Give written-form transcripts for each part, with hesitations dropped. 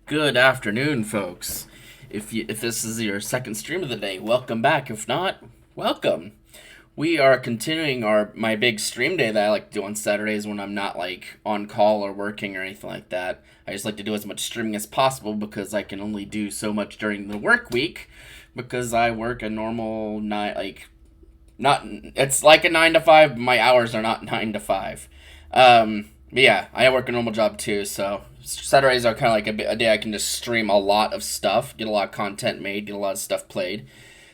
Good afternoon, folks. If this is your second stream of the day, welcome back. If not, welcome. We are continuing my big stream day that I like to do on Saturdays when I'm not like on call or working or anything like that. I just like to do as much streaming as possible because I can only do so much during the work week because I work a normal night not it's like a 9 to 5. My hours are not 9 to 5. But yeah, I work a normal job too, so Saturdays are kind of like a day I can just stream a lot of stuff, get a lot of content made, get a lot of stuff played.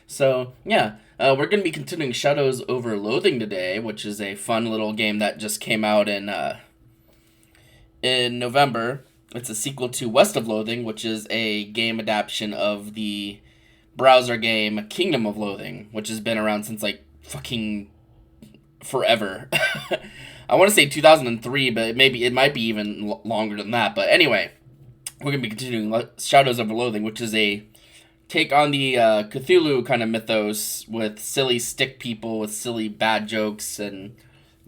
So yeah, we're gonna be continuing Shadows over Loathing today, which is a fun little game that just came out in November. It's a sequel to West of Loathing, which is a game adaptation of the browser game Kingdom of Loathing, which has been around since like fucking forever. I want to say 2003, but it might be even longer than that. But anyway, we're gonna be continuing Shadows of Loathing, which is a take on the Cthulhu kind of mythos with silly stick people with silly bad jokes and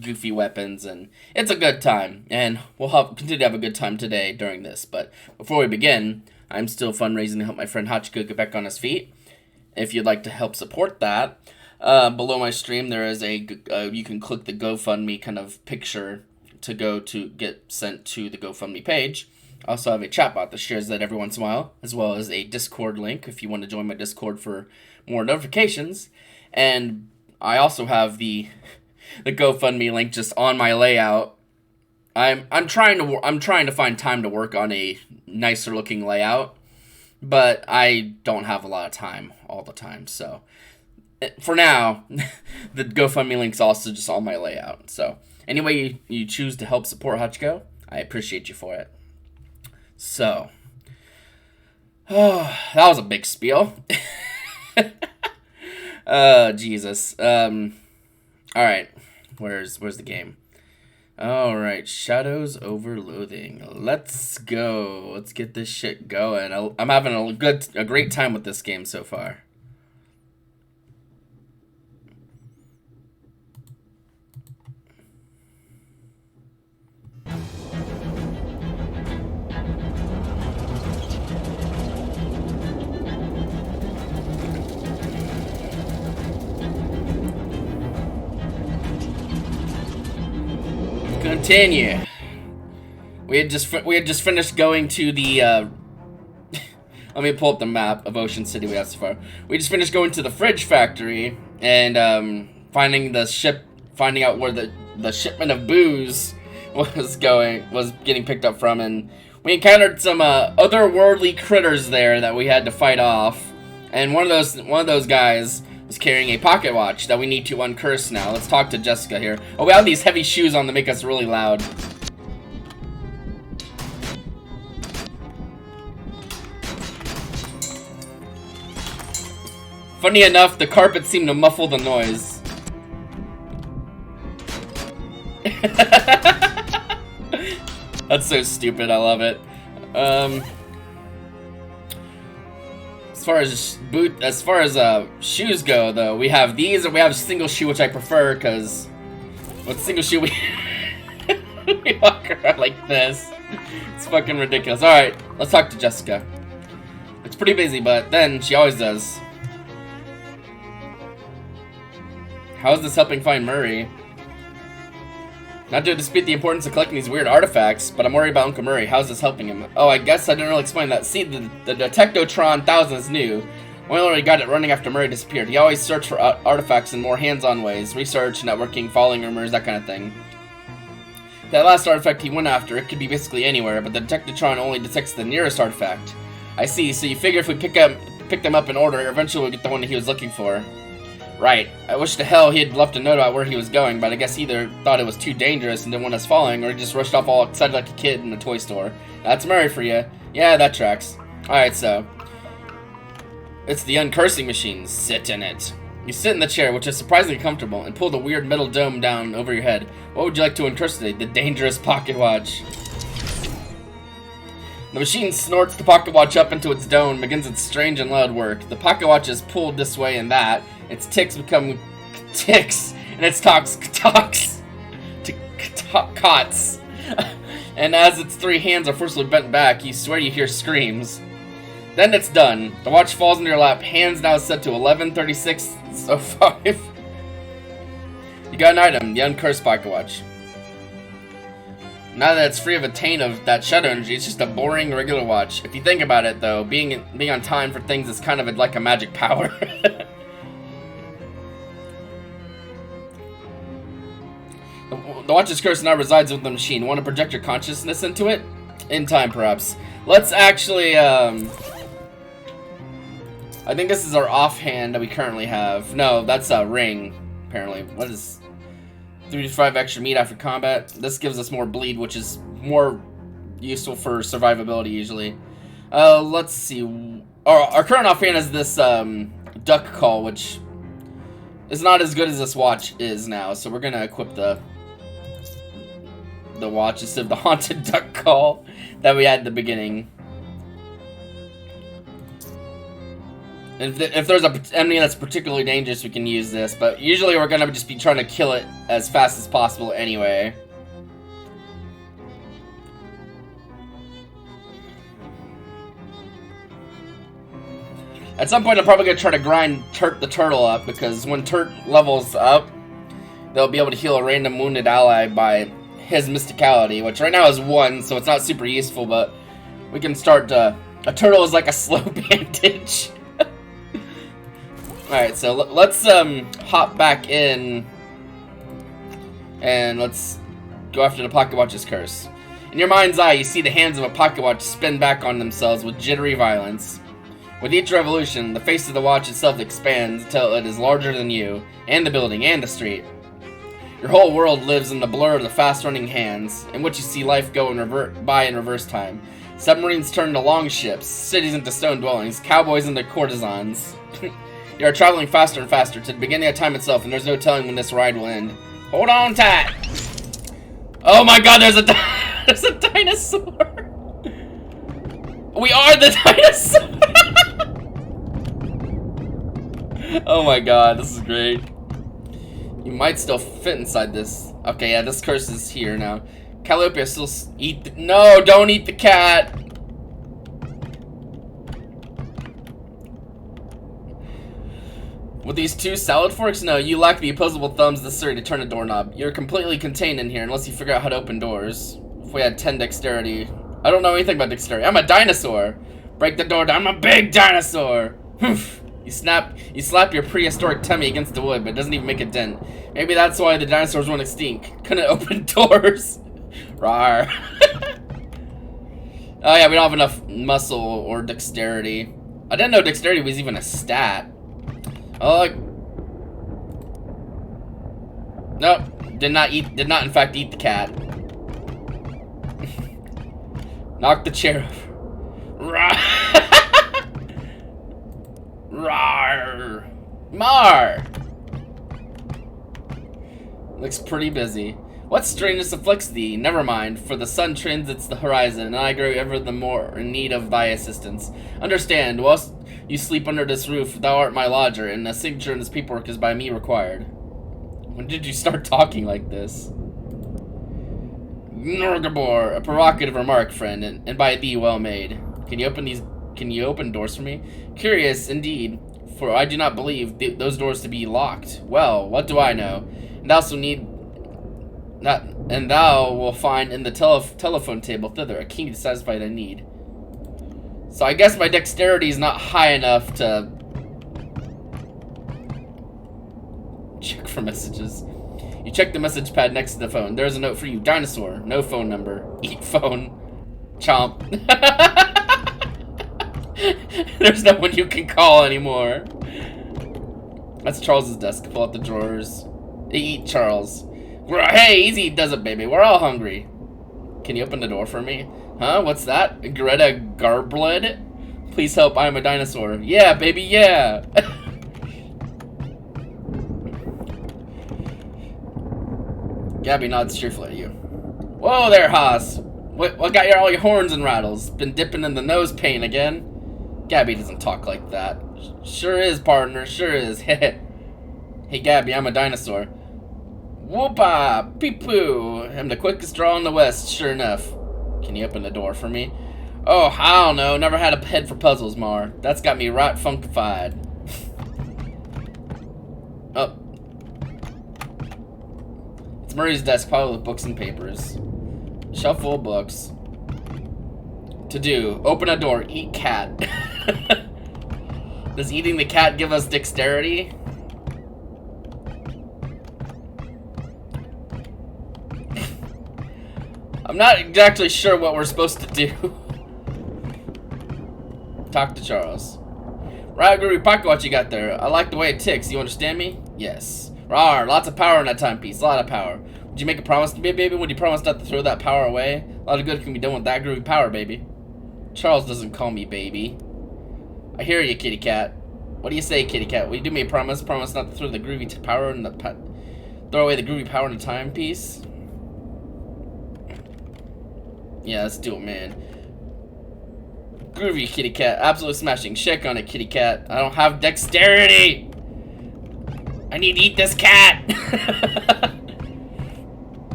goofy weapons, and it's a good time. And we'll continue to have a good time today during this. But before we begin, I'm still fundraising to help my friend Hachiko get back on his feet. If you'd like to help support that, below my stream there is you can click the GoFundMe kind of picture to get sent to the GoFundMe page. I also have a chatbot that shares that every once in a while, as well as a Discord link if you want to join my Discord for more notifications. And I also have the GoFundMe link just on my layout. I'm trying to find time to work on a nicer looking layout, but I don't have a lot of time all the time. So for now, the GoFundMe link's also just on my layout. So anyway you choose to help support Hachiko, I appreciate you for it. So, that was a big spiel. Jesus. Alright. Where's the game? Alright, Shadows over Loathing. Let's go. Let's get this shit going. I'm having a great time with this game so far. Continue. We had just finished going to the let me pull up the map of Ocean City we have so far. We just finished going to the fridge factory and finding out where the shipment of booze was getting picked up from, and we encountered some otherworldly critters there that we had to fight off. And one of those guys was carrying a pocket watch that we need to uncurse now. Let's talk to Jessica here. Oh, we have these heavy shoes on that make us really loud. Funny enough, the carpet seemed to muffle the noise. That's so stupid, I love it. As far as shoes go, though, we have these, and we have single shoe, which I prefer, because with single shoe we we walk around like this. It's fucking ridiculous. Alright, let's talk to Jessica. It's pretty busy, but then she always does. How is this helping find Murray? Not to dispute the importance of collecting these weird artifacts, but I'm worried about Uncle Murray. How's this helping him? Oh, I guess I didn't really explain that. See, the Detectotron 1000 is new. We already got it running after Murray disappeared. He always searched for artifacts in more hands-on ways. Research, networking, following rumors, that kind of thing. That last artifact he went after, it could be basically anywhere, but the Detectotron only detects the nearest artifact. I see, so you figure if we pick them up in order, eventually we'll get the one that he was looking for. Right. I wish to hell he had left a note about where he was going, but I guess he either thought it was too dangerous and didn't want us following, or he just rushed off all excited like a kid in a toy store. That's Murray for you. Yeah, that tracks. Alright, so. It's the uncursing machine. Sit in it. You sit in the chair, which is surprisingly comfortable, and pull the weird metal dome down over your head. What would you like to uncurse today? The dangerous pocket watch. The machine snorts the pocket watch up into its dome and begins its strange and loud work. The pocket watch is pulled this way and that. Its ticks become ticks, and its talks to cots. And as its 3 hands are forcibly bent back, you swear you hear screams. Then it's done. The watch falls into your lap, hands now set to 11:36:05. You got an item, the uncursed pocket watch. Now that it's free of a taint of that shadow energy, it's just a boring regular watch. If you think about it, though, being on time for things is kind of like a magic power. The watch's curse now resides with the machine. Want to project your consciousness into it? In time, perhaps. Let's actually, I think this is our offhand that we currently have. No, that's a ring, apparently. What is... 3 to 5 extra meat after combat. This gives us more bleed, which is more useful for survivability, usually. Let's see. Our current offhand is this, duck call, which is not as good as this watch is now. So we're gonna equip the watch instead of the haunted duck call that we had at the beginning. If there's an enemy that's particularly dangerous, we can use this, but usually we're gonna just be trying to kill it as fast as possible anyway. At some point, I'm probably gonna try to grind the turtle up, because when Turt levels up, they'll be able to heal a random wounded ally by his mysticality, which right now is 1, so it's not super useful, but we can start to... A turtle is like a slow bandage. Alright, so let's hop back in and let's go after the Pocket Watch's curse. In your mind's eye, you see the hands of a Pocket Watch spin back on themselves with jittery violence. With each revolution, the face of the watch itself expands until it is larger than you, and the building, and the street. Your whole world lives in the blur of the fast-running hands, in which you see life go in reverse time. Submarines turn to longships, cities into stone dwellings, cowboys into courtesans. You are traveling faster and faster to the beginning of time itself, and there's no telling when this ride will end. Hold on tight! Oh my god, there's a dinosaur! We are the dinosaur! Oh my god, this is great. You might still fit inside this. Okay, yeah, this curse is here now. Calliope still eat the... No, don't eat the cat! With these 2 salad forks? No, you lack the opposable thumbs necessary to turn a doorknob. You're completely contained in here unless you figure out how to open doors. If we had 10 dexterity. I don't know anything about dexterity. I'm a dinosaur! Break the door down. I'm a big dinosaur! You slap your prehistoric tummy against the wood, but it doesn't even make a dent. Maybe that's why the dinosaurs went extinct. Couldn't open doors. Rawr. Oh yeah, we don't have enough muscle or dexterity. I didn't know dexterity was even a stat. Oh, nope. Did not in fact eat the cat. Knock the chair over. Rawr. Mar. Looks pretty busy. What strangeness afflicts thee? Never mind, for the sun transits the horizon, and I grow ever the more in need of thy assistance. Understand, whilst you sleep under this roof, thou art my lodger, and the signature in this paperwork is by me required. When did you start talking like this? Norgabor, a provocative remark, friend, and by thee well made. Can you open doors for me? Curious, indeed, for I do not believe those doors to be locked. Well, what do I know? And thou will find in the telephone table thither a key to satisfy thy need. So I guess my dexterity is not high enough to check for messages. You check the message pad next to the phone. There's a note for you. Dinosaur. No phone number. Eat phone. Chomp. There's no one you can call anymore. That's Charles's desk. Pull out the drawers. Eat, Charles. Hey, easy does it, baby. We're all hungry. Can you open the door for me? Huh? What's that? Greta Garbled? Please help, I am a dinosaur. Yeah, baby, yeah! Gabby nods cheerfully at you. Whoa there, Haas! What got all your horns and rattles? Been dipping in the nose paint again? Gabby doesn't talk like that. Sure is, partner, sure is. Hey, Gabby, I'm a dinosaur. Whoopa! Pee-poo! I'm the quickest draw in the West, sure enough. Can you open the door for me? Oh, I don't know. Never had a head for puzzles, Mar. That's got me right funkified. Oh. It's Murray's desk, probably with books and papers. Shelf full of books. To do. Open a door. Eat cat. Does eating the cat give us dexterity? I'm not exactly sure what we're supposed to do. Talk to Charles. Right, Groovy Pocket, what you got there? I like the way it ticks. You understand me? Yes. Rawr, lots of power in that timepiece. A lot of power. Would you make a promise to me, baby? Would you promise not to throw that power away? A lot of good can be done with that groovy power, baby. Charles doesn't call me baby. I hear you, kitty cat. What do you say, kitty cat? Will you do me a promise? Promise not to throw the groovy power in the throw away the groovy power in the timepiece? Yeah, let's do it, man. Groovy, kitty cat. Absolutely smashing. Shake on it, kitty cat. I don't have dexterity. I need to eat this cat.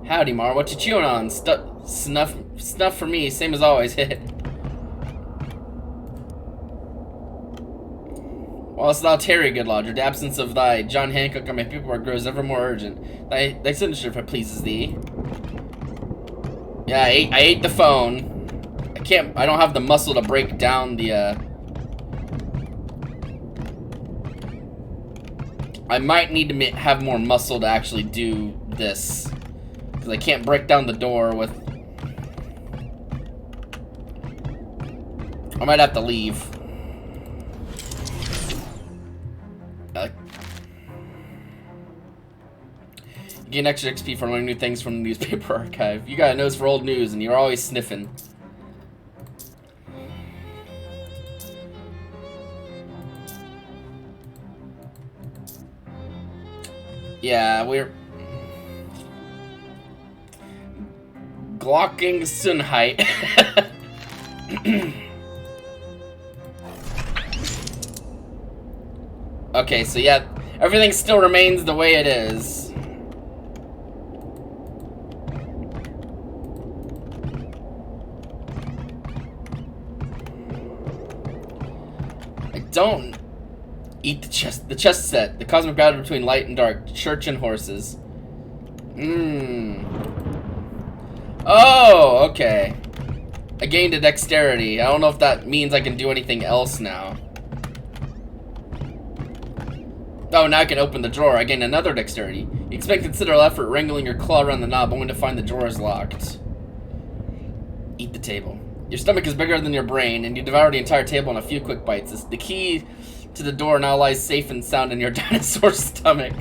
Howdy, Mar. What you chewing on? Snuff for me. Same as always. Whilst thou tarry, good lodger, the absence of thy John Hancock on my paperwork grows ever more urgent. Thy signature, if it pleases thee. Yeah, I ate the phone. I don't have the muscle to break down the, I might need to have more muscle to actually do this. Because I can't break down the door with... I might have to leave. Gain extra XP for learning new things from the newspaper archive. You got a nose for old news, and you're always sniffing. Yeah, we're... Glocking Sunheit. Okay, so yeah, everything still remains the way it is. Don't eat the chest set. The cosmic battle between light and dark, church and horses. Oh, okay. I gained a dexterity. I don't know if that means I can do anything else now. Oh, now I can open the drawer. I gain another dexterity. You expect considerable effort wrangling your claw around the knob only to find the drawer is locked. Eat the table. Your stomach is bigger than your brain, and you devour the entire table in a few quick bites. The key to the door now lies safe and sound in your dinosaur stomach.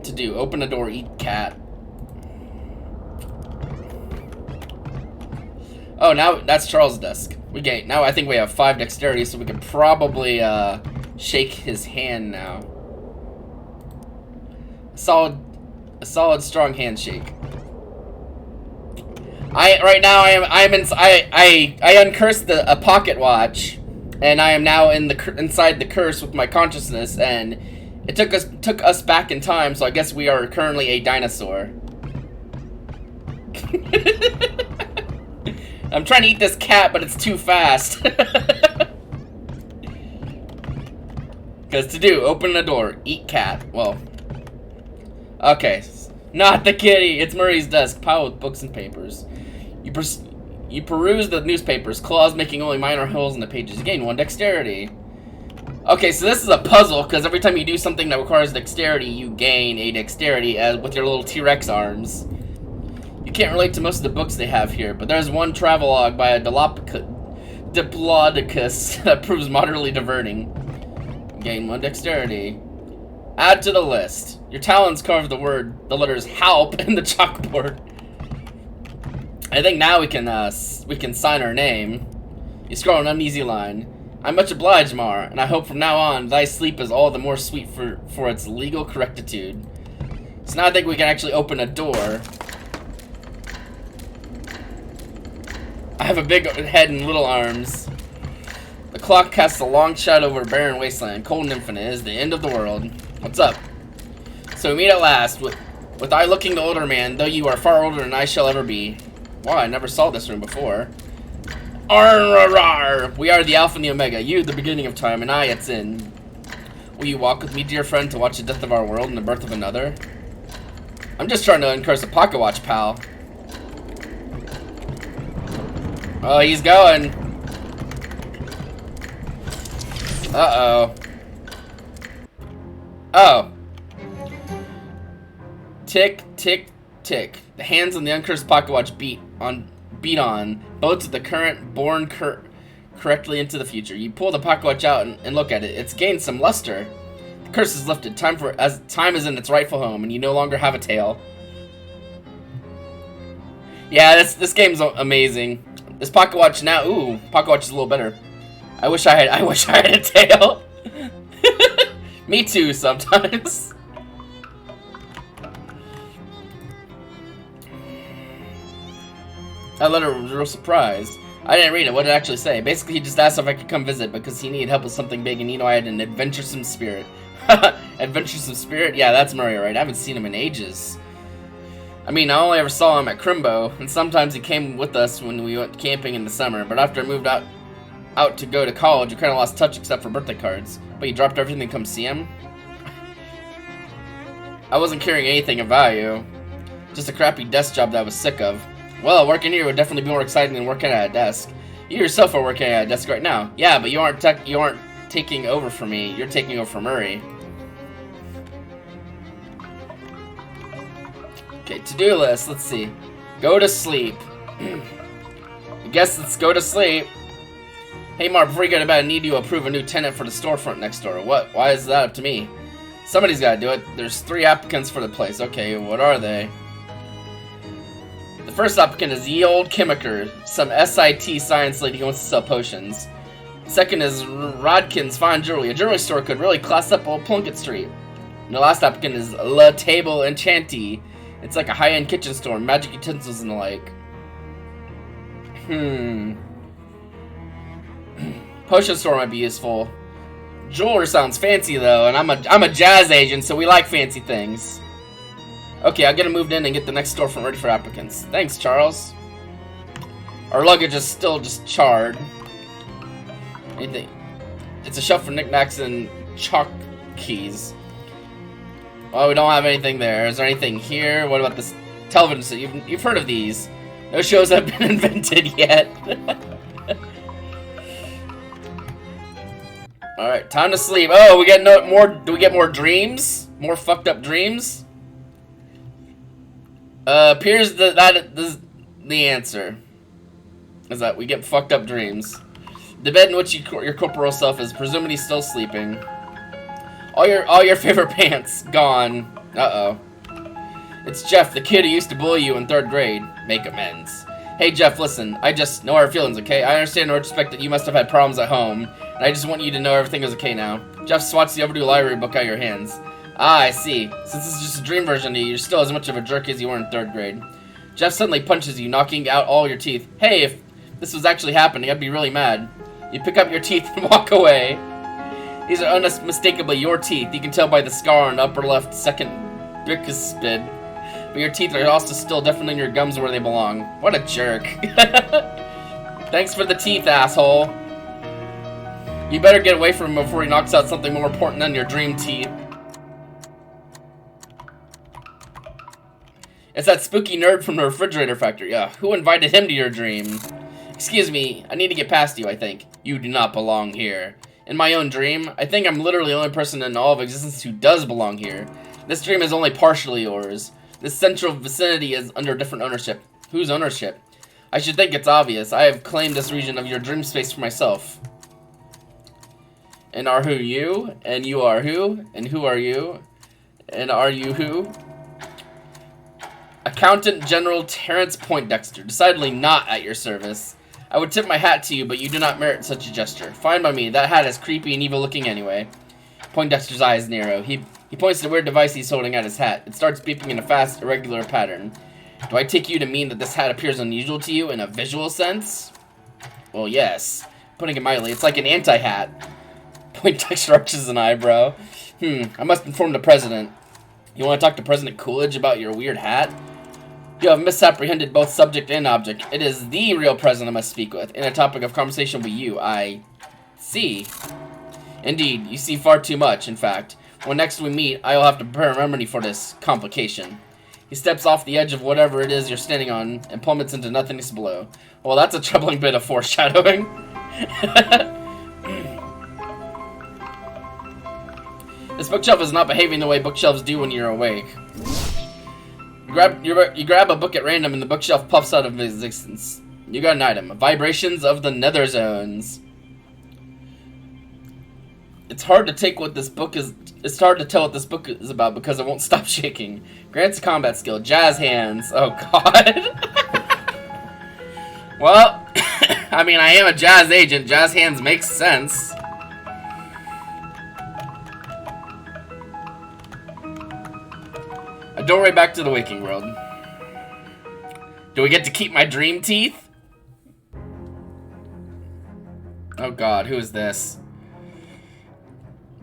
To do, open the door, eat cat. Oh, now that's Charles' desk. Now I think we have 5 dexterity, so we can probably shake his hand now. A solid, strong handshake. Right now I uncursed a pocket watch, and I am now inside the curse with my consciousness, and it took us back in time, so I guess we are currently a dinosaur. I'm trying to eat this cat, but it's too fast. Because to do, open the door, eat cat. Well, okay, not the kitty. It's Murray's desk, piled with books and papers. You peruse the newspapers, claws making only minor holes in the pages. You gain 1 dexterity. Okay, so this is a puzzle, because every time you do something that requires dexterity, you gain a dexterity with your little T-Rex arms. You can't relate to most of the books they have here, but there's one travelogue by a Diplodocus that proves moderately diverting. Gain 1 dexterity. Add to the list. Your talons carve the letters HALP in the chalkboard. I think now we can sign our name. You scroll an uneasy line. I'm much obliged, Mar, and I hope from now on thy sleep is all the more sweet for its legal correctitude. So now I think we can actually open a door. have a big head and little arms. The clock casts a long shadow over a barren wasteland, cold and infinite. It is the end of the world. What's up? So we meet at last, with I looking the older man, though you are far older than I shall ever be. Wow, I never saw this room before. Arr, we are the Alpha and the Omega, you the beginning of time, and I its end. Will you walk with me, dear friend, to watch the death of our world and the birth of another? I'm just trying to uncurse a pocket watch, pal. Oh, he's going. Uh-oh. Oh. Tick, tick, tick. The hands on the uncursed pocket watch beat on, both to the current, born correctly into the future. You pull the pocket watch out and look at it. It's gained some luster. The curse is lifted. Time is in its rightful home, and you no longer have a tail. Yeah, this game's amazing. This pocket watch now, ooh, pocket watch is a little better. I wish I had a tail. Me too, sometimes. That letter was real surprised. I didn't read it. What did it actually say? Basically, he just asked if I could come visit because he needed help with something big, and I had an adventuresome spirit. Adventuresome spirit? Yeah, that's Murray, right? I haven't seen him in ages. I mean, I only ever saw him at Crimbo, and sometimes he came with us when we went camping in the summer. But after I moved out to go to college, we kind of lost touch except for birthday cards. But you dropped everything to come see him? I wasn't carrying anything of value. Just a crappy desk job that I was sick of. Well, working here would definitely be more exciting than working at a desk. You yourself are working at a desk right now. Yeah, but you aren't taking over for me. You're taking over for Murray. Okay, to-do list. Let's see. Go to sleep. I guess let's go to sleep. Hey, Mark, before you go to bed, I need you to approve a new tenant for the storefront next door. What? Why is that up to me? Somebody's got to do it. There's 3 applicants for the place. Okay, what are they? The first applicant is Ye Old Chemiker, some SIT science lady who wants to sell potions. Second is Rodkin's Fine Jewelry. A jewelry store could really class up Old Plunkett Street. And the last applicant is La Table Enchanty. It's like a high-end kitchen store, magic utensils and the like. Potion store might be useful. Jeweler sounds fancy though, and I'm a jazz agent, so we like fancy things. Okay, I'll get it moved in and get the next storefront ready for applicants. Thanks, Charles. Our luggage is still just charred. Anything? It's a shelf for knickknacks and chalk keys. Oh, we don't have anything there. Is there anything here? What about this television set? You've heard of these. No shows have been invented yet. Alright, time to sleep. Oh, we get more. Do we get more dreams? More fucked up dreams? Appears that the answer is that we get fucked up dreams. The bed in which your corporal self is presumably still sleeping. All your favorite pants gone. Uh-oh. It's Jeff, the kid who used to bully you in 3rd grade. Make amends. Hey Jeff, listen. I just know our feelings, okay? I understand in retrospect that you must have had problems at home, and I just want you to know everything is okay now. Jeff swats the overdue library book out of your hands. Ah, I see. Since this is just a dream version of you, you're still as much of a jerk as you were in 3rd grade. Jeff suddenly punches you, knocking out all your teeth. Hey, if this was actually happening, I'd be really mad. You pick up your teeth and walk away. These are unmistakably your teeth. You can tell by the scar on the upper left second bicuspid. But your teeth are also still definitely in your gums where they belong. What a jerk. Thanks for the teeth, asshole. You better get away from him before he knocks out something more important than your dream teeth. It's that spooky nerd from the refrigerator factory. Yeah, who invited him to your dream? Excuse me, I need to get past you, I think. You do not belong here. In my own dream, I think I'm literally the only person in all of existence who does belong here. This dream is only partially yours. This central vicinity is under different ownership. Whose ownership? I should think it's obvious. I have claimed this region of your dream space for myself. And are who you? And you are who? And who are you? And are you who? Accountant General Terrence Poindexter. Decidedly not at your service. I would tip my hat to you, but you do not merit such a gesture. Fine by me. That hat is creepy and evil looking anyway. Poindexter's eyes narrow. He points to the weird device he's holding at his hat. It starts beeping in a fast, irregular pattern. Do I take you to mean that this hat appears unusual to you in a visual sense? Well, yes. Putting it mildly, it's like an anti-hat. Poindexter arches an eyebrow. I must inform the president. You want to talk to President Coolidge about your weird hat? You have misapprehended both subject and object. It is the real president I must speak with, and a topic of conversation will be you. I see. Indeed, you see far too much, in fact. When next we meet, I will have to prepare a remedy for this complication. He steps off the edge of whatever it is you're standing on and plummets into nothingness below. Well, that's a troubling bit of foreshadowing. This bookshelf is not behaving the way bookshelves do when you're awake. You grab a book at random and the bookshelf puffs out of existence. You got an item. Vibrations of the Nether Zones. It's hard to tell what this book is about because it won't stop shaking. Grants a combat skill. Jazz hands. Oh god. Well, I mean, I am a jazz agent. Jazz hands makes sense. A doorway back to the waking world. Do we get to keep my dream teeth? Oh god, who is this?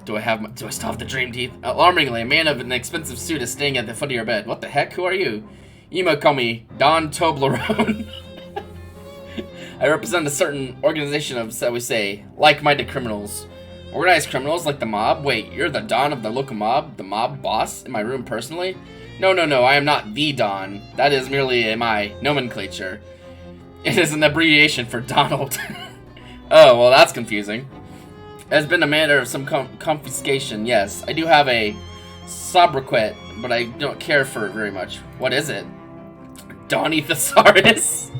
Do I still have the dream teeth? Alarmingly, a man of an expensive suit is staying at the foot of your bed. What the heck? Who are you? You might call me Don Toblerone. I represent a certain organization of, shall we say, like-minded criminals. Organized criminals like the mob? Wait, you're the Don of the local mob? The mob boss? In my room personally? No, I am not the Don. That is merely my nomenclature. It is an abbreviation for Donald. Oh, well that's confusing. It has been a matter of some confiscation, yes. I do have a sobriquet, but I don't care for it very much. What is it? Donny Thesaurus?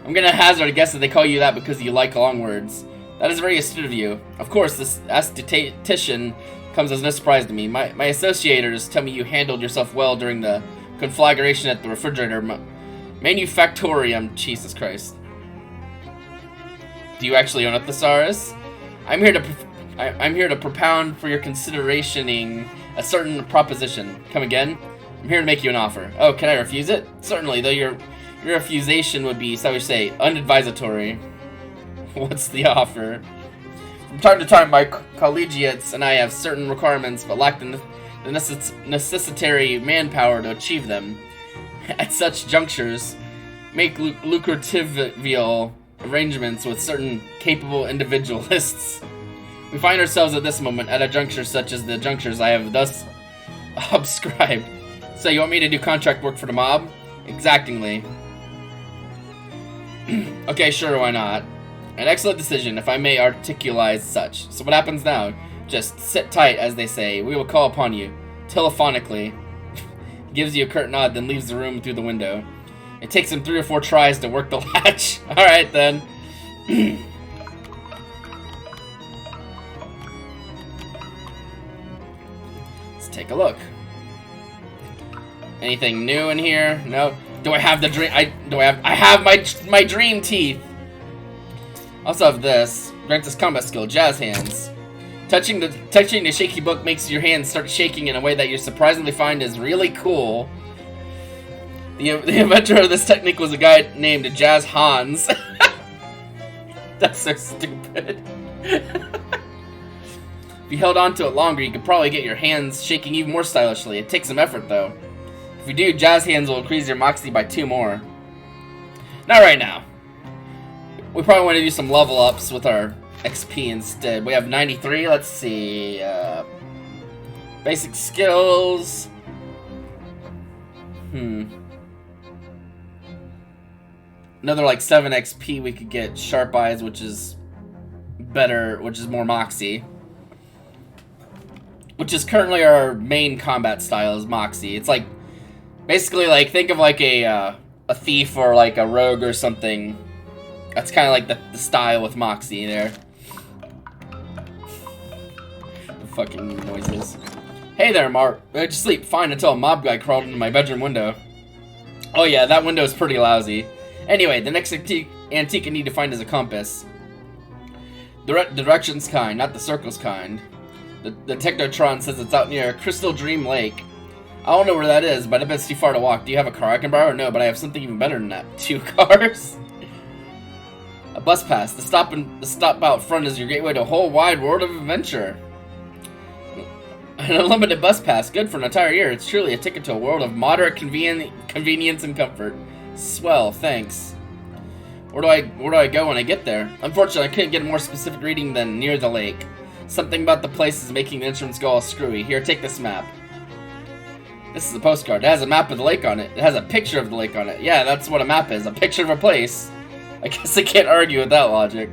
I'm gonna hazard a guess that they call you that because you like long words. That is very astute of you. Of course, this esthetician comes as no surprise to me. My associators tell me you handled yourself well during the conflagration at the refrigerator manufactorium. Jesus Christ. Do you actually own a thesaurus? I'm here to propound for your considerationing a certain proposition. Come again? I'm here to make you an offer. Oh, can I refuse it? Certainly, though your refusation would be, shall we say, unadvisatory. What's the offer? From time to time, my collegiates and I have certain requirements, but lack the necessary manpower to achieve them. At such junctures, make lucrative arrangements with certain capable individualists. We find ourselves at this moment at a juncture such as the junctures I have thus subscribed. So you want me to do contract work for the mob? Exactingly. Okay, sure, why not? An excellent decision, if I may articulate such. So what happens now? Just sit tight, as they say. We will call upon you. Telephonically. He gives you a curt nod, then leaves the room through the window. It takes him 3 or 4 tries to work the latch. Alright, then. Let's take a look. Anything new in here? No. Do I have the dream? I have my dream teeth. Also have this. Grants us combat skill, jazz hands. Touching the shaky book makes your hands start shaking in a way that you surprisingly find is really cool. The inventor of this technique was a guy named Jazz Hans. That's so stupid. If you held on to it longer, you could probably get your hands shaking even more stylishly. It takes some effort, though. If you do, Jazz Hands will increase your moxie by 2 more. Not right now. We probably want to do some level ups with our XP instead. We have 93. Let's see. Basic skills. Another like 7 XP. We could get Sharp Eyes, which is better, which is more moxie. Which is currently our main combat style is moxie. It's like basically like think of like a thief or like a rogue or something. That's kind of like the style with moxie there. The fucking noises. Hey there, Mark. I just sleep fine until a mob guy crawled into my bedroom window. Oh yeah, that window is pretty lousy. Anyway, the next antique I need to find is a compass. The directions kind, not the circles kind. The Technotron says it's out near Crystal Dream Lake. I don't know where that is, but I bet it's too far to walk. Do you have a car I can borrow? No, but I have something even better than that. 2 cars? bus pass. The stop out front is your gateway to a whole wide world of adventure. An unlimited bus pass, good for an entire year. It's truly a ticket to a world of moderate convenience and comfort. Swell, thanks. Where do I go when I get there? Unfortunately, I couldn't get a more specific reading than near the lake. Something about the place is making the instruments go all screwy. Here, take this map. This is a postcard. It has a map of the lake on it. It has a picture of the lake on it. Yeah, that's what a map is. A picture of a place. I guess I can't argue with that logic.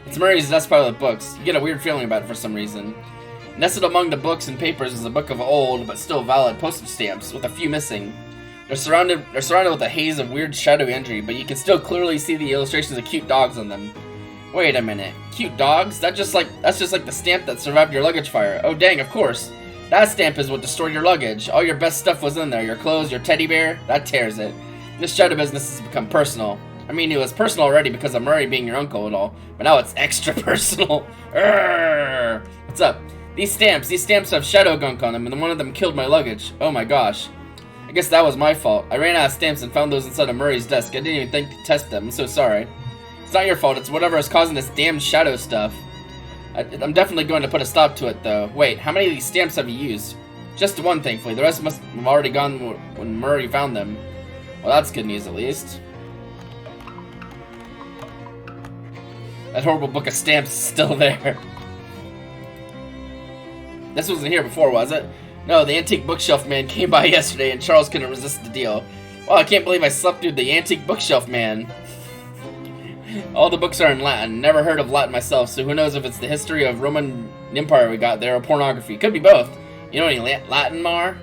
It's Murray's desk pile of books. You get a weird feeling about it for some reason. Nestled among the books and papers is a book of old, but still valid postage stamps, with a few missing. They're surrounded with a haze of weird shadowy entry, but you can still clearly see the illustrations of cute dogs on them. Wait a minute. Cute dogs? That's just like the stamp that survived your luggage fire. Oh dang, of course. That stamp is what destroyed your luggage. All your best stuff was in there. Your clothes, your teddy bear. That tears it. This shadow business has become personal. I mean, it was personal already because of Murray being your uncle and all, but now it's extra personal. Urgh. What's up? These stamps have shadow gunk on them, and one of them killed my luggage. Oh my gosh. I guess that was my fault. I ran out of stamps and found those inside of Murray's desk. I didn't even think to test them. I'm so sorry. It's not your fault. It's whatever is causing this damn shadow stuff. I'm definitely going to put a stop to it, though. Wait, how many of these stamps have you used? Just one, thankfully. The rest must have already gone when Murray found them. Well, that's good news, at least. That horrible book of stamps is still there. This wasn't here before, was it? No, the antique bookshelf man came by yesterday and Charles couldn't resist the deal. Well, I can't believe I slept through the antique bookshelf man. All the books are in Latin. Never heard of Latin myself, so who knows if it's the history of Roman Empire we got there or pornography. Could be both. You know any Latin, Mar?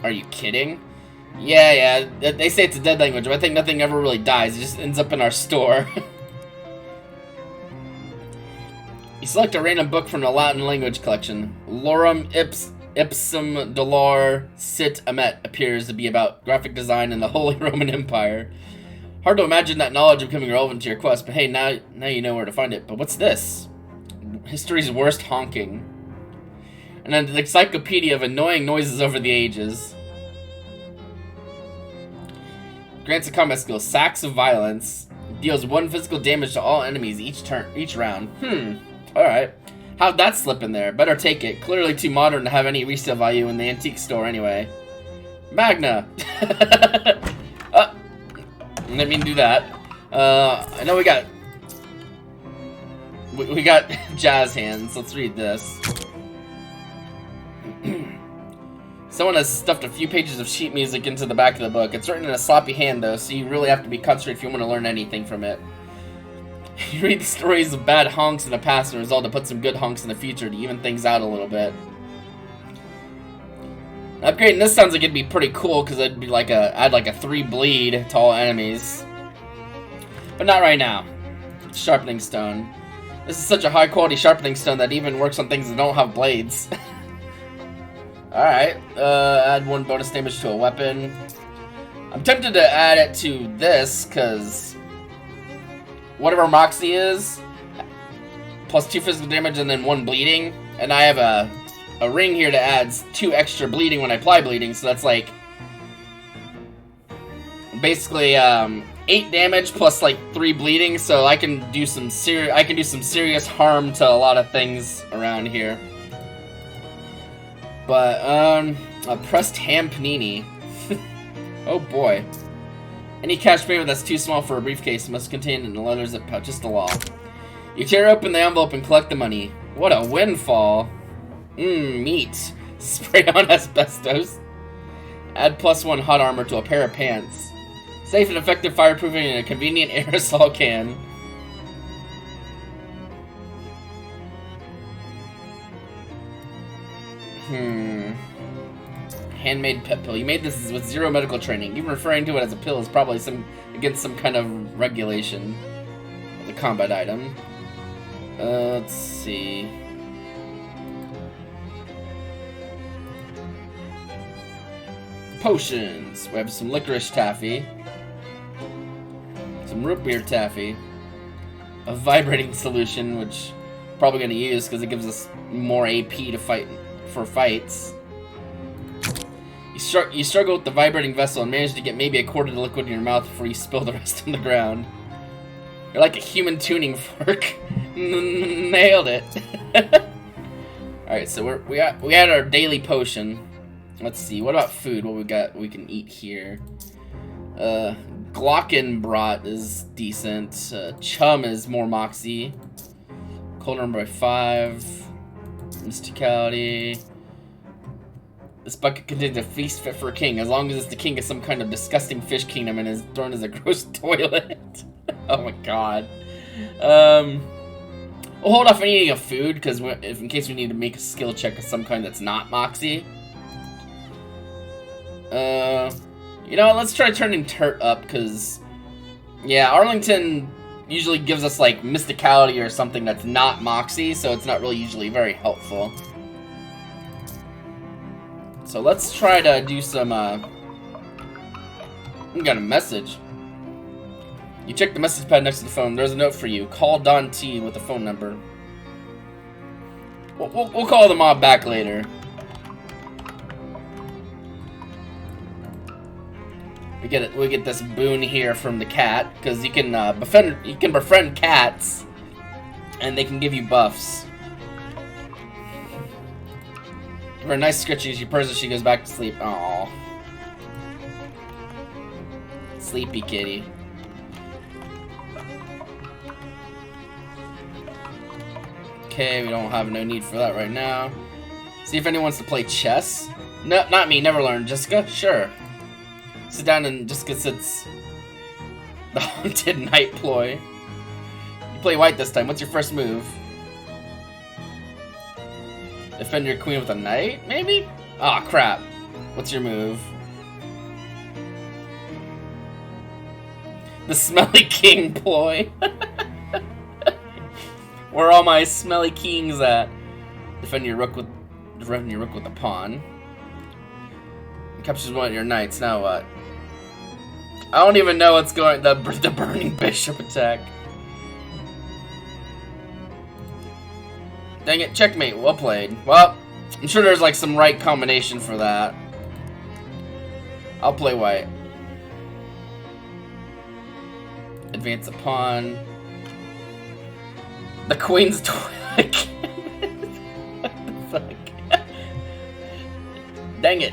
Are you kidding? Yeah, they say it's a dead language, but I think nothing ever really dies. It just ends up in our store. You select a random book from the Latin language collection. Lorem ipsum dolor sit amet appears to be about graphic design in the Holy Roman Empire. Hard to imagine that knowledge becoming relevant to your quest, but hey, now you know where to find it. But what's this? History's worst honking. And an encyclopedia of annoying noises over the ages. Grants a combat skill, Sacks of Violence. Deals 1 physical damage to all enemies each round. Alright. How'd that slip in there? Better take it. Clearly too modern to have any resale value in the antique store anyway. Magna! I didn't mean to do that. I know we got jazz hands. Let's read this. Someone has stuffed a few pages of sheet music into the back of the book. It's written in a sloppy hand, though, so you really have to be concentrated if you want to learn anything from it. You read the stories of bad honks in the past and resolve to put some good honks in the future to even things out a little bit. Upgrading this sounds like it'd be pretty cool because it'd be like add like a 3 bleed to all enemies. But not right now. Sharpening stone. This is such a high quality sharpening stone that even works on things that don't have blades. Alright, add 1 bonus damage to a weapon. I'm tempted to add it to this, because whatever Moxie is, plus 2 physical damage and then 1 bleeding, and I have a ring here that adds 2 extra bleeding when I apply bleeding, so that's like basically 8 damage plus like 3 bleeding, so I can do some serious harm to a lot of things around here. But, a pressed ham panini. Oh boy. Any cash payment that's too small for a briefcase must contain in the letters zip pouch. Just the law. You tear open the envelope and collect the money. What a windfall. Meat. Spray on asbestos. Add +1 hot armor to a pair of pants. Safe and effective fireproofing in a convenient aerosol can. Handmade pet pill. You made this with 0 medical training. Even referring to it as a pill is probably against some kind of regulation. The combat item. Let's see. Potions. We have some licorice taffy. Some root beer taffy. A vibrating solution, which I'm probably going to use because it gives us more AP to fight for fights. You struggle with the vibrating vessel and manage to get maybe a quarter of the liquid in your mouth before you spill the rest on the ground. You're like a human tuning fork. Nailed it. Alright, so we had our daily potion. Let's see, what about food? What we got we can eat here? Glockenbrat is decent. Chum is more moxie. Cold number by 5. Mysticality. This bucket contains a feast fit for a king, as long as it's the king of some kind of disgusting fish kingdom and is thrown as a gross toilet. Oh my god. We'll hold off on eating a food, because in case we need to make a skill check of some kind that's not moxie. You know, let's try turning Turt up, because, yeah, Arlington usually gives us, like, mysticality or something that's not moxie, so it's not really usually very helpful. So let's try to do some, we got a message. You check the message pad next to the phone. There's a note for you. Call Don T with the phone number. We'll call the mob back later. We get this boon here from the cat, because you can befriend cats, and they can give you buffs. Give her a nice scritchy. She purrs as she goes back to sleep. Aww. Sleepy kitty. Okay, we don't have no need for that right now. See if anyone wants to play chess. No, not me. Never learned. Jessica? Sure. Sit down and Jessica sits. The haunted night ploy. You play white this time. What's your first move? Defend your queen with a knight, maybe? Aw, oh, crap. What's your move? The smelly king ploy. Where are all my smelly kings at? Defend your rook with a pawn. Captures one of your knights. Now what? I don't even know what's going. The burning bishop attack. Dang it! Checkmate. Well played. Well, I'm sure there's like some right combination for that. I'll play white. Advance a pawn. The queen's twig. What the fuck? Dang it.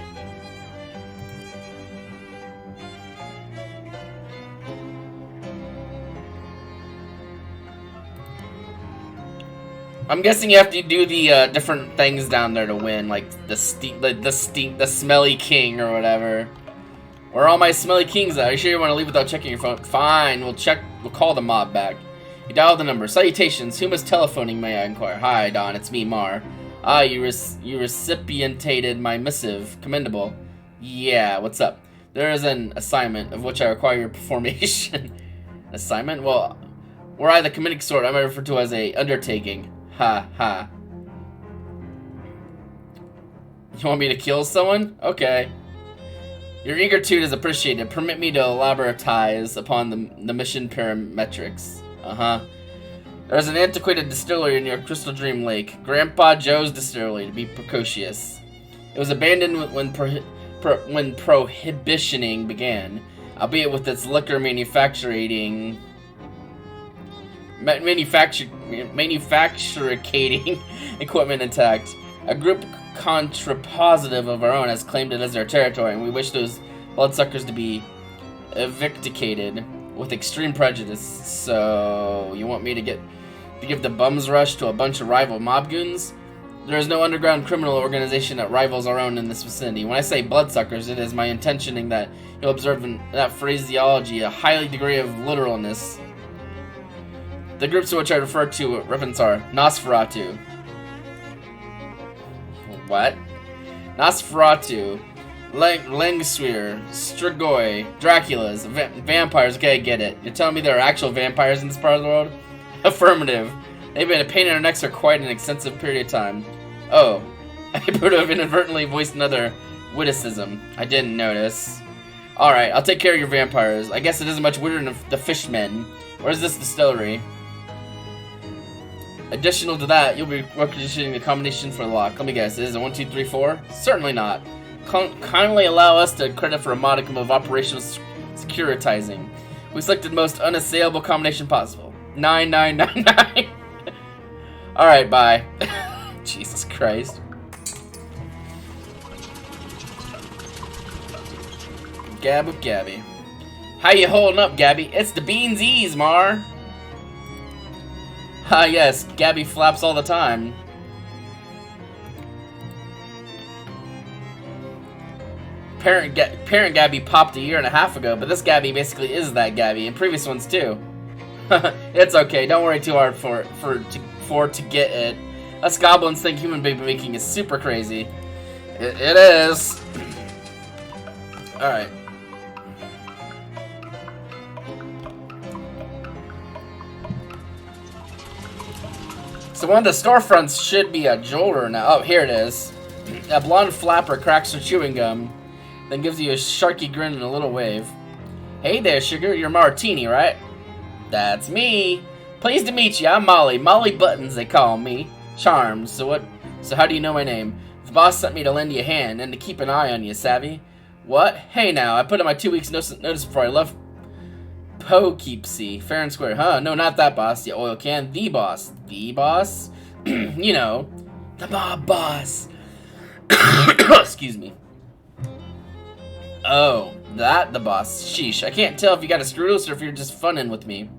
I'm guessing you have to do the different things down there to win, like the smelly king or whatever. Where are all my smelly kings at? Are you sure you want to leave without checking your phone? Fine, we'll call the mob back. You dial the number. Salutations, whom is telephoning, may I inquire? Hi, Don, it's me, Mar. Ah, you recipientated my missive. Commendable. Yeah, what's up? There is an assignment of which I require your formation. Assignment? Well, were I the committing sort, I might refer to as a undertaking. Ha ha. You want me to kill someone? Okay. Your eagertude is appreciated. Permit me to elaboratize upon the mission parametrics. There's an antiquated distillery near Crystal Dream Lake. Grandpa Joe's Distillery, to be precocious. It was abandoned when prohibitioning began, albeit with its liquor manufacturing equipment intact. A group contrapositive of our own has claimed it as their territory, and we wish those bloodsuckers to be evicticated with extreme prejudice. So, you want me to give the bums rush to a bunch of rival mob goons? There is no underground criminal organization that rivals our own in this vicinity. When I say bloodsuckers, it is my intentioning that you'll observe in that phraseology a high degree of literalness. The groups to which I refer to reference are Nosferatu. What? Nosferatu, Langsweer, Strigoi, Draculas, vampires. Okay, I get it. You're telling me there are actual vampires in this part of the world? Affirmative. They've been a pain in our necks for quite an extensive period of time. Oh, I appear to have inadvertently voiced another witticism. I didn't notice. Alright, I'll take care of your vampires. I guess it isn't much weirder than the fishmen. Where's this distillery? Additional to that, you'll be requisitioning the combination for the lock. Let me guess, is it 1, 2, 3, 4? Certainly not. Kindly allow us to credit for a modicum of operational securitizing. We selected the most unassailable combination possible. 9999. Alright, bye. Jesus Christ. Gab with Gabby. How you holding up, Gabby? It's the beansies, Mar. Ah, yes, Gabby flaps all the time. Parent Gabby popped a year and a half ago, but this Gabby basically is that Gabby, and previous ones too. It's okay, don't worry too hard for it to get it. Us goblins think human baby making is super crazy. It is. Alright. So one of the storefronts should be a jeweler now. Oh, here it is. A blonde flapper cracks her chewing gum, then gives you a sharky grin and a little wave. Hey there, sugar. You're Martini, right? That's me. Pleased to meet you. I'm Molly. Molly Buttons, they call me. Charms. So how do you know my name? The boss sent me to lend you a hand and to keep an eye on you, savvy? What? Hey now, I put in my 2 weeks notice before I left Poughkeepsie. Fair and square. Huh? No, not that boss, you oil can. The boss. The boss? You know, the mob boss. Excuse me. Oh, the boss. Sheesh, I can't tell if you got a screw loose or if you're just funning with me.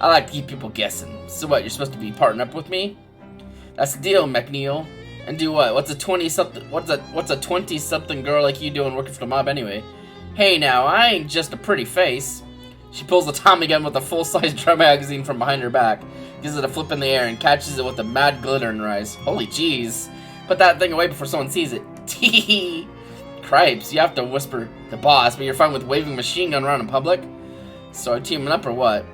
I like to keep people guessing. So what, you're supposed to be partnering up with me? That's the deal, McNeil. And do what? What's a 20-something girl like you doing working for the mob anyway? Hey now, I ain't just a pretty face. She pulls the Tommy gun with a full-size drum magazine from behind her back, gives it a flip in the air, and catches it with a mad glitter in her eyes. Holy jeez. Put that thing away before someone sees it. Tee. Cripes, you have to whisper the boss, but you're fine with waving a machine gun around in public? So teaming up or what?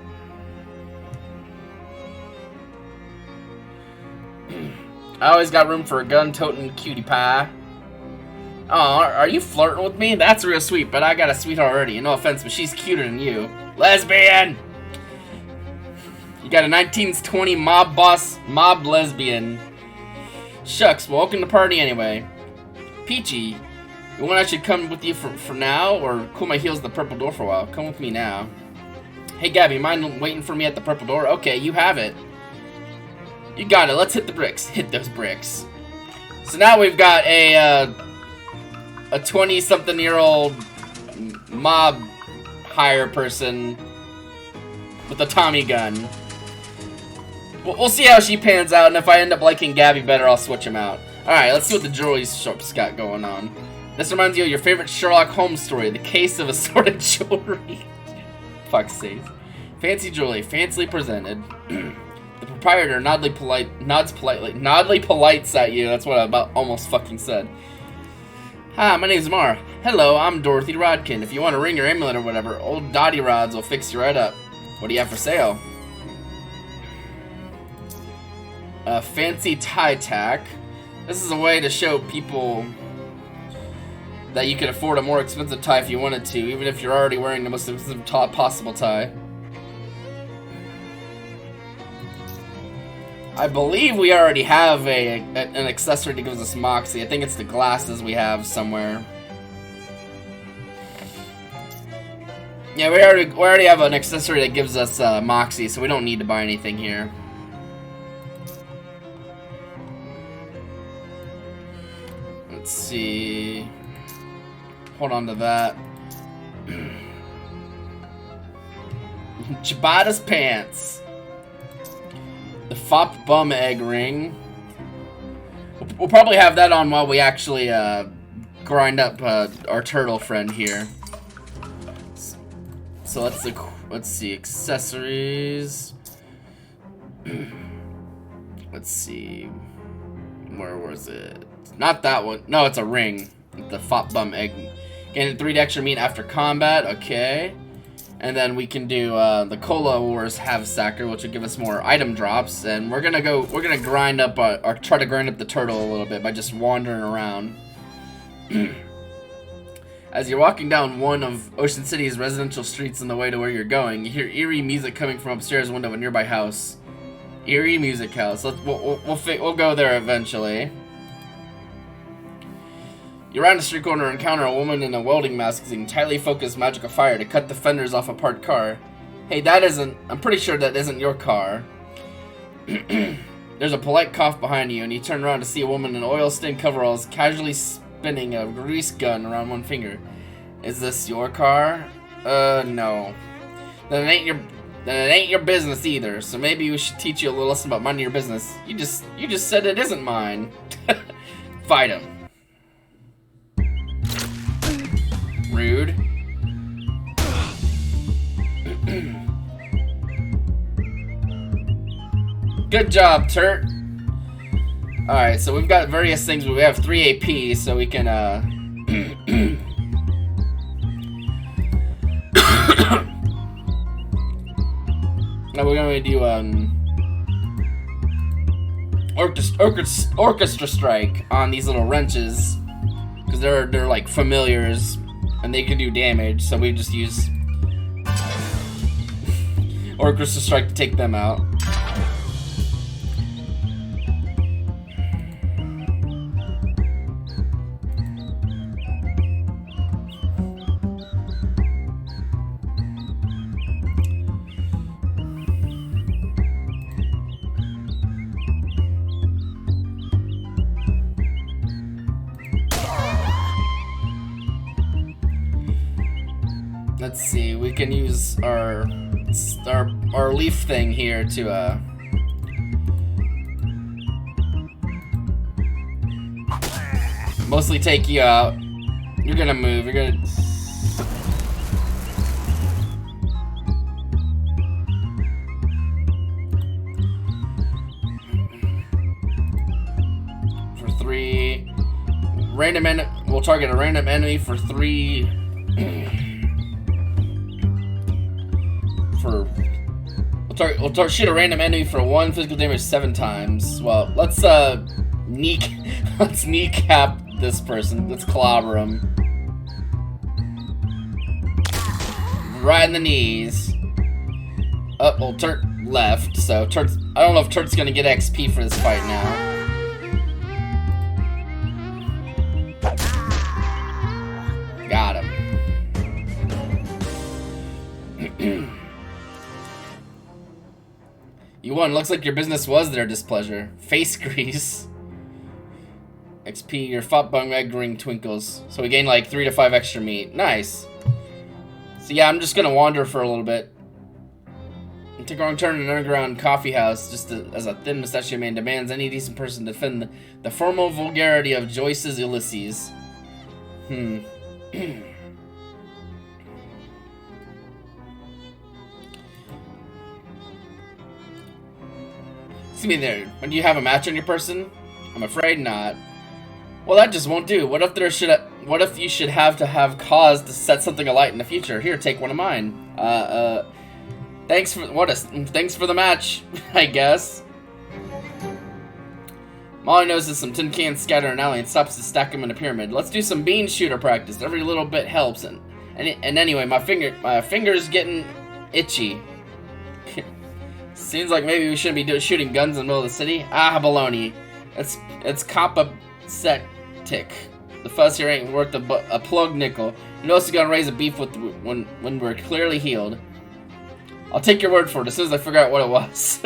I always got room for a gun-toting cutie pie. Oh, are you flirting with me? That's real sweet, but I got a sweetheart already. No offense, but she's cuter than you. Lesbian! You got a 1920 mob boss, mob lesbian. Shucks, welcome to the party anyway. Peachy, you want I should come with you for now, or cool my heels at the purple door for a while? Come with me now. Hey Gabby, mind waiting for me at the purple door? Okay, you have it. You got it, let's hit the bricks. Hit those bricks. So now we've got a 20-something-year-old mob hire person with a Tommy gun. We'll see how she pans out, and if I end up liking Gabby better, I'll switch him out. Alright, let's see what the jewelry shop's got going on. This reminds you of your favorite Sherlock Holmes story, the case of assorted jewelry. Fuck's sake. Fancy jewelry, fancily presented. The proprietor nods polite at you. That's what I about almost fucking said. Hi, my name's Mar. Hello, I'm Dorothy Rodkin. If you want a ring or amulet or whatever, old Dottie Rods will fix you right up. What do you have for sale? A fancy tie tack. This is a way to show people that you can afford a more expensive tie if you wanted to, even if you're already wearing the most expensive possible tie. I believe we already have an accessory that gives us moxie. I think it's the glasses we have somewhere. Yeah, we already have an accessory that gives us moxie, so we don't need to buy anything here. Let's see. Hold on to that. Ciabatta's pants. The Fop Bum Egg Ring. We'll probably have that on while we actually grind up our turtle friend here. So let's see, accessories. Let's see, where was it? Not that one. No, it's a ring. The Fop Bum Egg. Gain 3 extra meat after combat. Okay. And then we can do the Cola Wars Have Sacker, which will give us more item drops. And we're gonna grind up or try to grind up the turtle a little bit by just wandering around. As you're walking down one of Ocean City's residential streets on the way to where you're going, you hear eerie music coming from upstairs window of a nearby house. Eerie Music House. We'll go there eventually. You round a street corner and encounter a woman in a welding mask using tightly focused magical fire to cut the fenders off a parked car. Hey, I'm pretty sure that isn't your car. There's a polite cough behind you, and you turn around to see a woman in oil-stained coveralls casually spinning a grease gun around one finger. Is this your car? No. Then it ain't your business either, so maybe we should teach you a little lesson about minding your business. You just said it isn't mine. Fight him. Rude. Good job, Turt. Alright, so we've got various things, but we have 3 AP, so we can, Now we're gonna do, orchestra strike on these little wrenches. Because they're like familiars, and they can do damage, so we just use orchestra strike to take them out. Let's see, we can use our leaf thing here to mostly take you out. You're gonna move, you're gonna for 3 we'll target a random enemy for 3 we'll shoot a random enemy for 1 physical damage 7 times. Well, let's kneecap this person. Let's clobber him right in the knees. Oh, well, Turt left, so I don't know if Turt's gonna get XP for this fight now. Got him. You won. Looks like your business was their displeasure. Face grease. XP, your fought bung egg ring twinkles. So we gain like 3 to 5 extra meat. Nice. So yeah, I'm just gonna wander for a little bit. And take a wrong turn in an underground coffee house, just as a thin mustachioed man demands any decent person to defend the formal vulgarity of Joyce's Ulysses. See me there. When do you have a match on your person? I'm afraid not. Well, that just won't do. What if you should have cause to set something alight in the future? Here, take one of mine. Thanks for the match, I guess. Molly notices some tin cans scattered in an alley and stops to stack them in a pyramid. Let's do some bean shooter practice. Every little bit helps. And anyway, my finger's getting itchy. Seems like maybe we shouldn't be shooting guns in the middle of the city. Ah, baloney. It's cop-a-set-tick. The fuss here ain't worth a plug nickel. You know what's gonna raise a beef with when we're clearly healed. I'll take your word for it as soon as I figure out what it was.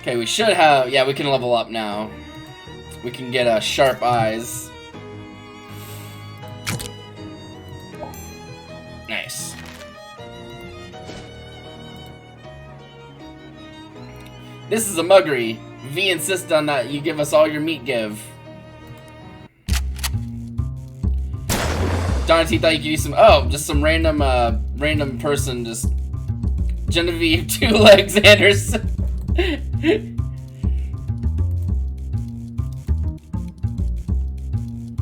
Okay, we should have... Yeah, we can level up now. We can get sharp eyes. Nice. This is a muggery. V insists on that you give us all your meat give. Donathy thought you could use some... Oh, just some random person, just... Genevieve Two Legs Anderson.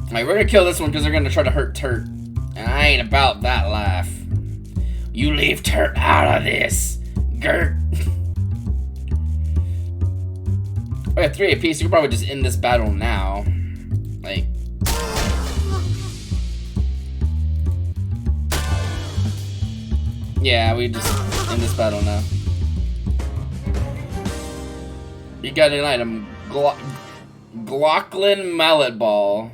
Alright, we're gonna kill this one because they're gonna try to hurt Turt. And I ain't about that life. You leave Turt out of this, Gert. We have 3 apiece, so you can probably just end this battle now. Like... Yeah, we just end this battle now. You got an item. Glocklin Mallet Ball.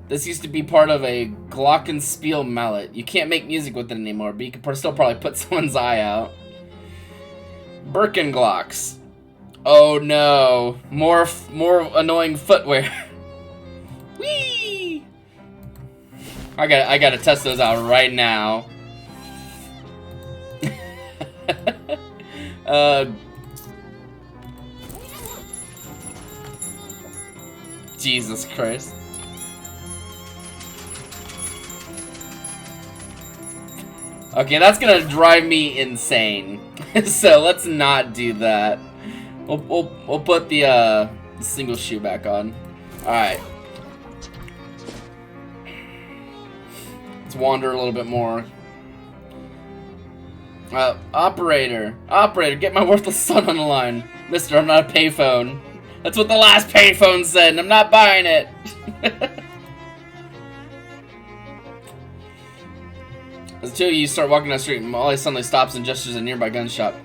This used to be part of a glockenspiel mallet. You can't make music with it anymore, but you can still probably put someone's eye out. Birkenglocks. Oh no. More annoying footwear. Whee! I gotta test those out right now. Jesus Christ. Okay, that's gonna drive me insane. So let's not do that. We'll put the single shoe back on. Alright. Let's wander a little bit more. Operator, get my worthless son on the line. Mister, I'm not a payphone. That's what the last payphone said, and I'm not buying it. As the two of you start walking down the street, Molly suddenly stops and gestures a nearby gun shop.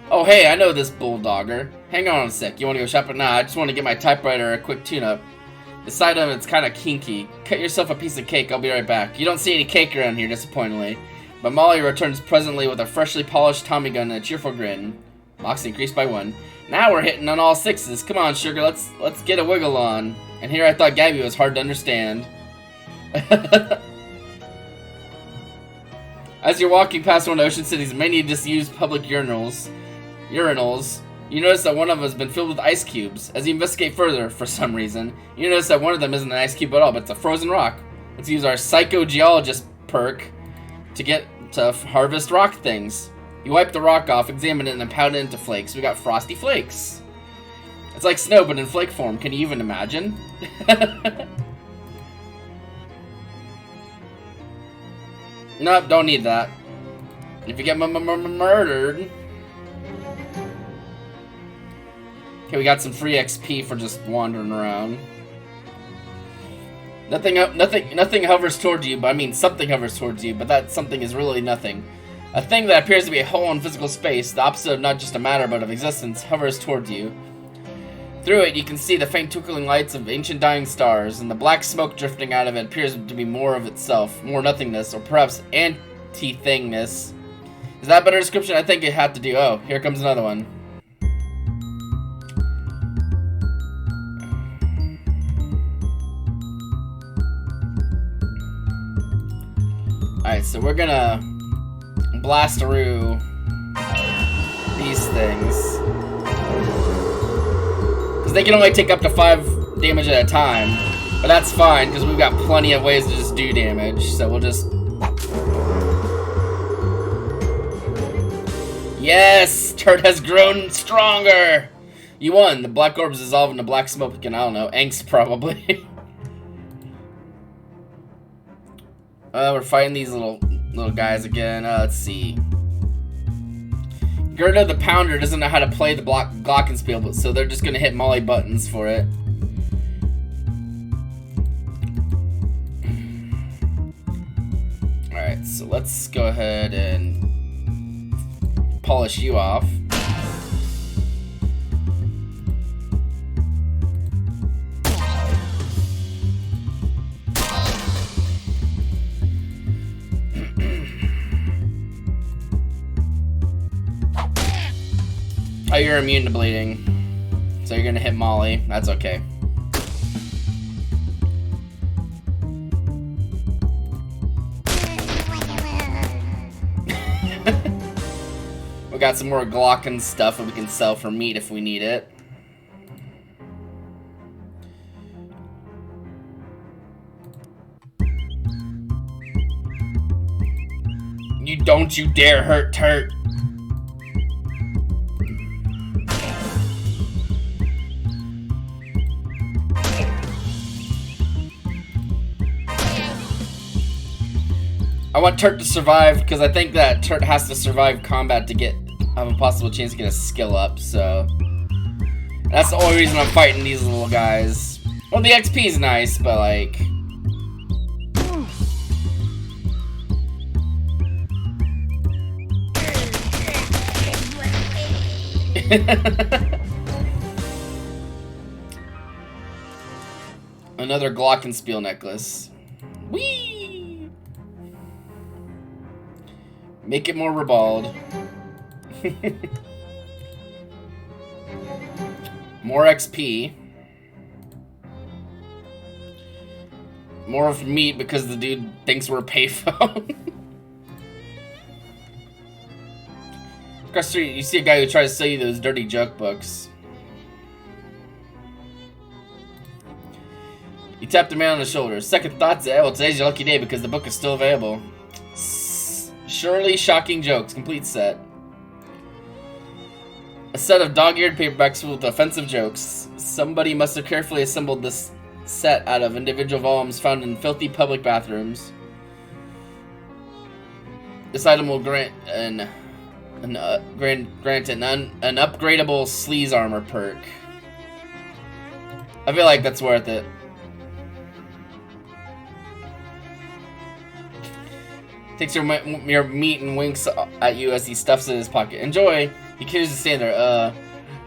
Oh, hey, I know this bulldogger. Hang on a sec. You want to go shopping? Nah, I just want to get my typewriter a quick tune-up. The side of it's kind of kinky. Cut yourself a piece of cake. I'll be right back. You don't see any cake around here, disappointingly. But Molly returns presently with a freshly polished Tommy gun and a cheerful grin. Moxie increased by 1. Now we're hitting on all 6s. Come on, sugar. Let's get a wiggle on. And here I thought Gabby was hard to understand. As you're walking past one of Ocean City's many disused public urinals, you notice that one of them has been filled with ice cubes. As you investigate further, for some reason, you notice that one of them isn't an ice cube at all, but it's a frozen rock. Let's use our psychogeologist perk to harvest rock things. You wipe the rock off, examine it, and then pound it into flakes. We got frosty flakes. It's like snow, but in flake form. Can you even imagine? Nope, don't need that. If you get murdered... Okay, we got some free XP for just wandering around. Nothing hovers towards you, but I mean something hovers towards you, but that something is really nothing. A thing that appears to be a hole in physical space, the opposite of not just a matter but of existence, hovers towards you. Through it, you can see the faint twinkling lights of ancient dying stars, and the black smoke drifting out of it appears to be more of itself, more nothingness, or perhaps anti-thingness. Is that a better description? I think it had to do. Oh, here comes another one. Alright, so we're gonna blast through these things. Because they can only take up to 5 damage at a time. But that's fine, because we've got plenty of ways to just do damage. So we'll just... Yes! Turd has grown stronger! You won. The black orbs dissolve into black smoke and I don't know, angst probably. We're fighting these little guys again. Let's see. Gerda the Pounder doesn't know how to play the glockenspiel, so they're just gonna hit Molly buttons for it. Alright, so let's go ahead and polish you off. Oh, you're immune to bleeding. So you're gonna hit Molly. That's okay. We got some more Glocken stuff that we can sell for meat if we need it. Don't you dare hurt Turt. I want Turt to survive because I think that Turt has to survive combat to have a possible chance to get a skill up, so that's the only reason I'm fighting these little guys. Well, the XP is nice, but like... Another Glockenspiel necklace. Whee! Make it more ribald. More XP. More of meat because the dude thinks we're a payphone. Across the street, you see a guy who tries to sell you those dirty joke books. You tap the man on the shoulder. Second thoughts? Well, today's your lucky day because the book is still available. Surely shocking jokes. Complete set. A set of dog-eared paperbacks with offensive jokes. Somebody must have carefully assembled this set out of individual volumes found in filthy public bathrooms. This item will grant an upgradable sleaze armor perk. I feel like that's worth it. Takes your meat and winks at you as he stuffs it in his pocket. Enjoy! He continues to stand there.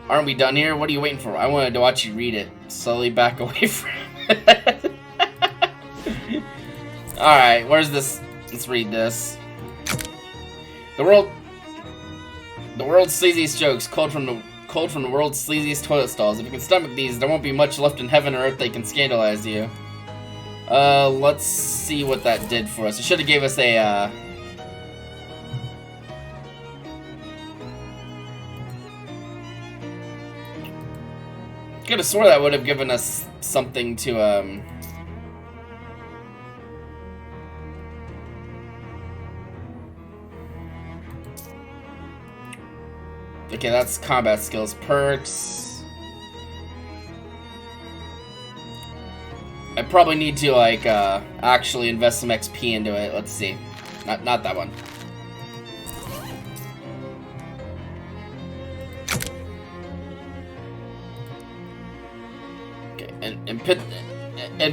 Aren't we done here? What are you waiting for? I wanted to watch you read it. Slowly back away from it. Alright, where's this? Let's read this. The world's sleaziest jokes, culled from the world's sleaziest toilet stalls. If you can stomach these, there won't be much left in heaven or earth that can scandalize you. Let's see what that did for us. It should have gave us a, could have swore that would have given us something to, okay, that's combat skills. Perks. I probably need to, like, actually invest some XP into it. Let's see. Not that one. Okay, and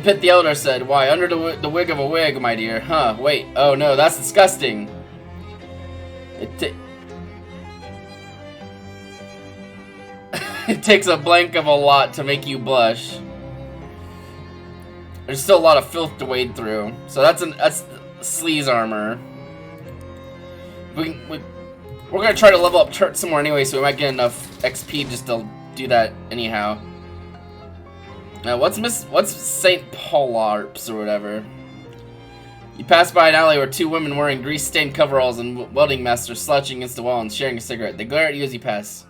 Pitt the Elder said, "Why, under the wig of a wig, my dear? Huh, wait. Oh, no, that's disgusting. It takes a blank of a lot to make you blush." There's still a lot of filth to wade through. So that's sleaze armor. We're gonna try to level up Turt some more anyway, so we might get enough XP just to do that anyhow. What's St. Paularps or whatever? You pass by an alley where two women wearing grease-stained coveralls and welding masks are slouching against the wall and sharing a cigarette. They glare at you as you pass.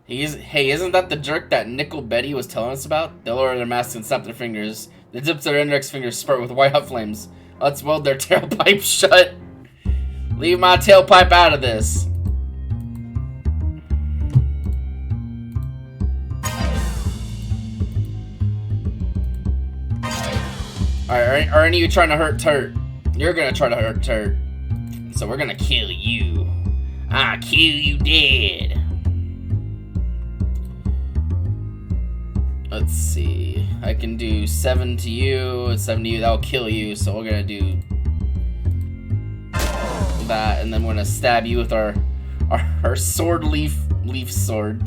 Hey, isn't that the jerk that Nickel Betty was telling us about? They lower their masks and snap their fingers. The tips of their index fingers spurt with white hot flames. Let's weld their tailpipe shut. Leave my tailpipe out of this. Alright, are any of you trying to hurt Turt? You're gonna try to hurt Turt. So we're gonna kill you. I'll kill you dead. Let's see. I can do 7 to you, 7 to you. That'll kill you. So we're gonna do that, and then we're gonna stab you with our sword leaf sword.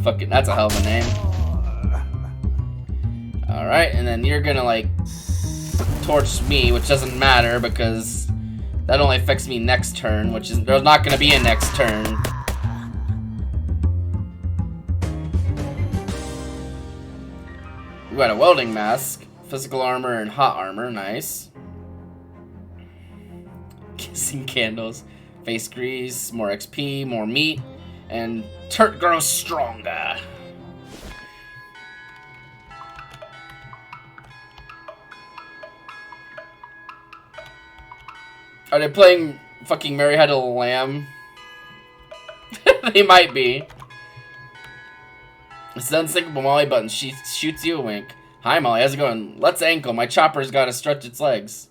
Fucking, that's a hell of a name. All right, and then you're gonna like torch me, which doesn't matter because that only affects me next turn, which is there's not gonna be a next turn. We got a welding mask, physical armor, and hot armor. Nice. Kissing candles, face grease, more XP, more meat, and Turt grows stronger. Are they playing fucking Mary Had a Lamb? They might be. It's the unsinkable Molly button. She shoots you a wink. Hi, Molly. How's it going? Let's ankle. My chopper's got to stretch its legs.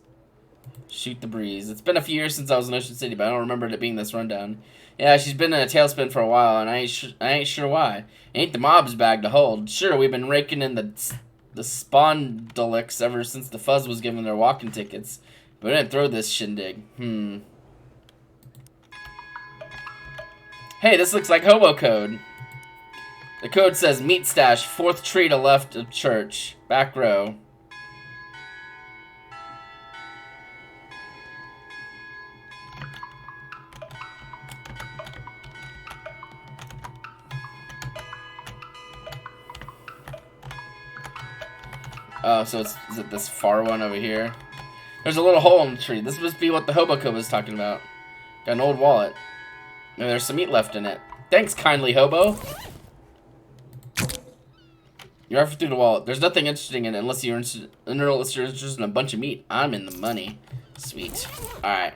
Shoot the breeze. It's been a few years since I was in Ocean City, but I don't remember it being this rundown. Yeah, she's been in a tailspin for a while, and I ain't sure why. Ain't the mob's bag to hold. Sure, we've been raking in the spondylix ever since the Fuzz was given their walking tickets. But we didn't throw this shindig. Hey, this looks like hobo code. The code says meat stash, 4th tree to left of church. Back row. Oh, so is it this far one over here? There's a little hole in the tree. This must be what the hobo was talking about. Got an old wallet. Maybe there's some meat left in it. Thanks, kindly hobo. You're halfway through the wallet. There's nothing interesting in it unless you're interested in a bunch of meat. I'm in the money. Sweet. Alright.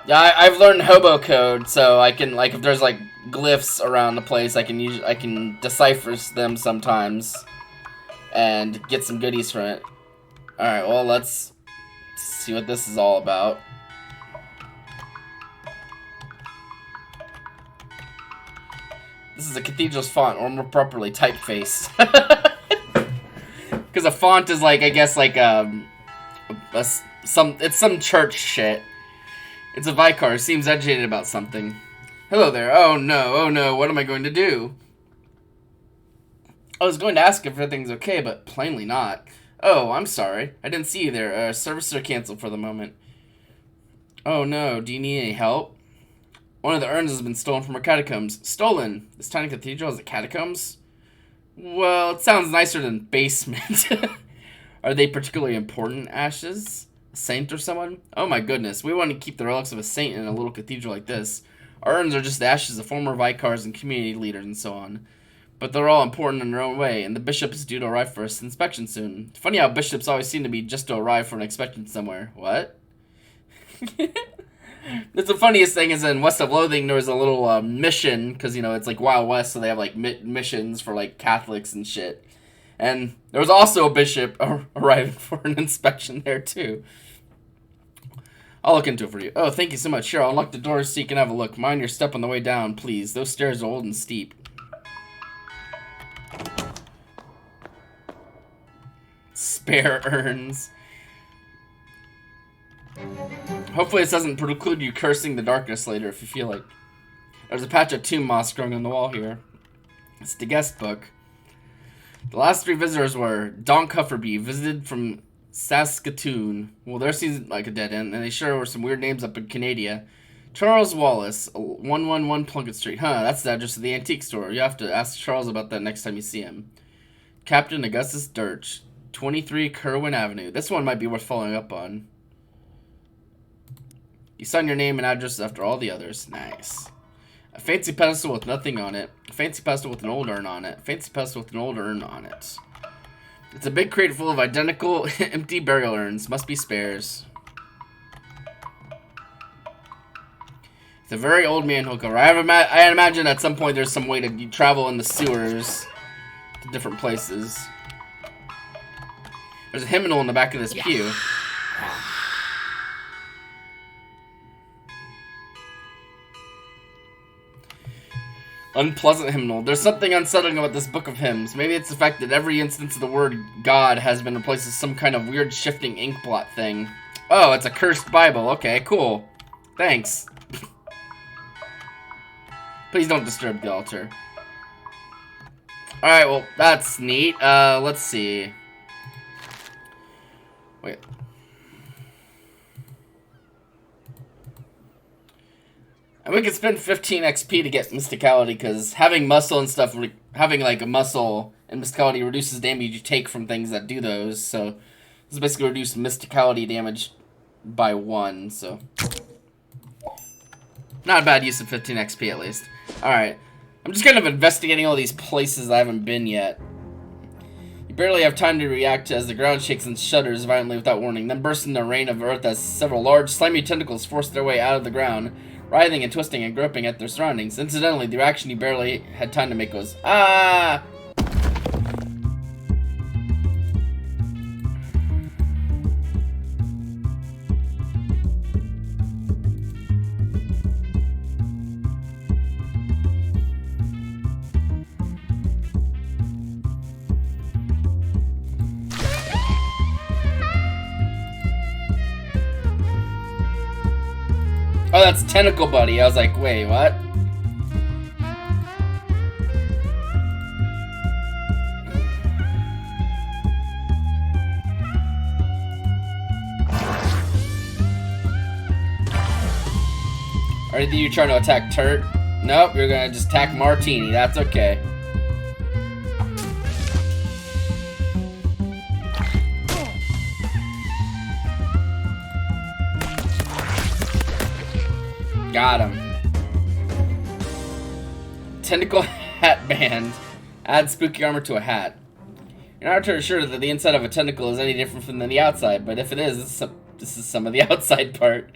Yeah, I've learned hobo code, so I can, like, if there's, like, glyphs around the place, I can decipher them sometimes. And get some goodies from it. Alright, well, let's see what this is all about. This is a cathedral's font, or more properly, typeface. Because a font is like, I guess, like, it's some church shit. It's a Vicar, seems agitated about something. Hello there. Oh no, what am I going to do? I was going to ask if everything's okay, but plainly not. Oh, I'm sorry. I didn't see you there. Services are canceled for the moment. Oh no, do you need any help? One of the urns has been stolen from our catacombs. Stolen? This tiny cathedral has a catacombs? Well, it sounds nicer than basement. Are they particularly important ashes? A saint or someone? Oh my goodness, we want to keep the relics of a saint in a little cathedral like this. Our urns are just the ashes of former vicars and community leaders and so on. But they're all important in their own way, and the bishop is due to arrive for his inspection soon. Funny how bishops always seem to be just to arrive for an inspection somewhere. What? That's the funniest thing is in West of Loathing there was a little mission, because, you know, it's like Wild West, so they have, like, missions for, like, Catholics and shit. And there was also a bishop arriving for an inspection there, too. I'll look into it for you. Oh, thank you so much. Sure, I'll unlock the doors so you can have a look. Mind your step on the way down, please. Those stairs are old and steep. Spare urns. Hopefully this doesn't preclude you cursing the darkness later if you feel like. There's a patch of tomb moss growing on the wall here. It's the guest book. The last 3 visitors were Don Cufferby, visited from Saskatoon. Well, there seems like a dead end, and they sure were some weird names up in Canada. Charles Wallace, 111 Plunkett Street. Huh, that's the address of the antique store. You have to ask Charles about that next time you see him. Captain Augustus Dirch, 23 Kerwin Avenue. This one might be worth following up on. You sign your name and address after all the others. Nice. A fancy pedestal with nothing on it. A fancy pedestal with an old urn on it. A fancy pedestal with an old urn on it. It's a big crate full of identical empty burial urns. Must be spares. It's a very old manhole cover. I imagine at some point there's some way to travel in the sewers to different places. There's a hymnal in the back of this pew. Unpleasant hymnal. There's something unsettling about this book of hymns. Maybe it's the fact that every instance of the word God has been replaced with some kind of weird shifting ink blot thing. Oh, it's a cursed Bible. Okay, cool. Thanks. Please don't disturb the altar. Alright, well, that's neat. Let's see. Wait. And we can spend 15 XP to get Mysticality, because having muscle and stuff, having like a muscle and Mysticality reduces damage you take from things that do those, so this is basically reduce Mysticality damage by 1, so. Not a bad use of 15 XP at least. Alright, I'm just kind of investigating all these places I haven't been yet. You barely have time to react as the ground shakes and shudders violently without warning, then bursts into a rain of earth as several large, slimy tentacles force their way out of the ground, writhing and twisting and groping at their surroundings. Incidentally, the reaction you barely had time to make was, ah! Oh, that's Tentacle Buddy. I was like, wait, what? Or are you trying to attack Turt? Nope, you're gonna just attack Martini. That's okay. Got him. Tentacle hat band. Add spooky armor to a hat. You're not entirely sure that the inside of a tentacle is any different from the outside, but if it is, this is some of the outside part.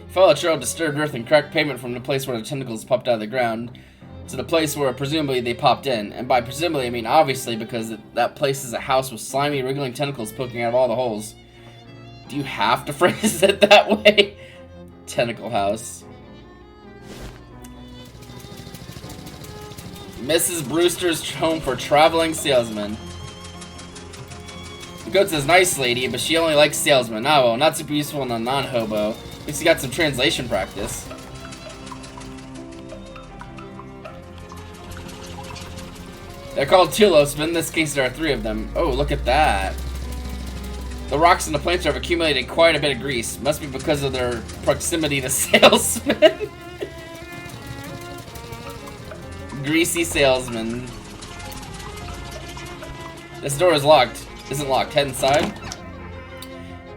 Follow a trail of disturbed earth and cracked pavement from the place where the tentacles popped out of the ground to the place where presumably they popped in. And by presumably, I mean obviously, because that place is a house with slimy, wriggling tentacles poking out of all the holes. Do you have to phrase it that way? Tentacle house. Mrs. Brewster's home for traveling salesmen. The goat says nice lady, but she only likes salesmen. Ah, well, not super useful in a non-hobo. At least you got some translation practice. They're called tulos, but in this case there are 3 of them. Oh, look at that. The rocks and the plants have accumulated quite a bit of grease. Must be because of their proximity to salesmen. Greasy salesman. This door is locked. Isn't locked. Head inside.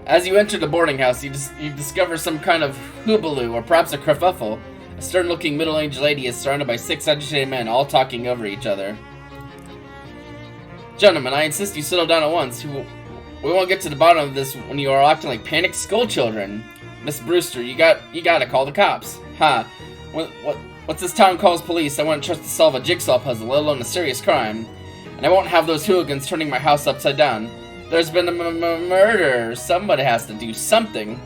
As you enter the boarding house, you discover some kind of hoobaloo, or perhaps a kerfuffle. A stern-looking middle-aged lady is surrounded by 6 agitated men, all talking over each other. Gentlemen, I insist you settle down at once. We won't get to the bottom of this when you are acting like panicked schoolchildren. Miss Brewster, you gotta call the cops. Ha. What's this town calls police? I wouldn't trust to solve a jigsaw puzzle, let alone a serious crime. And I won't have those hooligans turning my house upside down. There's been a murder. Somebody has to do something.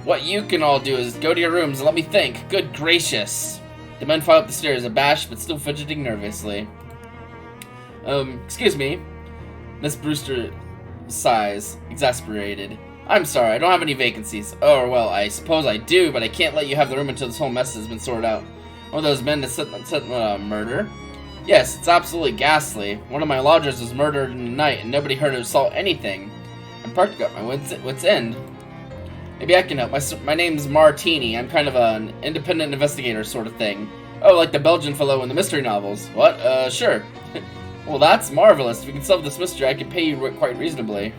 What you can all do is go to your rooms and let me think. Good gracious. The men file up the stairs, abashed but still fidgeting nervously. Excuse me. Miss Brewster sighs, exasperated. I'm sorry, I don't have any vacancies. Oh, well, I suppose I do, but I can't let you have the room until this whole mess has been sorted out. One of those men that said murder? Yes, it's absolutely ghastly. One of my lodgers was murdered in the night, and nobody heard or saw anything. I'm practically at my wit's end. Maybe I can help. My name's Martini. I'm kind of an independent investigator sort of thing. Oh, like the Belgian fellow in the mystery novels. What? Sure. Well, that's marvelous. If we can solve this mystery, I can pay you quite reasonably.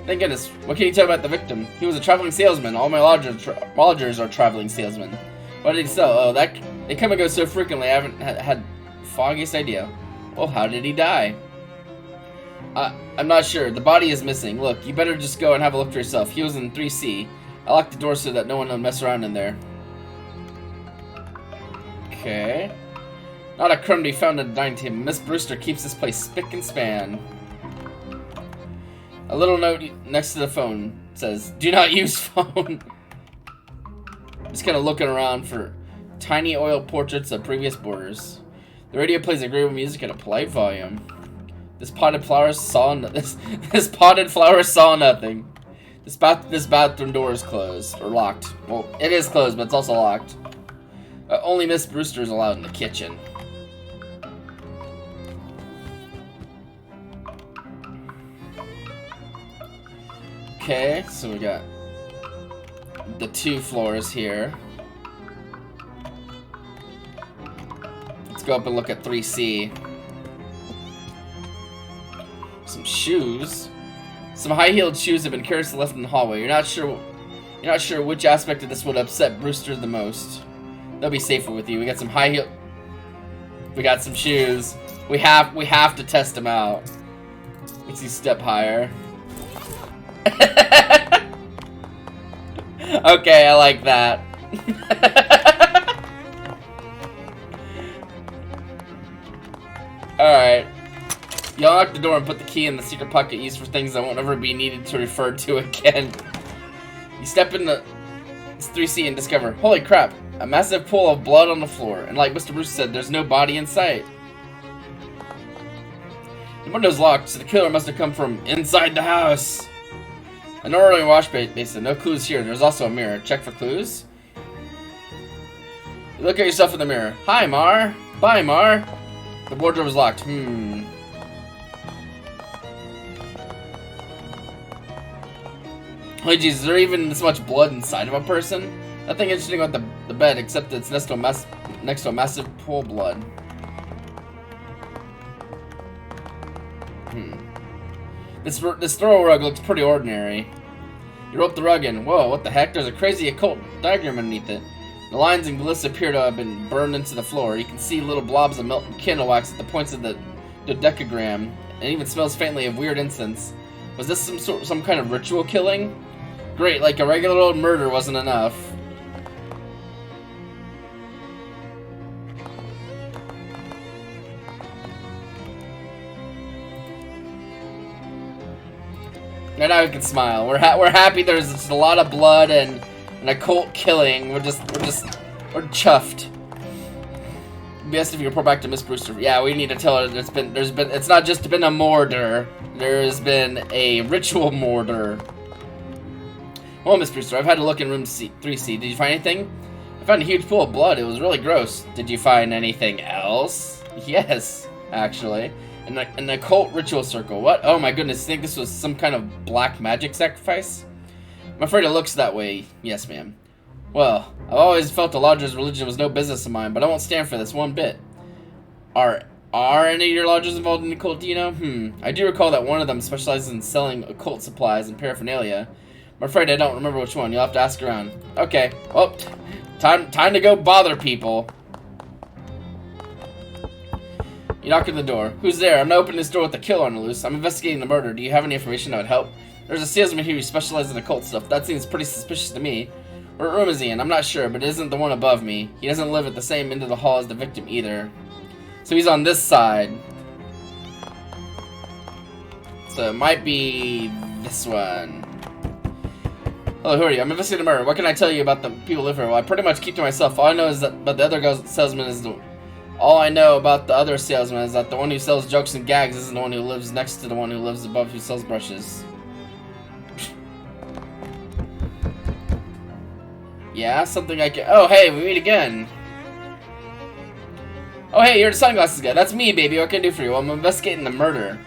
Thank goodness. What can you tell about the victim? He was a traveling salesman. All my lodgers are traveling salesmen. What did he sell? Oh, they come and go so frequently, I haven't had the foggiest idea. Well, how did he die? I'm not sure. The body is missing. Look, you better just go and have a look for yourself. He was in 3C. I locked the door so that no one would mess around in there. Okay. Not a crumb to be found at the dining table. Miss Brewster keeps this place spick and span. A little note next to the phone says, "Do not use phone." Just kind of looking around for tiny oil portraits of previous boarders. The radio plays agreeable music at a polite volume. This potted flower saw this potted flower saw nothing. This bathroom door is closed or locked. Well, it is closed, but it's also locked. Only Miss Brewster is allowed in the kitchen. Okay, so we got the 2 floors here. Let's go up and look at 3C. Some shoes. Some high-heeled shoes have been carelessly left in the hallway. You're not sure which aspect of this would upset Brewster the most. They'll be safer with you. We got some high heel. We got some shoes. We have to test them out. Let's see, step higher. Okay, I like that. Alright. You unlock the door and put the key in the secret pocket used for things that won't ever be needed to refer to again. You step in the 3C and discover, holy crap, a massive pool of blood on the floor. And like Mr. Bruce said, there's no body in sight. The window's locked, so the killer must have come from inside the house. An orderly wash basin. No clues here. There's also a mirror. Check for clues. You look at yourself in the mirror. Hi, Mar. Bye, Mar. The wardrobe is locked. Oh jeez, is there even this much blood inside of a person? Nothing interesting about the bed, except it's next to a massive pool of blood. This throw rug looks pretty ordinary. You rope the rug in. Whoa, what the heck? There's a crazy occult diagram underneath it. The lines and glyphs appear to have been burned into the floor. You can see little blobs of melted candle wax at the points of the dodecagram. It even smells faintly of weird incense. Was this some kind of ritual killing? Great, like a regular old murder wasn't enough. And now we can smile. We're happy. There's just a lot of blood and an occult killing. We're chuffed. Best if you report back to Miss Brewster. Yeah, we need to tell her it's not just been a murder. There's been a ritual murder. Well, Miss Brewster, I've had a look in room 3C. Did you find anything? I found a huge pool of blood. It was really gross. Did you find anything else? Yes, actually. An occult ritual circle. What? Oh my goodness, think this was some kind of black magic sacrifice? I'm afraid it looks that way. Yes, ma'am. Well, I've always felt the lodger's religion was no business of mine, but I won't stand for this one bit. Are any of your lodgers involved in the occult, do you know? I do recall that one of them specializes in selling occult supplies and paraphernalia. I'm afraid I don't remember which one. You'll have to ask around. Okay. Well, time to go bother people. You knock on the door. Who's there? I'm not opening this door with the killer on the loose. I'm investigating the murder. Do you have any information that would help? There's a salesman here who specializes in occult stuff. That seems pretty suspicious to me. What room is he in? I'm not sure, but it isn't the one above me. He doesn't live at the same end of the hall as the victim either. So he's on this side. So it might be this one. Hello, who are you? I'm investigating the murder. What can I tell you about the people who live here? Well, I pretty much keep to myself. All I know is that the other salesman is the... All I know about the other salesman is that the one who sells jokes and gags isn't the one who lives next to the one who lives above who sells brushes. Yeah, something I can... Oh, hey, we meet again. Oh, hey, you're the sunglasses guy. That's me, baby. What can I do for you? Well, I'm investigating the murder.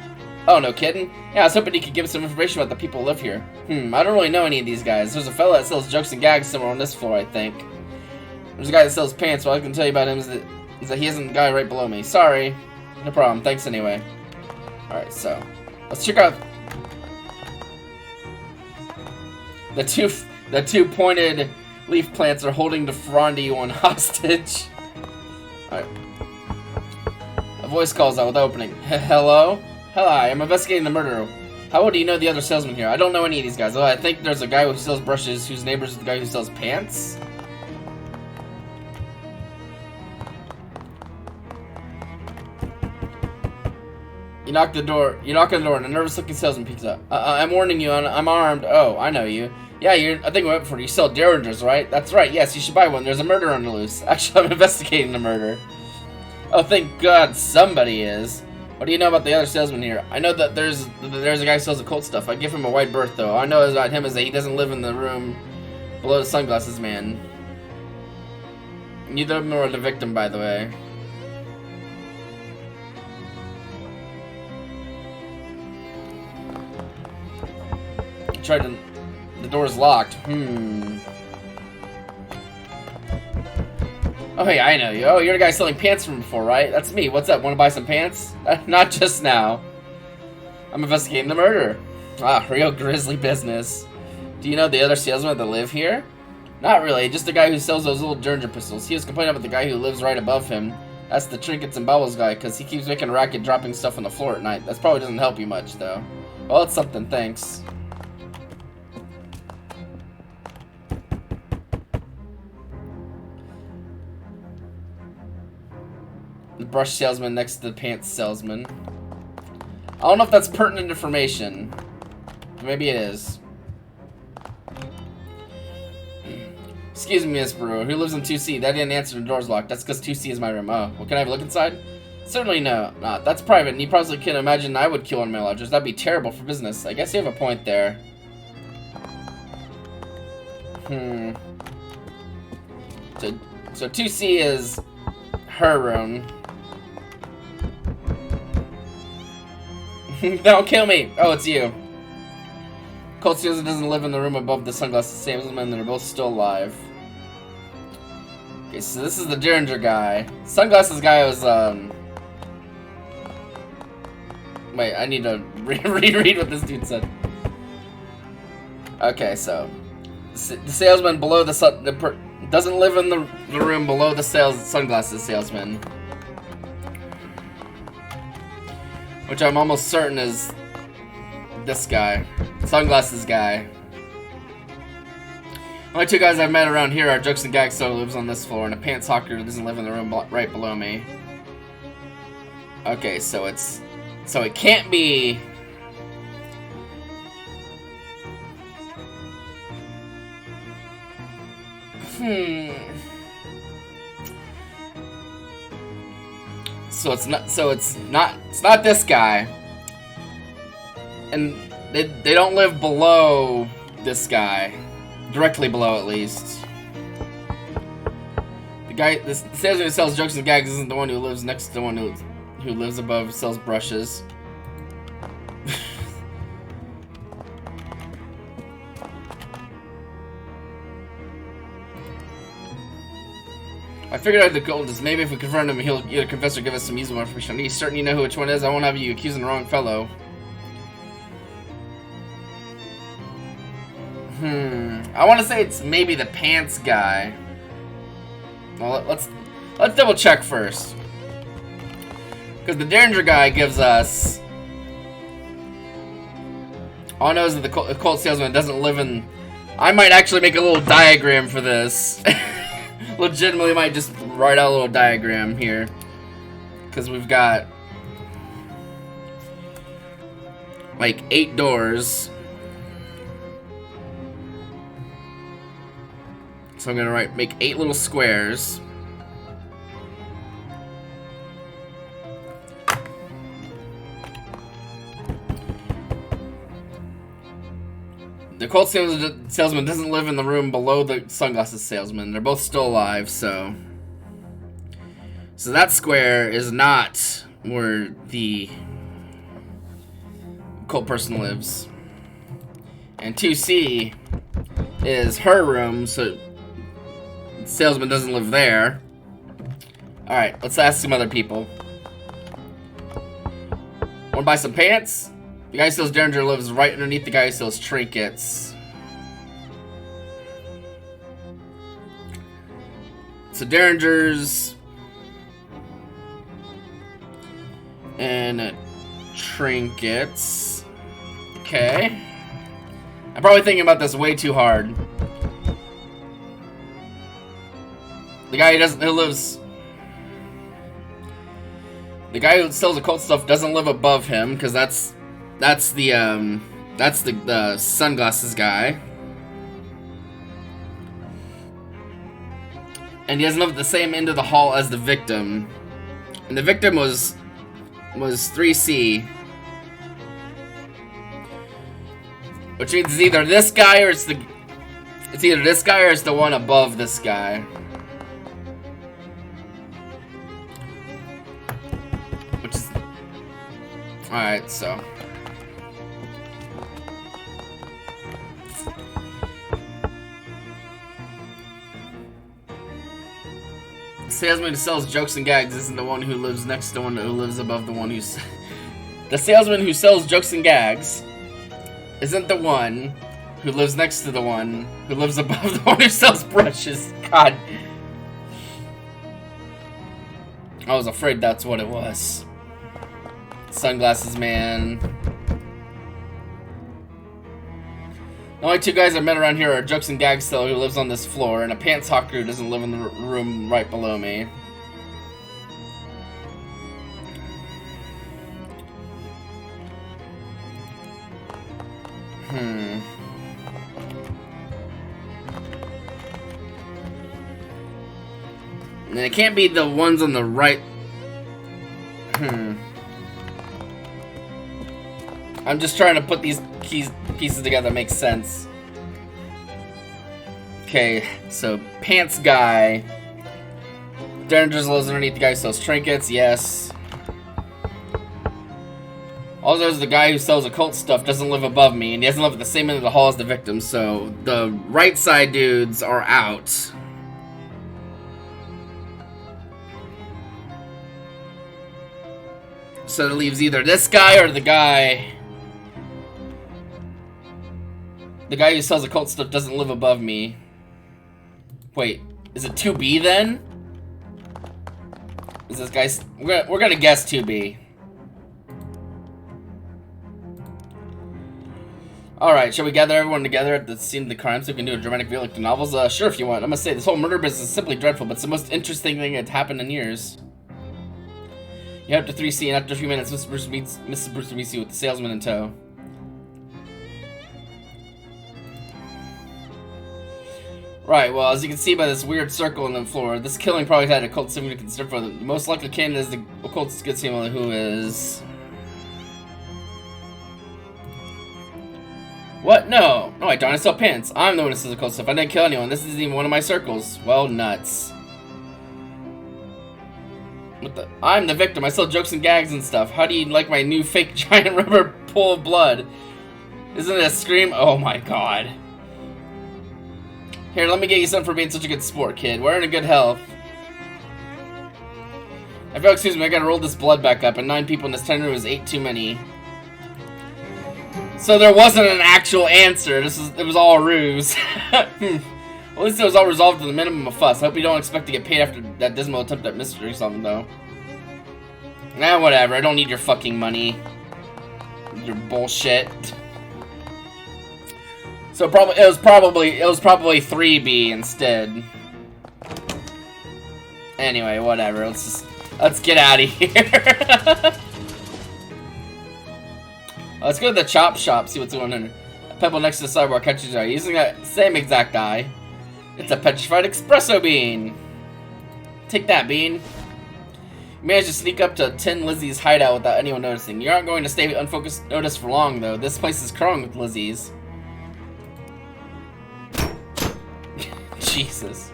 Oh, no kidding? Yeah, I was hoping you could give us some information about the people who live here. I don't really know any of these guys. There's a fella that sells jokes and gags somewhere on this floor, I think. There's a guy that sells pants. All I can tell you about him is that he isn't the guy right below me. Sorry. No problem. Thanks anyway. Alright, so let's check out the two pointed leaf plants are holding the Frondy one hostage. Alright. A voice calls out with opening. Hello? Hi, I'm investigating the murder. How well do you know the other salesman here? I don't know any of these guys. Oh, I think there's a guy who sells brushes whose neighbor is the guy who sells pants. You knock on the door, and a nervous-looking salesman peeks up. I'm warning you, I'm armed. Oh, I know you. Yeah, I think we went for it. You sell derringers, right? That's right, yes, you should buy one. There's a murder on the loose. Actually, I'm investigating the murder. Oh, thank God somebody is. What do you know about the other salesman here? I know that there's a guy who sells occult stuff. I give him a wide berth, though. All I know about him is that he doesn't live in the room below the sunglasses man. Neither of them are the victim, by the way. The door's locked. Oh, hey, I know you. Oh, you're the guy selling pants from before, right? That's me. What's up? Want to buy some pants? Not just now. I'm investigating the murder. Ah, real grisly business. Do you know the other salesmen that live here? Not really. Just the guy who sells those little Derringer pistols. He was complaining about the guy who lives right above him. That's the trinkets and bubbles guy, because he keeps making a racket dropping stuff on the floor at night. That probably doesn't help you much, though. Well, it's something. Thanks. The brush salesman next to the pants salesman. I don't know if that's pertinent information. Maybe it is. Excuse me, Miss Brewer. Who lives in 2C? That didn't answer. The door's locked. That's because 2C is my room. Oh, well, can I have a look inside? Certainly no. Not. That's private, and you probably can imagine I would kill one of my lodgers. That'd be terrible for business. I guess you have a point there. So 2C is her room. Don't kill me! Oh, it's you. Colt salesman doesn't live in the room above the sunglasses salesman. They're both still alive. Okay, so this is the Derringer guy. Sunglasses guy was, Wait, I need to reread what this dude said. Okay, so the salesman below the doesn't live in the room below the sunglasses salesman, which I'm almost certain is this guy, sunglasses guy. Only two guys I've met around here are Jokes and Gags, so lives on this floor, and a pants hawker who doesn't live in the room right below me. Okay, so it can't be. So it's not this guy. And they don't live below this guy. Directly below, at least. The salesman who sells Jokes and Gags isn't the one who lives next to the one who lives above, sells brushes. I figured out the goal is maybe if we confront him, he'll either confess or give us some useful information. He's certain you know who which one is. I won't have you accusing the wrong fellow. I want to say it's maybe the pants guy. Well, let's double check first, because the Derringer guy gives us. All I know is that the Colt salesman doesn't live in. I might actually make a little diagram for this. Legitimately might just write out a little diagram here, because we've got like 8 doors. So I'm gonna make 8 little squares. The Colt salesman doesn't live in the room below the sunglasses salesman. They're both still alive, so that square is not where the Colt person lives. And 2C is her room, so the salesman doesn't live there. Alright, let's ask some other people. Wanna buy some pants? The guy who sells Derringer lives right underneath the guy who sells trinkets. So Derringer's and trinkets. Okay. I'm probably thinking about this way too hard. The guy the guy who sells occult stuff doesn't live above him, because that's the sunglasses guy. And he doesn't live at the same end of the hall as the victim. And the victim was 3C. Which means it's either this guy or it's either this guy or it's the one above this guy. Which is alright, so the salesman who sells Jokes and Gags isn't the one who lives next to the one who lives above the one who's. The salesman who sells Jokes and Gags isn't the one who lives next to the one who lives above the one who sells brushes. God. I was afraid that's what it was. Sunglasses man. The only 2 guys I've met around here are Jokes and Gags seller who lives on this floor, and a pants hawker who doesn't live in the room right below me. And it can't be the ones on the right. I'm just trying to put these pieces together, make sense. Okay, so pants guy. Derringer's lives underneath the guy who sells trinkets, yes. Also, the guy who sells occult stuff doesn't live above me, and he doesn't live at the same end of the hall as the victim, so the right side dudes are out. So it leaves either this guy or the guy... The guy who sells occult stuff doesn't live above me. Wait, is it 2B then? Is this guy's... We're gonna guess 2B. Alright, shall we gather everyone together at the scene of the crime so we can do a dramatic view like the novels? Sure, if you want. I must say, this whole murder business is simply dreadful, but it's the most interesting thing that's happened in years. You head up to 3C, and after a few minutes, Mrs. Brewster meets you with the salesman in tow. Right, well, as you can see by this weird circle on the floor, this killing probably had a occult symbol to consider for the most likely candidate is the occult good symbol who is... What? No, I don't. I sell pants. I'm the one who sells occult stuff. I didn't kill anyone. This isn't even one of my circles. Well, nuts. What the? I'm the victim. I sell jokes and gags and stuff. How do you like my new fake giant rubber pool of blood? Isn't it a scream? Oh my god. Here, let me get you something for being such a good sport, kid. We're in a good health. I feel, excuse me, I gotta roll this blood back up, and 9 people in this 10 room is 8 too many. So there wasn't an actual answer. It was all a ruse. At least it was all resolved to the minimum of fuss. I hope you don't expect to get paid after that dismal attempt at mystery solving, though. Nah, whatever. I don't need your fucking money. Your bullshit. So it was probably 3B instead. Anyway, whatever. Let's get out of here. Let's go to the chop shop, see what's going on. A pebble next to the sidewalk catches your eye. Using that same exact eye. It's a petrified espresso bean. Take that, bean. You managed to sneak up to Tin Lizzie's hideout without anyone noticing. You aren't going to stay unfocused notice for long, though. This place is crawling with Lizzie's. Jesus.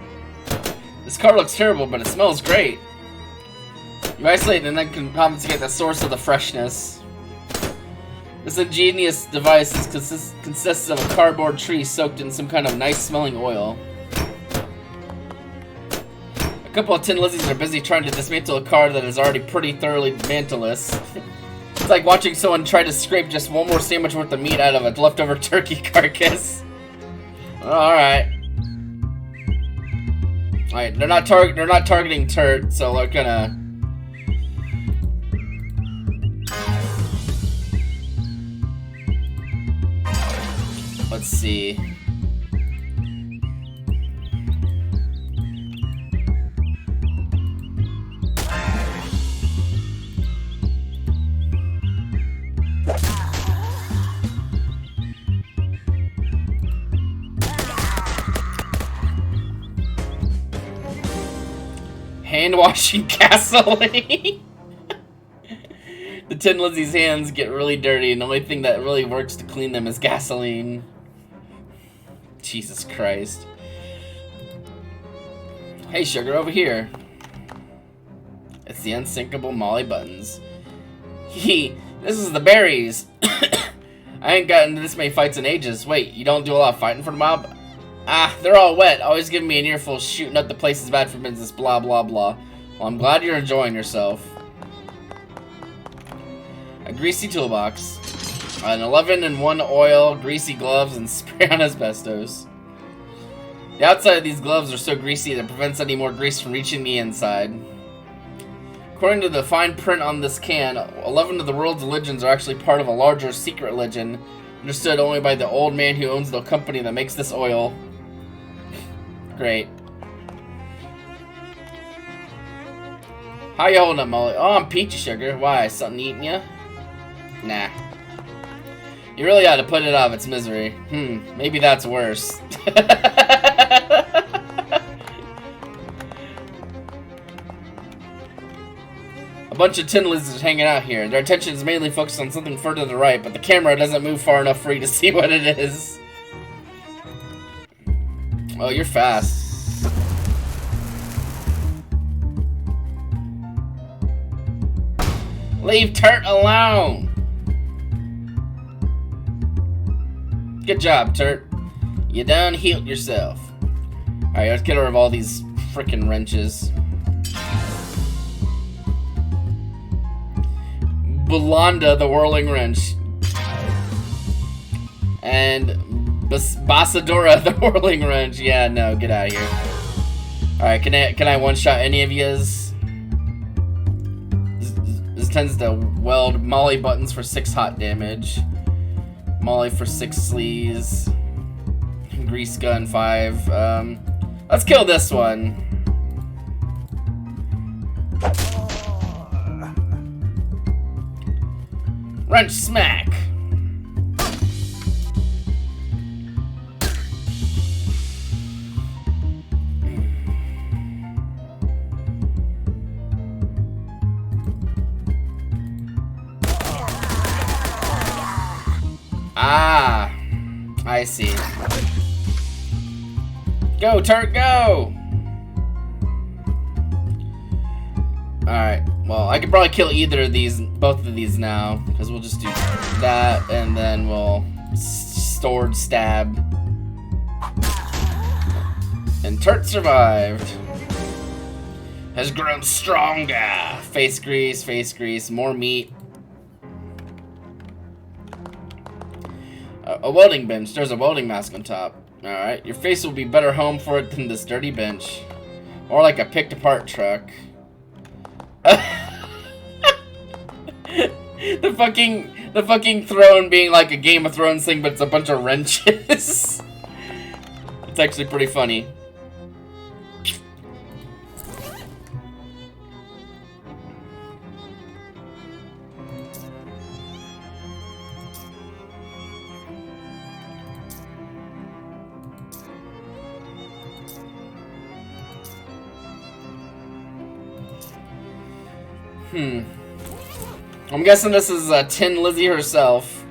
This car looks terrible, but it smells great. You isolate and then can compensate the source of the freshness. This ingenious device consists of a cardboard tree soaked in some kind of nice-smelling oil. A couple of Tin Lizzies are busy trying to dismantle a car that is already pretty thoroughly mantleless. It's like watching someone try to scrape just one more sandwich worth of meat out of a leftover turkey carcass. Alright. Alright, they're not targeting Turt, so they're gonna... Let's see. Hand washing gasoline. The Tin Lizzie's hands get really dirty, and the only thing that really works to clean them is gasoline. Jesus Christ. Hey, sugar, over here. It's the unsinkable Molly Buttons. This is the berries. I ain't gotten into this many fights in ages. Wait, you don't do a lot of fighting for the mob? Ah, they're all wet. Always giving me an earful shooting up the place is bad for business, blah, blah, blah. Well, I'm glad you're enjoying yourself. A greasy toolbox. An 11-in-1 oil, greasy gloves, and spray on asbestos. The outside of these gloves are so greasy that it prevents any more grease from reaching the inside. According to the fine print on this can, 11 of the world's religions are actually part of a larger secret religion, understood only by the old man who owns the company that makes this oil. Great. How you holding up, Molly? Oh, I'm peachy, sugar. Why? Something eating ya? Nah. You really ought to put it out of its misery. Maybe that's worse. A bunch of Tin Lizards hanging out here. Their attention is mainly focused on something further to the right, but the camera doesn't move far enough for you to see what it is. Oh, you're fast. Leave Turt alone! Good job, Turt. You done healed yourself. Alright, let's get rid of all these frickin' wrenches. Belanda, the whirling wrench. And Basadora, the whirling wrench. Yeah, no, get out of here. Alright, can I one-shot any of yous? This tends to weld Molly buttons for 6 hot damage. Molly for 6 sleaze. Grease gun 5. Let's kill this one. Wrench smack. Ah, I see. Go, Turk, go! Alright, well, I could probably kill either of these, both of these now, because we'll just do that, and then we'll sword stab. And Turk survived. Has grown stronger. Face grease, more meat. A welding bench. There's a welding mask on top. Alright, your face will be better home for it than this dirty bench. Or like a picked apart truck. The fucking throne being like a Game of Thrones thing, but it's a bunch of wrenches. It's actually pretty funny. I'm guessing this is Tin Lizzie herself.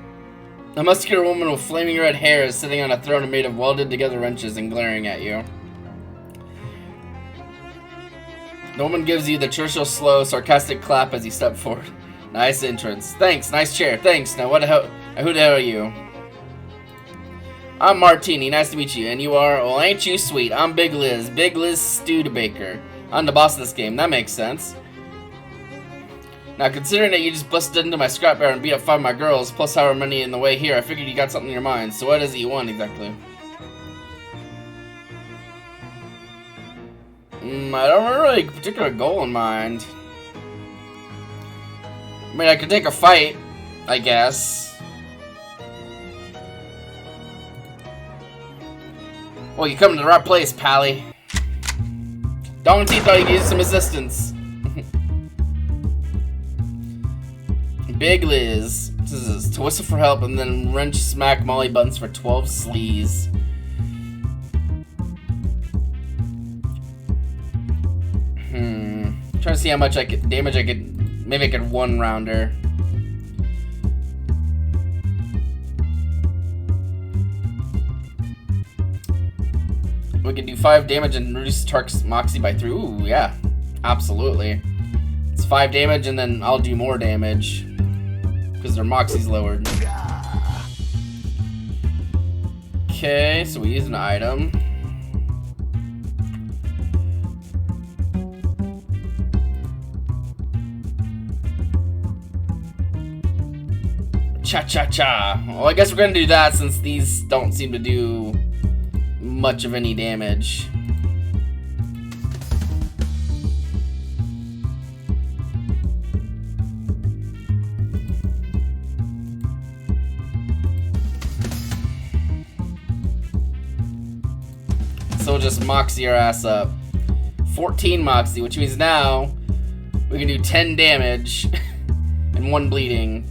A muscular woman with flaming red hair is sitting on a throne made of welded together wrenches and glaring at you. The woman gives you the traditional slow, sarcastic clap as you step forward. Nice entrance. Thanks, nice chair. Thanks. Now who the hell are you? I'm Martini, nice to meet you. And you are? Well, ain't you sweet? I'm Big Liz Studebaker. I'm the boss of this game. That makes sense. Now, considering that you just busted into my scrapyard and beat up 5 of my girls, plus however many in the way here, I figured you got something in your mind. So what is it you want, exactly? I don't have really a particular goal in mind. I mean, I could take a fight, I guess. Well, you come to the right place, Pally. Dong T thought he could use some assistance. Big Liz. This is to whistle for help and then wrench smack Molly buttons for 12 sleaze. Trying to see how much damage I could. Maybe I could one rounder. We can do 5 damage and reduce Tark's Moxie by 3. Ooh, yeah. Absolutely. It's 5 damage and then I'll do more damage. Because their Moxie's lowered. Okay, so we use an item. Cha-cha-cha. Well, I guess we're gonna do that since these don't seem to do much of any damage. So we'll just Moxie your ass up. 14 Moxie, which means now we can do 10 damage and 1 bleeding.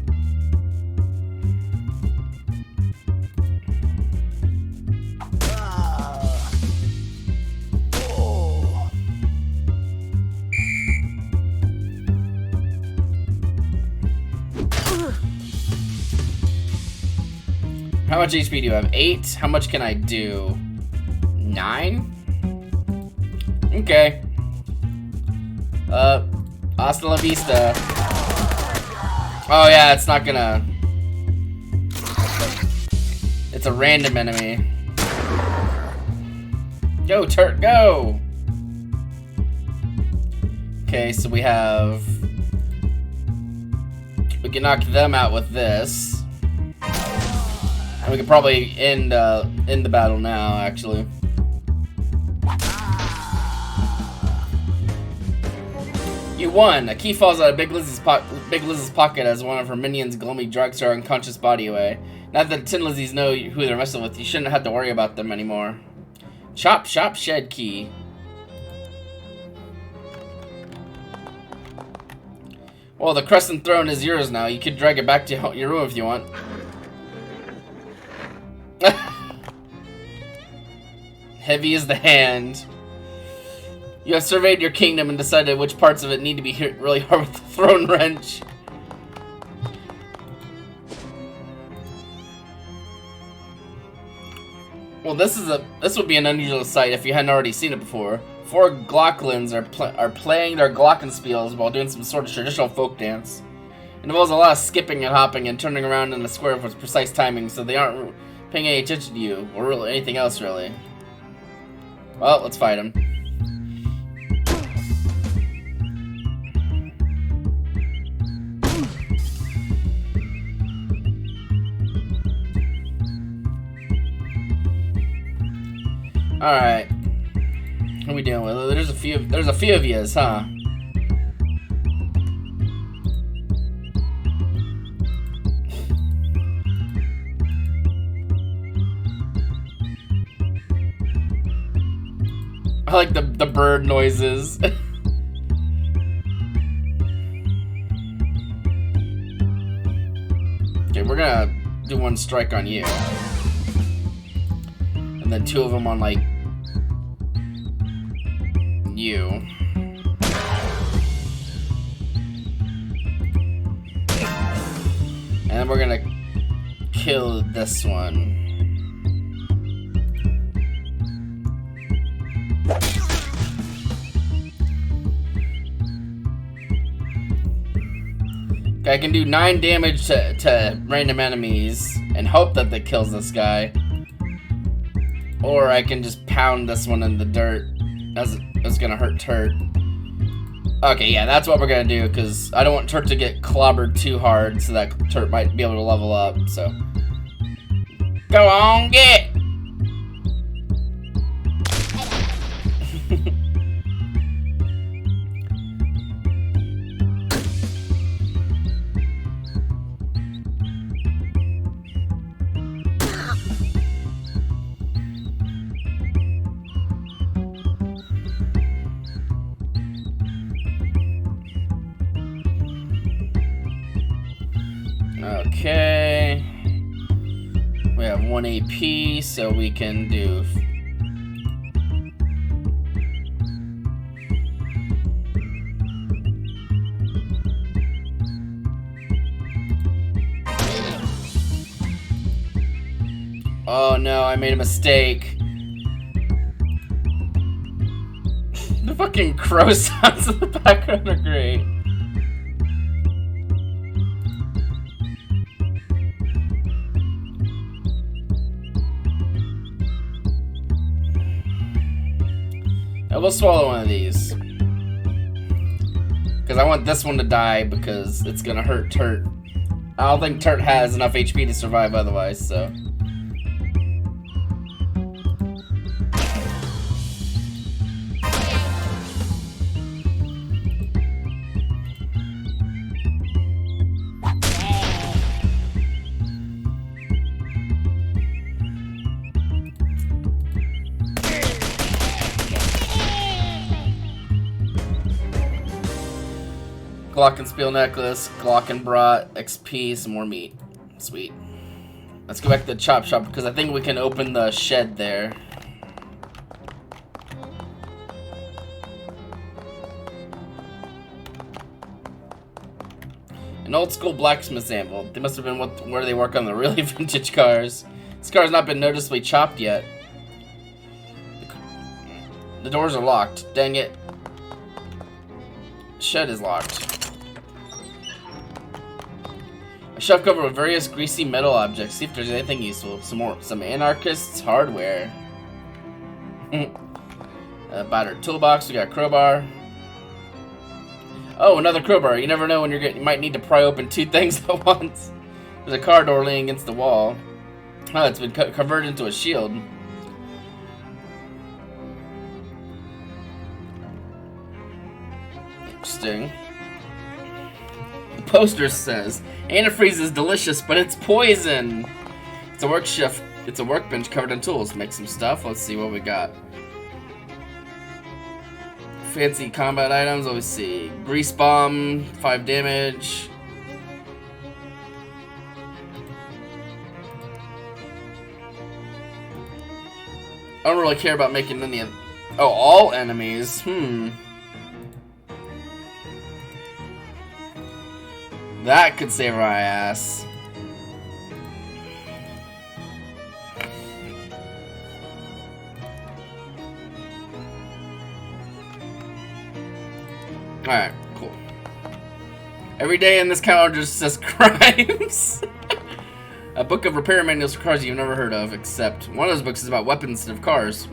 How much HP do you have? 8? How much can I do? 9? Okay. Hasta la vista. Oh yeah, it's It's a random enemy. Go, Turt, go! Okay, so we have... We can knock them out with this. And we can probably end the battle now, actually. You won! A key falls out of Big Lizzie's pocket as one of her minions gloomy drags her unconscious body away. Now that Tin Lizzies know who they're messing with, you shouldn't have to worry about them anymore. Chop, shop, shed key. Well, the Crescent Throne is yours now. You can drag it back to your room if you want. Heavy is the hand. You have surveyed your kingdom and decided which parts of it need to be hit really hard with the throne wrench. Well, this would be an unusual sight if you hadn't already seen it before. 4 Glocklins are playing their glockenspiels while doing some sort of traditional folk dance. It involves a lot of skipping and hopping and turning around in a square with precise timing, so they aren't paying any attention to you or really anything else, really. Well, let's fight them. Alright. What are we dealing with? There's a few of yous, huh? I like the bird noises. Okay, we're gonna do one strike on you. And then 2 of them on, like, you. And then we're gonna kill this one. Okay, I can do 9 damage to random enemies and hope that that kills this guy. Or I can just pound this one in the dirt. That's gonna hurt Turt. Okay, yeah, that's what we're gonna do, because I don't want Turt to get clobbered too hard, so that Turt might be able to level up, so. Go on, get! Okay, we have 1 AP, so we can do... Oh no, I made a mistake. The fucking crow sounds in the background are great. I will swallow one of these. Because I want this one to die because it's gonna hurt Turt. I don't think Turt has enough HP to survive otherwise, so. Glockenspiel necklace, Glockenbrat, XP, some more meat. Sweet. Let's go back to the chop shop because I think we can open the shed there. An old school blacksmith's anvil. They must have been where they work on the really vintage cars. This car has not been noticeably chopped yet. The doors are locked. Dang it. Shed is locked. A Shelf covered with various greasy metal objects. See if there's anything useful. Some anarchists' hardware. Battered toolbox. We got a crowbar. Oh, another crowbar. You never know when you might need to pry open 2 things at once. There's a car door laying against the wall. Oh, it's been converted into a shield. Interesting. The poster says, antifreeze is delicious, but it's poison. It's a workbench covered in tools. Make some stuff. Let's see what we got. Fancy combat items. Let's see. Grease bomb, 5 damage. I don't really care about making any of... Oh, all enemies. That could save my ass. Alright, cool. Every day in this calendar just says crimes. A book of repair manuals for cars you've never heard of, except one of those books is about weapons instead of cars.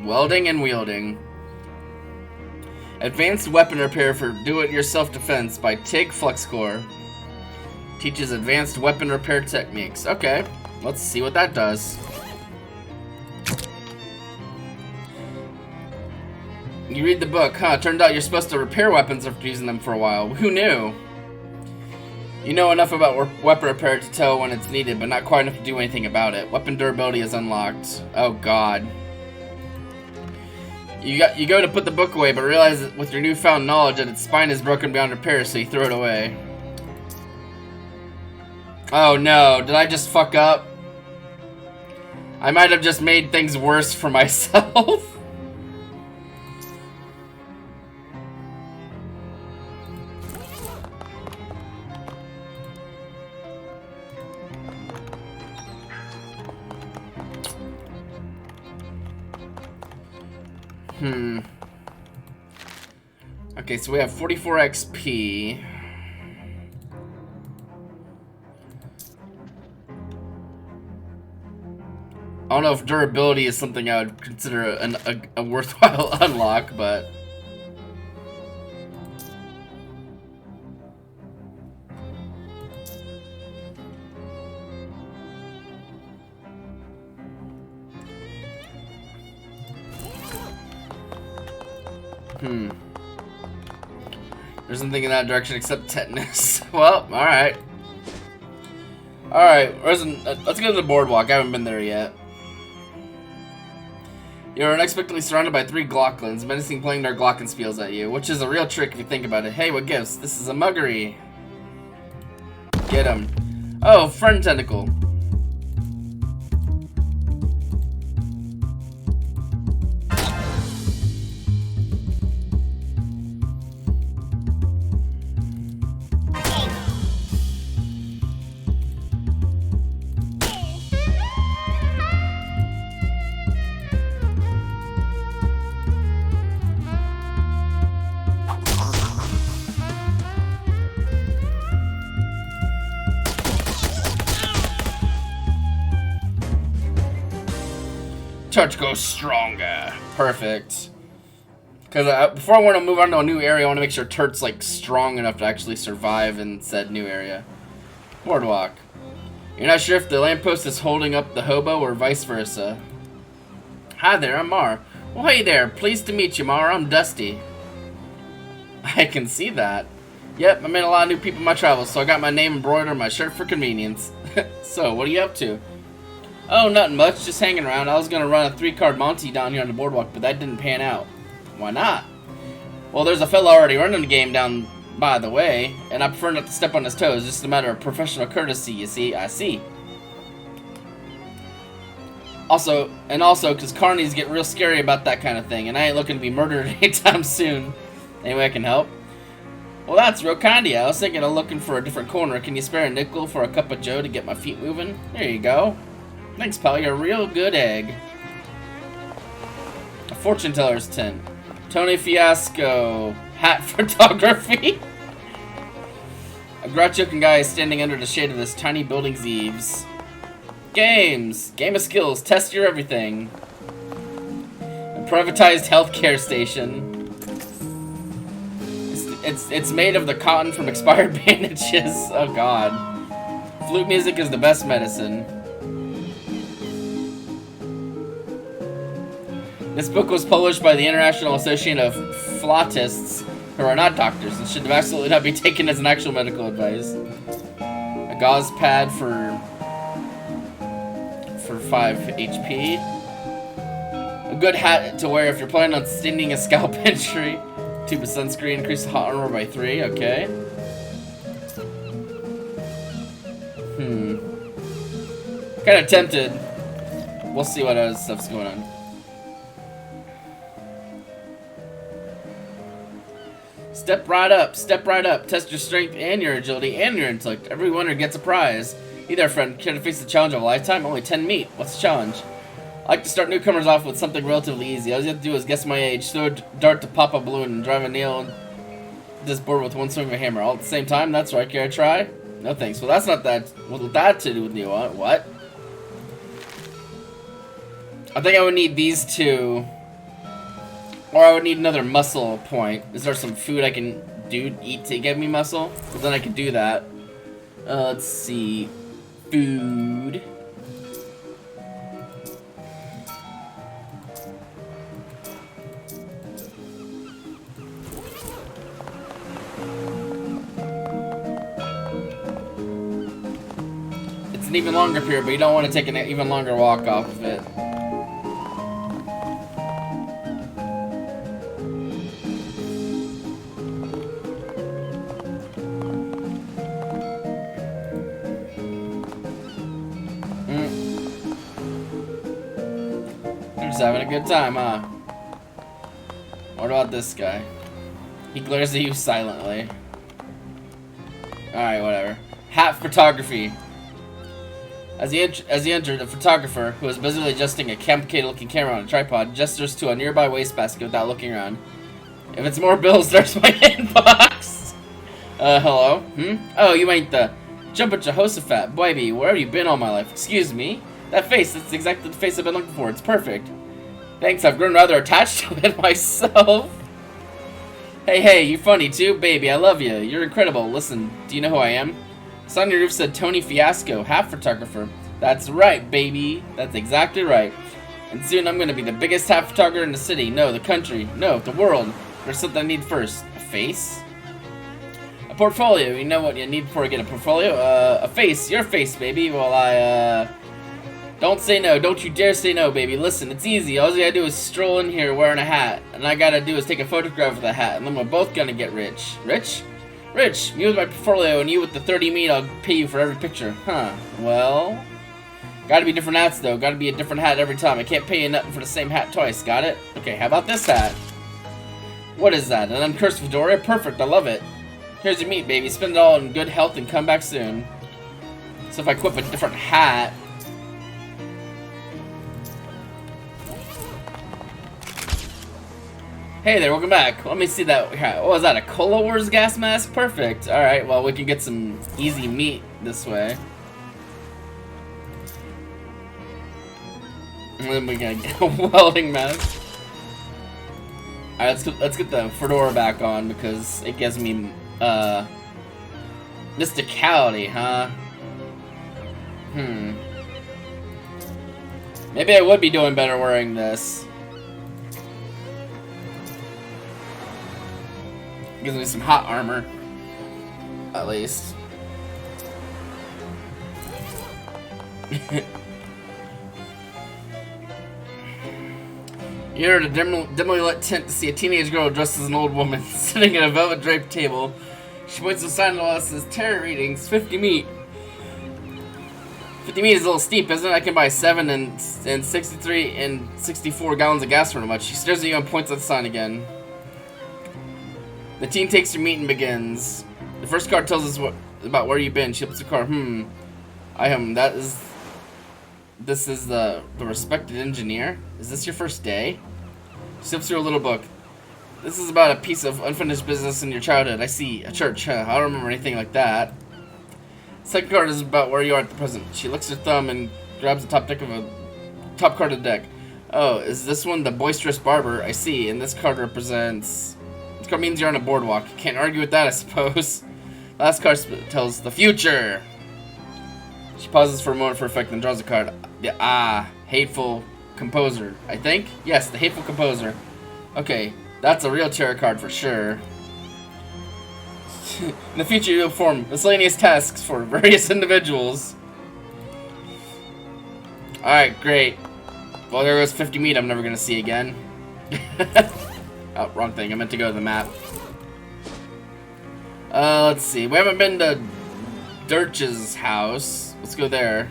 Welding and wielding. Advanced weapon repair for do-it-yourself defense by TIG FluxCore. Teaches advanced weapon repair techniques. Okay, let's see what that does. You read the book, huh? Turned out you're supposed to repair weapons after using them for a while. Who knew? You know enough about weapon repair to tell when it's needed, but not quite enough to do anything about it. Weapon durability is unlocked. Oh god. You go to put the book away, but realize that with your newfound knowledge that its spine is broken beyond repair, so you throw it away. Oh no, did I just fuck up? I might have just made things worse for myself. Okay, so we have 44 XP. I don't know if durability is something I would consider a worthwhile unlock, but... There's nothing in that direction except tetanus. Well, alright. Alright, let's go to the boardwalk. I haven't been there yet. You're unexpectedly surrounded by 3 Glocklins, menacing playing their glockenspiels at you, which is a real trick if you think about it. Hey, what gives? This is a muggery. Get him. Oh, friend tentacle. Touch goes stronger. Perfect. Because before I want to move on to a new area, I want to make sure Turt's like strong enough to actually survive in said new area. Boardwalk. You're not sure if the lamppost is holding up the hobo or vice versa. Hi there, I'm Mar. Well, hey there. Pleased to meet you, Mar. I'm Dusty. I can see that. Yep, I met a lot of new people in my travels, so I got my name embroidered on my shirt for convenience. So, what are you up to? Oh, nothing much. Just hanging around. I was going to run a 3-card Monty down here on the boardwalk, but that didn't pan out. Why not? Well, there's a fella already running the game down by the way, and I prefer not to step on his toes. Just a matter of professional courtesy, you see. I see. Also, because carnies get real scary about that kind of thing, and I ain't looking to be murdered anytime soon. Any way I can help? Well, that's real kind of you. I was thinking of looking for a different corner. Can you spare a nickel for a cup of joe to get my feet moving? There you go. Thanks, pal. You're a real good egg. A fortune teller's tent. Tony Fiasco. Hat photography. A grouch-looking guy is standing under the shade of this tiny building's eaves. Games! Game of skills. Test your everything. A privatized healthcare station. It's made of the cotton from expired bandages. Oh god. Flute music is the best medicine. This book was published by the International Association of Flautists, who are not doctors and should absolutely not be taken as an actual medical advice. A gauze pad for 5 HP. A good hat to wear if you're planning on stinging a scalp injury. Tube of sunscreen, increase hot armor by 3, okay. Kinda tempted. We'll see what other stuff's going on. Step right up, step right up. Test your strength and your agility and your intellect. Every winner gets a prize. Hey there, friend. Care to face the challenge of a lifetime? Only 10 meat. What's the challenge? I like to start newcomers off with something relatively easy. All you have to do is guess my age, throw a dart to pop a balloon, and drive a nail this board with one swing of a hammer. All at the same time? That's right. Care to try? No thanks. Well, that's not that. What that to do with you? What? I think I would need these two. Or I would need another muscle point. Is there some food I can eat to get me muscle? Because then I can do that. Let's see. Food. It's an even longer period, but you don't want to take an even longer walk off of it. Having a good time, huh? What about this guy? He glares at you silently. Alright, whatever. Hat photography. As he entered, the photographer, who was busily adjusting a complicated-looking camera on a tripod, gestures to a nearby wastebasket without looking around. If it's more bills, there's my inbox! Hello? Oh, you ain't the Jumpin' Jehoshaphat. Baby, where have you been all my life? Excuse me? That face, that's exactly the face I've been looking for. It's perfect. Thanks, I've grown rather attached to it myself. Hey, you're funny too? Baby, I love you. You're incredible. Listen, do you know who I am? Sign on your roof said Tony Fiasco, hat photographer. That's right, baby. That's exactly right. And soon I'm going to be the biggest hat photographer in the city. No, the country. No, the world. There's something I need first. A face? A portfolio. You know what you need before I get a portfolio? A face. Your face, baby. Well, Don't say no. Don't you dare say no, baby. Listen, it's easy. All you gotta do is stroll in here wearing a hat. And all I gotta do is take a photograph of the hat. And then we're both gonna get rich. Rich? Rich. Me with my portfolio and you with the 30 meat. I'll pay you for every picture. Huh. Well. Gotta be different hats, though. Gotta be a different hat every time. I can't pay you nothing for the same hat twice. Got it? Okay, how about this hat? What is that? An uncursed fedora? Perfect. I love it. Here's your meat, baby. Spend it all in good health and come back soon. So if I equip a different hat... Hey there, welcome back. Let me see that. What was that? A Cola Wars gas mask? Perfect. Alright, well, we can get some easy meat this way. And then we gotta get a welding mask. Alright, let's get the fedora back on because it gives me, mysticality, huh? Maybe I would be doing better wearing this. Gives me some hot armor, at least. You're at a dimly lit tent to see a teenage girl dressed as an old woman sitting at a velvet draped table. She points to a sign that says "Terror readings, 50 meat." 50 meat is a little steep, isn't it? I can buy 7 and 63 and 64 gallons of gas for how much. She stares at you and points at the sign again. The teen takes your meat and begins. The first card tells us about where you've been. She opens the card. This is the respected engineer. Is this your first day? She flips through a little book. This is about a piece of unfinished business in your childhood. I see. A church, huh? I don't remember anything like that. Second card is about where you are at the present. She licks her thumb and grabs the top card of the deck. Oh, is this one the boisterous barber? I see. And this card represents... This card means you're on a boardwalk. Can't argue with that, I suppose. Last card tells the future. She pauses for a moment for effect and draws a card. The hateful composer. I think? Yes, the hateful composer. Okay, that's a real tarot card for sure. In the future, you'll perform miscellaneous tasks for various individuals. Alright, great. Well, there goes 50 meat I'm never gonna see again. Oh, wrong thing. I meant to go to the map. Let's see. We haven't been to Dirch's house. Let's go there.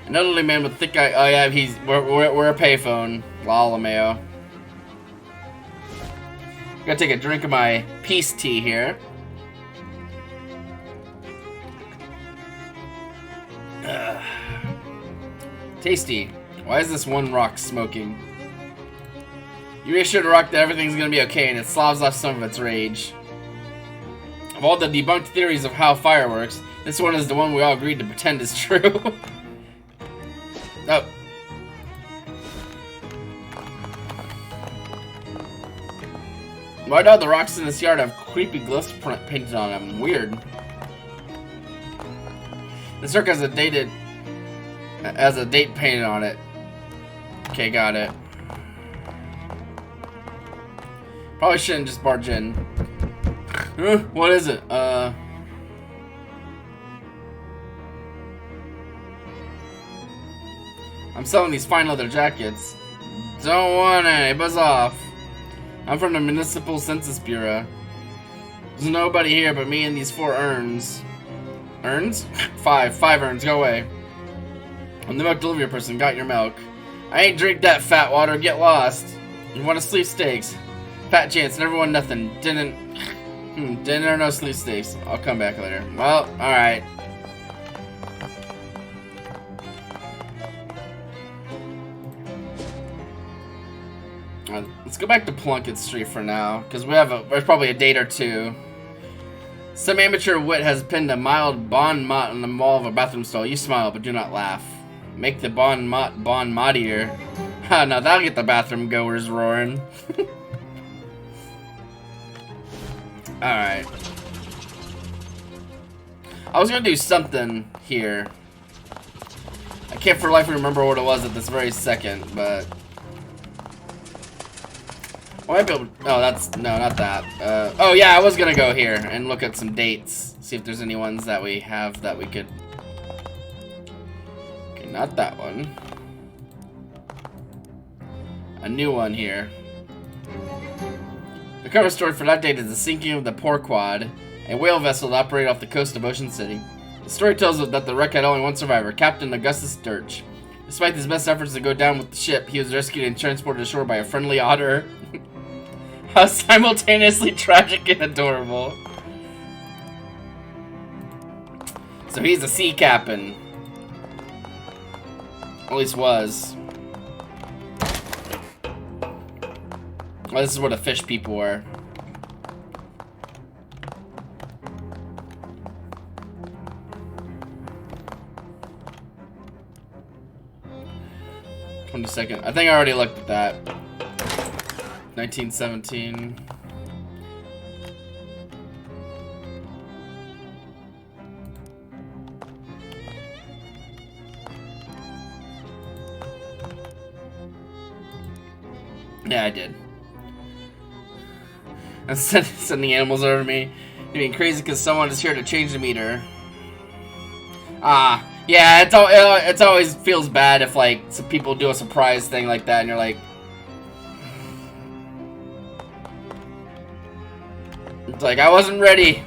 An elderly man with thick eye. Oh yeah, we're a payphone. Lalameo. Gotta take a drink of my peace tea here. Tasty. Why is this one rock smoking? You reassure the rock that everything's gonna be okay, and it sloughs off some of its rage. Of all the debunked theories of how fire works, this one is the one we all agreed to pretend is true. Oh. Why do all the rocks in this yard have creepy glyphs painted on them? Weird. The circle has a date painted on it. Okay, got it. Probably shouldn't just barge in. What is it? I'm selling these fine leather jackets. Don't want any. Buzz off. I'm from the Municipal Census Bureau. There's nobody here but me and these 4 urns. Urns? 5 urns. Go away. I'm the milk delivery person. Got your milk. I ain't drink that fat water. Get lost. You want to sleep steaks? Fat chance. Never won nothing. Didn't or no sleep steaks. I'll come back later. Well, alright. Let's go back to Plunkett Street for now, because there's probably a date or two. Some amateur wit has pinned a mild bon mot on the wall of a bathroom stall. You smile, but do not laugh. Make the bon mottier. Ha, now that'll get the bathroom goers roaring. Alright. I was gonna do something here. I can't for life remember what it was at this very second, but... Oh, no, not that. Oh yeah, I was gonna go here and look at some dates. See if there's any ones that we have that we could... Okay, not that one. A new one here. The cover story for that date is the sinking of the Porquad, a whale vessel that operated off the coast of Ocean City. The story tells us that the wreck had only one survivor, Captain Augustus Dirch. Despite his best efforts to go down with the ship, he was rescued and transported ashore by a friendly otter. How simultaneously tragic and adorable. So he's a sea captain. At least was. Well, this is what the fish people were. Second. I think I already looked at that. 1917. Yeah, I did. I'm sending animals over me. You're being crazy because someone is here to change the meter. Yeah, it's always feels bad if like some people do a surprise thing like that and you're like, it's like I wasn't ready.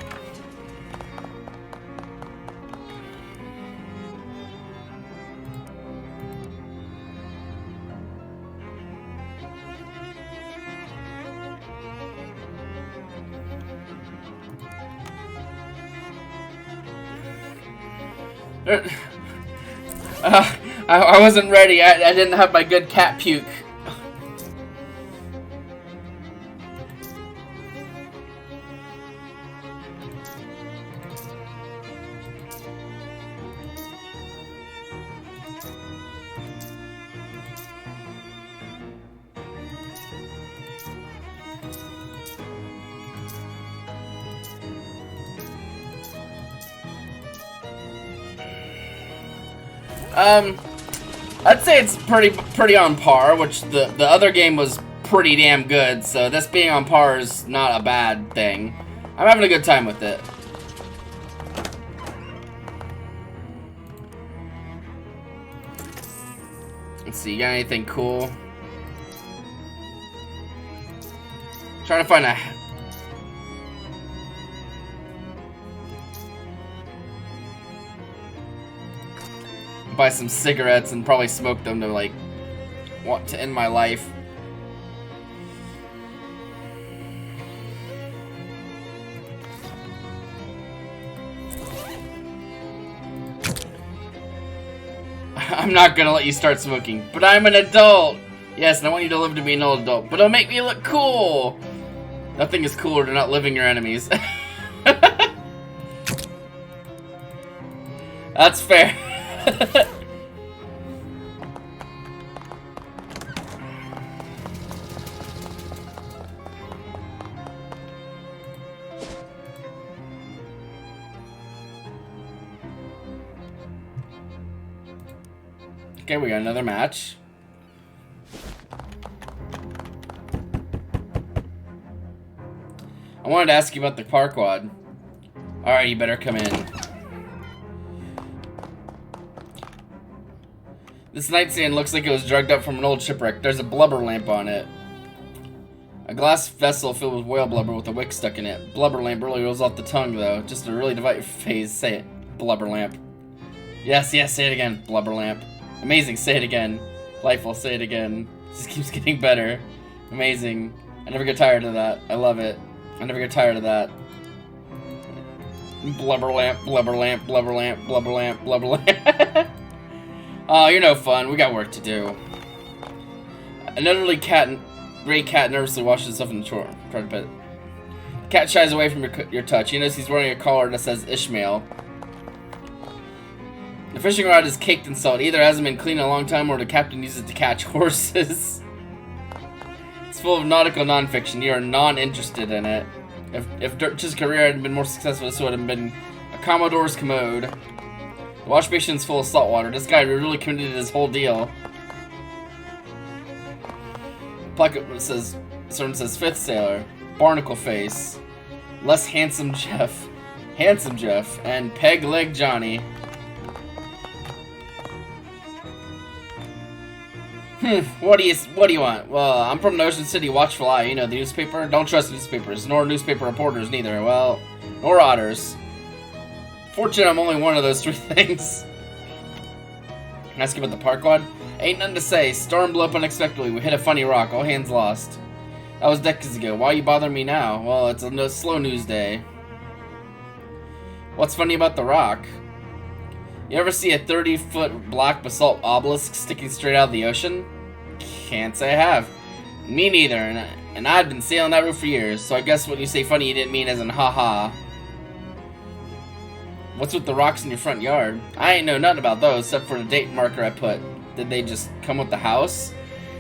I wasn't ready. I didn't have my good cat puke. I'd say it's pretty on par, which the other game was pretty damn good, so this being on par is not a bad thing. I'm having a good time with it. Let's see, you got anything cool? Trying to find a... buy some cigarettes and probably smoke them to, like, want to end my life. I'm not gonna let you start smoking, but I'm an adult! Yes, and I want you to live to be an old adult, but it'll make me look cool! Nothing is cooler than outliving your enemies. That's fair. Okay, we got another match. I wanted to ask you about the car quad. Alright, you better come in. This nightstand looks like it was drugged up from an old shipwreck. There's a blubber lamp on it. A glass vessel filled with whale blubber with a wick stuck in it. Blubber lamp really rolls off the tongue, though. Just to really divide your face. Say it. Blubber lamp. Yes, yes, say it again. Blubber lamp. Amazing, say it again. Delightful, say it again. It just keeps getting better. Amazing. I never get tired of that. I love it. I never get tired of that. Blubber lamp, blubber lamp, blubber lamp, blubber lamp, blubber lamp. Oh, you're no fun. We got work to do. An elderly gray cat nervously washes itself in the shore. Try to pet it. The cat shies away from your touch. You notice he's wearing a collar that says Ishmael. The fishing rod is caked in salt. Either it hasn't been cleaned in a long time or the captain uses it to catch horses. It's full of nautical non-fiction. You are non-interested in it. If Dirt's career had been more successful, this would have been a Commodore's commode. The wash basin's full of salt water. This guy really committed his whole deal. Plaque says, someone says, fifth sailor, barnacle face, less handsome Jeff, and peg leg Johnny. What do you want? Well, I'm from the Ocean City Watchful Eye. You know, the newspaper? Don't trust newspapers, nor newspaper reporters neither. Well, nor otters. Fortunate I'm only one of those three things. Can I ask you about the park quad? Ain't nothing to say. Storm blew up unexpectedly. We hit a funny rock. All hands lost. That was decades ago. Why you bothering me now? Well, it's a slow news day. What's funny about the rock? You ever see a 30-foot black basalt obelisk sticking straight out of the ocean? Can't say I have. Me neither, and I've been sailing that route for years, so I guess when you say funny you didn't mean as in haha. What's with the rocks in your front yard? I ain't know nothing about those, except for the date marker I put. Did they just come with the house?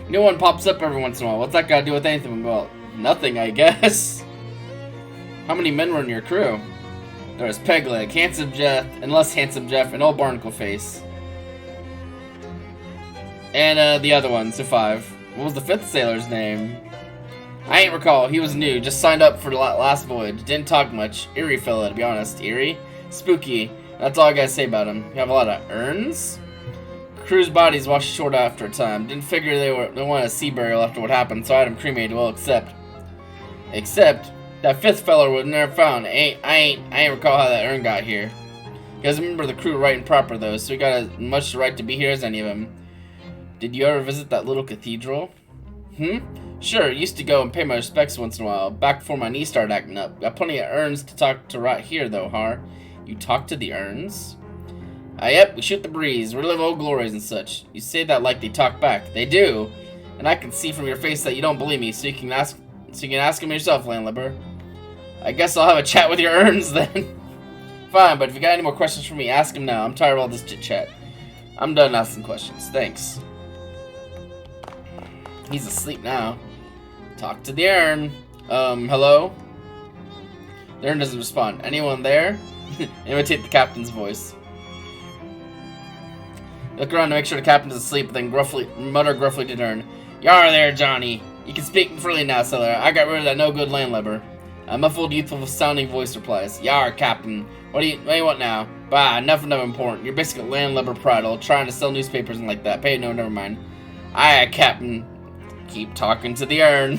New one pops up every once in a while. What's that got to do with anything? Well, nothing, I guess. How many men were in your crew? There was Pegleg, Handsome Jeff, and less Handsome Jeff, and old Barnacle Face. And the other one, so 5. What was the 5th sailor's name? I ain't recall. He was new, just signed up for the last voyage. Didn't talk much. Eerie fella, to be honest. Eerie? Spooky. That's all I gotta say about him. You have a lot of urns? Crew's bodies washed short after a time. Didn't figure they wanted a sea burial after what happened, so I had them cremated. Well, except that 5th feller was never found. I ain't recall how that urn got here. You guys remember the crew right and proper though, so we got as much right to be here as any of them. Did you ever visit that little cathedral? Sure, used to go and pay my respects once in a while, back before my knee started acting up. Got plenty of urns to talk to right here though, Har. You talk to the urns? Yep, we shoot the breeze, relive old glories and such. You say that like they talk back. They do. And I can see from your face that you don't believe me, so you can ask them yourself, landlubber. I guess I'll have a chat with your urns then. Fine, but if you got any more questions for me, ask them now. I'm tired of all this chit-chat. I'm done asking questions. Thanks. He's asleep now. Talk to the urn. Hello? The urn doesn't respond. Anyone there? Imitate the captain's voice. Look around to make sure the captain's asleep, then mutter gruffly to Dern. Yar there, Johnny. You can speak freely now, sailor. I got rid of that no-good landlubber. A muffled, youthful-sounding voice replies. Yar, Captain. What do you want now? Bah, nothing of important. You're basically landlubber prattle, trying to sell newspapers and like that. Never mind. Aye, Captain. Keep talking to the urn.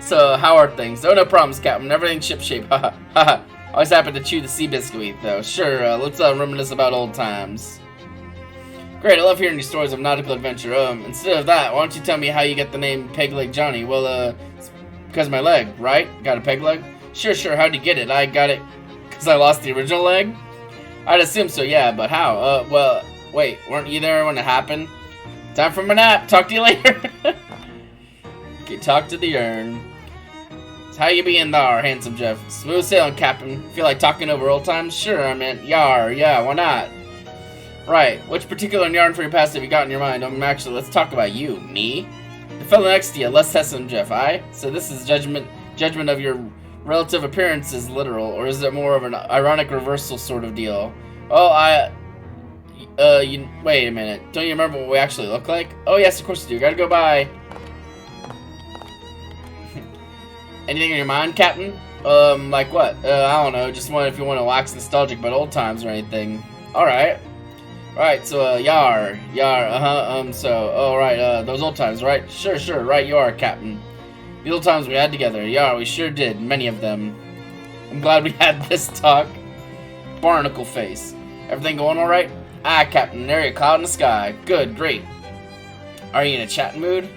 So, how are things? Oh, no problems, Captain. Everything's shipshape. Haha. Haha. Always happy to chew the sea biscuit, though. Sure, let's reminisce about old times. Great, I love hearing your stories of nautical adventure. Instead of that, why don't you tell me how you get the name Peg Leg Johnny? Well, it's because of my leg, right? Got a peg leg? Sure, how'd you get it? I got it because I lost the original leg? I'd assume so, yeah, but how? Well, wait, weren't you there when it happened? Time for my nap. Talk to you later. Okay, talk to the urn. How you being thar, handsome Jeff? Smooth sailing, Captain. Feel like talking over old times? Sure, I meant, yar, yeah, why not? Right, which particular yarn for your past have you got in your mind? Actually, let's talk about you. Me? The fellow next to you, less than Jeff, aye? So this is judgment of your relative appearance is literal, or is it more of an ironic reversal sort of deal? Oh, wait a minute. Don't you remember what we actually look like? Oh, yes, of course you do. Gotta go by. Anything in your mind, Captain? Like what? I don't know. Just if you want to wax nostalgic about old times or anything. Alright. Right, so, yar, those old times, right? Sure, right you are, Captain. The old times we had together, yar, we sure did, many of them. I'm glad we had this talk. Barnacle face. Everything going alright? Ah, Captain, there you cloud in the sky. Good, great. Are you in a chatting mood?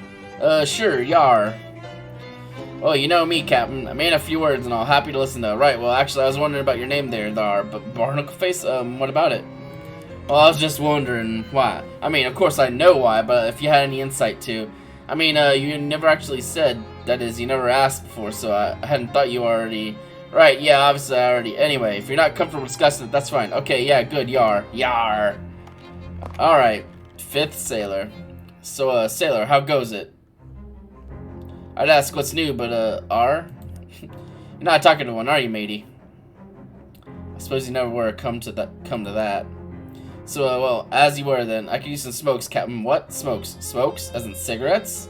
Sure, yar. Oh, you know me, Captain. I made a few words and all. Happy to listen though. Right, well, actually, I was wondering about your name there, Thar. But Barnacle face, what about it? Well, I was just wondering why. I mean, of course I know why, but if you had any insight to. I mean, you never actually said, that is, you never asked before, so I hadn't thought you already. Right, yeah, obviously I already. Anyway, if you're not comfortable discussing it, that's fine. Okay, yeah, good, yar. Alright, 5th sailor. So, sailor, how goes it? I'd ask what's new, but, You're not talking to one, are you, matey? I suppose you never were come to that. So, well, as you were then, I could use some smokes, Captain. What? Smokes? Smokes? As in cigarettes?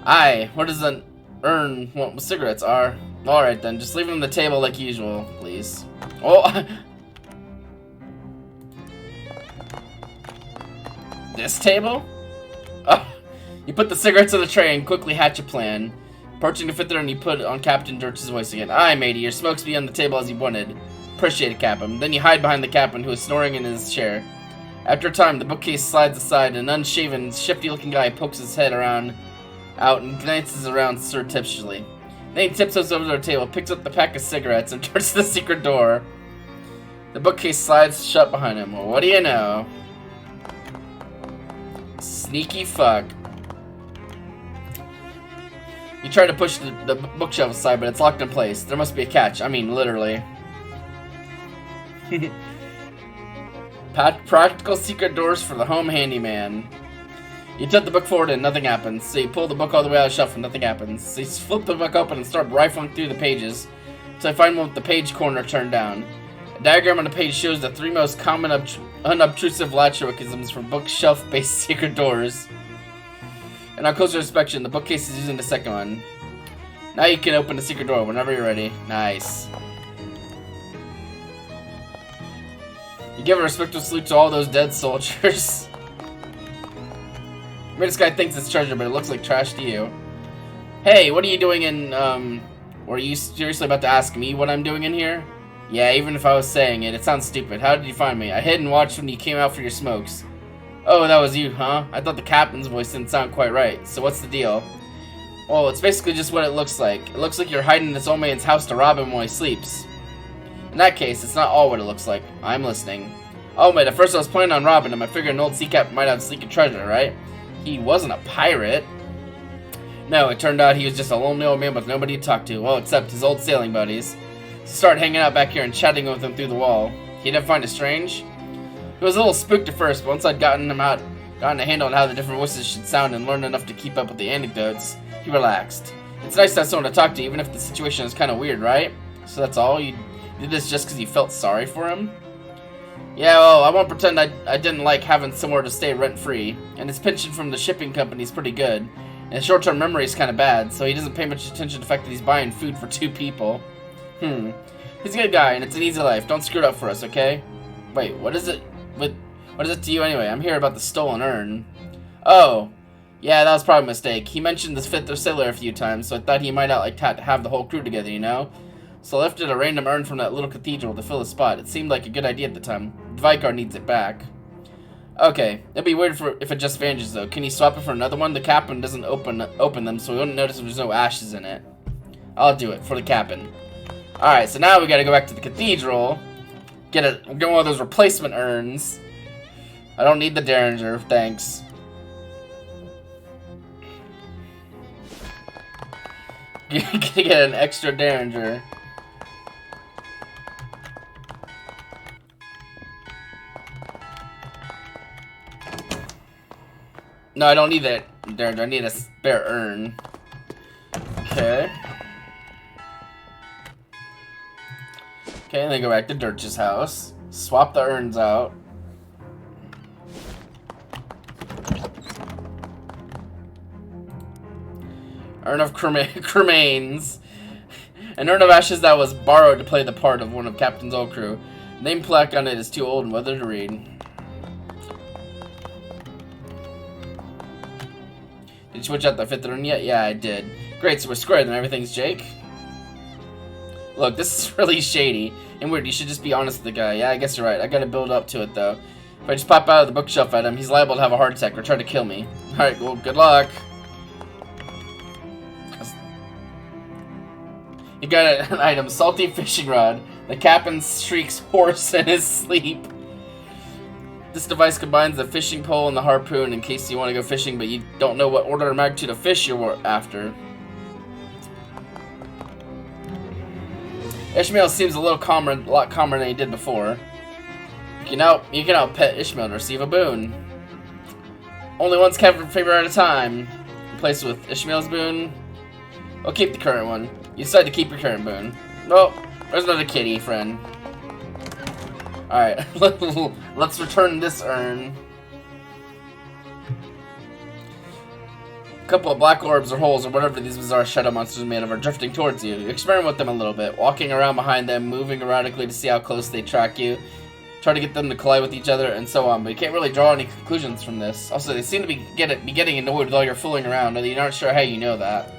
Aye, what does an urn want with cigarettes, are? Alright then, just leave them on the table like usual, please. Oh! This table? Oh, you put the cigarettes on the tray and quickly hatch a plan. Approaching the 5th urn, you put on Captain Dirch's voice again. Aye, matey, your smokes be on the table as you wanted. Appreciate it, Captain. Then you hide behind the captain, who is snoring in his chair. After a time, the bookcase slides aside, and an unshaven, shifty-looking guy pokes his head out and glances around surreptitiously. Then he tiptoes over to the table, picks up the pack of cigarettes, and turns to the secret door. The bookcase slides shut behind him. Well, what do you know? Sneaky fuck. You try to push the bookshelf aside, but it's locked in place. There must be a catch. I mean, literally. Practical secret doors for the home handyman. You tilt the book forward and nothing happens. So you pull the book all the way out of the shelf and nothing happens. So you flip the book open and start rifling through the pages. So I find one with the page corner turned down. A diagram on the page shows the 3 most common unobtrusive latchlockisms for bookshelf-based secret doors. And on closer inspection, the bookcase is using the second one. Now you can open the secret door whenever you're ready. Nice. You give a respectful salute to all those dead soldiers. Maybe this guy thinks it's treasure, but it looks like trash to you. Hey, what are you doing in, Were you seriously about to ask me what I'm doing in here? Yeah, even if I was saying it, it sounds stupid. How did you find me? I hid and watched when you came out for your smokes. Oh, that was you, huh? I thought the captain's voice didn't sound quite right. So what's the deal? Well, it's basically just what it looks like. It looks like you're hiding in this old man's house to rob him while he sleeps. In that case, it's not all what it looks like. I'm listening. Oh, mate, at first I was planning on robbing him. I figured an old sea captain might have sneaking treasure, right? He wasn't a pirate. No, it turned out he was just a lonely old man with nobody to talk to. Well, except his old sailing buddies. So started hanging out back here and chatting with them through the wall. He didn't find it strange? He was a little spooked at first, but once I'd gotten a handle on how the different voices should sound and learned enough to keep up with the anecdotes, he relaxed. It's nice to have someone to talk to, even if the situation is kind of weird, right? So that's all? You did this just because you felt sorry for him? Yeah, well, I won't pretend I didn't like having somewhere to stay rent-free. And his pension from the shipping company's pretty good. And his short-term memory is kind of bad, so he doesn't pay much attention to the fact that he's buying food for 2 people. He's a good guy, and it's an easy life. Don't screw it up for us, okay? Wait, what is it? What is it to you anyway? I'm here about the stolen urn. Oh, yeah, that was probably a mistake. He mentioned this fifth sailor a few times, so I thought he might not like to have the whole crew together, you know? So I lifted a random urn from that little cathedral to fill a spot. It seemed like a good idea at the time. Vicar needs it back. Okay, it'd be weird if it just vanishes though. Can you swap it for another one? The captain doesn't open them, so we won't notice if there's no ashes in it. I'll do it for the captain. Alright, so now we gotta go back to the cathedral. Get one of those replacement urns. I don't need the Derringer, thanks. Gonna get an extra Derringer. No, I don't need that Derringer. I need a spare urn. Okay. Okay, and then go back to Dirch's house. Swap the urns out. Urn of cremains. An urn of ashes that was borrowed to play the part of one of Captain's old crew. Name plaque on it is too old and weathered to read. Did you switch out the fifth urn yet? Yeah, I did. Great, so we're square then. Everything's Jake. Look, this is really shady and weird. You should just be honest with the guy. Yeah, I guess you're right. I gotta build up to it though. If I just pop out of the bookshelf at him, he's liable to have a heart attack or try to kill me. Alright, well, good luck. You got an item, salty fishing rod. The captain shrieks hoarse in his sleep. This device combines the fishing pole and the harpoon in case you want to go fishing, but you don't know what order of magnitude of fish you're after. Ishmael seems a lot calmer than he did before. You can out pet Ishmael and receive a boon. Only one's favorite at a time. Replace it with Ishmael's boon. I'll keep the current one. You decide to keep your current boon. Well, there's another kitty, friend. Alright, let's return this urn. A couple of black orbs or holes or whatever these bizarre shadow monsters are made of are drifting towards you. You experiment with them a little bit, walking around behind them, moving erratically to see how close they track you. Try to get them to collide with each other, and so on, but you can't really draw any conclusions from this. Also, they seem to be getting annoyed with all your fooling around, although you're not sure how you know that.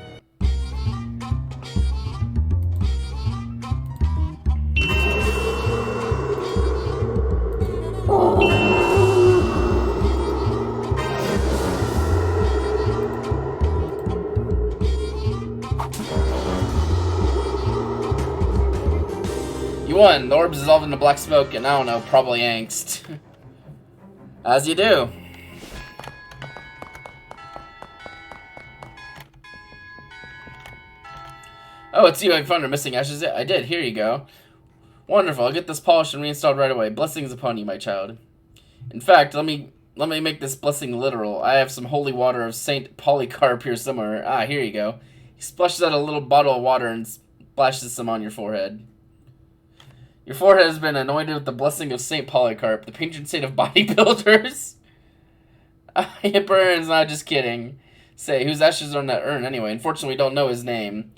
You won. The orbs dissolved into black smoke, and I don't know, probably angst. As you do. Oh, it's you. I found her missing ashes. I did. Here you go. Wonderful. I'll get this polished and reinstalled right away. Blessings upon you, my child. In fact, let me make this blessing literal. I have some holy water of Saint Polycarp here somewhere. Ah, here you go. He splashes out a little bottle of water and splashes some on your forehead. Your forehead has been anointed with the blessing of Saint Polycarp, the patron saint of bodybuilders. It burns, not just kidding. Say, whose ashes are in that urn anyway? Unfortunately, we don't know his name.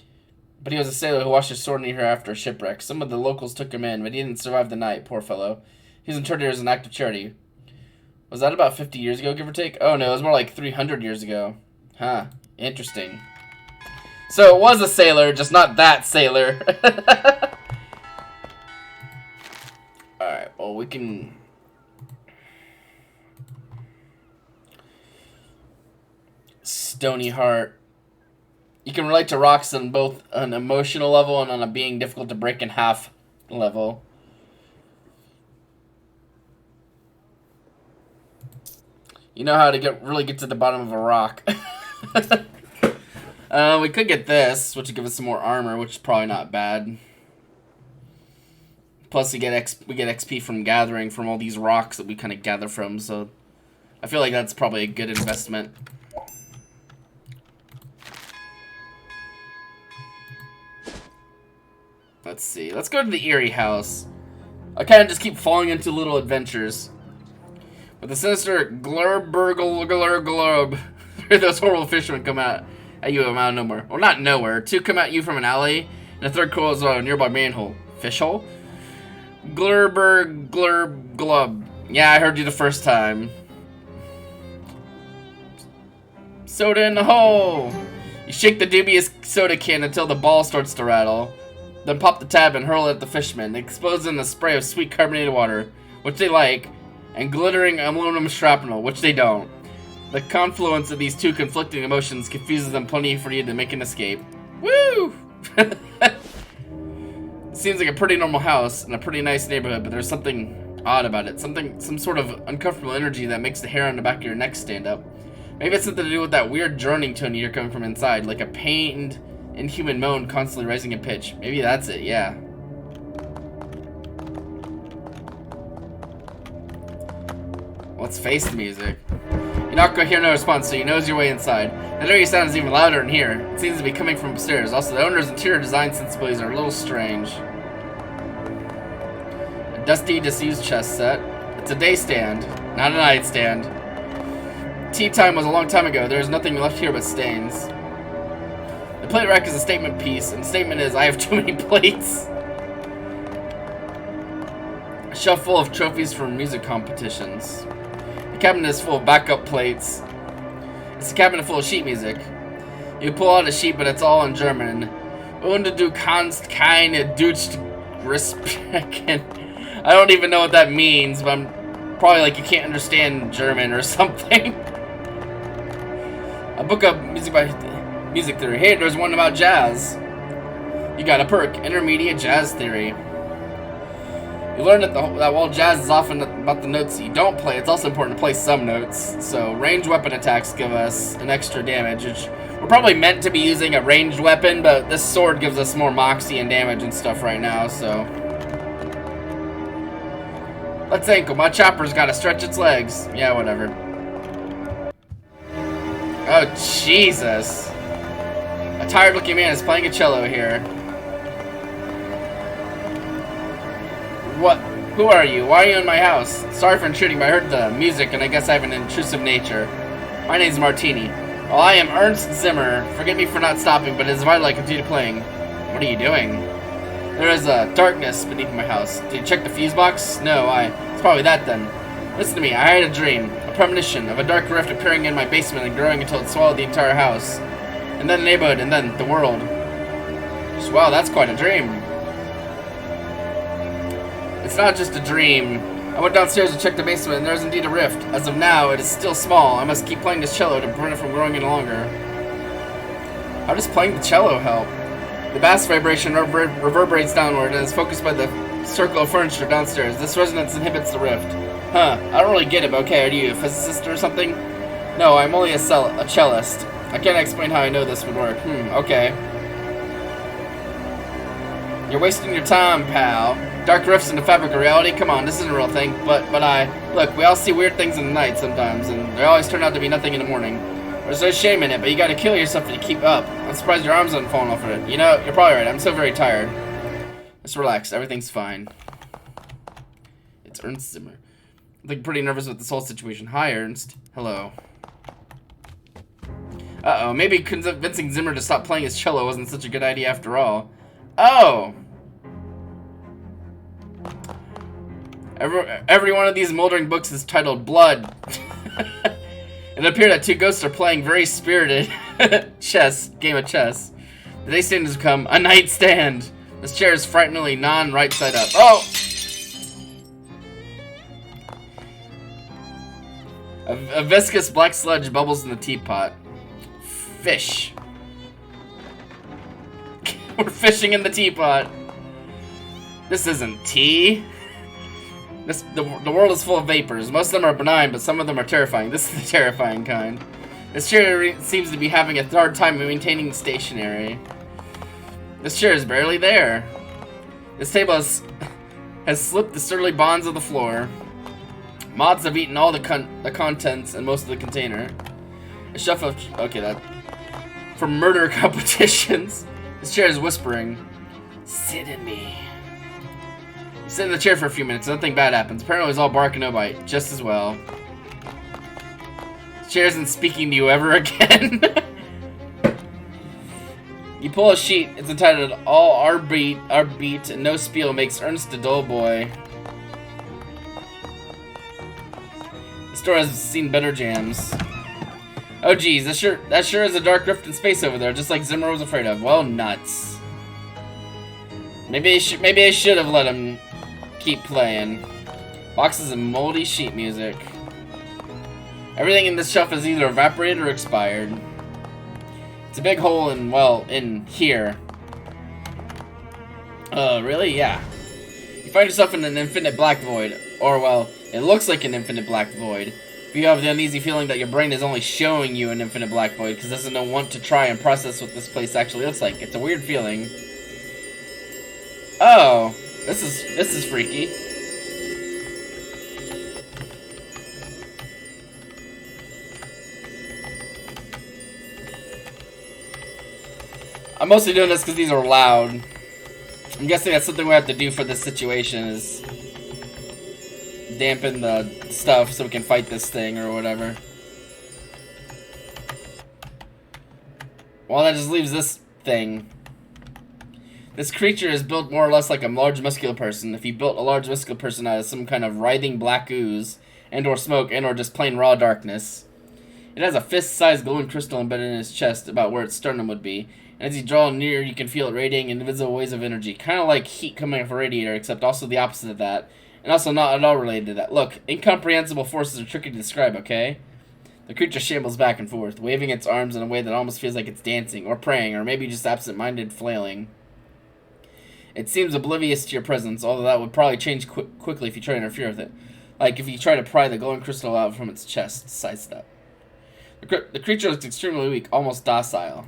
But he was a sailor who washed his sword near here after a shipwreck. Some of the locals took him in, but he didn't survive the night, poor fellow. He was interred here as an act of charity. Was that about 50 years ago, give or take? Oh no, it was more like 300 years ago. Huh, interesting. So it was a sailor, just not that sailor. Alright, well we can... Stony Heart. You can relate to rocks on both an emotional level and on a being difficult to break in half level. You know how to really get to the bottom of a rock. We could get this, which would give us some more armor, which is probably not bad. Plus, we get XP from gathering from all these rocks that we kind of gather from, so I feel like that's probably a good investment. Let's see. Let's go to the Eerie house. I kind of just keep falling into little adventures. With the sinister glurb, those horrible fishermen come out at you out of nowhere. Well, not nowhere. Two come at you from an alley, and a third crawls out a nearby manhole. Fish hole? Glurb. Yeah, I heard you the first time. Soda in the hole! You shake the dubious soda can until the ball starts to rattle. Then pop the tab and hurl it at the fishermen. It explodes in a spray of sweet carbonated water, which they like, and glittering aluminum shrapnel, which they don't. The confluence of these two conflicting emotions confuses them plenty for you to make an escape. Woo! It seems like a pretty normal house and a pretty nice neighborhood, but there's something odd about it. Some sort of uncomfortable energy that makes the hair on the back of your neck stand up. Maybe it's something to do with that weird droning tone you hear coming from inside, like a pained, inhuman moan constantly rising in pitch. Maybe that's it, yeah. Let's face the music. You knock, hear no response, so you nose your way inside. The dirty sound is even louder in here. It seems to be coming from upstairs. Also, the owner's interior design sensibilities are a little strange. A dusty, disused chess set. It's a day stand, not a nightstand. Tea time was a long time ago. There's nothing left here but stains. The plate rack is a statement piece, and the statement is, I have too many plates. A shelf full of trophies from music competitions. The cabinet is full of backup plates. It's a cabinet full of sheet music. You pull out a sheet, but it's all in German. Und du kannst keine Deutsch sprechen. I don't even know what that means, but I'm probably like, you can't understand German or something. A book of music theory. Hey, there's one about jazz. You got a perk. Intermediate jazz theory. You learn that while jazz is often about the notes you don't play, it's also important to play some notes. So ranged weapon attacks give us an extra damage, which we're probably meant to be using a ranged weapon, but this sword gives us more moxie and damage and stuff right now, so. Let's ankle. My chopper's gotta stretch its legs. Yeah, whatever. Oh, Jesus. A tired-looking man is playing a cello here. What? Who are you? Why are you in my house? Sorry for intruding, but I heard the music, and I guess I have an intrusive nature. My name's Martini. Well, I am Ernst Zimmer. Forgive me for not stopping, but it is vital I continue playing. What are you doing? There is a darkness beneath my house. Did you check the fuse box? No, it's probably that then. Listen to me, I had a dream. A premonition of a dark rift appearing in my basement and growing until it swallowed the entire house. And then the neighborhood, and then the world. Wow, that's quite a dream. It's not just a dream. I went downstairs to check the basement, and there's indeed a rift. As of now, it is still small. I must keep playing this cello to prevent it from growing any longer. How does playing the cello help? The bass vibration reverberates downward and is focused by the circle of furniture downstairs. This resonance inhibits the rift. Huh, I don't really get it, but okay, are you a physicist or something? No, I'm only a cellist. I can't explain how I know this would work. Okay. You're wasting your time, pal. Dark rifts in the fabric of reality? Come on, this isn't a real thing. But look, we all see weird things in the night sometimes, and they always turn out to be nothing in the morning. There's no shame in it, but you gotta kill yourself to keep up. I'm surprised your arms haven't fallen off of it. You know, you're probably right. I'm so very tired. Just relax. Everything's fine. It's Ernst Zimmer. I'm like pretty nervous with this whole situation. Hi, Ernst. Hello. Uh-oh. Maybe convincing Zimmer to stop playing his cello wasn't such a good idea after all. Oh! Every one of these moldering books is titled Blood. It appeared that two ghosts are playing very spirited game of chess. The day stand has become a nightstand. This chair is frighteningly non-right side up. Oh! A viscous black sludge bubbles in the teapot. Fish. We're fishing in the teapot. This isn't tea. The world is full of vapors. Most of them are benign, but some of them are terrifying. This is the terrifying kind. This chair seems to be having a hard time maintaining stationary. This chair is barely there. This table has slipped the sturdy bonds of the floor. Moths have eaten all the contents and most of the container. A shelf of... Okay, that... For murder competitions. This chair is whispering. Sit in me. You sit in the chair for a few minutes, nothing bad happens. Apparently it's all bark and no bite. Just as well. The chair isn't speaking to you ever again. You pull a sheet. It's entitled All Our Beat, and no spiel makes Ernst a dull boy. The store has seen better jams. Oh geez, that sure is a dark rift in space over there, just like Zimmer was afraid of. Well, nuts. Maybe I should have let him keep playing. Boxes of moldy sheet music. Everything in this shelf is either evaporated or expired. It's a big hole in, well, in here. Really? Yeah. You find yourself in an infinite black void. Or, well, it looks like an infinite black void. But you have the uneasy feeling that your brain is only showing you an infinite black void because it doesn't want to try and process what this place actually looks like. It's a weird feeling. Oh, this is freaky. I'm mostly doing this because these are loud. I'm guessing that's something we have to do for this situation is dampen the stuff so we can fight this thing or whatever. Well, that just leaves this thing. This creature is built more or less like a large muscular person. If you built a large muscular person out of some kind of writhing black ooze and or smoke and or just plain raw darkness. It has a fist-sized glowing crystal embedded in its chest about where its sternum would be. And as you draw near, you can feel it radiating invisible waves of energy. Kind of like heat coming off a radiator, except also the opposite of that. And also not at all related to that. Look, incomprehensible forces are tricky to describe, okay? The creature shambles back and forth, waving its arms in a way that almost feels like it's dancing, or praying, or maybe just absent-minded flailing. It seems oblivious to your presence, although that would probably change quickly if you try to interfere with it. Like if you try to pry the glowing crystal out from its chest. Sidestep. The creature looks extremely weak, almost docile.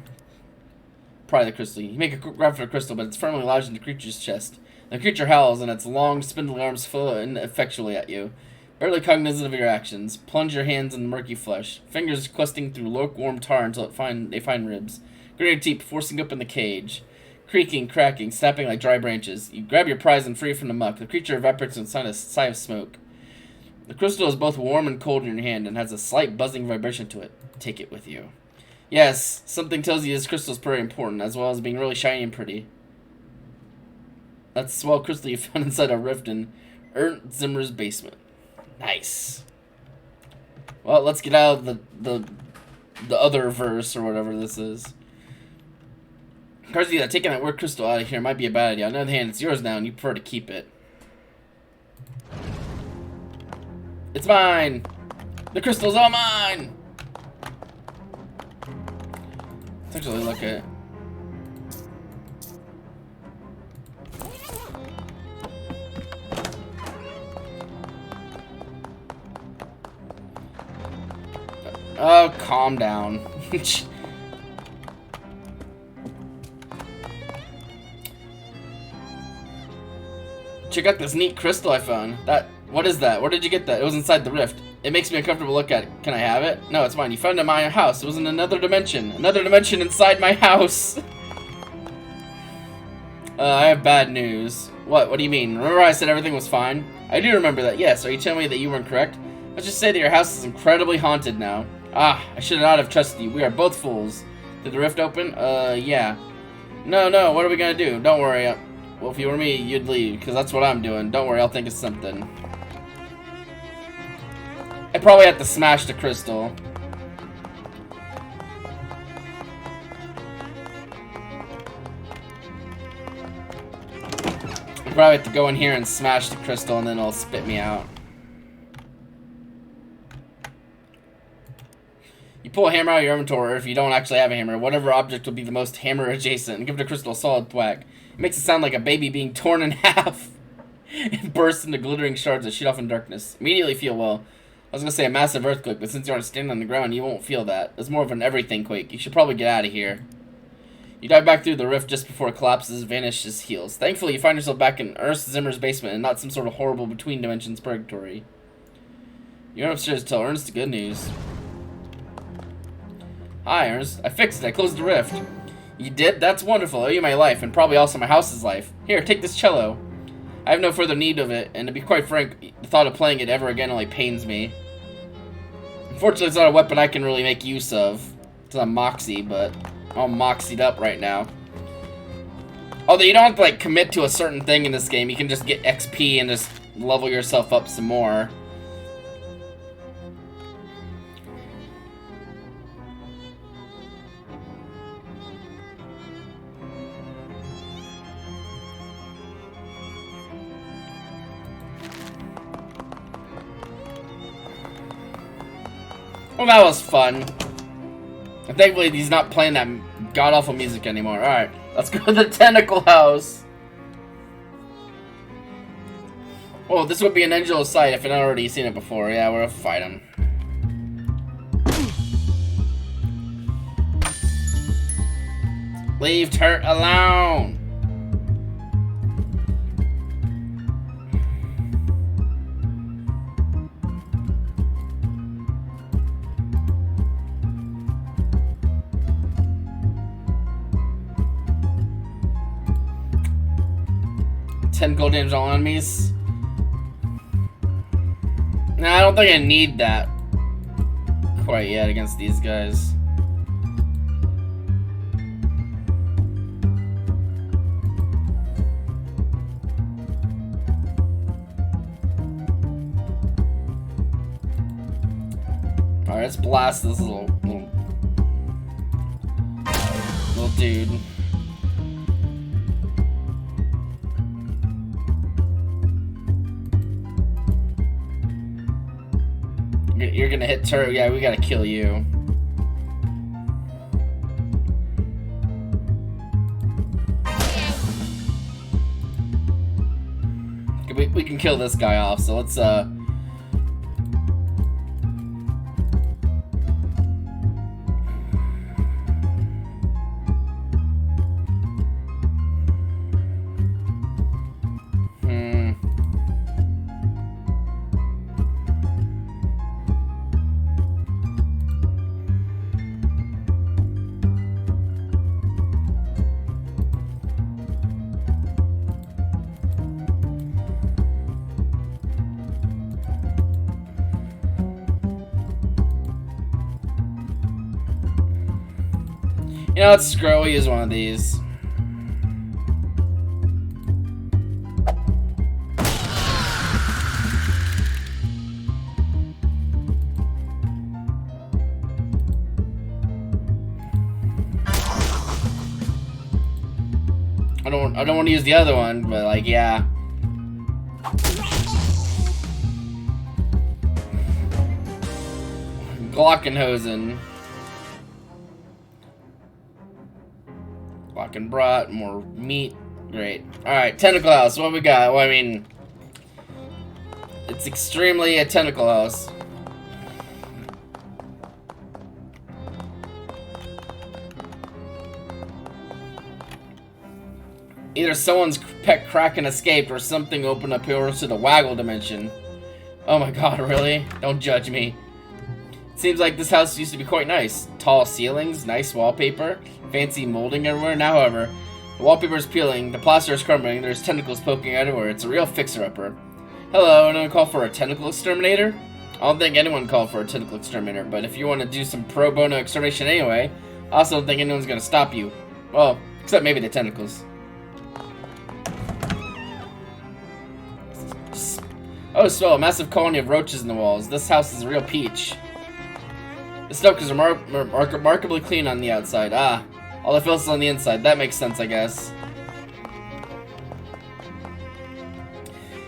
Pry the crystal. You make a quick grab for the crystal, but it's firmly lodged in the creature's chest. The creature howls, and its long, spindly arms flow ineffectually at you. Barely cognizant of your actions, plunge your hands in the murky flesh, fingers questing through lukewarm tar until they find ribs. Grit your teeth, forcing open the cage. Creaking, cracking, snapping like dry branches. You grab your prize and free from the muck. The creature evaporates inside a sigh of smoke. The crystal is both warm and cold in your hand and has a slight buzzing vibration to it. Take it with you. Yes, something tells you this crystal is pretty important, as well as being really shiny and pretty. That's the swell crystal you found inside a rift in Ernst Zimmer's basement. Nice. Well, let's get out of the other verse or whatever this is. Carsey, taking that weird crystal out of here might be a bad idea. On the other hand, it's yours now and you prefer to keep it. It's mine! The crystal's all mine! Let's actually look at it. Oh, calm down. Check out this neat crystal I found. What is that? Where did you get that? It was inside the rift. It makes me uncomfortable to look at it. Can I have it? No, it's mine. You found it in my house. It was in another dimension. Another dimension inside my house. I have bad news. What do you mean? Remember I said everything was fine? I do remember that, yes. Are you telling me that you weren't correct? Let's just say that your house is incredibly haunted now. Ah, I should not have trusted you. We are both fools. Did the rift open? Yeah. No, what are we gonna do? Don't worry. Well, if you were me, you'd leave, because that's what I'm doing. Don't worry, I'll think of something. I probably have to smash the crystal. I probably have to go in here and smash the crystal, and then it'll spit me out. You pull a hammer out of your inventory, or if you don't actually have a hammer, whatever object will be the most hammer adjacent, and give the crystal a solid thwack. It makes it sound like a baby being torn in half. It bursts into glittering shards that shoot off in darkness. Immediately feel, well, I was going to say a massive earthquake, but since you aren't standing on the ground, you won't feel that. It's more of an everything quake. You should probably get out of here. You dive back through the rift just before it collapses, vanishes, heals. Thankfully, you find yourself back in Ernst Zimmer's basement and not some sort of horrible between dimensions purgatory. You're upstairs to tell Ernst the good news. Hi, Ernst. I fixed it. I closed the rift. You did? That's wonderful. I owe you my life, and probably also my house's life. Here, take this cello. I have no further need of it, and to be quite frank, the thought of playing it ever again only pains me. Unfortunately, it's not a weapon I can really make use of. It's not Moxie, but I'm all moxied up right now. Although you don't have to, like, commit to a certain thing in this game. You can just get XP and just level yourself up some more. Well, that was fun. And thankfully, he's not playing that god-awful music anymore. Alright, let's go to the Tentacle House. Oh, this would be an angel of sight if I'd already seen it before. Yeah, we're gonna fight him. Leave her alone. Gold damage on enemies. Nah, I don't think I need that quite yet against these guys. Alright, let's blast this little dude. You're gonna hit turret. Yeah, we gotta kill you. We can kill this guy off, so let's you know, let's screw it. We'll use one of these. I don't want to use the other one, but like, yeah. Glockenhosen. Glocken brought more meat. Great. Alright, Tentacle House. What we got? Well, I mean, it's extremely a Tentacle House. Either someone's pet Kraken escaped or something opened up here to the Waggle dimension. Oh my god, really? Don't judge me. It seems like this house used to be quite nice. Tall ceilings, nice wallpaper, fancy molding everywhere. Now, however, the wallpaper is peeling, the plaster is crumbling, there's tentacles poking everywhere. It's a real fixer-upper. Hello, anyone call for a tentacle exterminator? I don't think anyone called for a tentacle exterminator, but if you want to do some pro bono extermination anyway, I also don't think anyone's going to stop you. Well, except maybe the tentacles. Oh, so a massive colony of roaches in the walls. This house is a real peach. This stuff is remarkably clean on the outside. Ah, all the filth is on the inside. That makes sense, I guess.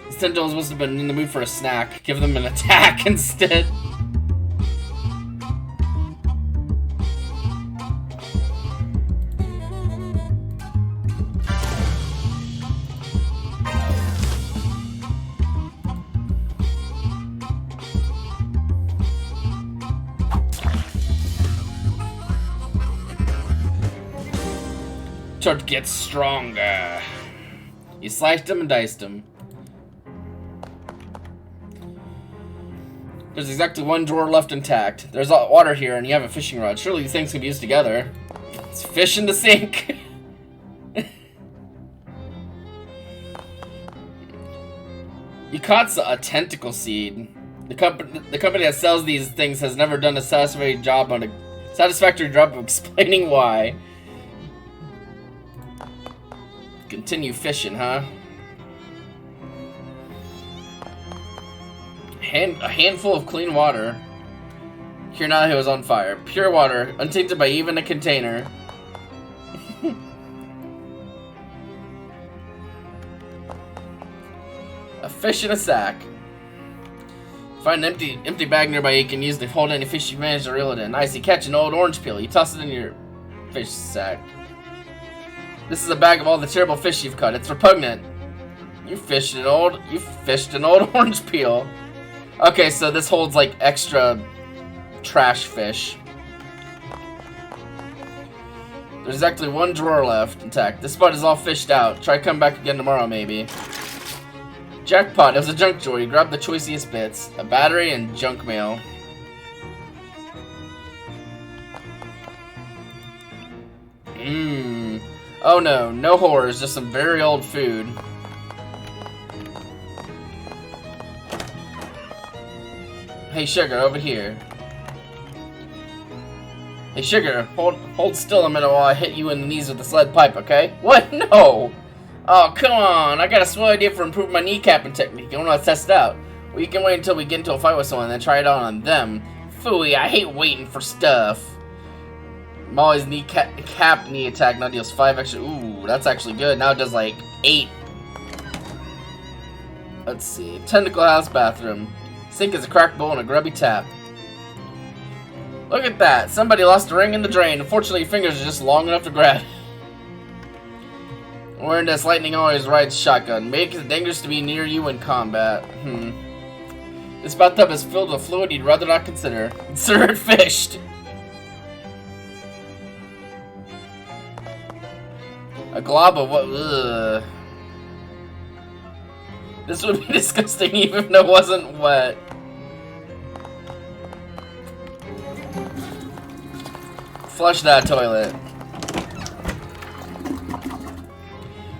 These tentacles must have been in the mood for a snack. Give them an attack instead. Start gets stronger. You sliced him and diced him. There's exactly one drawer left intact. There's water here and you have a fishing rod. Surely these things can be used together. It's fish in the sink. You caught a tentacle seed. The company that sells these things has never done a satisfactory job of explaining why. Continue fishing, huh? A handful of clean water. Here now, he was on fire. Pure water, untainted by even a container. A fish in a sack. Find an empty bag nearby you can use to hold any fish you managed to reel it in. Nice, you catch an old orange peel. You toss it in your fish sack. This is a bag of all the terrible fish you've caught. It's repugnant. You fished an old orange peel. Okay, so this holds like extra trash fish. There's exactly one drawer left intact. This spot is all fished out. Try come back again tomorrow, maybe. Jackpot, it was a junk drawer. You grabbed the choicest bits. A battery and junk mail. Oh no, no horrors, just some very old food. Hey Sugar, over here. Hey Sugar, hold still a minute while I hit you in the knees with the sled pipe, okay? What? No! Oh, come on! I got a swell idea for improving my kneecapping technique. I want to test it out. Well, you can wait until we get into a fight with someone and then try it out on them. Phooey, I hate waiting for stuff. Molly's knee attack now deals 5 extra. Ooh, that's actually good. Now it does like 8. Let's see. Tentacle house bathroom. Sink is a cracked bowl and a grubby tap. Look at that. Somebody lost a ring in the drain. Unfortunately, your fingers are just long enough to grab. Wearing this lightning always rides shotgun. Make it dangerous to be near you in combat. This bathtub is filled with fluid you'd rather not consider. Consider it fished. A glob of what? Ugh. This would be disgusting even if it wasn't wet. Flush that toilet.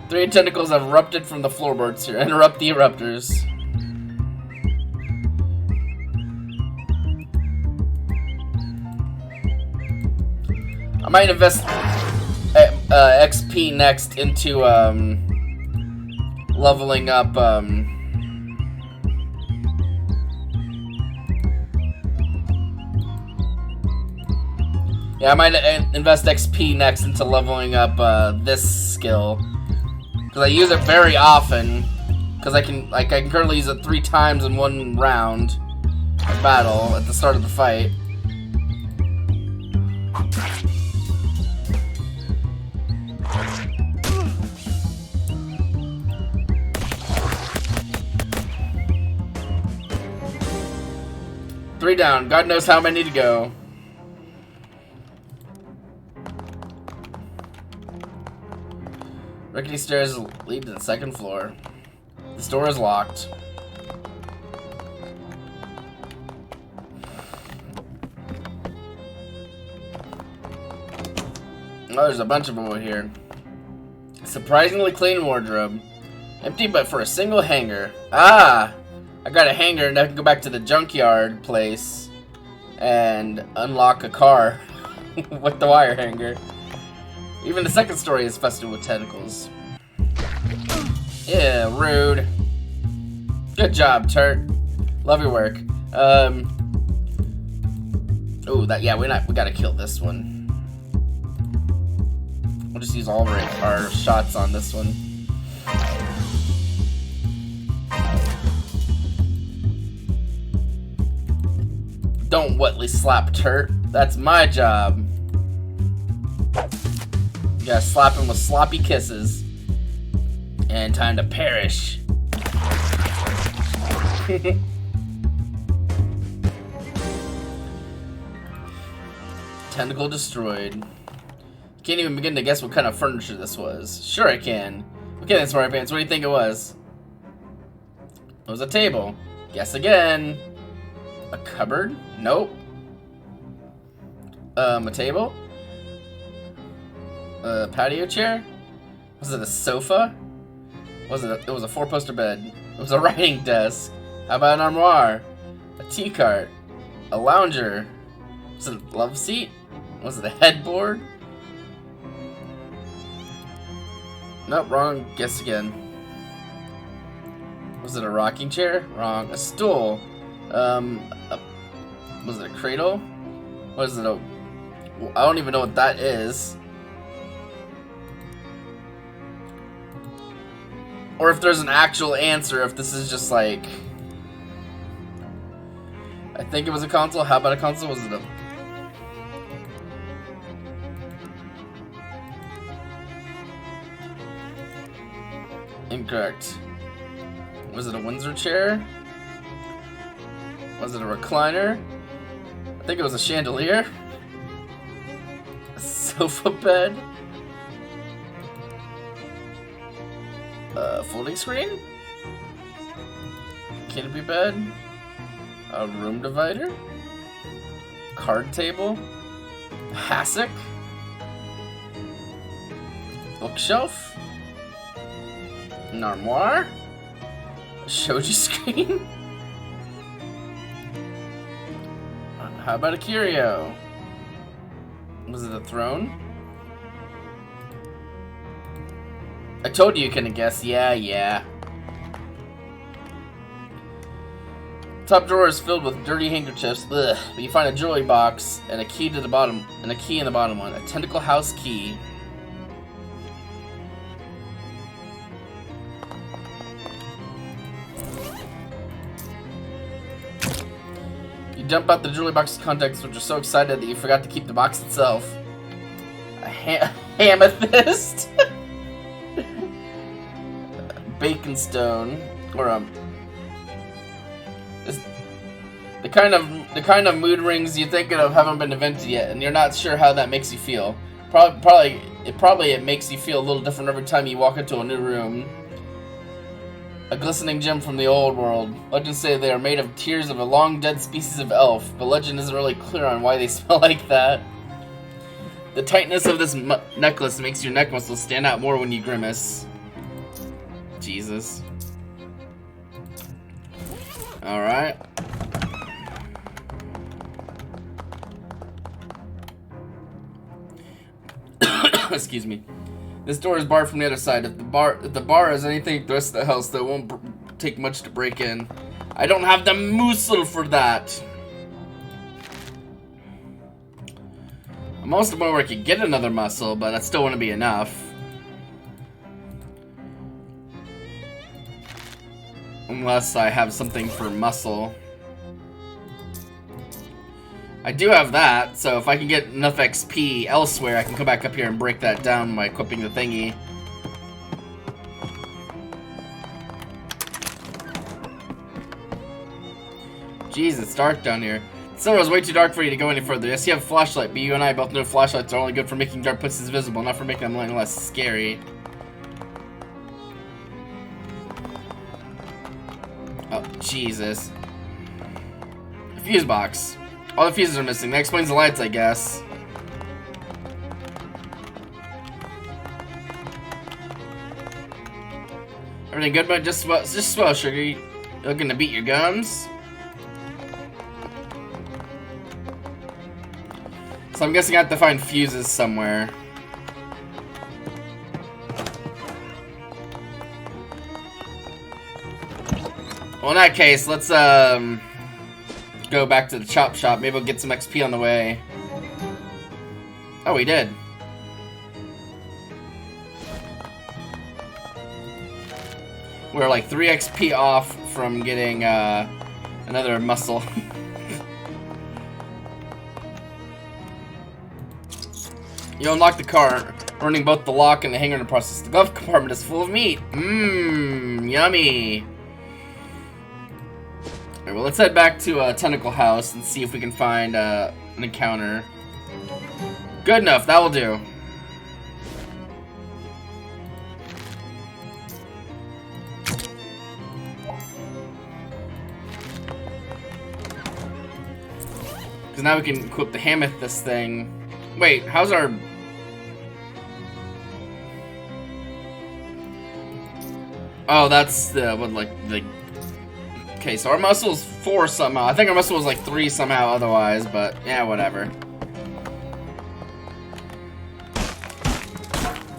3 tentacles have erupted from the floorboards here. Interrupt the erupters. I might invest XP next into leveling up yeah, I might invest XP next into leveling up this skill. Because I use it very often. Because I can currently use it 3 times in one round of battle at the start of the fight. Three down. God knows how many to go. Rickety stairs lead to the 2nd floor. This door is locked. Oh, there's a bunch of them over here. Surprisingly clean wardrobe. Empty but for a single hanger. Ah! I got a hanger and I can go back to the junkyard place and unlock a car with the wire hanger. Even the 2nd story is festive with tentacles. Yeah, rude. Good job, Turt. Love your work. Oh, we gotta kill this one. We'll just use all of our shots on this one. Don't wetly slap Turt. That's my job. You gotta slap him with sloppy kisses. And time to perish. Tentacle destroyed. Can't even begin to guess what kind of furniture this was. Sure I can. Okay then, Smarty Pants, what do you think it was? It was a table. Guess again. A cupboard? Nope. A table? A patio chair? Was it a sofa? It was a 4-poster bed. It was a writing desk. How about an armoire? A tea cart? A lounger? Was it a love seat? Was it a headboard? Nope, wrong. Guess again. Was it a rocking chair? Wrong. A stool? Was it a cradle? What is it? I don't even know what that is. Or if there's an actual answer, if this is just like... I think it was a console. How about a console? Was it a... Incorrect. Was it a Windsor chair? Was it a recliner? I think it was a chandelier. A sofa bed. A folding screen? Canopy bed? A room divider? Card table? A hassock? Bookshelf? An armoire? A shoji screen? How about a curio? Was it a throne? I told you couldn't guess. Yeah. Top drawer is filled with dirty handkerchiefs. Ugh. But you find a jewelry box and a key to the bottom, and a key in the bottom one. A tentacle house key. You dump out the jewelry box's contents, which are so excited that you forgot to keep the box itself. A amethyst. Bacon stone, or the kind of mood rings you think of haven't been invented yet, and you're not sure how that makes you feel. Probably it makes you feel a little different every time you walk into a new room. A glistening gem from the old world. Legends say they are made of tears of a long dead species of elf, but legend isn't really clear on why they smell like that. The tightness of this necklace makes your neck muscles stand out more when you grimace. Jesus. Alright. Excuse me. This door is barred from the other side. If the bar is anything the rest of the house, that won't take much to break in. I don't have the muscle for that. I'm almost to the point where I could get another muscle, but that still wouldn't be enough. Unless I have something for muscle. I do have that, so if I can get enough XP elsewhere, I can come back up here and break that down by equipping the thingy. Jeez, it's dark down here. The silver is way too dark for you to go any further. Yes, you have a flashlight, but you and I both know flashlights are only good for making dark places visible, not for making them any less scary. Oh, Jesus. A fuse box. All the fuses are missing. That explains the lights, I guess. Everything good, but just swell, sugar. You looking to beat your gums? So I'm guessing I have to find fuses somewhere. Well, in that case, let's go back to the chop shop. Maybe we'll get some XP on the way. Oh, we did. We're like 3 XP off from getting another muscle. You unlock the car, running both the lock and the hanger in the process. The glove compartment is full of meat. Mmm, yummy. Alright, well, let's head back to Tentacle House and see if we can find an encounter. Good enough, that will do. Because now we can equip the Amethyst thing. Wait, how's our... Oh, that's the what, like the. Okay, so our muscle's 4 somehow. I think our muscle was like 3 somehow otherwise, but yeah, whatever.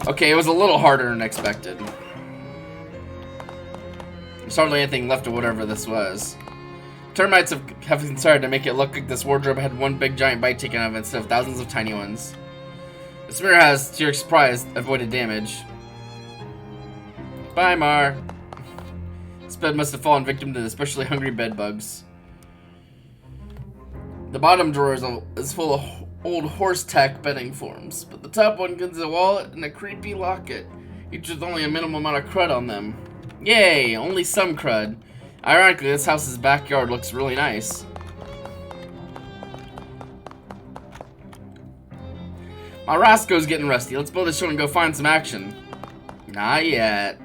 Okay, it was a little harder than expected. There's hardly anything left of whatever this was. Termites have conspired to make it look like this wardrobe had one big giant bite taken out of it instead of thousands of tiny ones. This mirror has, to your surprise, avoided damage. Bye, Mar. This bed must have fallen victim to the especially hungry bed bugs. The bottom drawer is full of old horse tack bedding forms, but the top one contains a wallet and a creepy locket, each with only a minimal amount of crud on them. Yay, only some crud. Ironically, this house's backyard looks really nice. My Roscoe's getting rusty. Let's blow this show and go find some action. Not yet.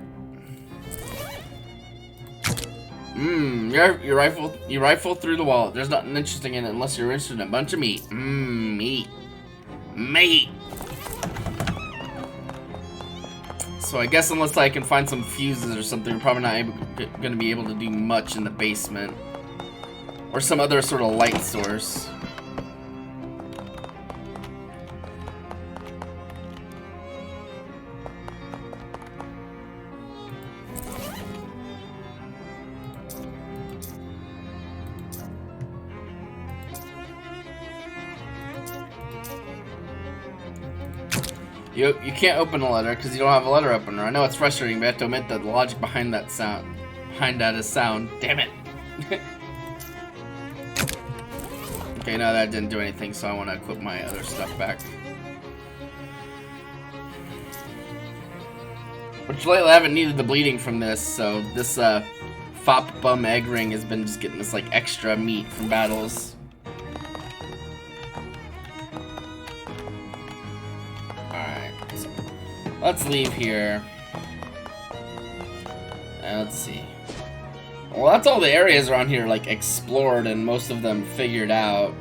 You rifle through the wallet. There's nothing interesting in it unless you're interested in a bunch of meat. Meat. Meat. So I guess unless I can find some fuses or something, we're probably not going to be able to do much in the basement. Or some other sort of light source. You can't open a letter because you don't have a letter opener. I know it's frustrating, but I have to admit that the logic behind that is sound. Damn it. Okay, no, that didn't do anything, so I want to equip my other stuff back. Which lately I haven't needed the bleeding from this, so this fop bum egg ring has been just getting this like extra meat from battles. Let's leave here. And let's see. Well, that's all the areas around here, like, explored and most of them figured out,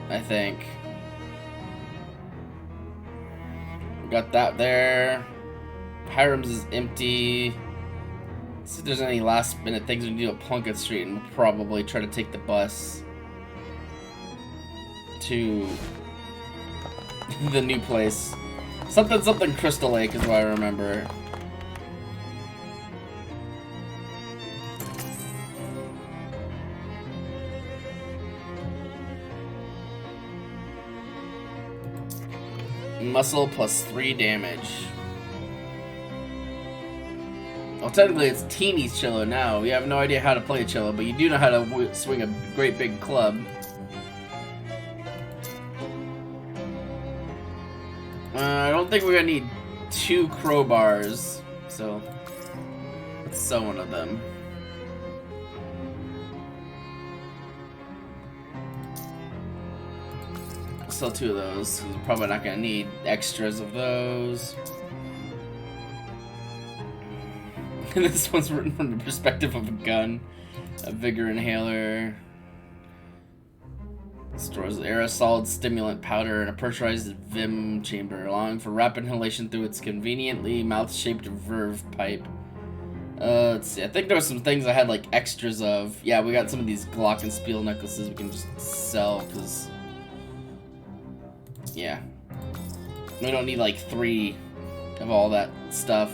I think. We got that there. Hiram's is empty. Let's see if there's any last minute things we can do at Plunkett Street, and we'll probably try to take the bus to the new place. Something Crystal Lake is what I remember. Muscle plus 3 damage. Well, technically it's Teeny's cello now. We have no idea how to play a cello, but you do know how to swing a great big club. I don't think we're gonna need 2 crowbars, so let's sell one of them. Sell 2 of those, because we're probably not gonna need extras of those. This one's written from the perspective of a gun, a vigor inhaler. Stores aerosol stimulant powder in a pressurized Vim chamber, allowing for rapid inhalation through its conveniently mouth-shaped verve pipe. Let's see. I think there were some things I had like extras of. Yeah, we got some of these glockenspiel necklaces we can just sell because, yeah, we don't need like 3 of all that stuff.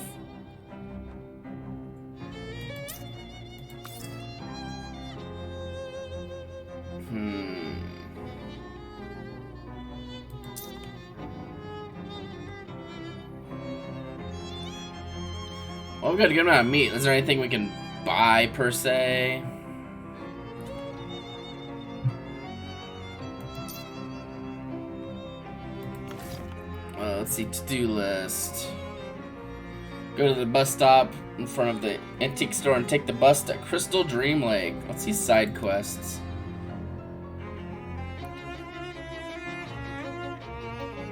Well, we've got a good amount of meat. Is there anything we can buy, per se? Let's see, to-do list. Go to the bus stop in front of the antique store and take the bus to Crystal Dream Lake. Let's see side quests.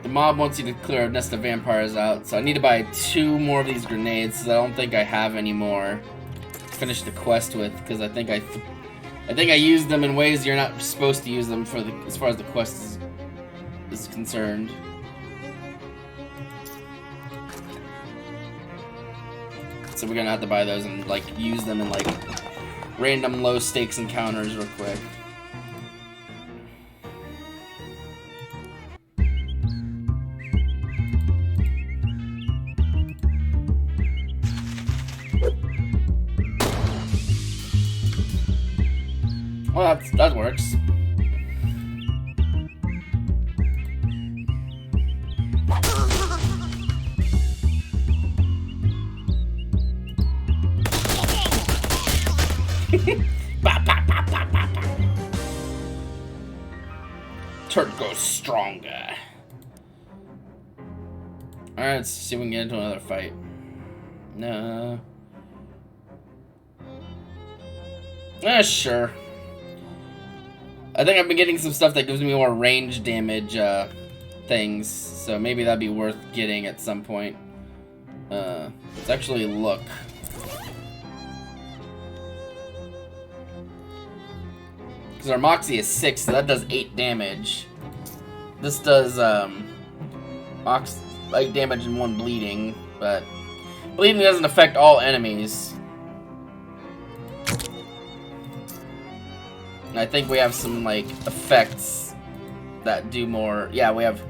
The mob wants you to clear a nest of vampires out, so I need to buy 2 more of these grenades, because I don't think I have any more to finish the quest with, because I think I used them in ways you're not supposed to use them for as far as the quest is concerned. So we're gonna have to buy those and like use them in like random low stakes encounters real quick. Well, that works. Turret goes stronger. Alright, let's see if we can get into another fight. No. Sure. I think I've been getting some stuff that gives me more range damage things, so maybe that'd be worth getting at some point. Let's actually look. Because our Moxie is 6, so that does 8 damage. This does like damage and 1 bleeding, but bleeding doesn't affect all enemies. And I think we have some like effects that do more. Yeah, we have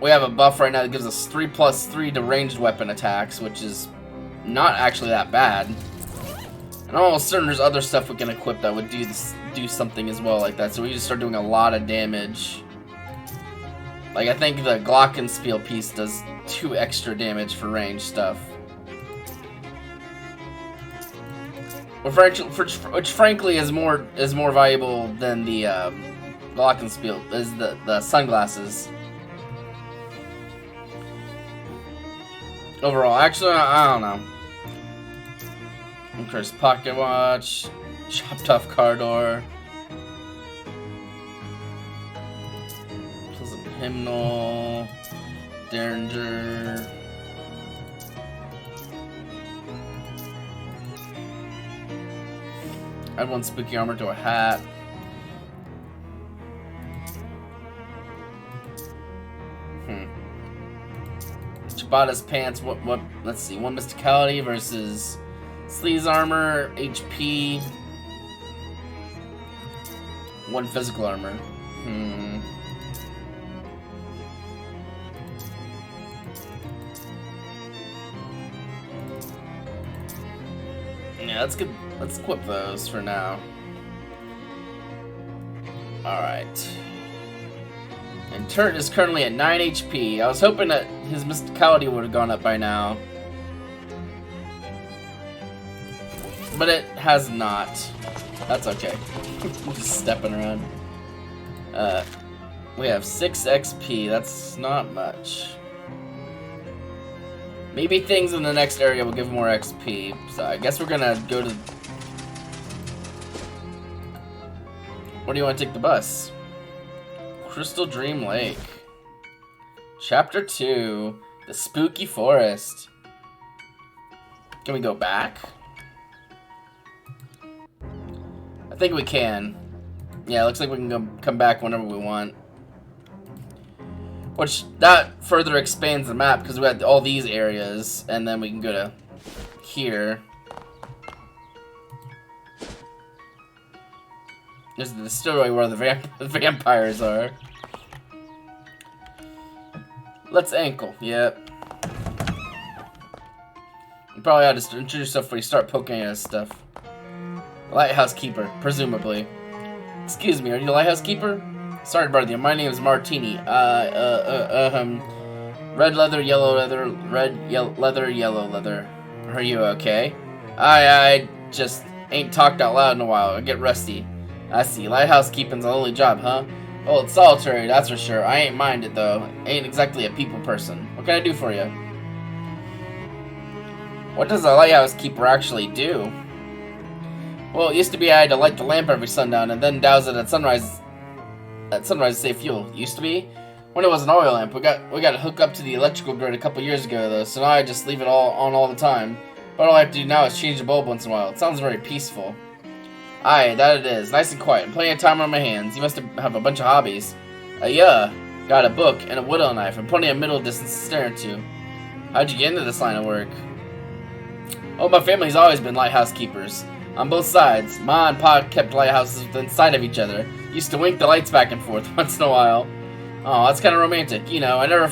a buff right now that gives us 3+3 to ranged weapon attacks, which is not actually that bad. And I'm almost certain there's other stuff we can equip that would do something as well like that. So we just start doing a lot of damage. Like I think the Glockenspiel piece does 2 extra damage for range stuff. Which frankly is more valuable than the Glockenspiel, is the sunglasses. Overall, actually, I don't know. Cursed Pocket Watch, Chopped Off Car Door, Pleasant Hymnal, Derringer. Add 1 spooky armor to a hat. Chibata's pants. What? Let's see. 1 mysticality versus Sleeves armor, HP. 1 physical armor. Yeah, that's good. Let's equip those for now. Alright. And Turret is currently at 9 HP. I was hoping that his mysticality would have gone up by now. But it has not. That's okay. Just stepping around. We have 6 XP. That's not much. Maybe things in the next area will give more XP. So I guess we're gonna go to... Where do you want to take the bus? Crystal Dream Lake. Chapter 2. The Spooky Forest. Can we go back? I think we can. Yeah, it looks like we can come back whenever we want. Which, that further expands the map, because we had all these areas, and then we can go to here. There's the distillery where the vampires are. Let's ankle. Yep. You probably ought to introduce yourself before you start poking at stuff. Lighthouse Keeper, presumably. Excuse me, are you the Lighthouse Keeper? Sorry to bother you. My name is Martini. Red leather, yellow leather, leather, yellow leather. Are you okay? I just ain't talked out loud in a while. I get rusty. I see. Lighthouse keeping's a lonely job, huh? Well, it's solitary, that's for sure. I ain't minded, though. Ain't exactly a people person. What can I do for you? What does a lighthouse keeper actually do? Well, it used to be I had to light the lamp every sundown and then douse it at sunrise. At sunrise to save fuel. Used to be? When it was an oil lamp. We got to hook up to the electrical grid a couple years ago, though, so now I just leave it all on all the time. But all I have to do now is change the bulb once in a while. It sounds very peaceful. Aye, that it is. Nice and quiet. Plenty of time on my hands. You must have a bunch of hobbies. Yeah. Got a book and a widow knife and plenty of middle distance to stare into. How'd you get into this line of work? Oh, my family's always been lighthouse keepers. On both sides, Ma and Pa kept lighthouses within sight of each other. Used to wink the lights back and forth once in a while. Oh, that's kind of romantic. You know, I never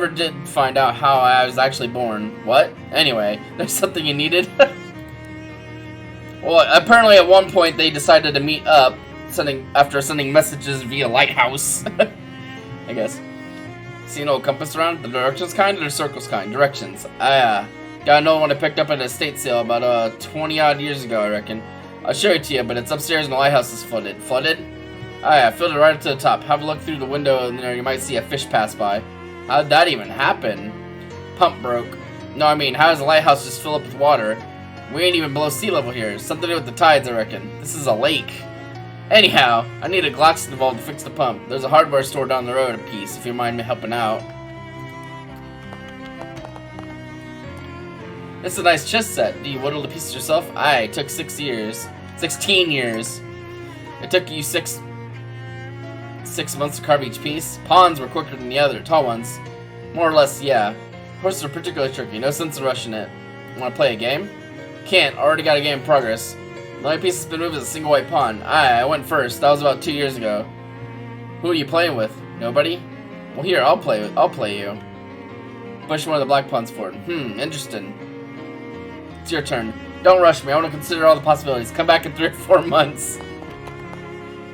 did find out how I was actually born. What? Anyway, there's something you needed? Well, apparently at one point they decided to meet up, after sending messages via lighthouse. I guess. See an old compass around? The directions kind or the circles kind? Directions. Got an old one I picked up at an estate sale about 20 odd years ago, I reckon. I'll show it to you, but it's upstairs and the lighthouse is flooded. Flooded? I filled it right up to the top. Have a look through the window and there you might see a fish pass by. How did that even happen? Pump broke. No, I mean, how does the lighthouse just fill up with water? We ain't even below sea level here. Something to do with the tides, I reckon. This is a lake. Anyhow, I need a Glock's involved to fix the pump. There's a hardware store down the road a piece, if you mind me helping out. It's a nice chess set. Do you whittle the pieces yourself? Aye, it took 6 years. 16 years. It took you 6 months to carve each piece. Pawns were quicker than the other, tall ones. More or less, yeah. Horses are particularly tricky. No sense in rushing it. Want to play a game? Can't. Already got a game in progress. The only piece that's been moved is a single white pawn. I went first. That was about 2 years ago. Who are you playing with? Nobody? Well, here, I'll play you. Push one of the black pawns forward. Interesting. It's your turn. Don't rush me. I want to consider all the possibilities. Come back in 3 or 4 months.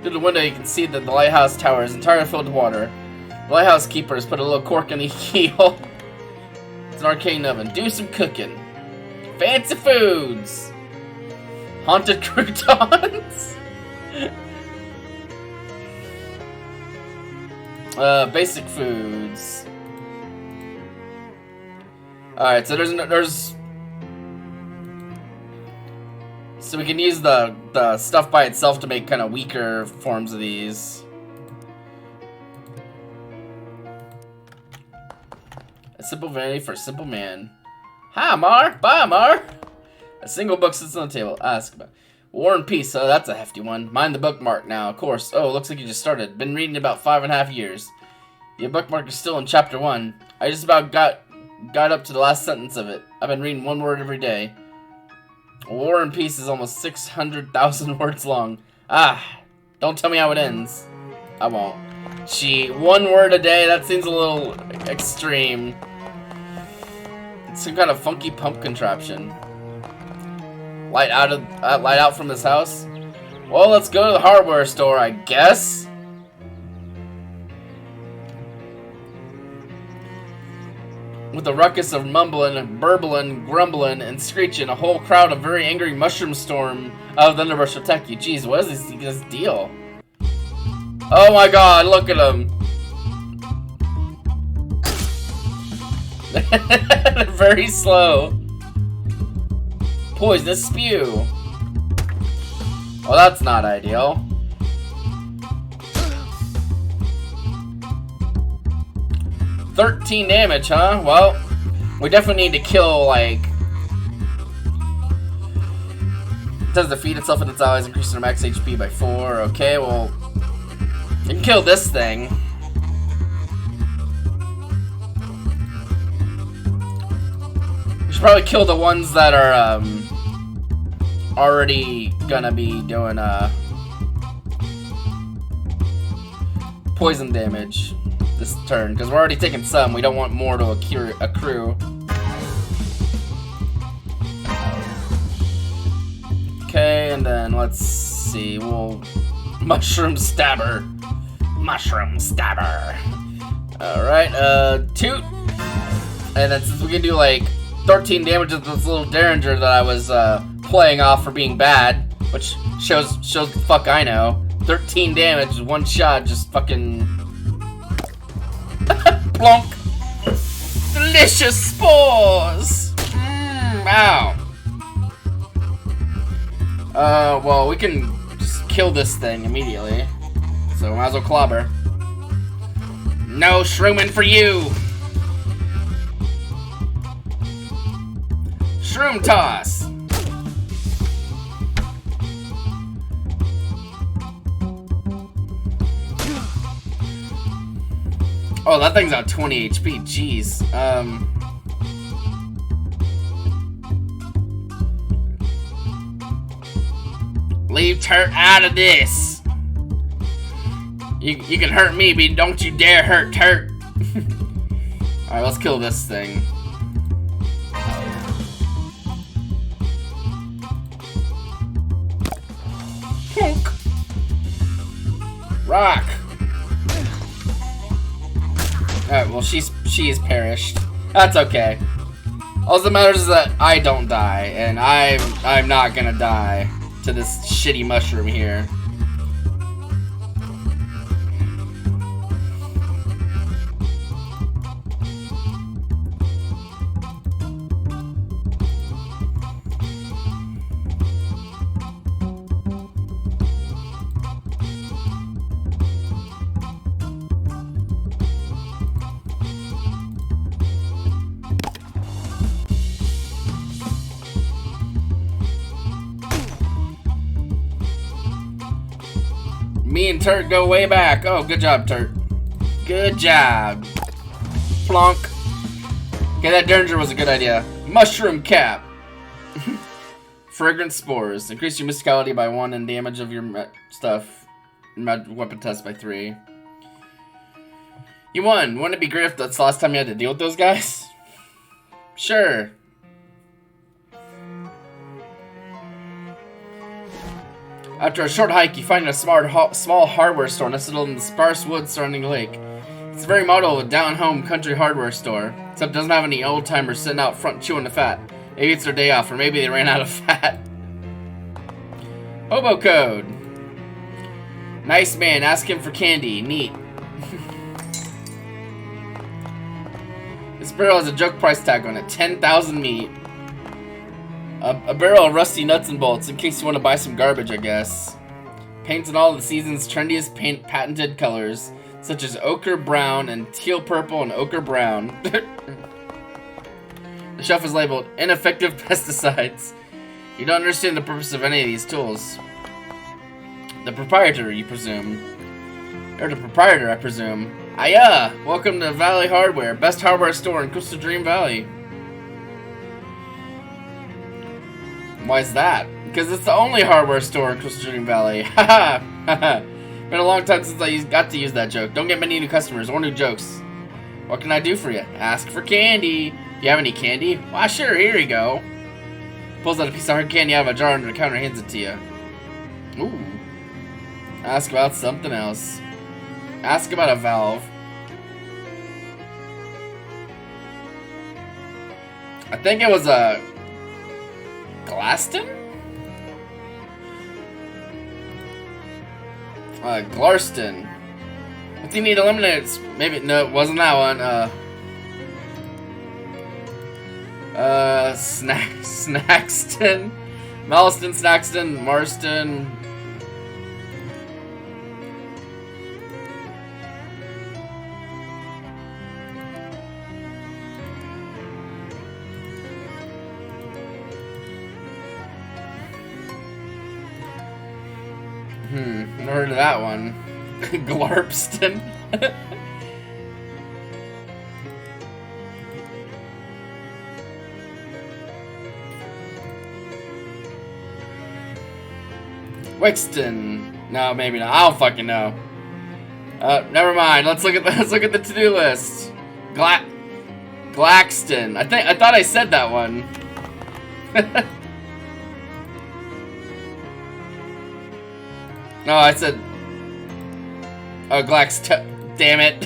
Through the window, you can see that the lighthouse tower is entirely filled with water. The lighthouse keeper has put a little cork in the keyhole. It's an arcane oven. Do some cooking. Fancy foods. Haunted croutons. Basic foods. Alright, so there's so we can use the stuff by itself to make kind of weaker forms of these. A simple vanity for a simple man. Hi, Mar. Bye, Mar. A single book sits on the table. Ask about War and Peace. Oh, that's a hefty one. Mind the bookmark now, of course. Oh, looks like you just started. Been reading about 5.5 years. Your bookmark is still in chapter 1. I just about got up to the last sentence of it. I've been reading 1 word every day. War and Peace is almost 600,000 words long. Don't tell me how it ends. I won't. Gee, 1 word a day? That seems a little extreme. It's some kind of funky pump contraption. Light out from this house? Well, let's go to the hardware store, I guess. With a ruckus of mumbling, burbling, grumbling, and screeching, a whole crowd of very angry mushroom storm out of the underbrush will attack you. Jeez, what is this deal? Oh my god, look at him. They're very slow. Poisonous spew. Well, that's not ideal. $13 damage, huh? Well, we definitely need to kill, like... It does defeat itself and its allies, increasing their max HP by 4. Okay, well... You can kill this thing. We should probably kill the ones that are, already gonna be doing, poison damage this turn, because we're already taking some. We don't want more to accrue. Okay, and then let's see. We'll mushroom stabber. Mushroom stabber. Alright, toot. And then since we can do like 13 damage with this little derringer that I was playing off for being bad, which shows the fuck I know. 13 damage, 1 shot, just fucking plonk. Delicious spores. Ow. Well, we can just kill this thing immediately. So might as well clobber. No shrooming for you. Shroom toss. Oh, Oh, that thing's at 20 HP. Jeez. Leave Turt out of this. You can hurt me, but don't you dare hurt Turt. Alright, let's kill this thing. Rock. Alright, well she is perished. That's okay. All that matters is that I don't die, and I'm not gonna die to this shitty mushroom here. Me and Turt go way back. Oh, good job, Turt. Good job. Plonk. Okay, that Derringer was a good idea. Mushroom cap. Fragrant spores. Increase your mysticality by 1 and damage of your stuff. Weapon test by 3. You won. Wouldn't it be great if that's the last time you had to deal with those guys? Sure. After a short hike, you find a small hardware store nestled in the sparse woods surrounding the lake. It's a very model of a down-home country hardware store, except it doesn't have any old-timers sitting out front chewing the fat. Maybe it's their day off, or maybe they ran out of fat. Hobo code. Nice man, ask him for candy. Neat. This barrel has a joke price tag on it. 10,000 meat. A barrel of rusty nuts and bolts, in case you want to buy some garbage, I guess. Paints in all of the season's trendiest patented colors, such as ochre brown and teal purple and ochre brown. The shelf is labeled ineffective pesticides. You don't understand the purpose of any of these tools. The proprietor, you presume. Or the proprietor, I presume. Aya! Welcome to Valley Hardware, best hardware store in Crystal Dream Valley. Why is that? Because it's the only hardware store in Crystal Dream Valley. Haha! Haha! Been a long time since I got to use that joke. Don't get many new customers or new jokes. What can I do for you? Ask for candy. Do you have any candy? Why, sure, here you go. Pulls out a piece of hard candy out of a jar under the counter and hands it to you. Ooh. Ask about something else. Ask about a valve. I think it was a Glaston? Glarston. What's he need eliminated? Maybe, no, it wasn't that one. Snackston? Malston, Snackston, Marston. Never heard of that one. Glarpston. Wixton. No, maybe not. I don't fucking know. Never mind. Let's look at the to-do list. Glaxton. I thought I said that one. No, I said. Oh, damn it.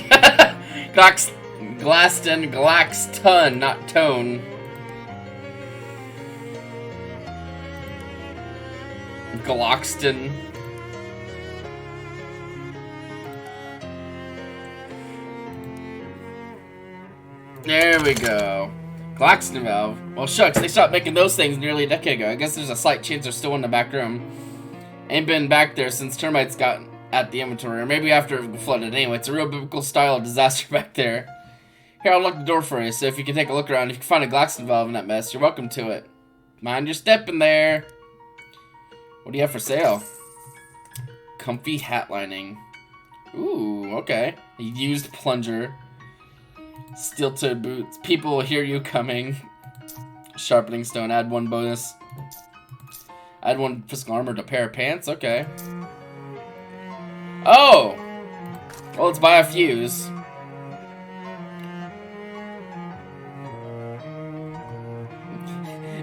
Glaston, Glaxton, not Tone. Gloxton. There we go. Glaxton valve. Well, shucks, they stopped making those things nearly a decade ago. I guess there's a slight chance they're still in the back room. Ain't been back there since termites got at the inventory, or maybe after it flooded. Anyway, it's a real biblical style of disaster back there. Here, I'll lock the door for you, so if you can take a look around, if you can find a Glaxton valve in that mess, you're welcome to it. Mind your step in there. What do you have for sale? Comfy hat lining. Ooh, okay. A used plunger. Steel-toed boots. People will hear you coming. Sharpening stone. Add 1 bonus. Add 1 physical armor to pair of pants. Okay. Oh! Well, let's buy a fuse.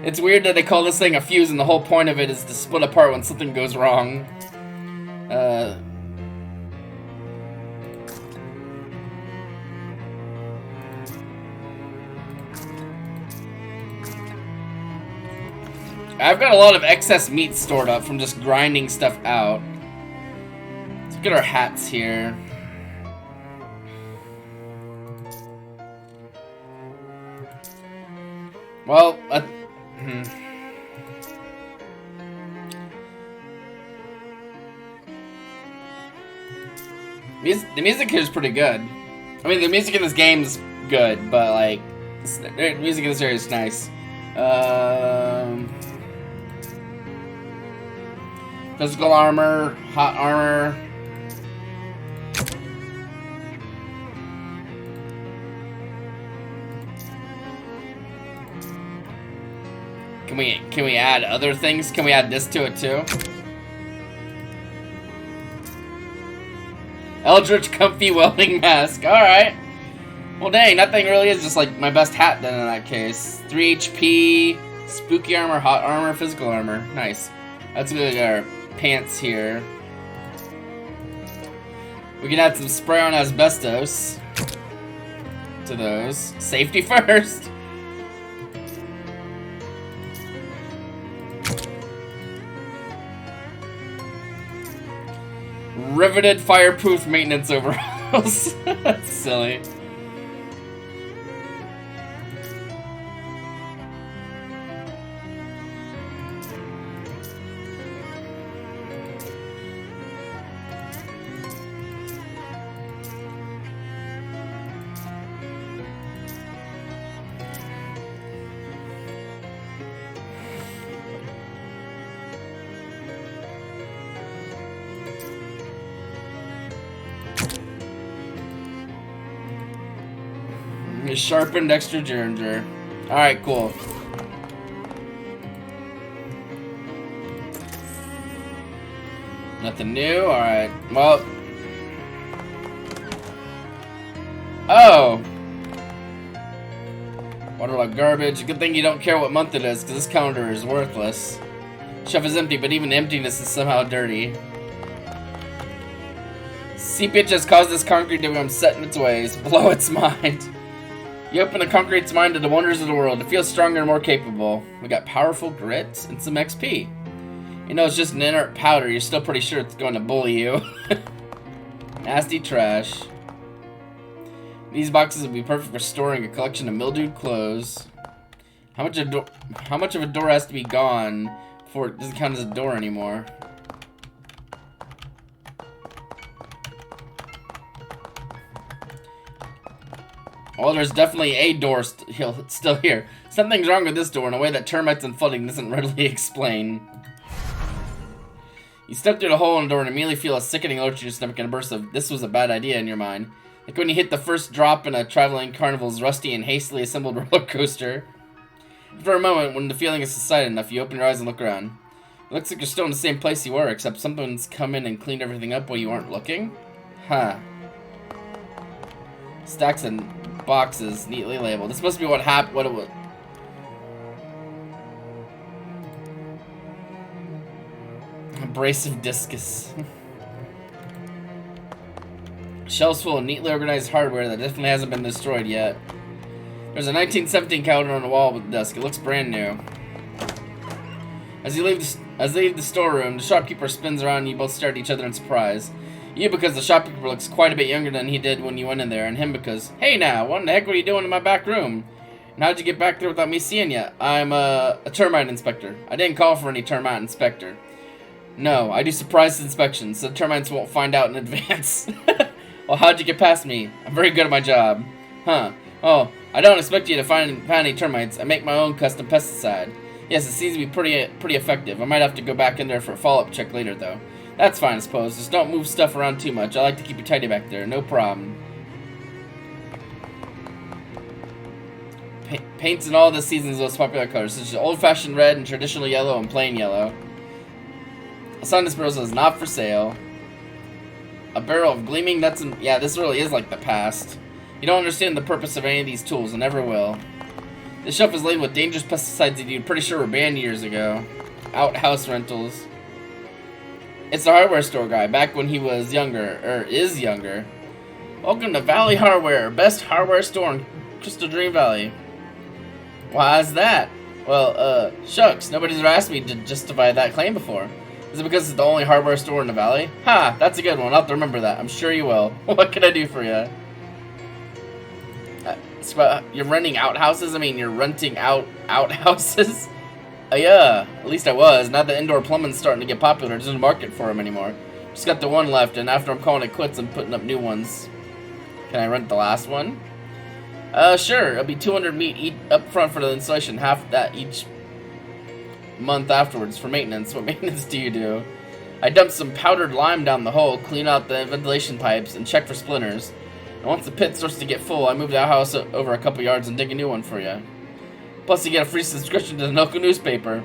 It's weird that they call this thing a fuse and the whole point of it is to split apart when something goes wrong. I've got a lot of excess meat stored up from just grinding stuff out. Let's look at our hats here. Well, the music here is pretty good. I mean, the music in this game is good, but like, the music in this area is nice. Physical armor, hot armor. Can we add other things? Can we add this to it too? Eldritch comfy welding mask. Alright. Well dang, that thing really is just like my best hat then in that case. 3 HP, spooky armor, hot armor, physical armor. Nice. That's good. Our pants here. We can add some spray on asbestos to those. Safety first. Riveted fireproof maintenance overalls. That's silly. Sharpened extra Derringer. Alright, cool. Nothing new? Alright. Well. Oh! Water like garbage. Good thing you don't care what month it is, because this calendar is worthless. Shelf is empty, but even emptiness is somehow dirty. Seepage has caused this concrete to become set in its ways, blow its mind. You open the concrete's mind to the wonders of the world. It feels stronger and more capable. We got powerful grit and some XP. You know, it's just an inert powder. You're still pretty sure it's going to bully you. Nasty trash. These boxes would be perfect for storing a collection of mildewed clothes. How much of a door has to be gone before it doesn't count as a door anymore? Well, there's definitely a door still here. Something's wrong with this door in a way that termites and flooding doesn't readily explain. You step through the hole in the door and immediately feel a sickening urge in your stomach and a burst of "this was a bad idea" in your mind. Like when you hit the first drop in a traveling carnival's rusty and hastily assembled roller coaster. For a moment, when the feeling is subsided enough, you open your eyes and look around. It looks like you're still in the same place you were, except someone's come in and cleaned everything up while you aren't looking. Huh. Stacks of boxes neatly labeled. This must be what happened. What it was. Abrasive discus. Shelves full of neatly organized hardware that definitely hasn't been destroyed yet. There's a 1917 calendar on the wall with the desk. It looks brand new. As you leave the storeroom, the shopkeeper spins around and you both stare at each other in surprise. You because the shopkeeper looks quite a bit younger than he did when you went in there, and him because, hey now, what in the heck were you doing in my back room? And how'd you get back there without me seeing you? I'm a termite inspector. I didn't call for any termite inspector. No, I do surprise inspections, so the termites won't find out in advance. Well, how'd you get past me? I'm very good at my job. Huh. Oh, I don't expect you to find any termites. I make my own custom pesticide. Yes, it seems to be pretty effective. I might have to go back in there for a follow-up check later, though. That's fine, I suppose. Just don't move stuff around too much. I like to keep it tidy back there. No problem. Paints in all the seasons' most popular colors, such as old-fashioned red and traditional yellow and plain yellow. A sun dispersal is not for sale. A barrel of gleaming nuts and... Yeah, this really is like the past. You don't understand the purpose of any of these tools and never will. This shelf is laden with dangerous pesticides that you're pretty sure were banned years ago. Outhouse rentals. It's the hardware store guy, back when he was younger, or is younger. Welcome to Valley Hardware, best hardware store in Crystal Dream Valley. Why is that? Well, shucks, nobody's ever asked me to justify that claim before. Is it because it's the only hardware store in the valley? Ha, that's a good one, I'll have to remember that. I'm sure you will. What can I do for you? You're renting outhouses? I mean, you're renting out outhouses? Yeah, at least I was. Now the indoor plumbing's starting to get popular. There's no market for them anymore. Just got the one left, and after I'm calling it quits, I'm putting up new ones. Can I rent the last one? Sure. It'll be 200 meat up front for the installation, half that each month afterwards for maintenance. What maintenance do you do? I dump some powdered lime down the hole, clean out the ventilation pipes, and check for splinters. And once the pit starts to get full, I move the outhouse over a couple yards and dig a new one for you. Plus, you get a free subscription to the local newspaper.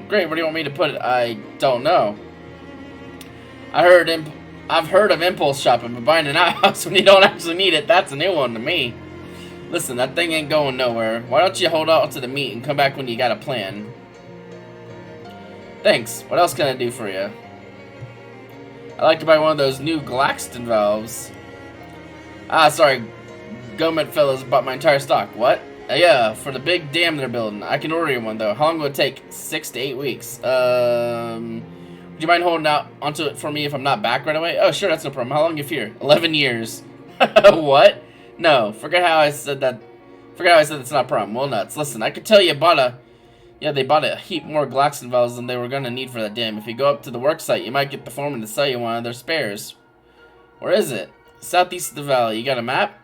Great, where do you want me to put it? I don't know. I've heard of impulse shopping, but buying an outhouse when you don't actually need it, that's a new one to me. Listen, that thing ain't going nowhere. Why don't you hold out to the meat and come back when you got a plan? Thanks. What else can I do for you? I'd like to buy one of those new Glaxton valves. Ah, sorry. Government fellas bought my entire stock. What? Yeah, for the big dam they're building. I can order you one, though. How long will it take? 6 to 8 weeks. Would you mind holding out onto it for me if I'm not back right away? Oh, sure, that's no problem. How long you here? 11 years. What? No, forget how I said that. Forget how I said it's not a problem. Well, nuts. Listen, I could tell you bought a... Yeah, they bought a heap more Glaxton valves than they were going to need for that dam. If you go up to the work site, you might get the foreman to sell you one of their spares. Where is it? Southeast of the valley. You got a map?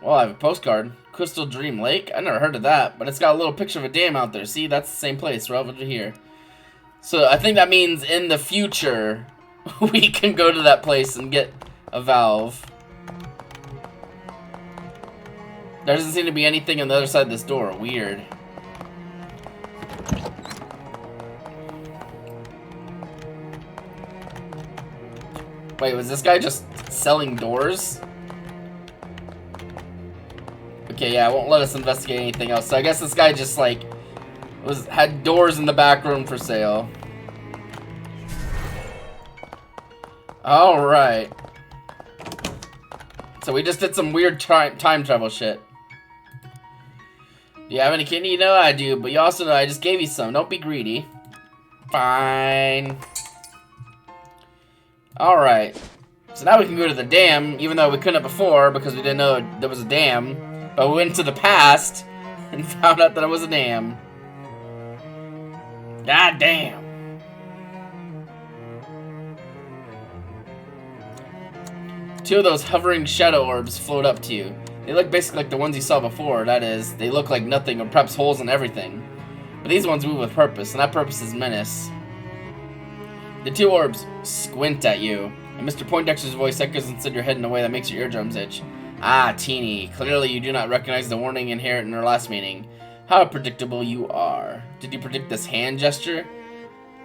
Well, I have a postcard. Crystal Dream Lake? I never heard of that, but it's got a little picture of a dam out there. See, that's the same place, right over here. So I think that means in the future, we can go to that place and get a valve. There doesn't seem to be anything on the other side of this door. Weird. Wait, was this guy just selling doors? Okay, yeah, it won't let us investigate anything else. So I guess this guy just, like, had doors in the back room for sale. Alright. So we just did some weird time travel shit. Do you have any kidney? You know I do, but you also know I just gave you some. Don't be greedy. Fine. Alright. So now we can go to the dam, even though we couldn't before because we didn't know there was a dam. But we went to the past and found out that it was a dam. God damn. Two of those hovering shadow orbs float up to you. They look basically like the ones you saw before. That is, they look like nothing or perhaps holes in everything. But these ones move with purpose, and that purpose is menace. The two orbs squint at you, and Mr. Poindexter's voice echoes inside your head in a way that makes your eardrums itch. Ah, Teeny, clearly you do not recognize the warning inherent in our last meeting. How predictable you are. Did you predict this hand gesture?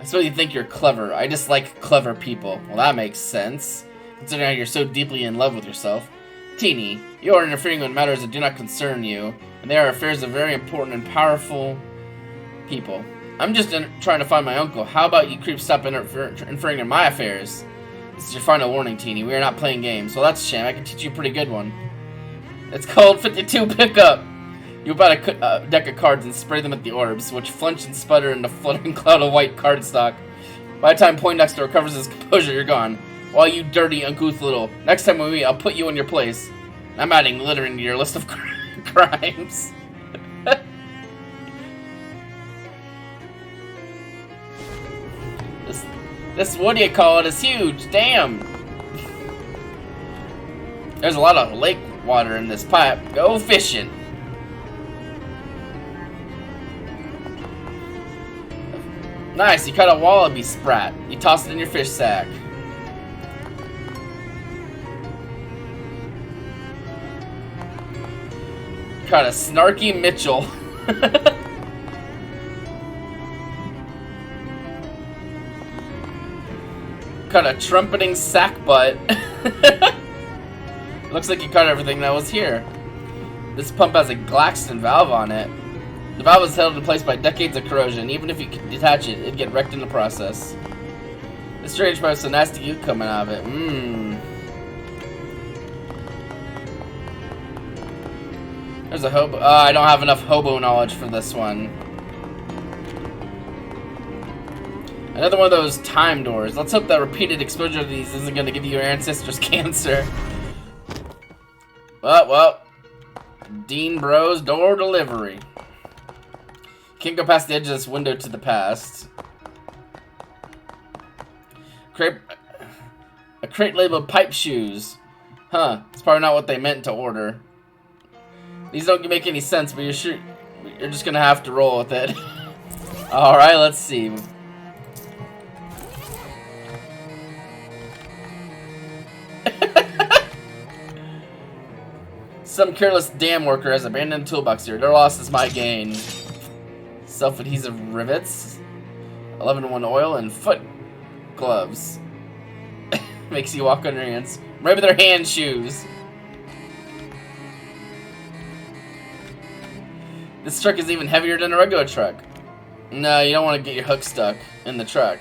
I suppose you think you're clever. I dislike clever people. Well, that makes sense, considering how you're so deeply in love with yourself. Teeny, you are interfering in matters that do not concern you, and they are affairs of very important and powerful people. I'm just trying to find my uncle. How about you creeps stop interfering in my affairs? This is your final warning, Teeny. We are not playing games. Well, that's a shame. I can teach you a pretty good one. It's called 52 Pickup. You buy a deck of cards and spray them at the orbs, which flinch and sputter in a fluttering cloud of white cardstock. By the time Poindexter recovers his composure, you're gone. Well, you dirty, uncouth little. Next time we meet, I'll put you in your place. I'm adding littering to your list of crimes. This, what do you call it, is huge. Damn. There's a lot of lake water in this pipe. Go fishing. Nice, you caught a wallaby sprat. You toss it in your fish sack. Got a snarky Mitchell. Got a trumpeting sack butt. Looks like you cut everything that was here. This pump has a Glaxton valve on it. The valve is held in place by decades of corrosion. Even if you could detach it, it'd get wrecked in the process. This strange part is so nasty you coming out of it. There's a hobo. I don't have enough hobo knowledge for this one. Another one of those time doors. Let's hope that repeated exposure to these isn't going to give you your ancestors cancer. Well. Dean Bros door delivery. Can't go past the edge of this window to the past. A crate labeled pipe shoes. Huh, it's probably not what they meant to order. These don't make any sense, but you're just gonna have to roll with it. Alright, let's see. Some careless dam worker has abandoned a toolbox here. Their loss is my gain. Self-adhesive rivets, 11-to-1 oil, and foot gloves. Makes you walk on your hands. Maybe they're hand shoes. This truck is even heavier than a regular truck. No, you don't want to get your hook stuck in the truck.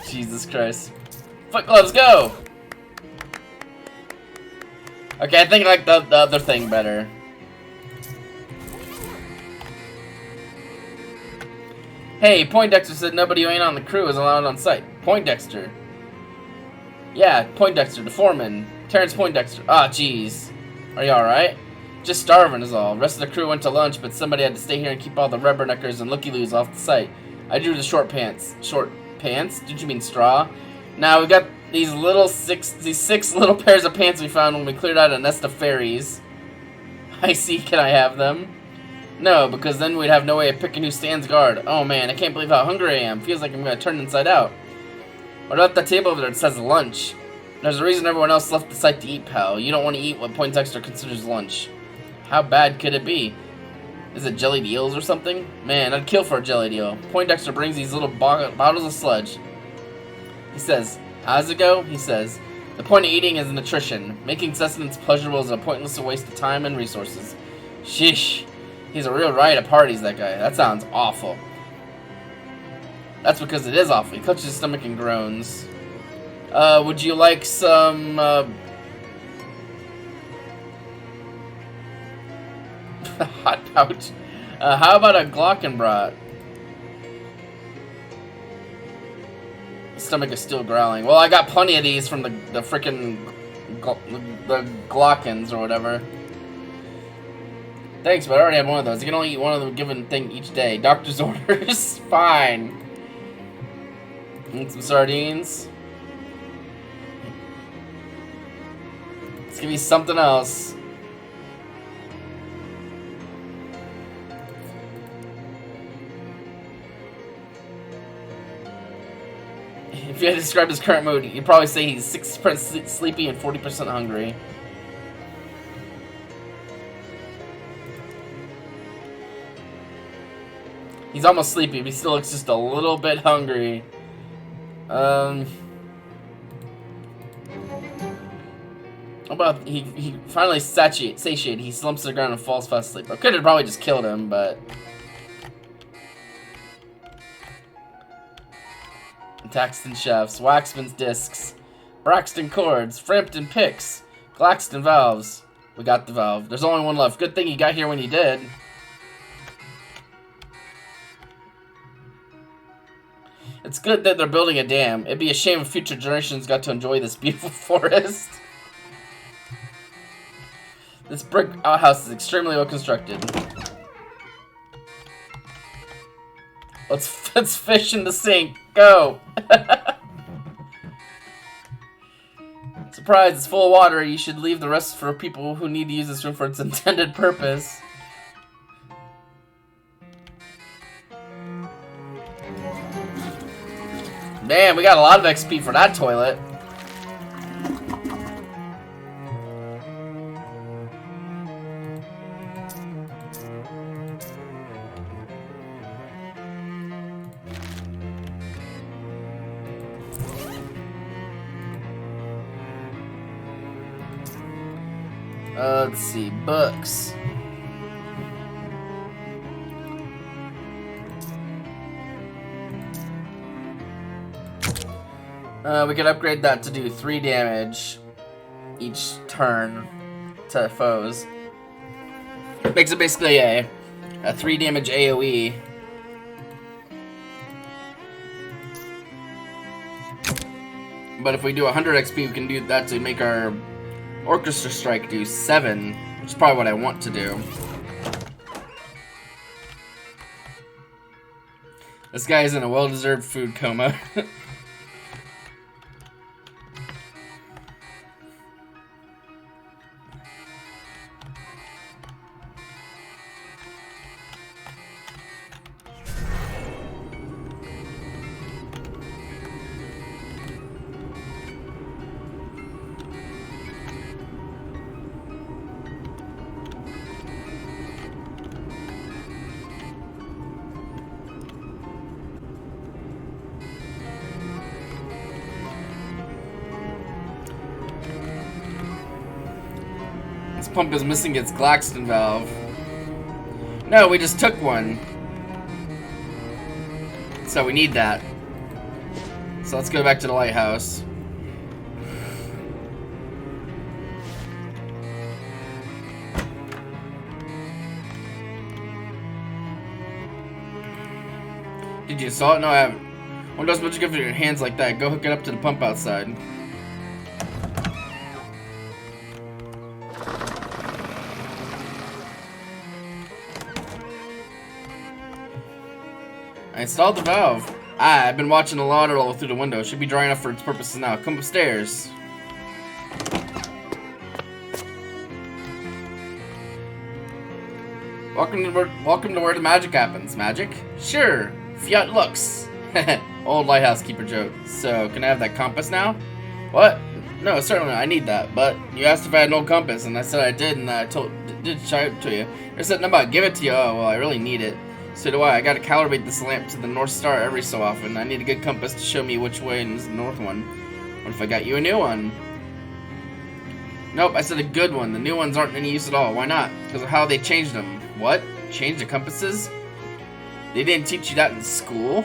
Jesus Christ. Foot gloves, go! Okay, I think I like the other thing better. Hey, Poindexter said nobody who ain't on the crew is allowed on site. Poindexter. Yeah, Poindexter, the foreman. Terrence Poindexter. Ah, jeez. Are you alright? Just starving is all. Rest of the crew went to lunch, but somebody had to stay here and keep all the rubberneckers and looky-loos off the site. I drew the short pants. Short pants? Did you mean straw? Now we got these six little pairs of pants we found when we cleared out a nest of fairies. I see, can I have them? No, because then we'd have no way of picking who stands guard. Oh man, I can't believe how hungry I am. Feels like I'm gonna turn inside out. What about that table over there that says lunch? There's a reason everyone else left the site to eat, pal. You don't want to eat what Poindexter considers lunch. How bad could it be? Is it jellied eels or something? Man, I'd kill for a jellied eel. Poindexter brings these little bottles of sludge. He says, how's it go? He says, the point of eating is nutrition. Making sustenance pleasurable is a pointless waste of time and resources. Sheesh. He's a real riot at parties, that guy. That sounds awful. That's because it is awful. He clutches his stomach and groans. Would you like some, hot pouch? How about a Glockenbrat? Stomach is still growling. Well, I got plenty of these from the frickin' the Glockens or whatever. Thanks, but I already have one of those. You can only eat one of them given thing each day. Doctor's orders. Fine. Need some sardines. Let's give me something else. If you had to describe his current mood, you'd probably say he's 60% sleepy and 40% hungry. He's almost sleepy, but he still looks just a little bit hungry. How about he finally satiated. He slumps to the ground and falls fast asleep. I could have probably just killed him, but Taxton shafts, Waxman's discs, Braxton cords, Frampton picks, Glaxton valves. We got the valve. There's only one left. Good thing you got here when you did. It's good that they're building a dam. It'd be a shame if future generations got to enjoy this beautiful forest. This brick outhouse is extremely well constructed. Let's fish in the sink. Go! Surprise, it's full of water. You should leave the rest for people who need to use this room for its intended purpose. Man, we got a lot of XP for that toilet. Let's see, books. We could upgrade that to do 3 damage each turn to foes. Makes it basically a 3 damage AoE. But if we do 100 XP, we can do that to make our Orchestra Strike do 7, which is probably what I want to do. This guy is in a well-deserved food coma. This pump is missing its Glaxton valve. No, we just took one. So we need that. So let's go back to the lighthouse. Did you saw it? No, I haven't. What does much good for your hands like that? Go hook it up to the pump outside. I installed the valve. I've been watching the water roll through the window. It should be dry enough for its purposes now. Come upstairs. Welcome to where the magic happens. Magic? Sure. Fiat lux. Old lighthouse keeper joke. So, can I have that compass now? What? No, certainly not. I need that. But you asked if I had an old compass, and I said I did, and I did show it to you. I said, no, about give it to you. Oh, well, I really need it. So do I. I gotta calibrate this lamp to the North Star every so often. I need a good compass to show me which way is the north one. What if I got you a new one? Nope, I said a good one. The new ones aren't any use at all. Why not? Because of how they changed them. What? Change the compasses? They didn't teach you that in school?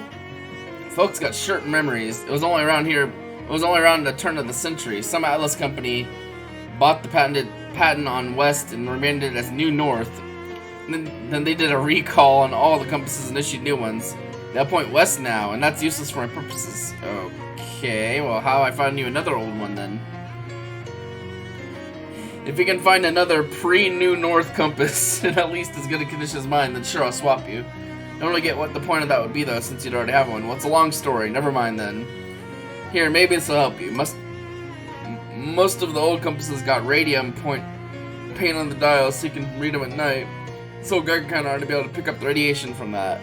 Folks got short memories. It was only around the turn of the century. Some atlas company bought the patent on West and rebranded it as New North. Then they did a recall on all the compasses and issued new ones. They'll point west now, and that's useless for my purposes. Okay, well, how I find you another old one then? If we can find another pre-New North compass in at least as good a condition as mine, then sure, I'll swap you. I don't really get what the point of that would be, though, since you'd already have one. Well, it's a long story. Never mind, then. Here, maybe this will help you. Most of the old compasses got radium paint on the dial so you can read them at night. So Greg kind of ought to be able to pick up the radiation from that.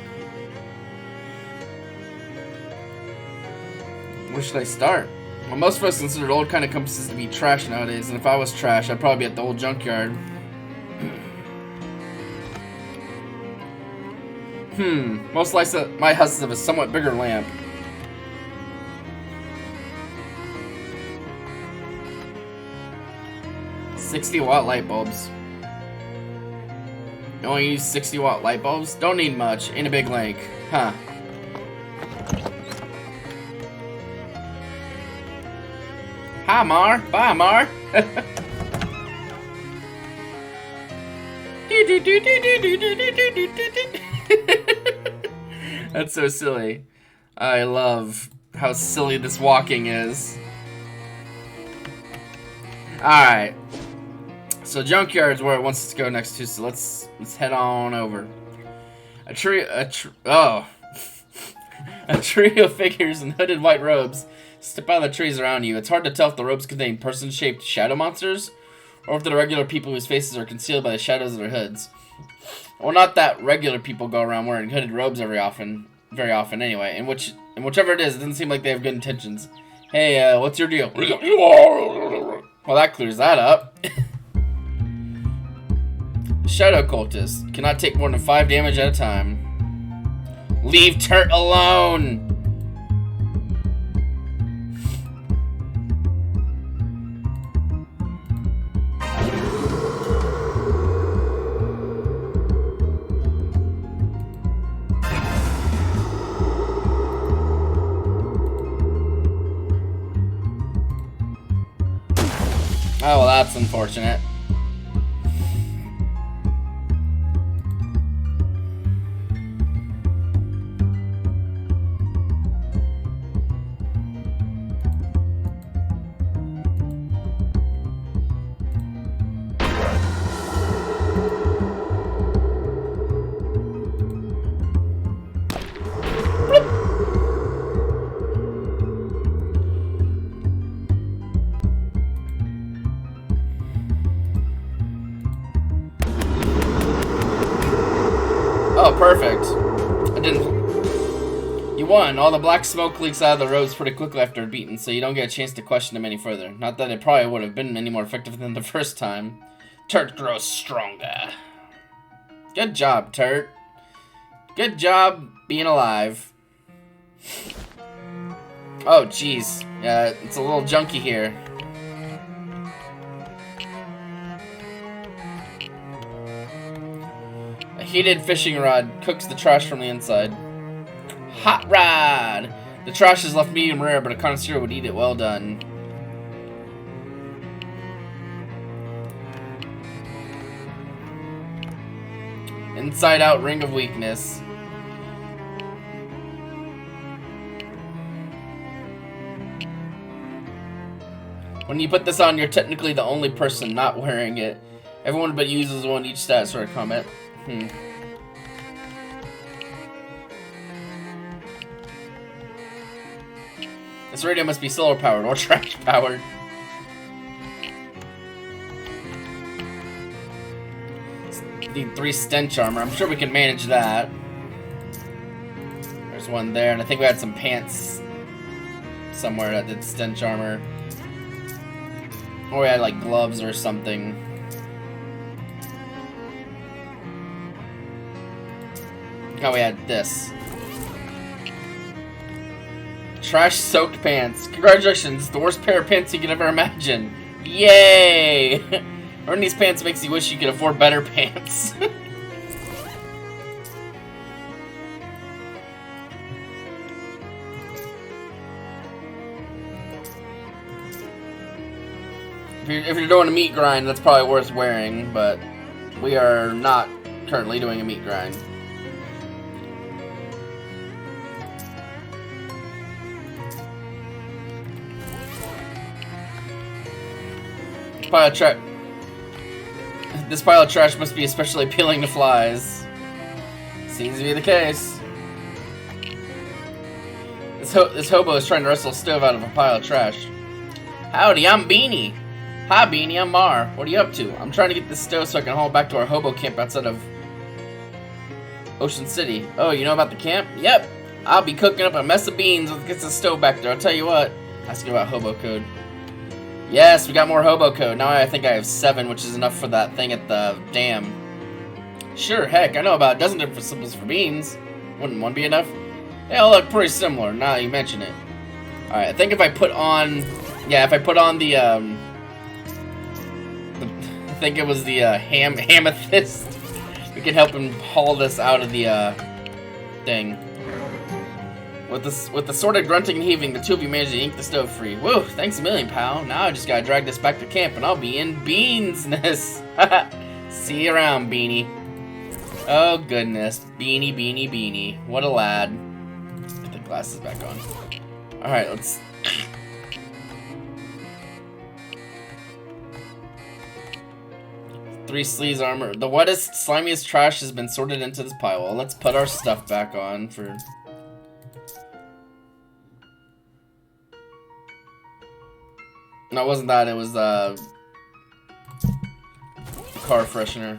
Where should I start? Well, most of us consider old kind of compasses to be trash nowadays, and if I was trash, I'd probably be at the old junkyard. Most lighthouses have a somewhat bigger lamp. $60-watt light bulbs. You only use 60-watt light bulbs? Don't need much. Ain't a big lake. Huh. Hi, Mar. Bye, Mar. That's so silly. I love how silly this walking is. Alright. So junkyard's where it wants us to go next to, so let's head on over. A trio of figures in hooded white robes step out of the trees around you. It's hard to tell if the robes contain person-shaped shadow monsters, or if they're regular people whose faces are concealed by the shadows of their hoods. Well, not that regular people go around wearing hooded robes very often anyway. And whichever it is, it doesn't seem like they have good intentions. Hey, what's your deal? Well, that clears that up. Shadow cultist cannot take more than 5 damage at a time. Leave Turt alone. Oh, well, that's unfortunate. Oh, perfect. I didn't... You won. All the black smoke leaks out of the roads pretty quickly after beaten, so you don't get a chance to question him any further. Not that it probably would have been any more effective than the first time. Turt grows stronger. Good job, Turt. Good job being alive. Oh, jeez. Yeah, it's a little junky here. A heated fishing rod cooks the trash from the inside. Hot rod! The trash is left medium rare, but a connoisseur would eat it well done. Inside out ring of weakness. When you put this on, you're technically the only person not wearing it. Everyone but uses one each stat sort of comment. This radio must be solar powered or trash powered. Need 3 stench armor. I'm sure we can manage that. There's one there, and I think we had some pants somewhere that did stench armor. Or we had like gloves or something. Oh, we had this. Trash-soaked pants. Congratulations, the worst pair of pants you could ever imagine. Yay! Earning these pants makes you wish you could afford better pants. If you're doing a meat grind, that's probably worth wearing, but we are not currently doing a meat grind. This pile of trash must be especially appealing to flies. Seems to be the case. This hobo is trying to wrestle a stove out of a pile of trash. Howdy, I'm Beanie. Hi, Beanie, I'm Mar. What are you up to? I'm trying to get this stove so I can haul it back to our hobo camp outside of Ocean City. Oh, you know about the camp? Yep. I'll be cooking up a mess of beans when it gets the stove back there. I'll tell you what. Asking about hobo code. Yes, we got more hobo code. Now I think I have 7, which is enough for that thing at the dam. Sure, heck, I know about a dozen different symbols for beans. Wouldn't one be enough? They all look pretty similar, now that you mention it. Alright, I think if I put on... Yeah, if I put on the, I think it was the, amethyst. We can help him haul this out of the, thing. With the sort of grunting and heaving, the two of you managed to ink the stove free. Whoa, thanks a million, pal. Now I just gotta drag this back to camp and I'll be in beansness. See you around, Beanie. Oh, goodness. Beanie, Beanie, Beanie. What a lad. Put the glasses back on. Alright, let's... Three sleeves armor. The wettest, slimiest trash has been sorted into this pile. Well, let's put our stuff back on for... No, it wasn't that. It was, car freshener.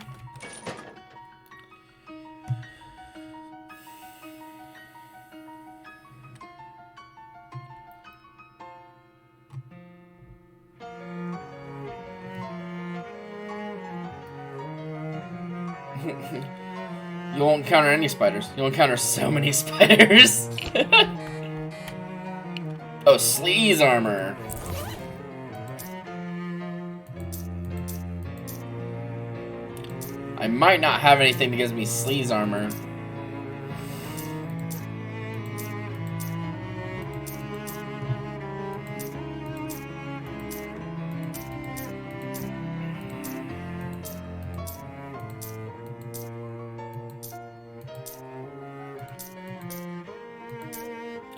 You won't encounter any spiders. You'll encounter so many spiders. Oh, sleaze armor. I might not have anything that gives me sleaze armor.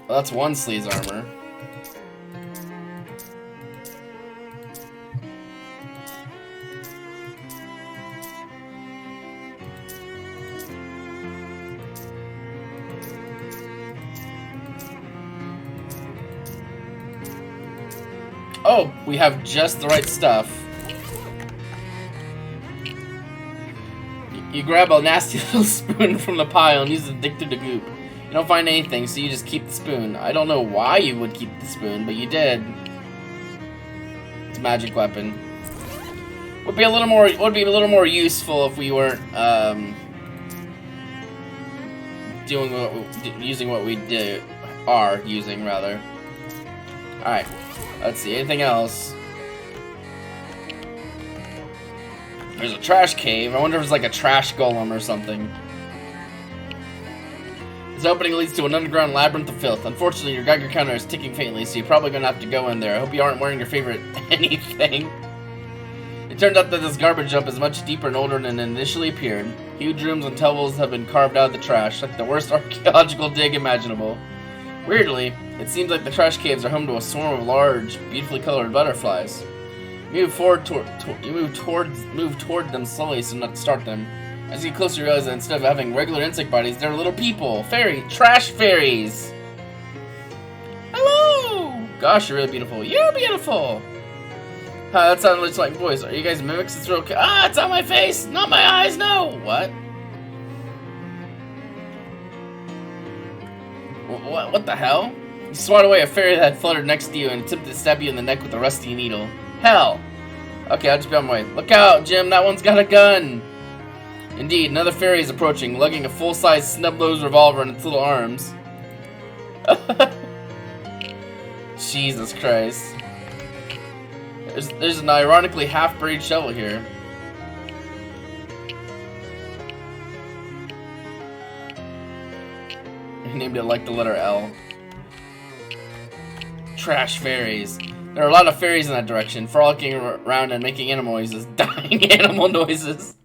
Well, that's one Slee's armor. Oh, we have just the right stuff. You grab a nasty little spoon from the pile and use it to dig through the goop. You don't find anything, so you just keep the spoon. I don't know why you would keep the spoon, but you did. It's a magic weapon. Would be a little more useful if we weren't using what we are using rather. All right. Let's see, anything else? There's a trash cave. I wonder if it's like a trash golem or something. This opening leads to an underground labyrinth of filth. Unfortunately, your Geiger counter is ticking faintly, so you're probably gonna have to go in there. I hope you aren't wearing your favorite anything. It turned out that this garbage dump is much deeper and older than it initially appeared. Huge rooms and hovels have been carved out of the trash, like the worst archaeological dig imaginable. Weirdly, it seems like the trash caves are home to a swarm of large, beautifully colored butterflies. You move toward them slowly so not to start them. As you get closer, you realize that instead of having regular insect bodies, they're little people. Trash fairies! Hello! Gosh, you're really beautiful. You're beautiful! That sounded just like voice. Are you guys mimics? It's real. It's on my face! Not my eyes, no! What? What the hell? You swat away a fairy that had fluttered next to you and attempted to stab you in the neck with a rusty needle. Hell! Okay, I'll just be on my way. Look out, Jim! That one's got a gun! Indeed, another fairy is approaching, lugging a full-size snub-nosed revolver in its little arms. Jesus Christ. There's an ironically half-buried shovel here. I named it like the letter L. Trash fairies. There are a lot of fairies in that direction, frolicking around and making animal noises. Dying animal noises.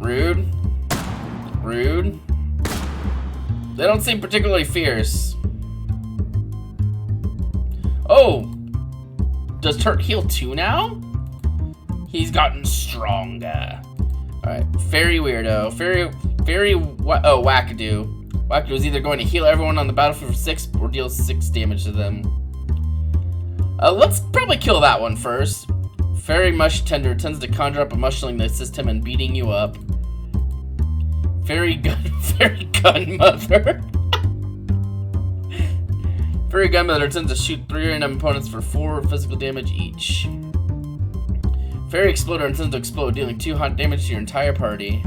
Rude. Rude. They don't seem particularly fierce. Oh! Does Turt heal too now? He's gotten stronger. Alright, fairy weirdo. Wackadoo. Wackadoo is either going to heal everyone on the battlefield for 6 or deal 6 damage to them. Let's probably kill that one first. Fairy Mush Tender tends to conjure up a mushling to assist him in beating you up. Fairy Gunmother. Fairy Gunmother tends to shoot 3 random opponents for 4 physical damage each. Fairy Exploder intends to explode, dealing 2 hot damage to your entire party.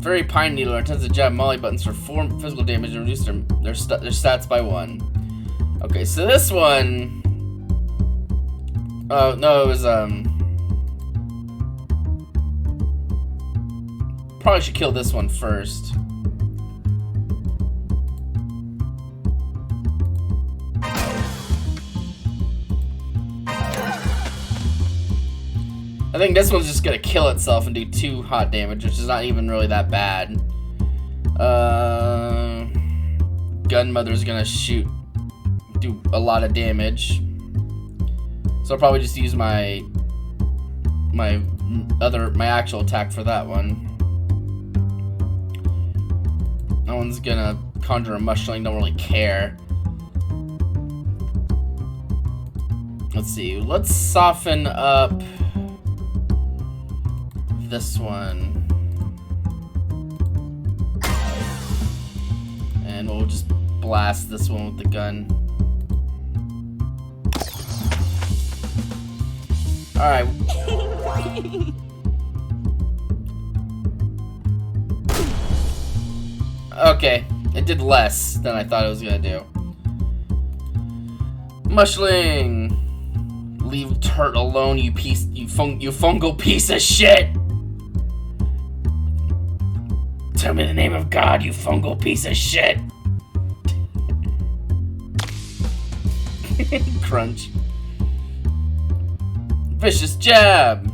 Fairy Pine Needler intends to jab molly buttons for 4 physical damage and reduce their stats by 1. Okay, so this one... Oh, no, it was, probably should kill this one first. I think this one's just gonna kill itself and do 2 hot damage, which is not even really that bad. Gunmother's gonna do a lot of damage. So I'll probably just use my actual attack for that one. That one's gonna conjure a mushling, don't really care. Let's see, let's soften up this one. And we'll just blast this one with the gun. Alright. Okay, it did less than I thought it was gonna do. Mushling! Leave Turt alone, you fungal piece of shit! Tell me the name of God, you fungal piece of shit! Crunch. Vicious jab!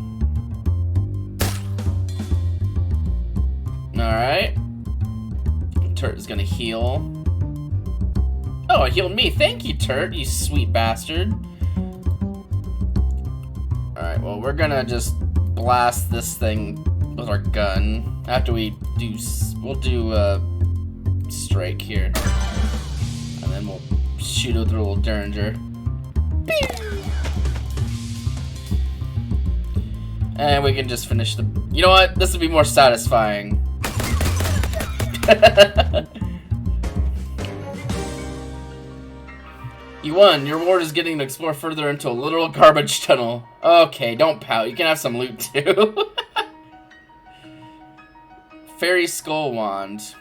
Alright. Turret is gonna heal. Oh, it healed me. Thank you, Turret, you sweet bastard. Alright, well, we're gonna just blast this thing with our gun. After we'll do strike here. And then we'll shoot it with a little Derringer. And we can just finish the... You know what? This will be more satisfying. You won. Your reward is getting to explore further into a literal garbage tunnel. Okay, don't pout. You can have some loot too. Fairy Skull Wand.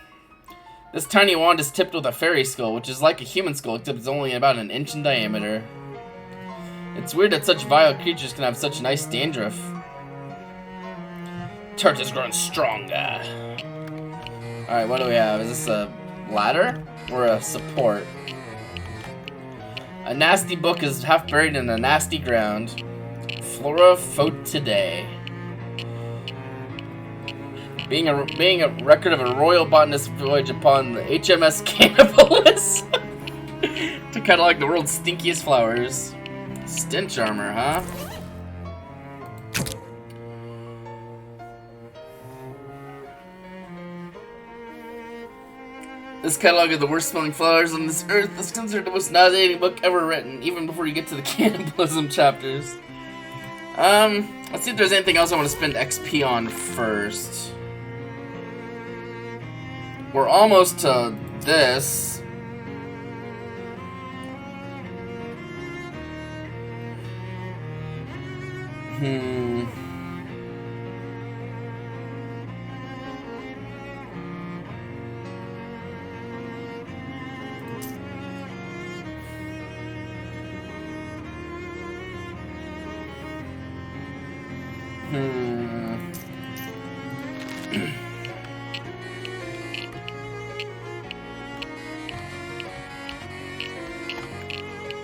This tiny wand is tipped with a fairy skull, which is like a human skull, except it's only about an inch in diameter. It's weird that such vile creatures can have such nice dandruff. Turret is growing stronger. Alright, what do we have? Is this a ladder or a support? A nasty book is half buried in a nasty ground. Flora Faut today. Being a record of a royal botanist voyage upon the HMS Cannibals to catalog the world's stinkiest flowers. Stench armor, huh? This catalog of the worst smelling flowers on this earth is considered the most nauseating book ever written, even before you get to the cannibalism chapters. Let's see if there's anything else I want to spend XP on first. We're almost to this.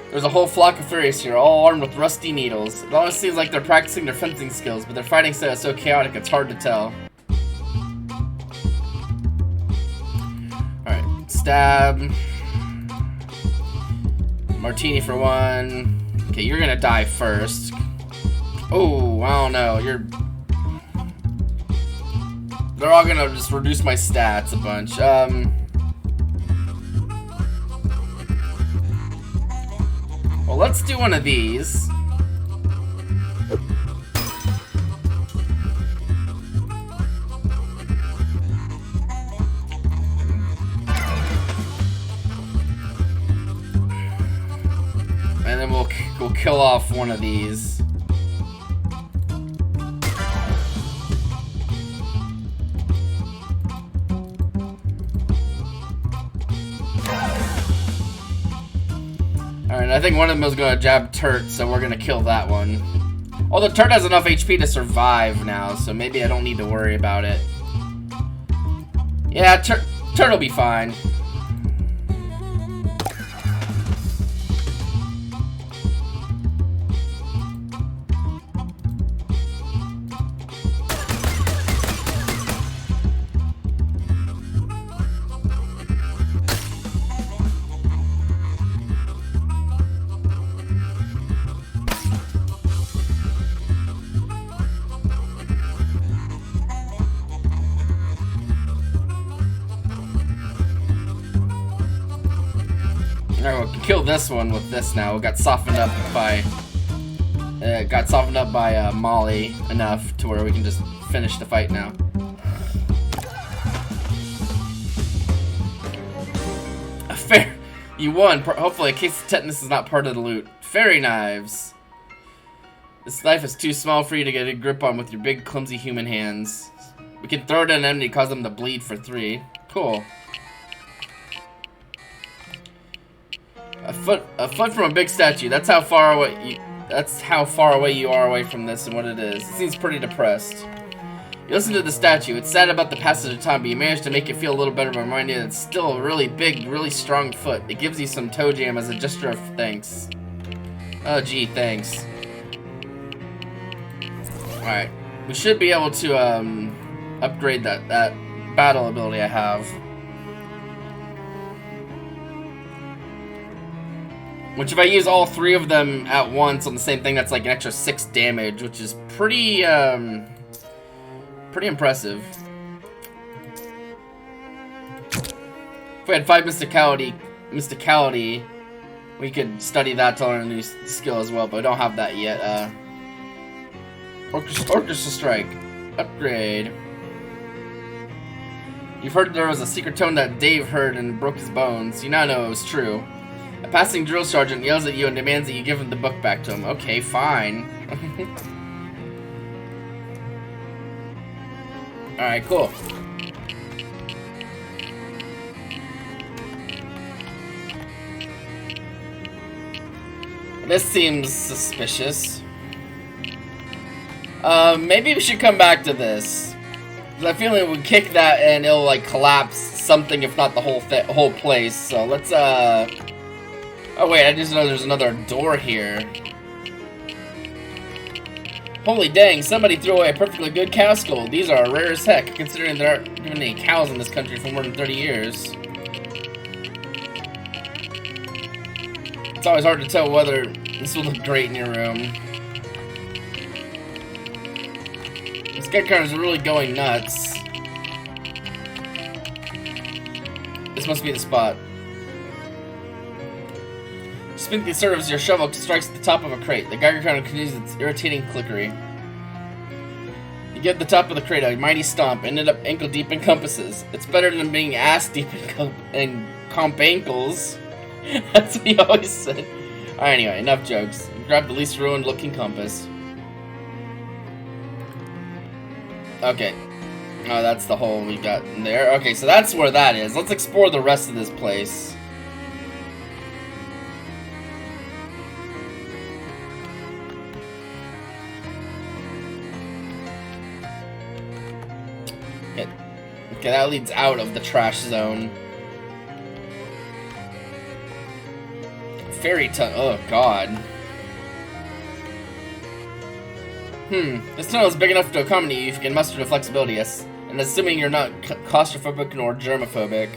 There's a whole flock of fairies here, all armed with rusty needles. It almost seems like they're practicing their fencing skills, but their fighting style is so chaotic it's hard to tell. Alright, stab. Martini for one. Okay, you're gonna die first. Oh, I don't know. They're all gonna just reduce my stats a bunch. Well, let's do one of these. And then we'll kill off one of these. Alright, I think one of them is going to jab Turret, so we're going to kill that one. Although Turret has enough HP to survive now, so maybe I don't need to worry about it. Yeah, Turret will be fine. Alright, we can kill this one with this now. It got softened up by Molly enough to where we can just finish the fight now. Fair, you won. Hopefully, a case of tetanus is not part of the loot. Fairy knives. This knife is too small for you to get a grip on with your big, clumsy human hands. We can throw it at an enemy, cause them to bleed for 3. Cool. A foot from a big statue. That's how far away you are away from this and what it is. It seems pretty depressed. You listen to the statue. It's sad about the passage of time, but you managed to make it feel a little better by reminding you that it's still a really big, really strong foot. It gives you some toe jam as a gesture of thanks. Oh, gee, thanks. Alright. We should be able to, upgrade that battle ability I have. Which if I use all 3 of them at once on the same thing, that's like an extra 6 damage, which is pretty impressive. If we had 5 mysticality, we could study that to learn a new skill as well, but we don't have that yet. Orchestra Strike. Upgrade. You've heard there was a secret tone that Dave heard and broke his bones. You now know it was true. A passing drill sergeant yells at you and demands that you give him the book back to him. Okay, fine. Alright, cool. This seems suspicious. Maybe we should come back to this. I feel like we kick that and it'll like collapse something, if not the whole place. So let's oh wait, I just know there's another door here. Holy dang, somebody threw away a perfectly good cow skull. These are rare as heck, considering there aren't even any cows in this country for more than 30 years. It's always hard to tell whether this will look great in your room. This guy is really going nuts. This must be the spot. Spin the serve as your shovel strikes the top of a crate. The Geiger counter continues its irritating clickery. You give the top of the crate a mighty stomp, ended up ankle deep in compasses. It's better than being ass deep in comp ankles. That's what he always said. Alright, anyway, enough jokes. Grab the least ruined looking compass. Okay. Oh, that's the hole we got in there. Okay, so that's where that is. Let's explore the rest of this place. Okay, that leads out of the trash zone. Fairy tunnel. Oh, God. This tunnel is big enough to accommodate you if you can muster the flexibility, yes. And assuming you're not claustrophobic nor germophobic.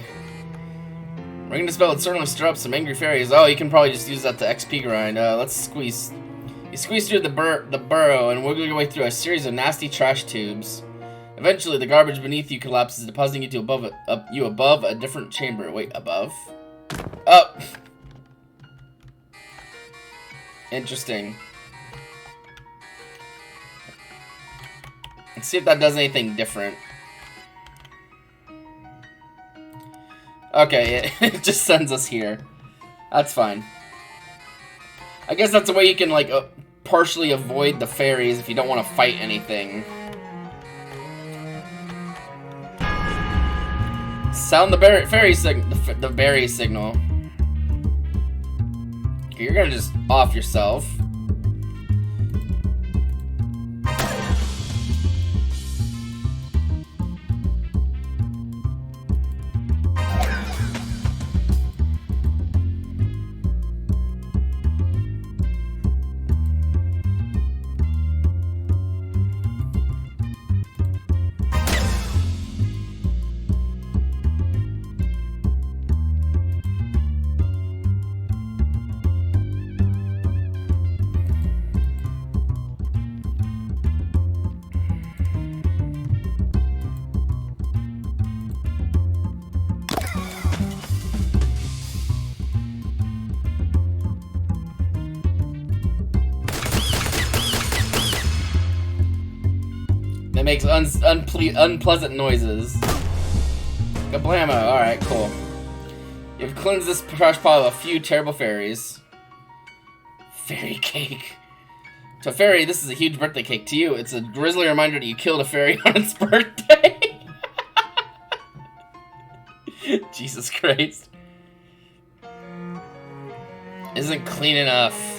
Ring the spell would certainly stir up some angry fairies. Oh, you can probably just use that to XP grind. Let's squeeze. You squeeze through the burrow and wiggle your way through a series of nasty trash tubes. Eventually, the garbage beneath you collapses, depositing you above a different chamber. Wait, above? Up. Interesting. Let's see if that does anything different. Okay, it just sends us here. That's fine. I guess that's a way you can, like, partially avoid the fairies if you don't want to fight anything. Sound the berry signal. Okay, you're gonna just off yourself. It makes unpleasant noises. Kablamo. Alright, cool. You've cleansed this trash pile of a few terrible fairies. Fairy cake. To a fairy, this is a huge birthday cake. To you, it's a grisly reminder that you killed a fairy on its birthday. Jesus Christ. Isn't clean enough.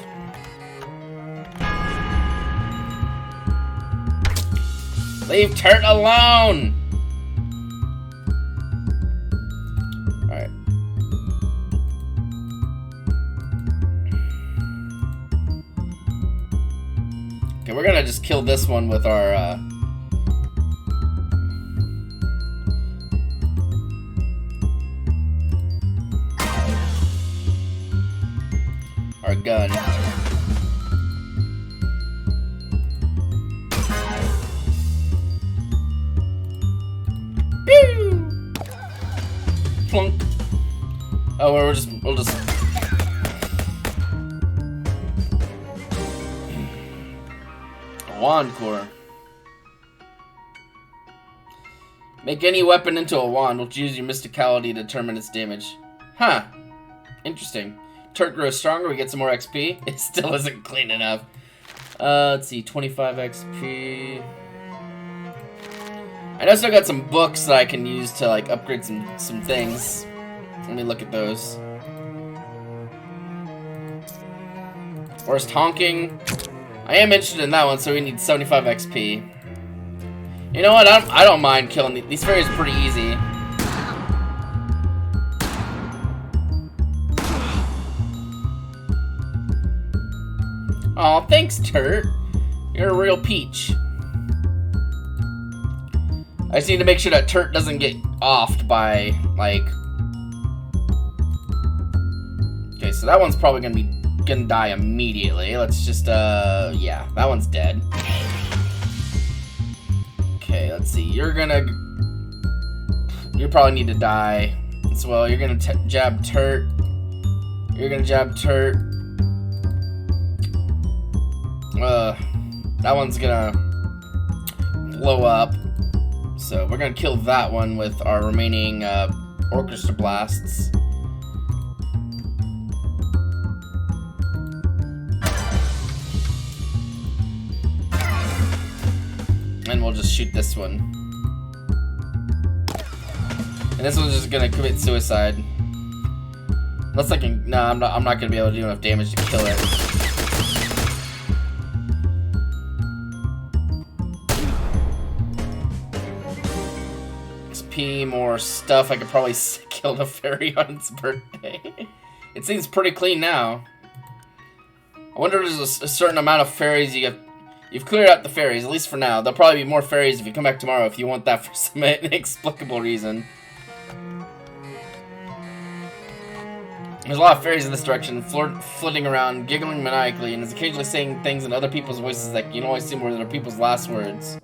Leave Turt alone! Alright. Okay, we're gonna just kill this one with our, good gun. Pew! Plunk. Oh, we'll just wand core. Make any weapon into a wand, which use your mysticality to determine its damage. Huh. Interesting. Turret grows stronger, we get some more XP. It still isn't clean enough. Let's see, 25 XP. I know I still got some books that I can use to like upgrade some things. Let me look at those. Forced honking. I am interested in that one, so we need 75 XP. You know what? I don't mind killing these fairies. Are pretty easy. Aw, thanks, Turt. You're a real peach. I just need to make sure that Turt doesn't get offed by, like... Okay, so that one's probably gonna die immediately. Let's just, yeah, that one's dead. Okay, let's see. You probably need to die as well. You're gonna jab Turt. You're gonna jab Turt. That one's gonna blow up. So we're gonna kill that one with our remaining orchestra blasts. And we'll just shoot this one. And this one's just gonna commit suicide. Unless I can. No, I'm not gonna be able to do enough damage to kill it. XP, more stuff. I could probably kill the fairy on its birthday. It seems pretty clean now. I wonder if there's a certain amount of fairies you get. You've cleared out the fairies, at least for now. There'll probably be more fairies if you come back tomorrow if you want that for some inexplicable reason. There's a lot of fairies in this direction, flitting around, giggling maniacally, and is occasionally saying things in other people's voices that you can always see more than people's last words.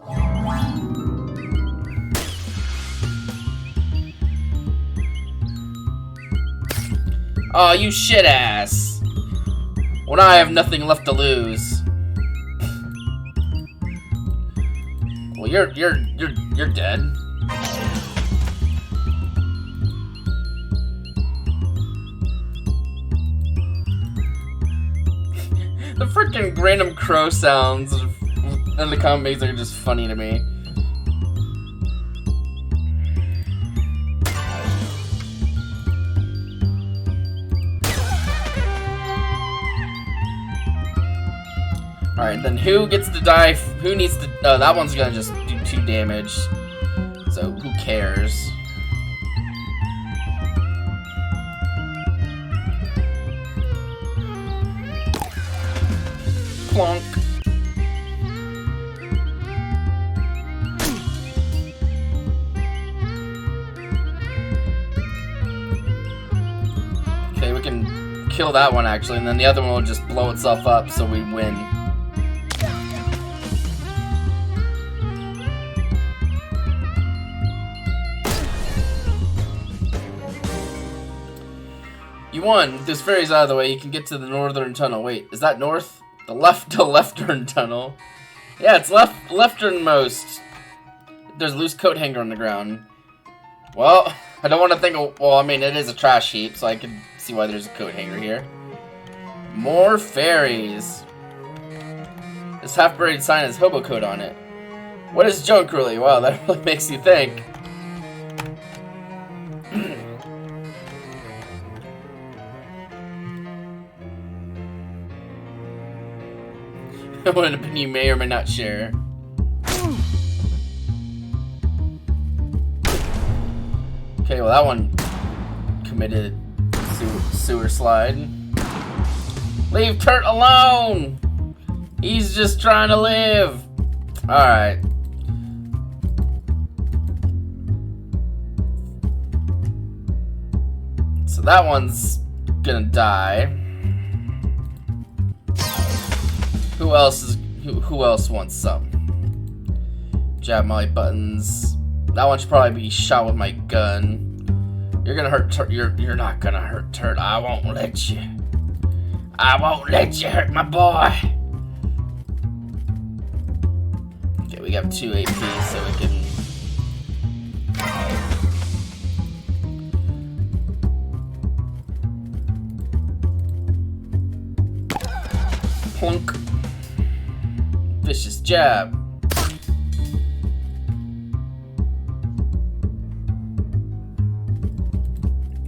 Aw, you shit ass! Well, now I have nothing left to lose. Well, you're dead. The freaking random crow sounds in the comics are just funny to me. Alright, then who gets to die? Who needs to... Oh, that one's gonna just do 2 damage. So, who cares? Plonk. Okay, we can kill that one, actually, and then the other one will just blow itself up, so we win. You won. This ferry's out of the way. You can get to the northern tunnel. Wait, is that north? The leftern tunnel. Yeah, it's lefternmost. There's a loose coat hanger on the ground. Well, I don't want to think of... Well, I mean, it is a trash heap, so I can see why there's a coat hanger here. More fairies. This half-buried sign has hobo coat on it. What is junk, really? Wow, that really makes you think. What an opinion you may or may not share. Okay, well that one committed sewer slide. Leave Turt alone! He's just trying to live! Alright. So that one's gonna die. Who else wants some? Jab my buttons. That one should probably be shot with my gun. You're gonna hurt Turd. You're not gonna hurt Turd. I won't let you. I won't let you hurt my boy. Okay, we got 2 AP, so we can. Plunk. Vicious jab.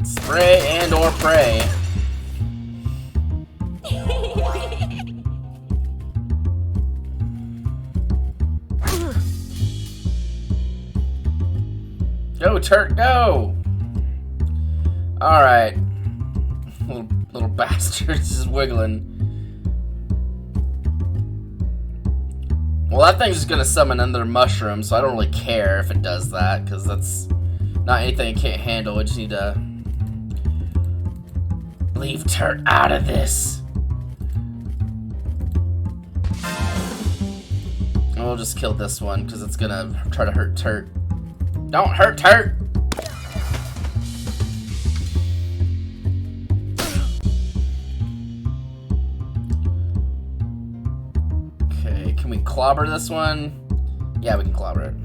Spray and or pray. Go, Turk, go! Alright. Little bastards just wiggling. Well, that thing's just gonna summon another mushroom, so I don't really care if it does that, because that's not anything it can't handle. We just need to leave Turt out of this. And we'll just kill this one, because it's gonna try to hurt Turt. Don't hurt Turt! Okay, can we clobber this one? Yeah, we can clobber it.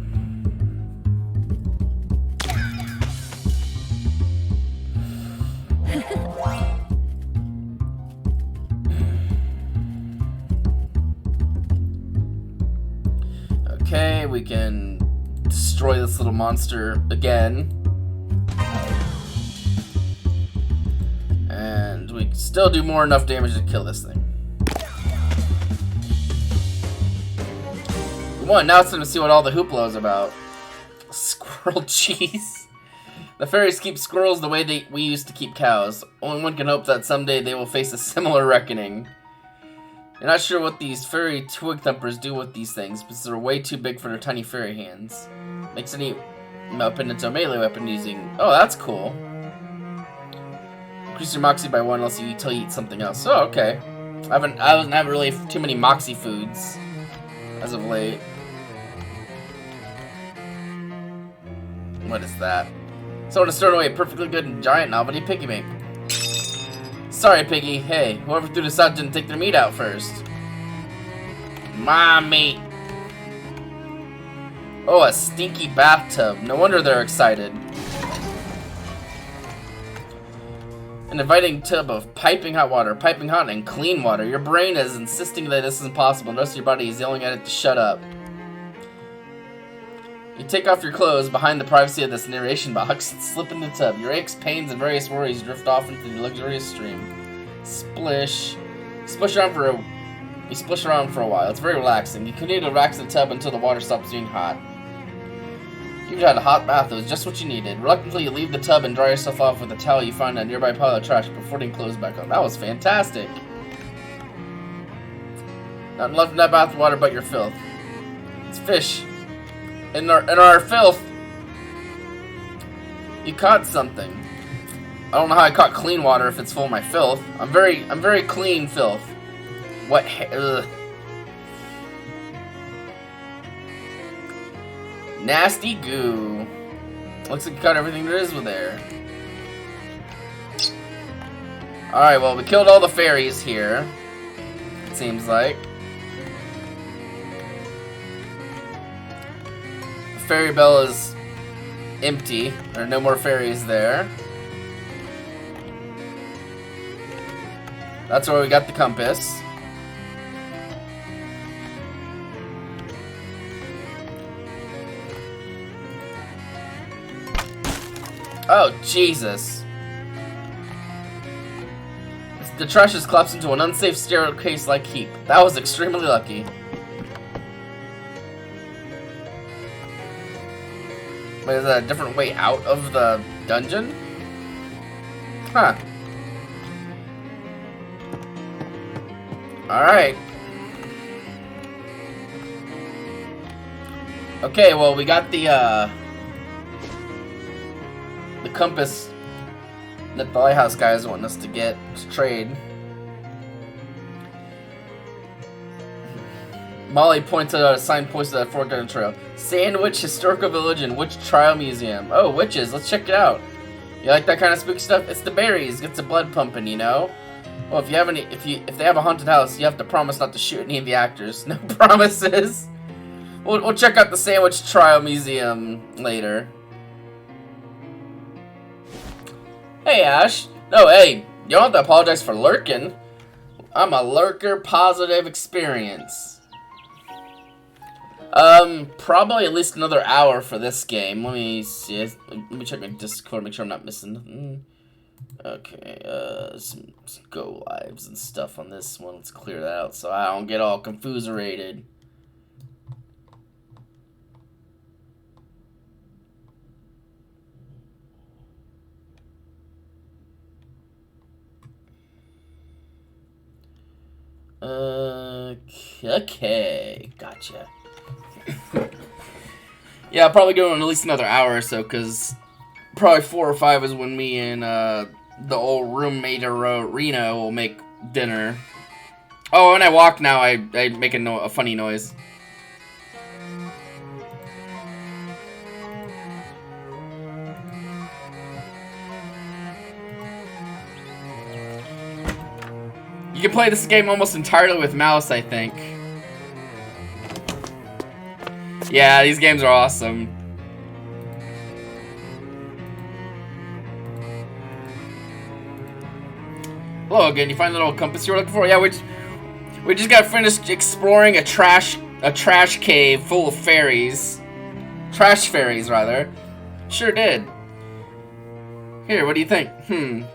Okay, we can destroy this little monster again. And we can still do enough damage to kill this thing. Come on, now it's time to see what all the hoopla is about. Squirrel cheese. The fairies keep squirrels the way we used to keep cows. Only one can hope that someday they will face a similar reckoning. You're not sure what these fairy twig thumpers do with these things, because they're way too big for their tiny fairy hands. Makes any weapon into a melee weapon using... Oh, that's cool. Increase your moxie by 1 until you eat something else. Oh, okay. I haven't had really too many moxie foods as of late. What is that? Someone has thrown away a perfectly good and giant novelty piggy bank. Sorry, Piggy. Hey, whoever threw this out didn't take their meat out first. My meat. Oh, a stinky bathtub. No wonder they're excited. An inviting tub of piping hot water, piping hot and clean water. Your brain is insisting that this is impossible, and the rest of your body is yelling at it to shut up. You take off your clothes behind the privacy of this narration box and slip in the tub. Your aches, pains, and various worries drift off into the luxurious stream. Splish. You splish around for a while. It's very relaxing. You continue to relax in the tub until the water stops being hot. You've had a hot bath. It was just what you needed. Reluctantly, you leave the tub and dry yourself off with a towel you find on a nearby pile of trash before putting clothes back on. That was fantastic. Nothing left in that bath water but your filth. It's fish. In our filth. You caught something. I don't know how I caught clean water if it's full of my filth. I'm very clean filth. What? Ugh. Nasty goo. Looks like you caught everything there is with there. Alright, well, we killed all the fairies here. It seems like. The fairy bell is empty. There are no more fairies there. That's where we got the compass. Oh, Jesus. The trash has collapsed into an unsafe staircase-like heap. That was extremely lucky. Wait, is that a different way out of the dungeon? Huh. Alright. Okay, well, we got the compass that the lighthouse guys want us to get to trade. Molly points out a sign posted at Fork Garden Trail. Sandwich Historical Village and Witch Trial Museum. Oh, witches. Let's check it out. You like that kind of spooky stuff? It's the berries. Gets the blood pumping, you know? Well, if they have a haunted house, you have to promise not to shoot any of the actors. No promises. We'll check out the Sandwich Trial Museum later. Hey, Ash. No, hey. You don't have to apologize for lurking. I'm a lurker positive experience. Probably at least another hour for this game. Let me see. Let me check my Discord, make sure I'm not missing nothing. Okay, some go lives and stuff on this one. Let's clear that out so I don't get all confuserated. Okay, gotcha. Yeah, I'll probably go in at least another hour or so, because probably 4 or 5 is when me and the old roommate Reno will make dinner. Oh, when I walk now, I make a funny noise. You can play this game almost entirely with mouse, I think. Yeah, these games are awesome. Hello again. You find the little compass you were looking for? Yeah, we just got finished exploring a trash cave full of fairies. Trash fairies, rather. Sure did. Here, what do you think?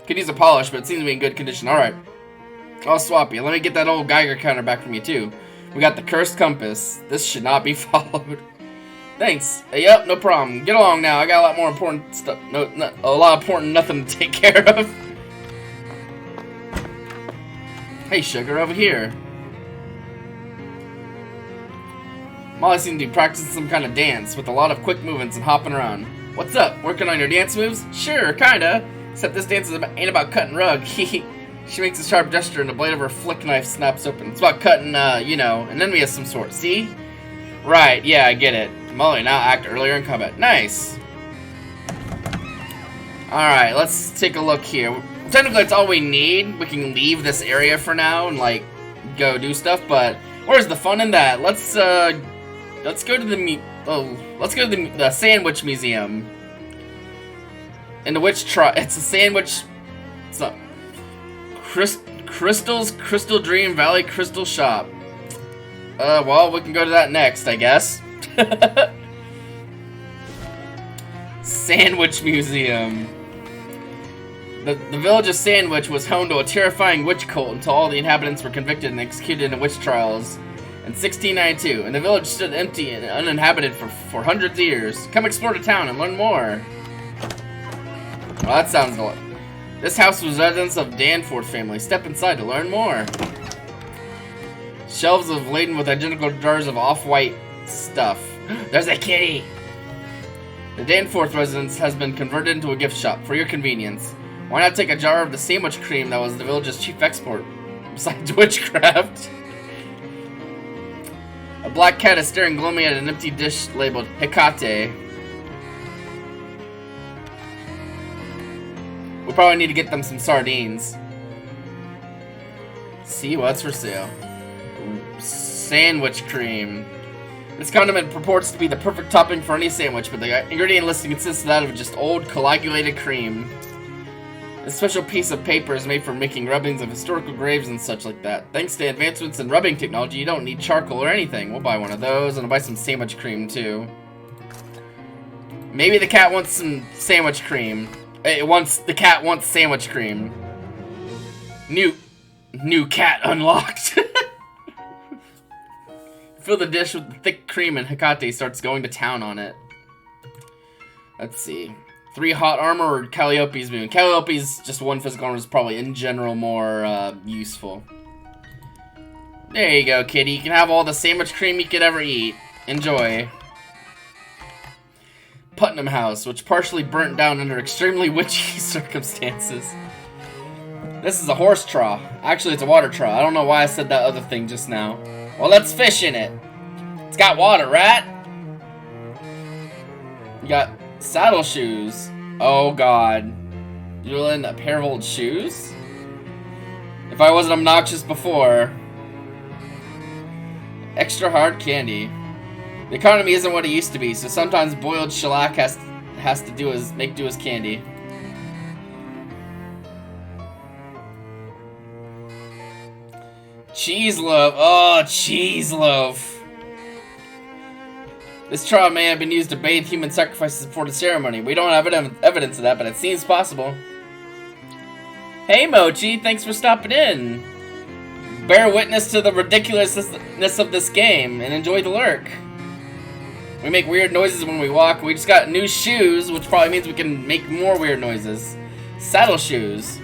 Could use a polish, but it seems to be in good condition. Alright. I'll swap you. Let me get that old Geiger counter back from you, too. We got the cursed compass. This should not be followed. Thanks. Yep, no problem. Get along now. I got a lot more important stuff. A lot of important nothing to take care of. Hey, sugar, over here. Molly seems to be practicing some kind of dance with a lot of quick movements and hopping around. What's up? Working on your dance moves? Sure, kinda. Except this dance ain't about cutting rug. She makes a sharp gesture and the blade of her flick knife snaps open. It's about cutting, you know, an enemy of some sort. See? Right, yeah, I get it. Molly, now act earlier in combat. Nice. Alright, let's take a look here. Technically, that's all we need. We can leave this area for now and, like, go do stuff, but where's the fun in that? Let's go to the Sandwich Museum. And the witch it's a sandwich. It's a Crystal Dream Valley Crystal Shop. Well, we can go to that next, I guess. Sandwich Museum. The village of Sandwich was home to a terrifying witch cult until all the inhabitants were convicted and executed in witch trials in 1692, and the village stood empty and uninhabited for hundreds of years. Come explore the town and learn more. Well, that sounds a lot. This house was residence of Danforth family. Step inside to learn more. Shelves of laden with identical jars of off-white stuff. There's a kitty! The Danforth residence has been converted into a gift shop for your convenience. Why not take a jar of the sandwich cream that was the village's chief export, besides witchcraft? A black cat is staring gloomily at an empty dish labeled Hecate. We'll probably need to get them some sardines. See what's for sale. Sandwich cream. This condiment purports to be the perfect topping for any sandwich, but the ingredient listing consists of that of just old coagulated cream. This special piece of paper is made for making rubbings of historical graves and such like that. Thanks to advancements in rubbing technology, you don't need charcoal or anything. We'll buy one of those, and I'll buy some sandwich cream, too. Maybe the cat wants some sandwich cream. The cat wants sandwich cream. New cat unlocked. Fill the dish with the thick cream and Hecate starts going to town on it. Let's see. 3 hot armor or Calliope's boon. Calliope's just 1 physical armor is probably in general more useful. There you go, kitty. You can have all the sandwich cream you could ever eat. Enjoy. Putnam House, which partially burnt down under extremely witchy circumstances. This is a horse trough. Actually, it's a water trough. I don't know why I said that other thing just now. Well, let's fish in it. It's got water, rat. You got saddle shoes. Oh god. You're in a pair of old shoes? If I wasn't obnoxious before. Extra hard candy. The economy isn't what it used to be, so sometimes boiled shellac has to make do as candy. Cheese loaf. Oh, cheese loaf. This trial may have been used to bathe human sacrifices before the ceremony. We don't have evidence of that, but it seems possible. Hey, Mochi, thanks for stopping in. Bear witness to the ridiculousness of this game and enjoy the lurk. We make weird noises when we walk. We just got new shoes, which probably means we can make more weird noises. Saddle shoes.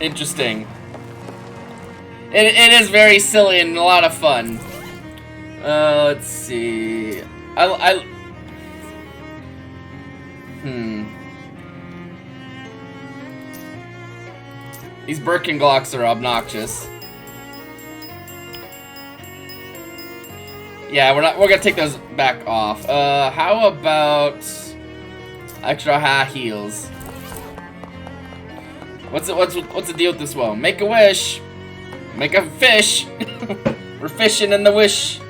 Interesting. It is very silly and a lot of fun. Let's see. These Birkenglocks are obnoxious. Yeah, we're gonna take those back off. How about extra high heels? What's the deal with this one? Make a wish. Make a fish. We're fishing in the wish.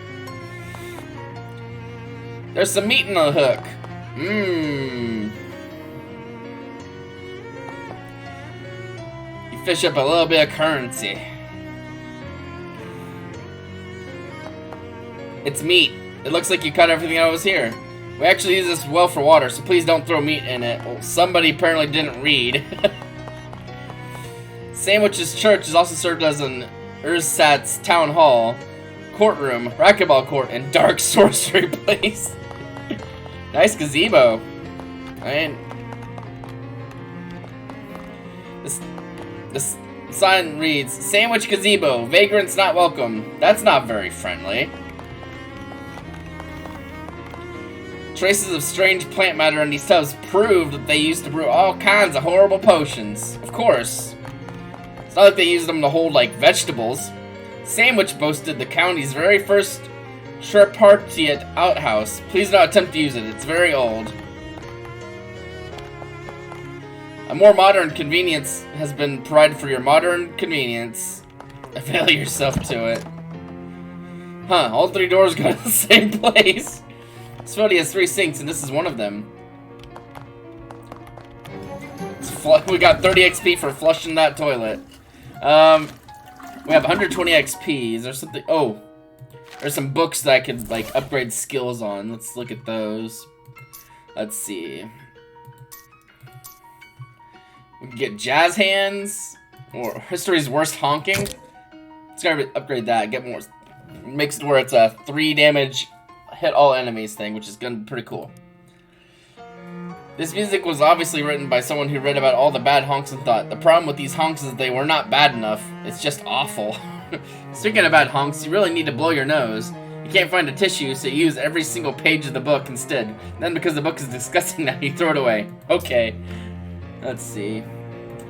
There's some meat in the hook. Mmm. You fish up a little bit of currency. It's meat. It looks like you cut everything that was here. We actually use this well for water, so please don't throw meat in it. Well, somebody apparently didn't read. Sandwich's church is also served as an Ursat's town hall, courtroom, racquetball court, and dark sorcery place. Nice gazebo. I mean, this sign reads, Sandwich gazebo, vagrants not welcome. That's not very friendly. Traces of strange plant matter in these tubs prove that they used to brew all kinds of horrible potions. Of course. It's not like they used them to hold, like, vegetables. Sandwich boasted the county's very first tripartite outhouse. Please don't attempt to use it. It's very old. A more modern convenience has been provided for your modern convenience. Avail yourself to it. Huh, all three doors go to the same place. This facility has 3 sinks, and this is one of them. We got 30 XP for flushing that toilet. We have 120 XP. Is there something? Oh, there's some books that I could like upgrade skills on. Let's look at those. Let's see. We can get jazz hands or history's worst honking. Let's gotta upgrade that. Get more. Makes it where it's a 3 damage hit all enemies thing, which is gonna be pretty cool. This music was obviously written by someone who read about all the bad honks and thought, the problem with these honks is that they were not bad enough. It's just awful. Speaking of bad honks, you really need to blow your nose. You can't find a tissue, so you use every single page of the book instead. Then because the book is disgusting now, you throw it away. Okay. Let's see.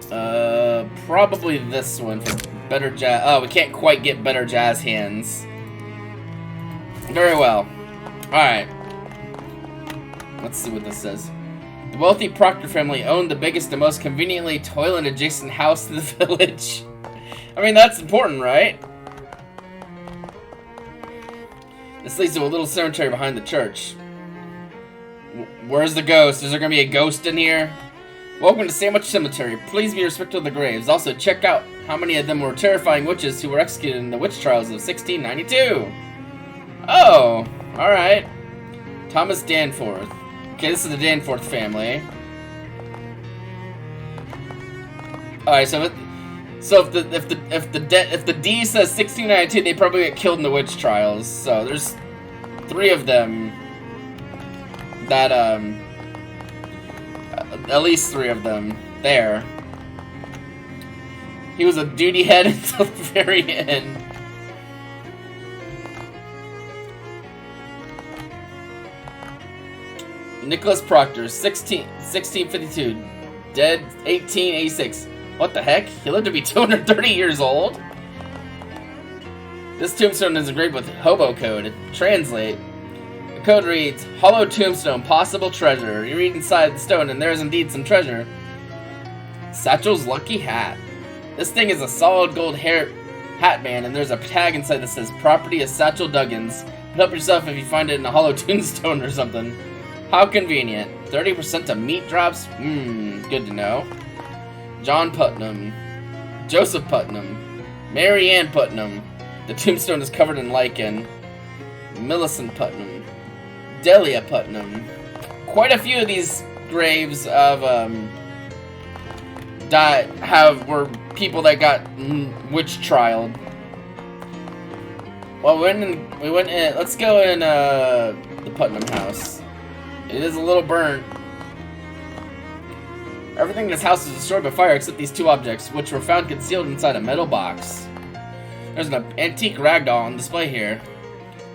Probably this one for better jazz. Oh, we can't quite get better jazz hands. Very well. Alright. Let's see what this says. The wealthy Proctor family owned the biggest and most conveniently toilet-adjacent house in the village. I mean, that's important, right? This leads to a little cemetery behind the church. Where's the ghost? Is there gonna be a ghost in here? Welcome to Sandwich Cemetery. Please be respectful of the graves. Also, check out how many of them were terrifying witches who were executed in the witch trials of 1692. Oh, alright. Thomas Danforth. Okay, this is the Danforth family. Alright, so if the D says 1692, they probably get killed in the witch trials. So there's 3 of them that at least 3 of them there. He was a duty head until the very end. Nicholas Proctor, 1652, dead 1886. What the heck? He lived to be 230 years old? This tombstone is engraved with hobo code. Translate. The code reads, Hollow tombstone, possible treasure. You read inside the stone and there is indeed some treasure. Satchel's lucky hat. This thing is a solid gold hair hat band, and there's a tag inside that says property of Satchel Duggins. But help yourself if you find it in a hollow tombstone or something. How convenient. 30% of meat drops? Good to know. John Putnam. Joseph Putnam. Mary Ann Putnam. The tombstone is covered in lichen. Millicent Putnam. Delia Putnam. Quite a few of these graves of were people that got witch trialed. Well, we went in. Let's go in the Putnam house. It is a little burnt. Everything in this house is destroyed by fire except these two objects, which were found concealed inside a metal box. There's an antique ragdoll on display here.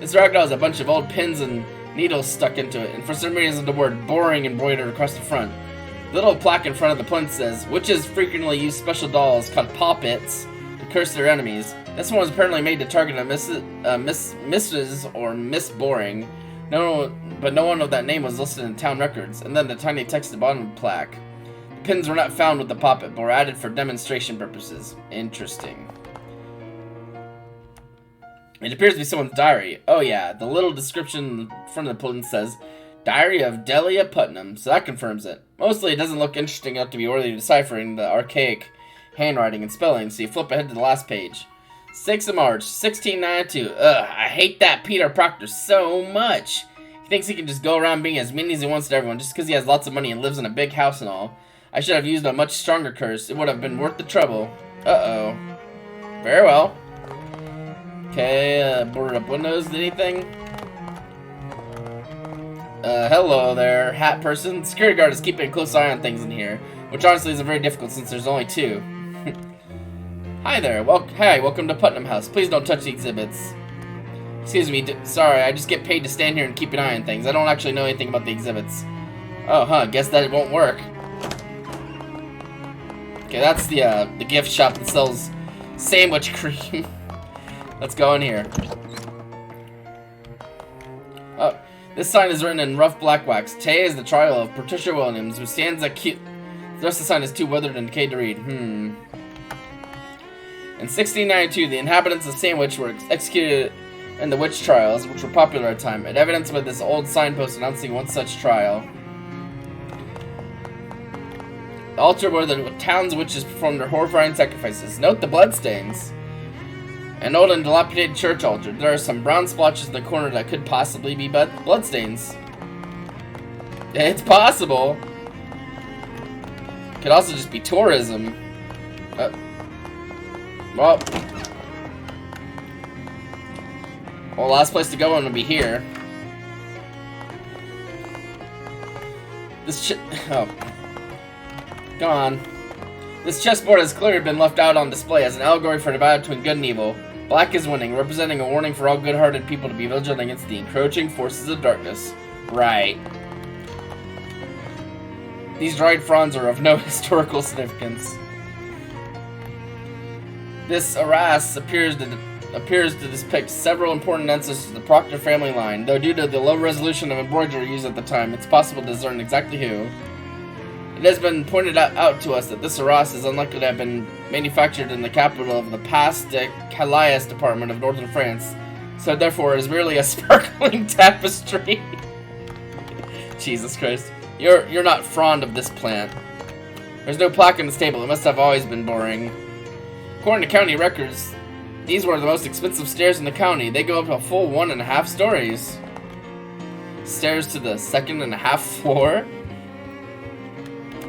This ragdoll has a bunch of old pins and needles stuck into it, and for some reason the word boring embroidered across the front. The little plaque in front of the plinth says, witches frequently use special dolls called poppets to curse their enemies. This one was apparently made to target a Mrs. or Miss Boring. But no one of that name was listed in town records. And then the tiny text at the bottom of the plaque. The pins were not found with the poppet, but were added for demonstration purposes. Interesting. It appears to be someone's diary. Oh yeah, the little description in front of the plinth says, Diary of Delia Putnam, so that confirms it. Mostly it doesn't look interesting enough to be worthy of deciphering the archaic handwriting and spelling, so you flip ahead to the last page. 6th of March, 1692. Ugh, I hate that Peter Proctor so much. He thinks he can just go around being as mean as he wants to everyone just because he has lots of money and lives in a big house and all. I should have used a much stronger curse. It would have been worth the trouble. Uh-oh. Very well. Okay, boarded up windows. Anything? Hello there, hat person. Security guard is keeping a close eye on things in here, which honestly isn't very difficult since there's only two. Hi there. Hi, welcome to Putnam House. Please don't touch the exhibits. Excuse me, sorry, I just get paid to stand here and keep an eye on things. I don't actually know anything about the exhibits. Oh, guess that it won't work. Okay, that's the gift shop that sells sandwich cream. Let's go in here. Oh, this sign is written in rough black wax. Today is the trial of Patricia Williams, who stands accused. The rest of the sign is too weathered and decayed to read. In 1692, the inhabitants of Sandwich were executed in the witch trials, which were popular at the time, and evidence with this old signpost announcing one such trial. The altar where the town's witches performed their horrifying sacrifices. Note the bloodstains. An old and dilapidated church altar. There are some brown splotches in the corner that could possibly be bloodstains. It's possible. Could also just be tourism. Well, last place to go on would be here. Come on. This chessboard has clearly been left out on display as an allegory for the battle between good and evil. Black is winning, representing a warning for all good-hearted people to be vigilant against the encroaching forces of darkness. Right. These dried fronds are of no historical significance. This arras appears to depict several important ancestors of the Proctor family line, though due to the low resolution of embroidery used at the time, it's possible to discern exactly who. It has been pointed out to us that this arras is unlikely to have been manufactured in the capital of the Pas-de Calais department of northern France, so therefore it is merely a sparkling tapestry. Jesus Christ. You're not fond of this plant. There's no plaque on this table. It must have always been boring. According to county records, these were the most expensive stairs in the county. They go up a full 1.5 stories. Stairs to the 2.5 floor?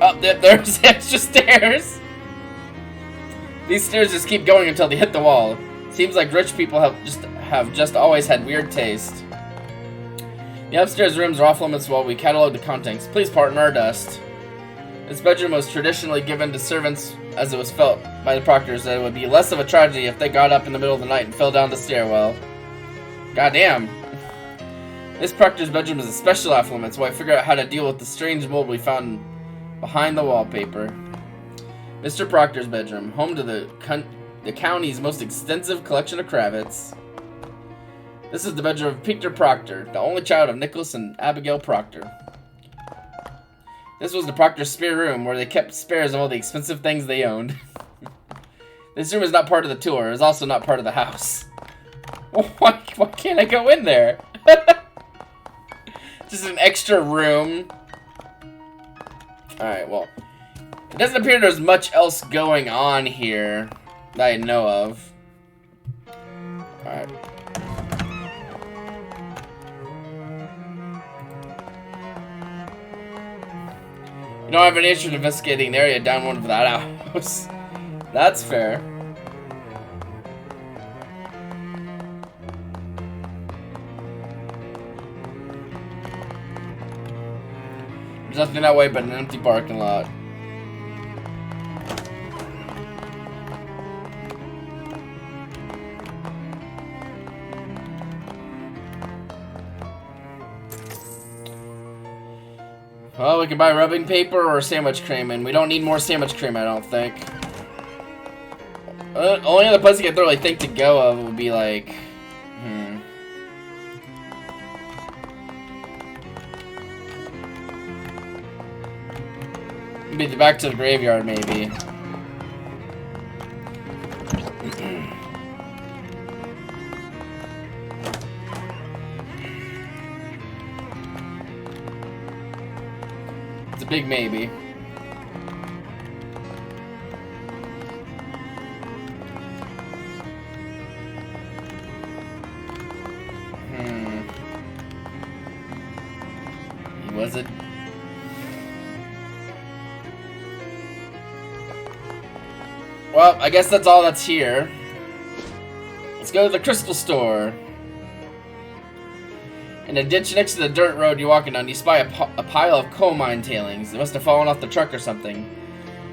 Oh, there's extra stairs! These stairs just keep going until they hit the wall. Seems like rich people have just always had weird taste. The upstairs rooms are off limits while we catalog the contents. Please pardon our dust. This bedroom was traditionally given to servants as it was felt by the proctors that it would be less of a tragedy if they got up in the middle of the night and fell down the stairwell. Goddamn. This proctor's bedroom is especially off limits while I figure out how to deal with the strange mold we found behind the wallpaper. Mr. Proctor's bedroom, home to the county's most extensive collection of cravats. This is the bedroom of Peter Proctor, the only child of Nicholas and Abigail Proctor. This was the Proctor's spare room, where they kept spares of all the expensive things they owned. This room is not part of the tour. It is also not part of the house. Why can't I go in there? Just an extra room. Alright, well. It doesn't appear there's much else going on here that I know of. Alright. You don't have any interest in investigating the area down one of that house. That's fair. There's nothing that way but an empty parking lot. Well, we can buy rubbing paper or sandwich cream, and we don't need more sandwich cream, I don't think. Only other place I can really think to go of would be like, Be back to the graveyard, maybe. It's a big maybe. Was it? Well, I guess that's all that's here. Let's go to the crystal store. In a ditch next to the dirt road you're walking on, you spy a pile of coal mine tailings. It must have fallen off the truck or something.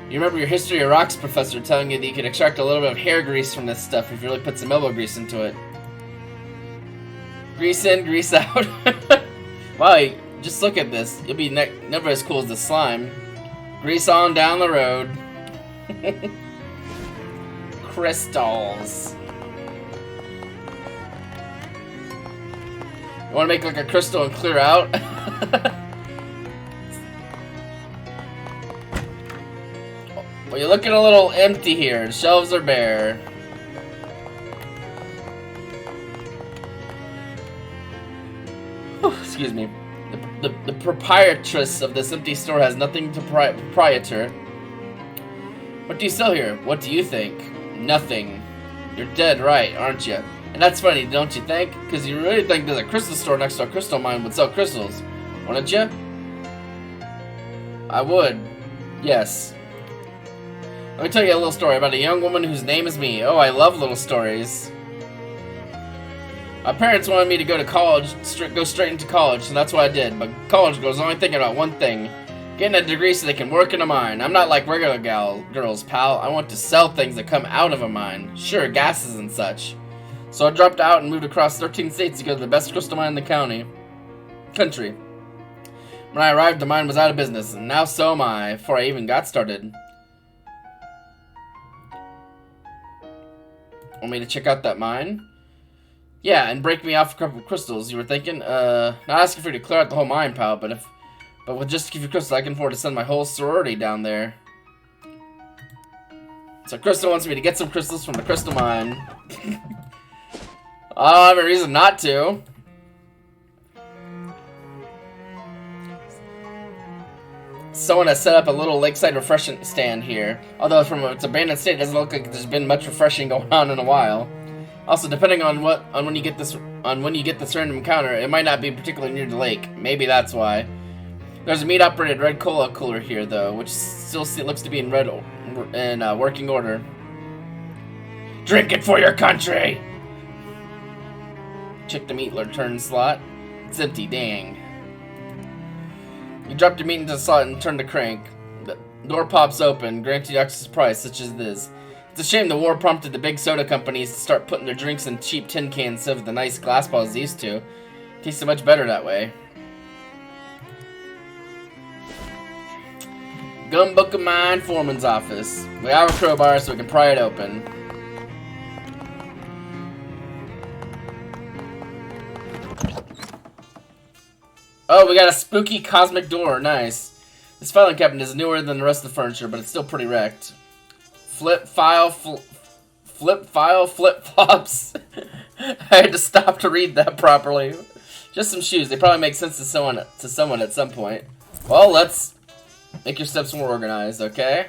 You remember your history of rocks professor telling you that you could extract a little bit of hair grease from this stuff if you really put some elbow grease into it. Grease in, grease out. Wow, just look at this. You'll be never as cool as the slime. Grease on down the road. Crystals. You want to make like a crystal and clear out? Well, you're looking a little empty here. The shelves are bare. Whew, excuse me. The proprietress of this empty store has nothing to proprietor. What do you sell here? What do you think? Nothing. You're dead right, aren't you? And that's funny, don't you think? Because you really think there's a crystal store next to a crystal mine would sell crystals, wouldn't you? I would. Yes. Let me tell you a little story about a young woman whose name is me. Oh, I love little stories. My parents wanted me to go to college, go straight into college, so that's what I did. But college girls only thinking about one thing. Getting a degree so they can work in a mine. I'm not like regular girls, pal. I want to sell things that come out of a mine. Sure, gases and such. So I dropped out and moved across 13 states to go to the best crystal mine in the country. When I arrived, the mine was out of business, and now so am I, before I even got started. Want me to check out that mine? Yeah, and break me off a couple of crystals, you were thinking? Not asking for you to clear out the whole mine, pal, but with just a few crystals, I can afford to send my whole sorority down there. So Crystal wants me to get some crystals from the crystal mine. I don't have a reason not to. Someone has set up a little lakeside refreshment stand here. Although from its abandoned state, it doesn't look like there's been much refreshing going on in a while. Also, depending on when you get this random encounter, it might not be particularly near the lake. Maybe that's why. There's a meat-operated red cola cooler here, though, which still looks to be in working order. Drink it for your country! Check the meat return slot. It's empty, dang. You drop your meat into the slot and turn the crank. The door pops open, granting you access price, such as this. It's a shame the war prompted the big soda companies to start putting their drinks in cheap tin cans instead of the nice glass bottles they used to. Tastes so much better that way. Gun Book of Mine, Foreman's office. We have a crowbar so we can pry it open. Oh, we got a spooky cosmic door. Nice. This filing cabinet is newer than the rest of the furniture, but it's still pretty wrecked. Flip flops. I had to stop to read that properly. Just some shoes. They probably make sense to someone at some point. Well, let's make your steps more organized, okay?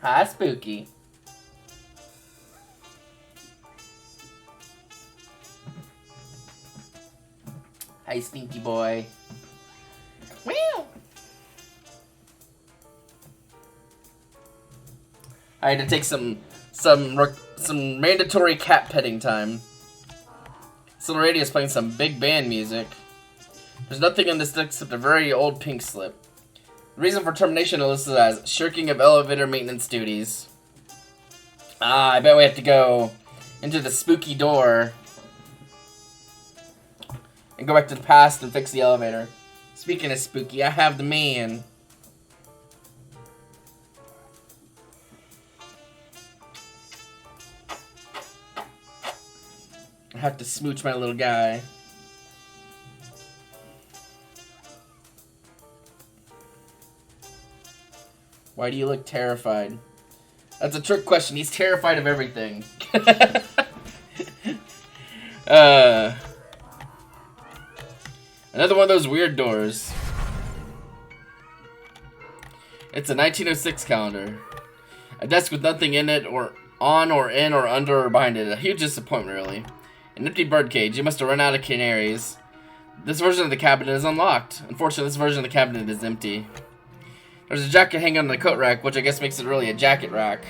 Hi, Spooky. Hi, Stinky Boy. Meow. I had to take some mandatory cat petting time. So the radio is playing some big band music. There's nothing in this deck except a very old pink slip. The reason for termination is listed as shirking of elevator maintenance duties. Ah, I bet we have to go into the spooky door and go back to the past and fix the elevator. Speaking of spooky, I have the man. I have to smooch my little guy. Why do you look terrified? That's a trick question. He's terrified of everything. Another one of those weird doors. It's a 1906 calendar. A desk with nothing in it, or on, or in, or under, or behind it. A huge disappointment, really. An empty birdcage. You must have run out of canaries. This version of the cabinet is unlocked. Unfortunately, this version of the cabinet is empty. There's a jacket hanging on the coat rack, which I guess makes it really a jacket rack.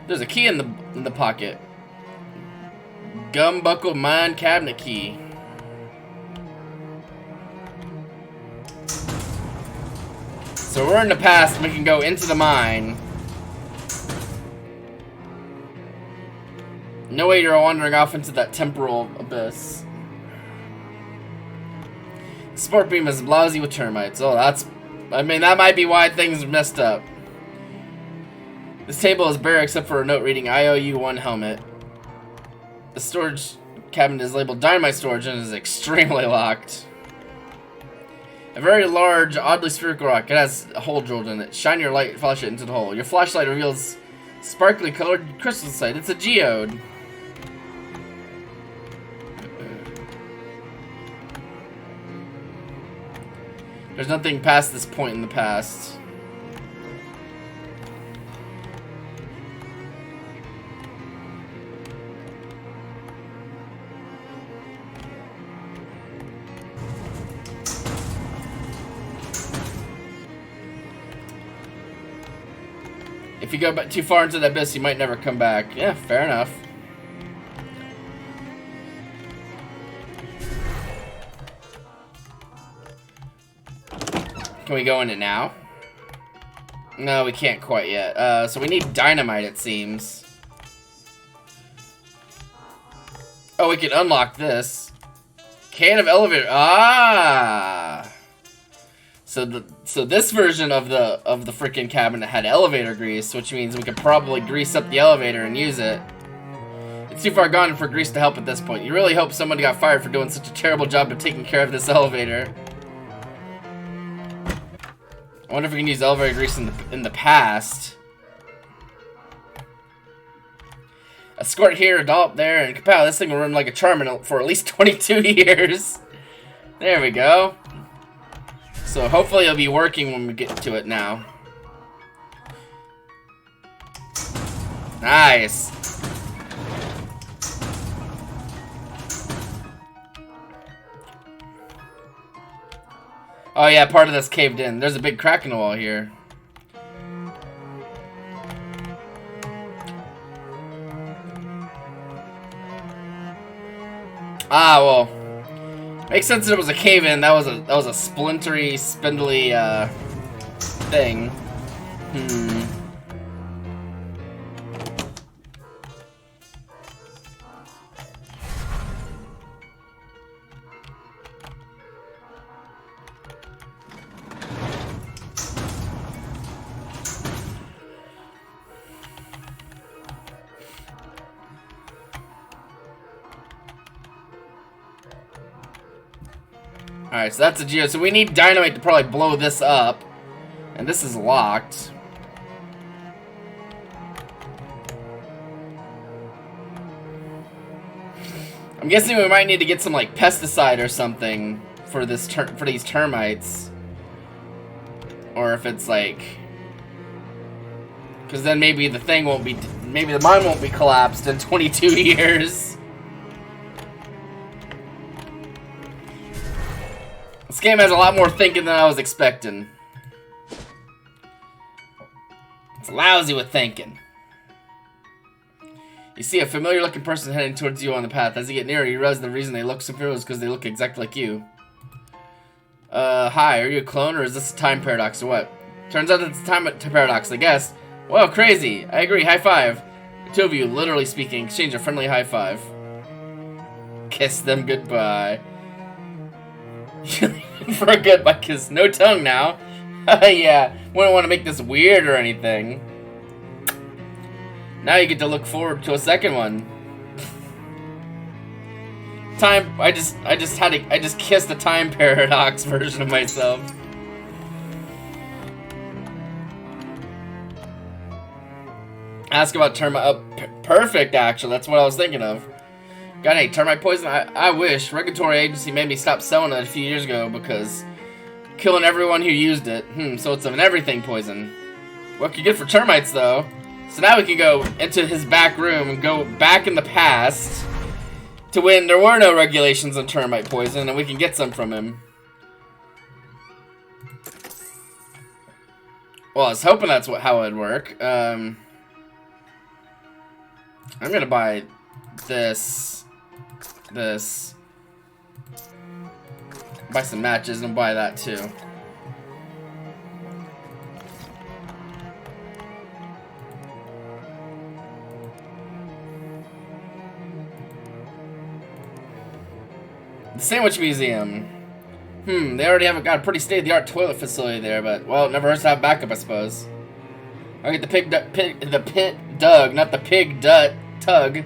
There's a key in the pocket. Gumbuckle mine cabinet key. So we're in the past, and we can go into the mine. No way you're wandering off into that temporal abyss. The sport beam is lousy with termites. Oh, I mean, that might be why things are messed up. This table is bare except for a note reading IOU1 helmet. The storage cabinet is labeled dynamite storage and is extremely locked. A very large, oddly spherical rock. It has a hole drilled in it. Shine your light, flash it into the hole. Your flashlight reveals sparkly colored crystal sight. It's a geode. There's nothing past this point in the past. If you go back too far into the abyss, you might never come back. Yeah, fair enough. Can we go in it now? No, we can't quite yet. So we need dynamite, it seems. Oh, we can unlock this. Can of elevator. Ah! So this version of the freaking cabinet had elevator grease, which means we could probably grease up the elevator and use it. It's too far gone for grease to help at this point. You really hope somebody got fired for doing such a terrible job of taking care of this elevator. I wonder if we can use elevator grease in the past. A squirt here, a dollop there, and kapow, this thing will run like a charm for at least 22 years. There we go. So hopefully it'll be working when we get to it now. Nice. Oh yeah, part of this caved in. There's a big crack in the wall here. Ah, well. Makes sense that it was a cave-in. That was a splintery, spindly thing. Alright, so that's a geo. So we need dynamite to probably blow this up. And this is locked. I'm guessing we might need to get some like pesticide or something for this for these termites. Or if it's like, because then maybe the thing won't be, maybe the mine won't be collapsed in 22 years. This game has a lot more thinking than I was expecting. It's lousy with thinking. You see a familiar looking person heading towards you on the path. As you get nearer, you realize the reason they look so familiar is because they look exactly like you. Hi, are you a clone or is this a time paradox or what? Turns out it's a time paradox, I guess. Whoa, crazy. I agree, high five. The two of you, literally speaking, exchange a friendly high five. Kiss them goodbye. For a goodbye kiss. No tongue now. Yeah, wouldn't want to make this weird or anything. Now you get to look forward to a second one. I just kissed the time paradox version of myself. Ask about termite. Perfect, actually. That's what I was thinking of. Got any termite poison? I wish. Regulatory agency made me stop selling it a few years ago because killing everyone who used it. So it's an everything poison. What can you get for termites, though? So now we can go into his back room and go back in the past to when there were no regulations on termite poison, and we can get some from him. Well, I was hoping that's how it would work. I'm gonna buy this. Buy some matches and buy that too. The Sandwich Museum. They already have got a pretty state-of-the-art toilet facility there, but, well, it never hurts to have backup, I suppose. I'll get the pit dug, not the pig tug.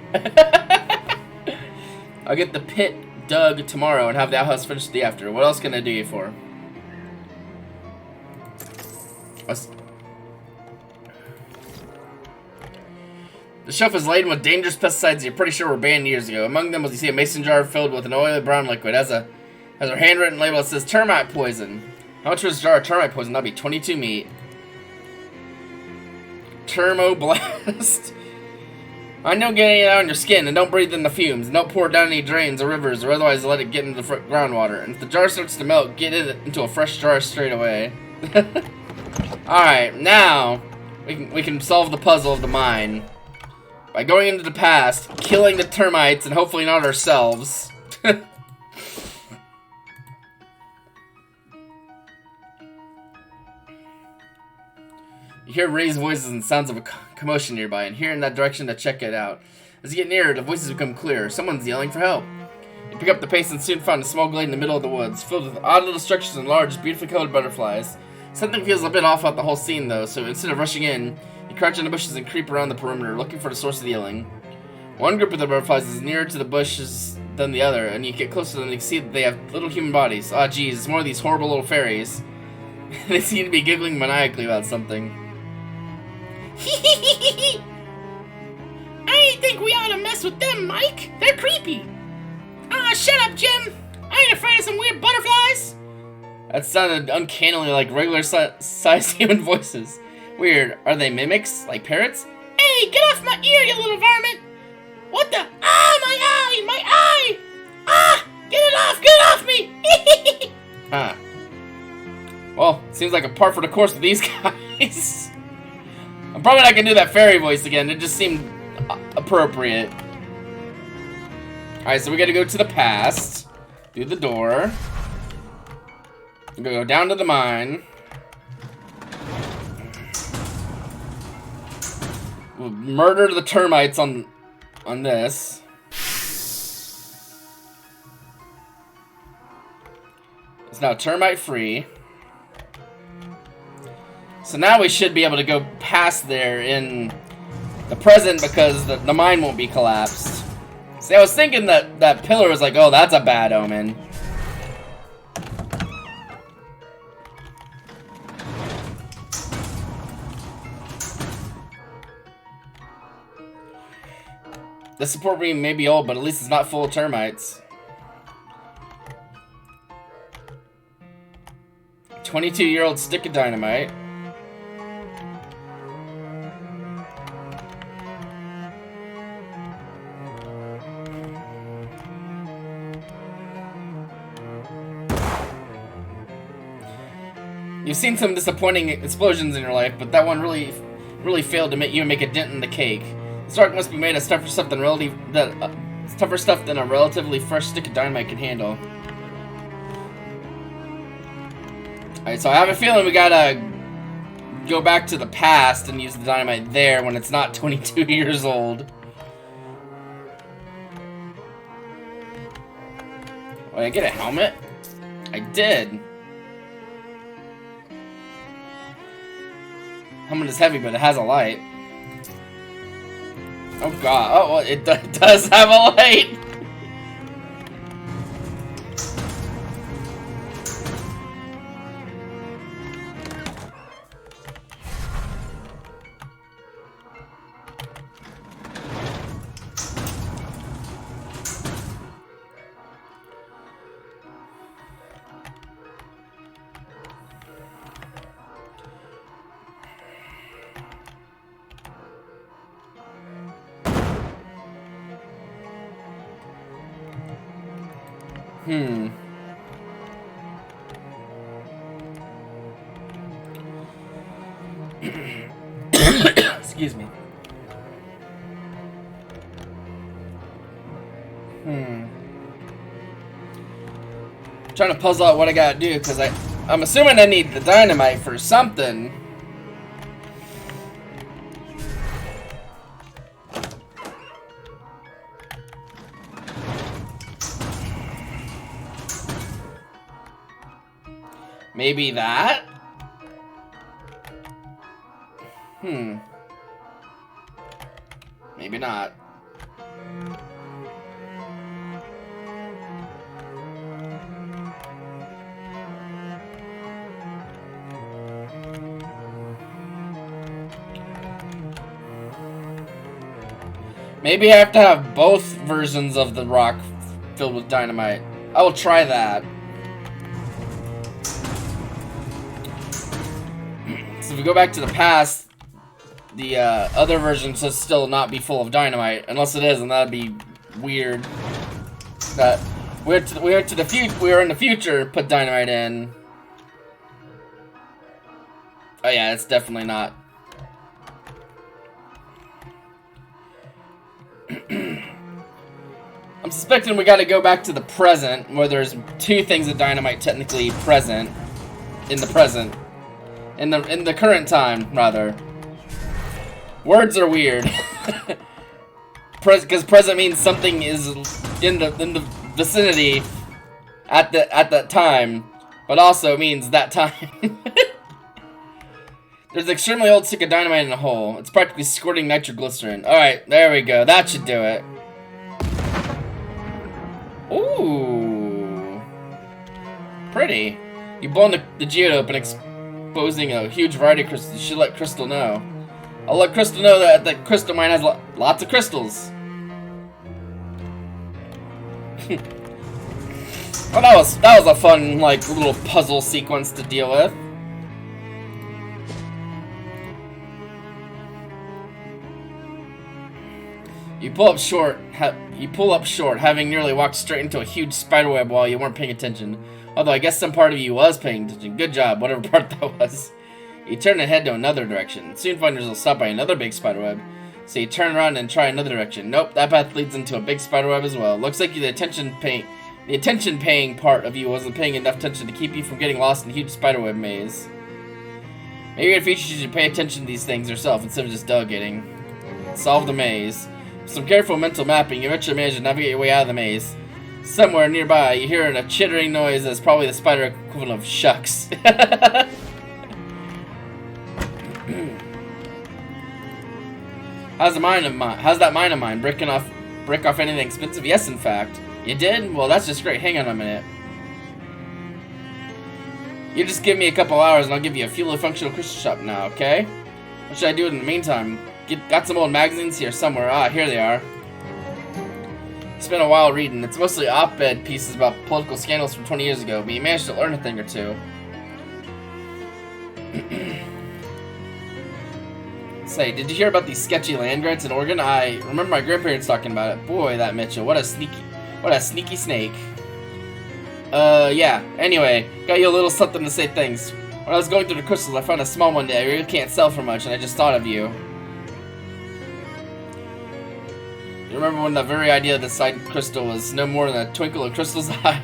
I'll get the pit dug tomorrow and have the outhouse finished the day after. What else can I do you for? The shelf is laden with dangerous pesticides you're pretty sure were banned years ago. Among them was, you see, a mason jar filled with an oily brown liquid. Has a handwritten label that says termite poison. How much was this jar of termite poison? That'll be 22 meat. Thermoblast. I know getting it out on your skin, and don't breathe in the fumes. And don't pour it down any drains or rivers, or otherwise let it get into the groundwater. And if the jar starts to melt, get it into a fresh jar straight away. Alright, now we can solve the puzzle of the mine. By going into the past, killing the termites, and hopefully not ourselves. You hear raised voices and sounds of a commotion nearby, and here in that direction to check it out. As you get nearer, the voices become clearer. Someone's yelling for help. You pick up the pace and soon find a small glade in the middle of the woods, filled with odd little structures and large, beautifully colored butterflies. Something feels a bit off about the whole scene, though, so instead of rushing in, you crouch in the bushes and creep around the perimeter, looking for the source of the yelling. One group of the butterflies is nearer to the bushes than the other, and you get closer to them and you can see that they have little human bodies. Ah, geez, it's more of these horrible little fairies. They seem to be giggling maniacally about something. I ain't think we ought to mess with them, Mike. They're creepy. Ah, shut up, Jim. I ain't afraid of some weird butterflies. That sounded uncannily like regular sized human voices. Weird. Are they mimics? Like parrots? Hey, get off my ear, you little varmint! What the? Ah, my eye! My eye! Ah! Get it off me! Ah. Well, seems like a par for the course with these guys. I'm probably not gonna do that fairy voice again. It just seemed appropriate. Alright, so we gotta go to the past. Through the door. We're gonna go down to the mine. We'll murder the termites on this. It's now termite free. So now we should be able to go past there in the present because the mine won't be collapsed. See, I was thinking that pillar was like, oh, that's a bad omen. The support beam may be old, but at least it's not full of termites. 22-year-old stick of dynamite. You've seen some disappointing explosions in your life, but that one really failed to make a dent in the cake. This arc must be made of tougher stuff than tougher stuff than a relatively fresh stick of dynamite can handle. Alright, so I have a feeling we gotta go back to the past and use the dynamite there when it's not 22 years old. Did I get a helmet? I did. Helmet is heavy, but it has a light. Oh god. Oh, well, it does have a light! Excuse me. Trying to puzzle out what I gotta do, because I'm assuming I need the dynamite for something. Maybe that? Maybe not. Maybe I have to have both versions of the rock filled with dynamite. I will try that. So if we go back to the past, the other version should still not be full of dynamite, unless it is, and that'd be weird. That we were in the future, put dynamite in. Oh yeah, it's definitely not. I'm suspecting we gotta go back to the present, where there's two things of dynamite technically present. In the present. In the current time, rather. Words are weird. Because present means something is in the vicinity at that time, but also means that time. There's an extremely old stick of dynamite in a hole. It's practically squirting nitroglycerin. Alright, there we go. That should do it. Ooh. Pretty. You blown the geode open, exposing a huge variety of crystals. You should let Crystal know. I'll let Crystal know that the crystal mine has lots of crystals. Well, that was a fun, like, little puzzle sequence to deal with. You pull up short, having nearly walked straight into a huge spiderweb while you weren't paying attention. Although I guess some part of you was paying attention. Good job, whatever part that was. You turn and head to another direction. Soon finders will stop by another big spiderweb. So you turn around and try another direction. Nope, that path leads into a big spiderweb as well. Looks like the attention-paying part of you wasn't paying enough attention to keep you from getting lost in a huge spiderweb maze. Maybe in the future you should pay attention to these things yourself instead of just delegating. Solve the maze. With some careful mental mapping, you eventually manage to navigate your way out of the maze. Somewhere nearby, you hear a chittering noise that's probably the spider equivalent of shucks. How's that mine of mine? Break off anything expensive? Yes, in fact. You did? Well, that's just great. Hang on a minute. You just give me a couple hours and I'll give you a fully functional crystal shop now, okay? What should I do in the meantime? Got some old magazines here somewhere. Ah, here they are. It's been a while reading. It's mostly op-ed pieces about political scandals from 20 years ago, but you managed to learn a thing or two. Say, did you hear about these sketchy land grants in Oregon? I remember my grandparents talking about it. Boy, that Mitchell, what a sneaky snake. Yeah. Anyway, got you a little something to say thanks. When I was going through the crystals, I found a small one that I really can't sell for much, and I just thought of you. You remember when the very idea of the side crystal was no more than a twinkle in Crystal's eye?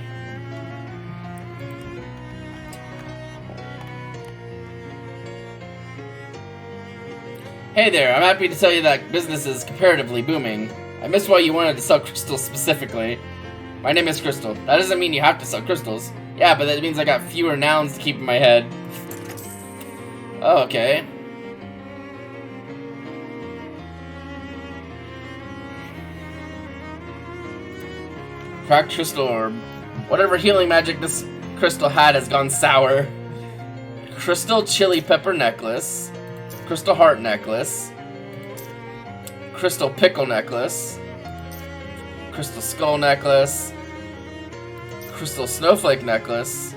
Hey there, I'm happy to tell you that business is comparatively booming. I missed why you wanted to sell crystals specifically. My name is Crystal. That doesn't mean you have to sell crystals. Yeah, but that means I got fewer nouns to keep in my head. Oh, okay. Cracked crystal orb. Whatever healing magic this crystal had has gone sour. Crystal chili pepper necklace. Crystal heart necklace. Crystal pickle necklace. Crystal skull necklace. Crystal snowflake necklace.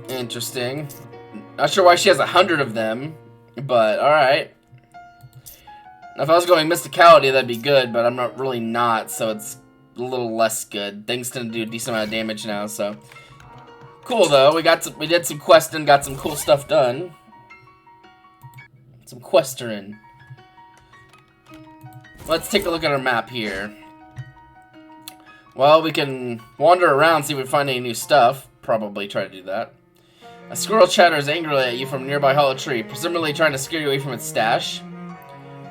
Interesting. Not sure why she has 100 of them, but alright. Now, if I was going mysticality, that'd be good, but I'm not really not, so it's a little less good. Things tend to do a decent amount of damage now, so. Cool, though. We did some questing, got some cool stuff done. Some questering. Let's take a look at our map here. Well, we can wander around, see if we find any new stuff. Probably try to do that. A squirrel chatters angrily at you from a nearby hollow tree, presumably trying to scare you away from its stash.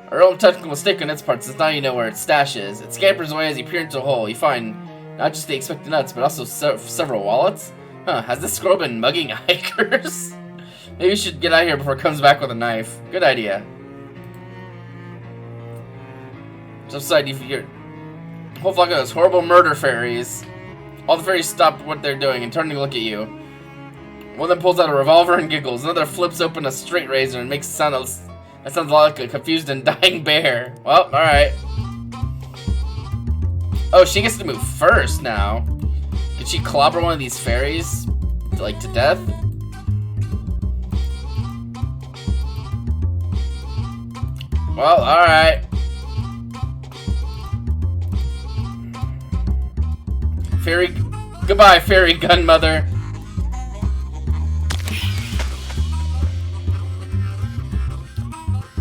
A real technical mistake on its part, since now you know where its stash is. It scampers away as you peer into a hole. You find not just the expected nuts, but also several wallets. Huh, has this squirrel been mugging hikers? Maybe you should get out of here before it comes back with a knife. Good idea. Just side, you figure. Whole flock of those horrible murder fairies. All the fairies stop what they're doing and turn to look at you. One of them pulls out a revolver and giggles. Another flips open a straight razor and makes a sound that sounds a lot like a confused and dying bear. Well, alright. Oh, she gets to move first now. Can she clobber one of these fairies, like, to death? Well, alright. Goodbye, fairy gunmother.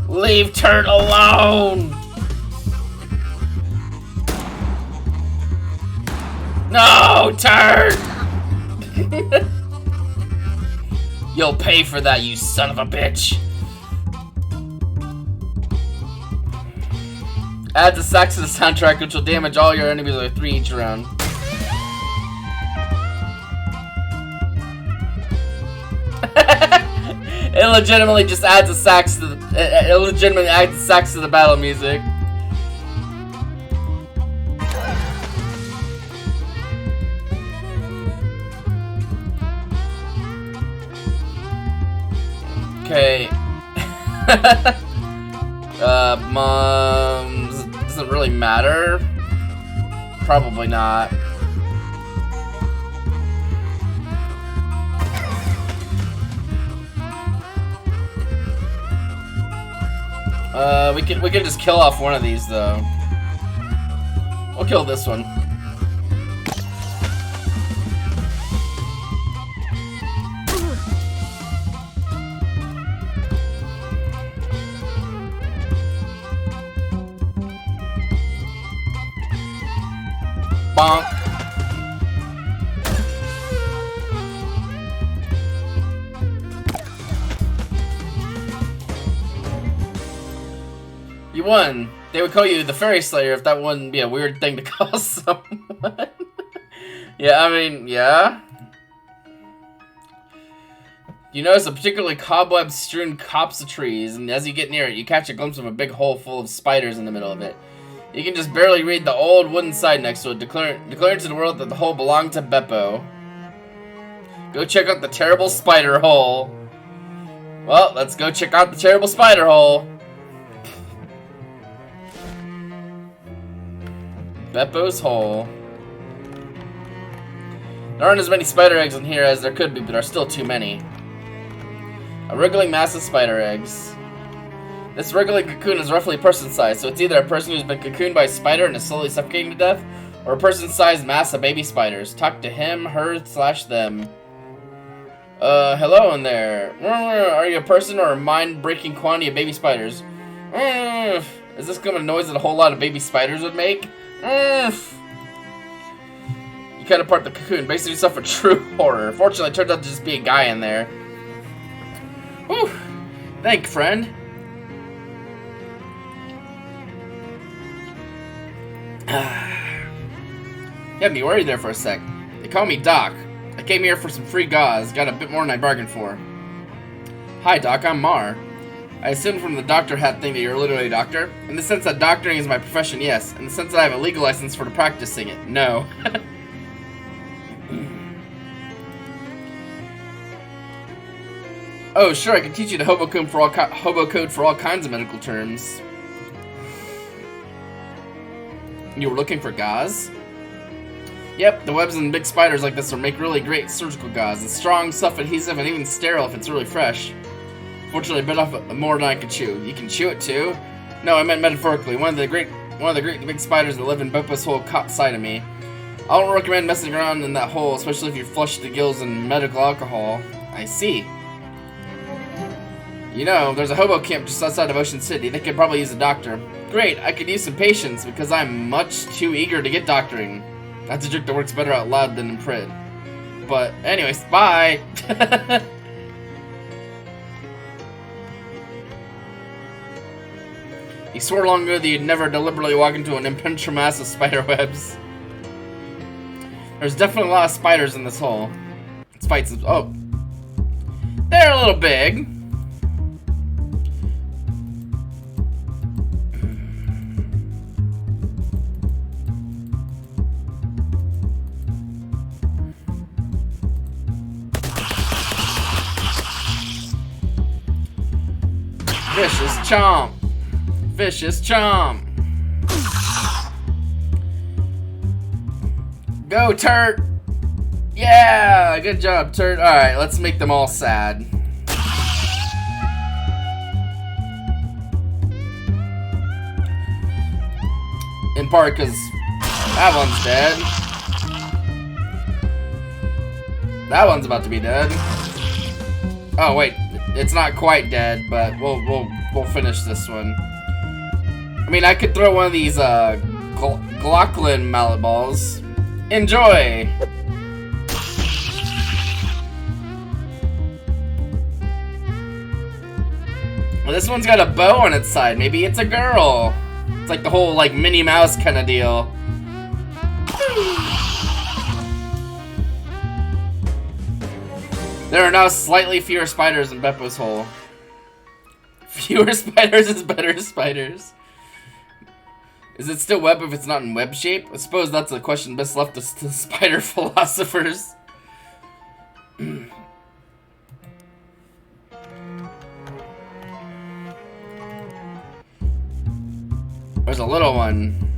Leave Turd alone! No, Turd! You'll pay for that, you son of a bitch! Add the sax to the soundtrack, which will damage all your enemies with 3 each round. It legitimately just adds a sax to the. It legitimately adds a sax to the battle music. Okay. Doesn't really matter. Probably not. We can just kill off one of these though. We'll kill this one. Bonk. You won. They would call you the Fairy Slayer if that wouldn't be a weird thing to call someone. Yeah, I mean, yeah. You notice a particularly cobweb-strewn copse of trees, and as you get near it, you catch a glimpse of a big hole full of spiders in the middle of it. You can just barely read the old wooden sign next to it, declaring to the world that the hole belonged to Beppo. Go check out the terrible spider hole. Well, let's go check out the terrible spider hole. Beppo's hole. There aren't as many spider eggs in here as there could be, but there are still too many. A wriggling mass of spider eggs. This wriggling cocoon is roughly person-sized, so it's either a person who's been cocooned by a spider and is slowly suffocating to death, or a person-sized mass of baby spiders. Talk to him, her/them. Hello in there. Are you a person or a mind-breaking quantity of baby spiders? Is this kind of noise that a whole lot of baby spiders would make? You cut apart the cocoon, basically yourself a true horror. Fortunately, it turned out to just be a guy in there. Whew. Thank you, friend. You had me worried there for a sec. They call me Doc. I came here for some free gauze, got a bit more than I bargained for. Hi, Doc, I'm Mar. I assumed from the doctor hat thing that you're literally a doctor. In the sense that doctoring is my profession, yes. In the sense that I have a legal license for practicing it, no. Oh, sure, I can teach you the hobo code for all kinds of medical terms. You were looking for gauze? Yep, the webs and big spiders like this will make really great surgical gauze. It's strong, self-adhesive, and even sterile if it's really fresh. Fortunately, I bit off more than I could chew. You can chew it too? No, I meant metaphorically. One of the great big spiders that live in Beppo's hole caught sight of me. I don't recommend messing around in that hole, especially if you're flushed to the gills in medical alcohol. I see. You know, there's a hobo camp just outside of Ocean City. They could probably use a doctor. Great, I could use some patience because I'm much too eager to get doctoring. That's a joke that works better out loud than in print. But anyways, bye! You swore long ago that you'd never deliberately walk into an impenetrable mass of spider webs. There's definitely a lot of spiders in this hole. Let's fight some... Oh. They're a little big. Vicious chomp. Vicious chomp. Go, Turt. Yeah, good job, Turt. Alright, let's make them all sad. In part because that one's dead. That one's about to be dead. Oh, wait. It's not quite dead, but we'll finish this one. I mean, I could throw one of these Glocklin mallet balls. Enjoy. Well, this one's got a bow on its side. Maybe it's a girl. It's like the whole like Minnie Mouse kind of deal. There are now slightly fewer spiders in Beppo's hole. Fewer spiders is better spiders. Is it still web if it's not in web shape? I suppose that's a question best left to spider philosophers. There's a little one.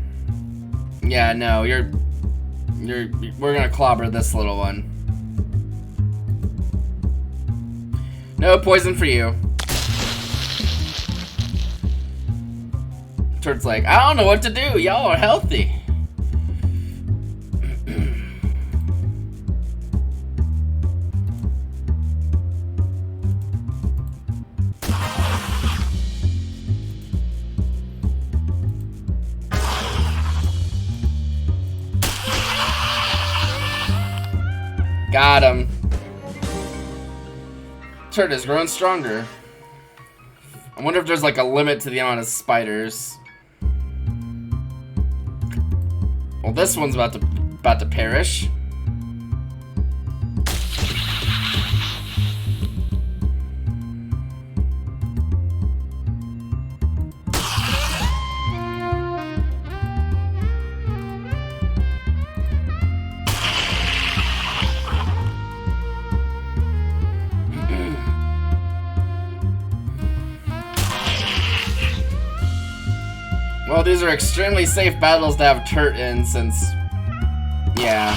Yeah, no, we're gonna clobber this little one. No poison for you. Turt's like, I don't know what to do. Y'all are healthy. Got him. Turt has grown stronger. I wonder if there's like a limit to the amount of spiders. Well, this one's about to perish. Well, these are extremely safe battles to have Turt in, since... Yeah.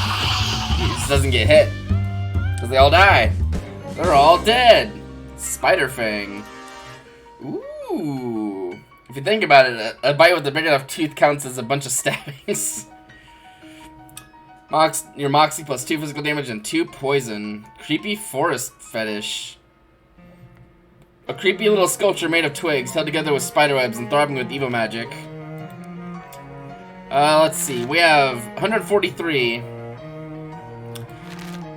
He just doesn't get hit. Because they all die. They're all dead. Spider Fang. Ooh. If you think about it, a bite with a big enough tooth counts as a bunch of stabbings. Your Moxie plus 2 physical damage and 2 poison. Creepy forest fetish. A creepy little sculpture made of twigs, held together with spiderwebs and throbbing with evil magic. Let's see. We have 143.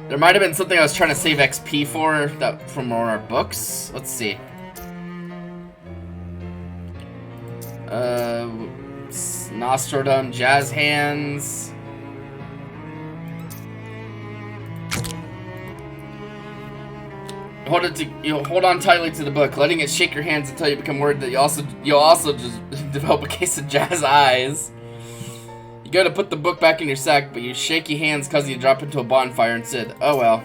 There might have been something I was trying to save XP for from one of our books. Let's see. Nostrodom, Jazz Hands. Hold on tightly to the book, letting it shake your hands until you become worried that you'll also just develop a case of Jazz Eyes. You gotta put the book back in your sack, but your shaky hands cause you to drop into a bonfire instead. Oh well.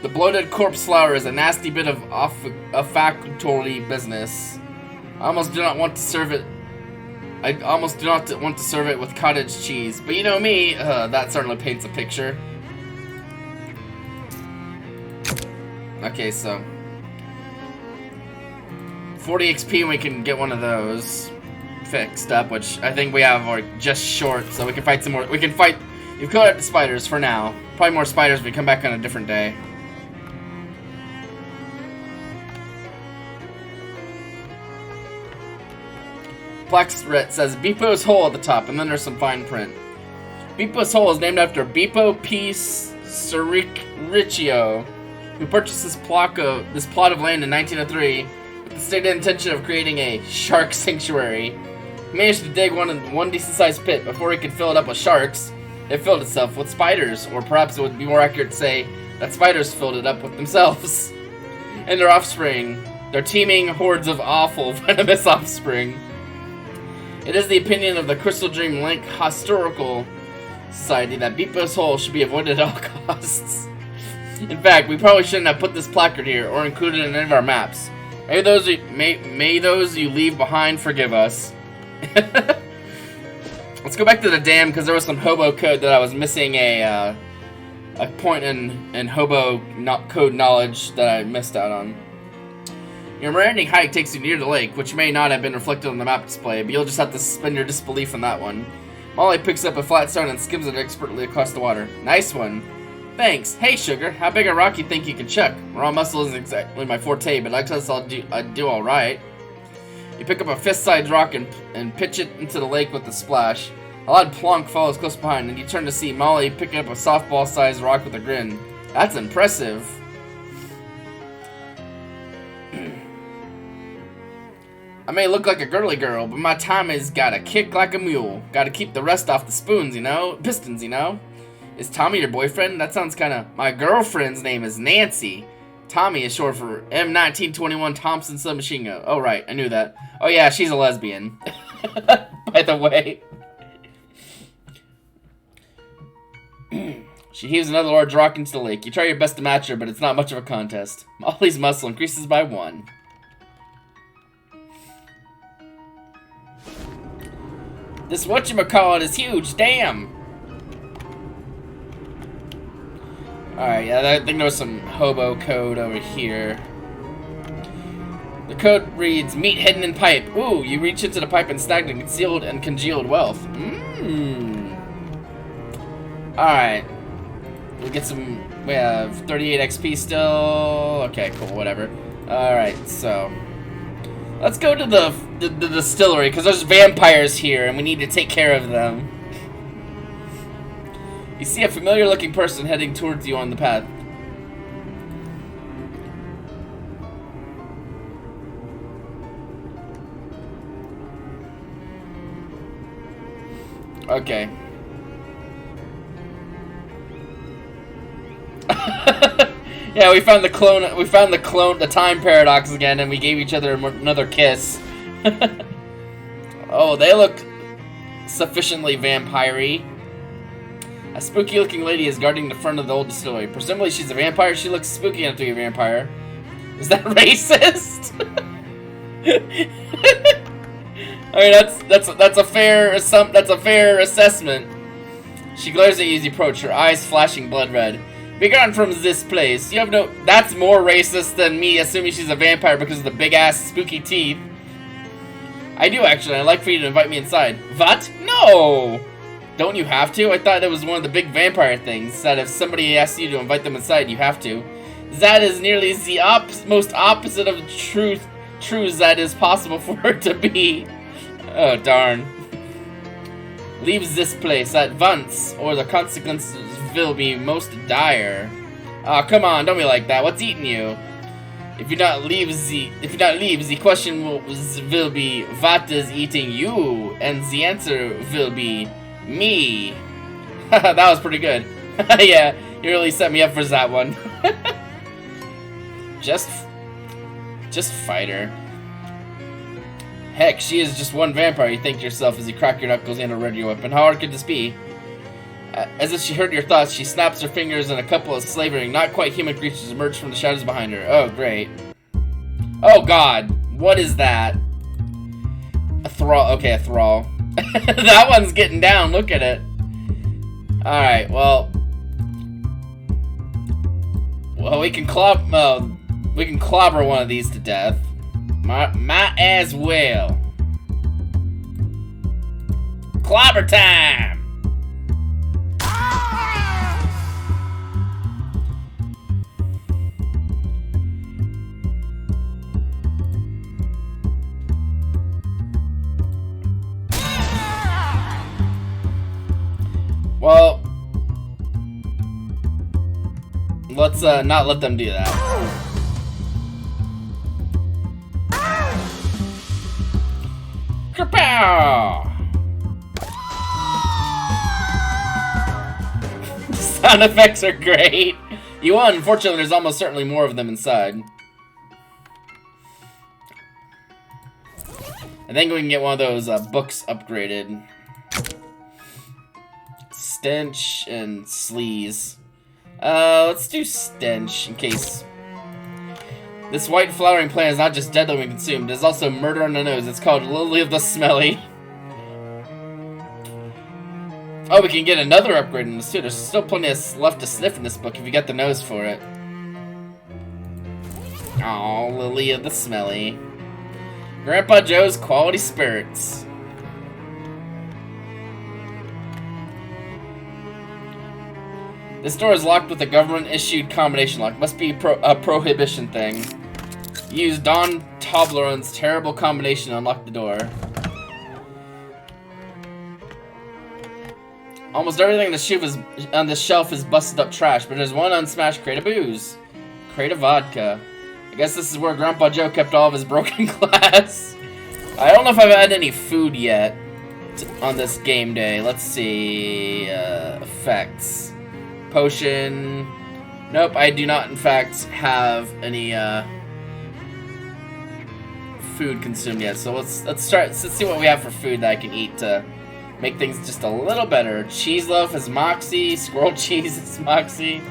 The bloated corpse flower is a nasty bit of olfactory business. I almost do not want to serve it with cottage cheese, but you know me, that certainly paints a picture. Okay, so 40 XP and we can get one of those fixed up, which I think we have are just short, so we can fight some more. We've killed out the spiders for now. Probably more spiders if we come back on a different day. Blacksret says Beepo's Hole at the top, and then there's some fine print. Beepo's Hole is named after Beepo P. Siricchio, who purchased this plot of land in 1903 with the stated intention of creating a shark sanctuary. He managed to dig one decent-sized pit before he could fill it up with sharks. It filled itself with spiders, or perhaps it would be more accurate to say that spiders filled it up with themselves. And their offspring, their teeming hordes of awful, venomous offspring. It is the opinion of the Crystal Dream Link Historical Society that Beepo's Hole should be avoided at all costs. In fact, we probably shouldn't have put this placard here or included it in any of our maps. May those you leave behind forgive us. Let's go back to the dam, because there was some hobo code that I was missing a point in hobo code knowledge that I missed out on. Your meandering hike takes you near the lake, which may not have been reflected on the map display, but you'll just have to suspend your disbelief on that one. Molly picks up a flat stone and skims it expertly across the water. Nice one. Thanks. Hey, Sugar, how big a rock you think you can chuck? Raw muscle isn't exactly my forte, but I guess I'd do alright. You pick up a fist-sized rock and pitch it into the lake with a splash. A loud plonk follows close behind, and you turn to see Molly picking up a softball-sized rock with a grin. That's impressive. I may look like a girly girl, but my Tommy's got a kick like a mule. Gotta keep the rest off the spoons, you know? Pistons, you know? Is Tommy your boyfriend? That sounds kinda... My girlfriend's name is Nancy. Tommy is short for M1921 Thompson Submachine Gun. Oh, right. I knew that. Oh, yeah, she's a lesbian. By the way. She heaves another large rock into the lake. You try your best to match her, but it's not much of a contest. Molly's muscle increases by 1. This whatchamacallit is huge, damn! Alright, yeah, I think there was some hobo code over here. The code reads, meat hidden in pipe. Ooh, you reach into the pipe and snag the concealed and congealed wealth. Mmm. Alright. We have 38 XP still. Okay, cool, whatever. Alright, so... Let's go to the distillery, because there's vampires here, and we need to take care of them. You see a familiar-looking person heading towards you on the path. Okay. Yeah, we found the clone. We found the time paradox again, and we gave each other another kiss. Oh, they look sufficiently vampire-y. A spooky-looking lady is guarding the front of the old distillery. Presumably she's a vampire. She looks spooky enough to be a vampire. Is that racist? I mean, that's a fair assessment. She glares at you as you approach, her eyes flashing blood red. Be gone from this place. You have no. That's more racist than me assuming she's a vampire because of the big ass spooky teeth. I do actually. I'd like for you to invite me inside. What? No. Don't you have to? I thought that was one of the big vampire things. That if somebody asks you to invite them inside, you have to. That is nearly the most opposite of truths that is possible for her to be. Oh, darn. Leaves this place at once, or the consequences will be most dire. Ah, come on, don't be like that. What's eating you? If you not leave, the question will be, what is eating you? And the answer will be, me. That was pretty good. Yeah, you really set me up for that one. Just fight her. Heck, she is just one vampire, you think to yourself as you crack your knuckles and a your weapon. How hard could this be? As if she heard your thoughts, she snaps her fingers and a couple of slavering, not quite human creatures emerge from the shadows behind her. Oh, great. Oh, God. What is that? A thrall. Okay, a thrall. That one's getting down. Look at it. Alright, well, we can clobber one of these to death. Might as well. Clobber time! Well, let's not let them do that. Kapow! Sound effects are great. You won. Unfortunately, there's almost certainly more of them inside. I think we can get one of those books upgraded. Stench and Sleaze. Let's do Stench in case. This white flowering plant is not just deadly when consumed, it is also murder on the nose. It's called Lily of the Smelly. Oh, we can get another upgrade in this too. There's still plenty left to sniff in this book if you get the nose for it. Aw, Lily of the Smelly. Grandpa Joe's Quality Spirits. This door is locked with a government-issued combination lock. Must be a prohibition thing. Use Don Toblerone's terrible combination to unlock the door. Almost everything on the shelf is busted up trash, but there's one unsmashed crate of booze. Crate of vodka. I guess this is where Grandpa Joe kept all of his broken glass. I don't know if I've had any food yet on this game day. Let's see. Effects. Potion. Nope, I do not in fact have any food consumed yet. So let's see what we have for food that I can eat to make things just a little better. Cheese loaf is Moxie, squirrel cheese is Moxie,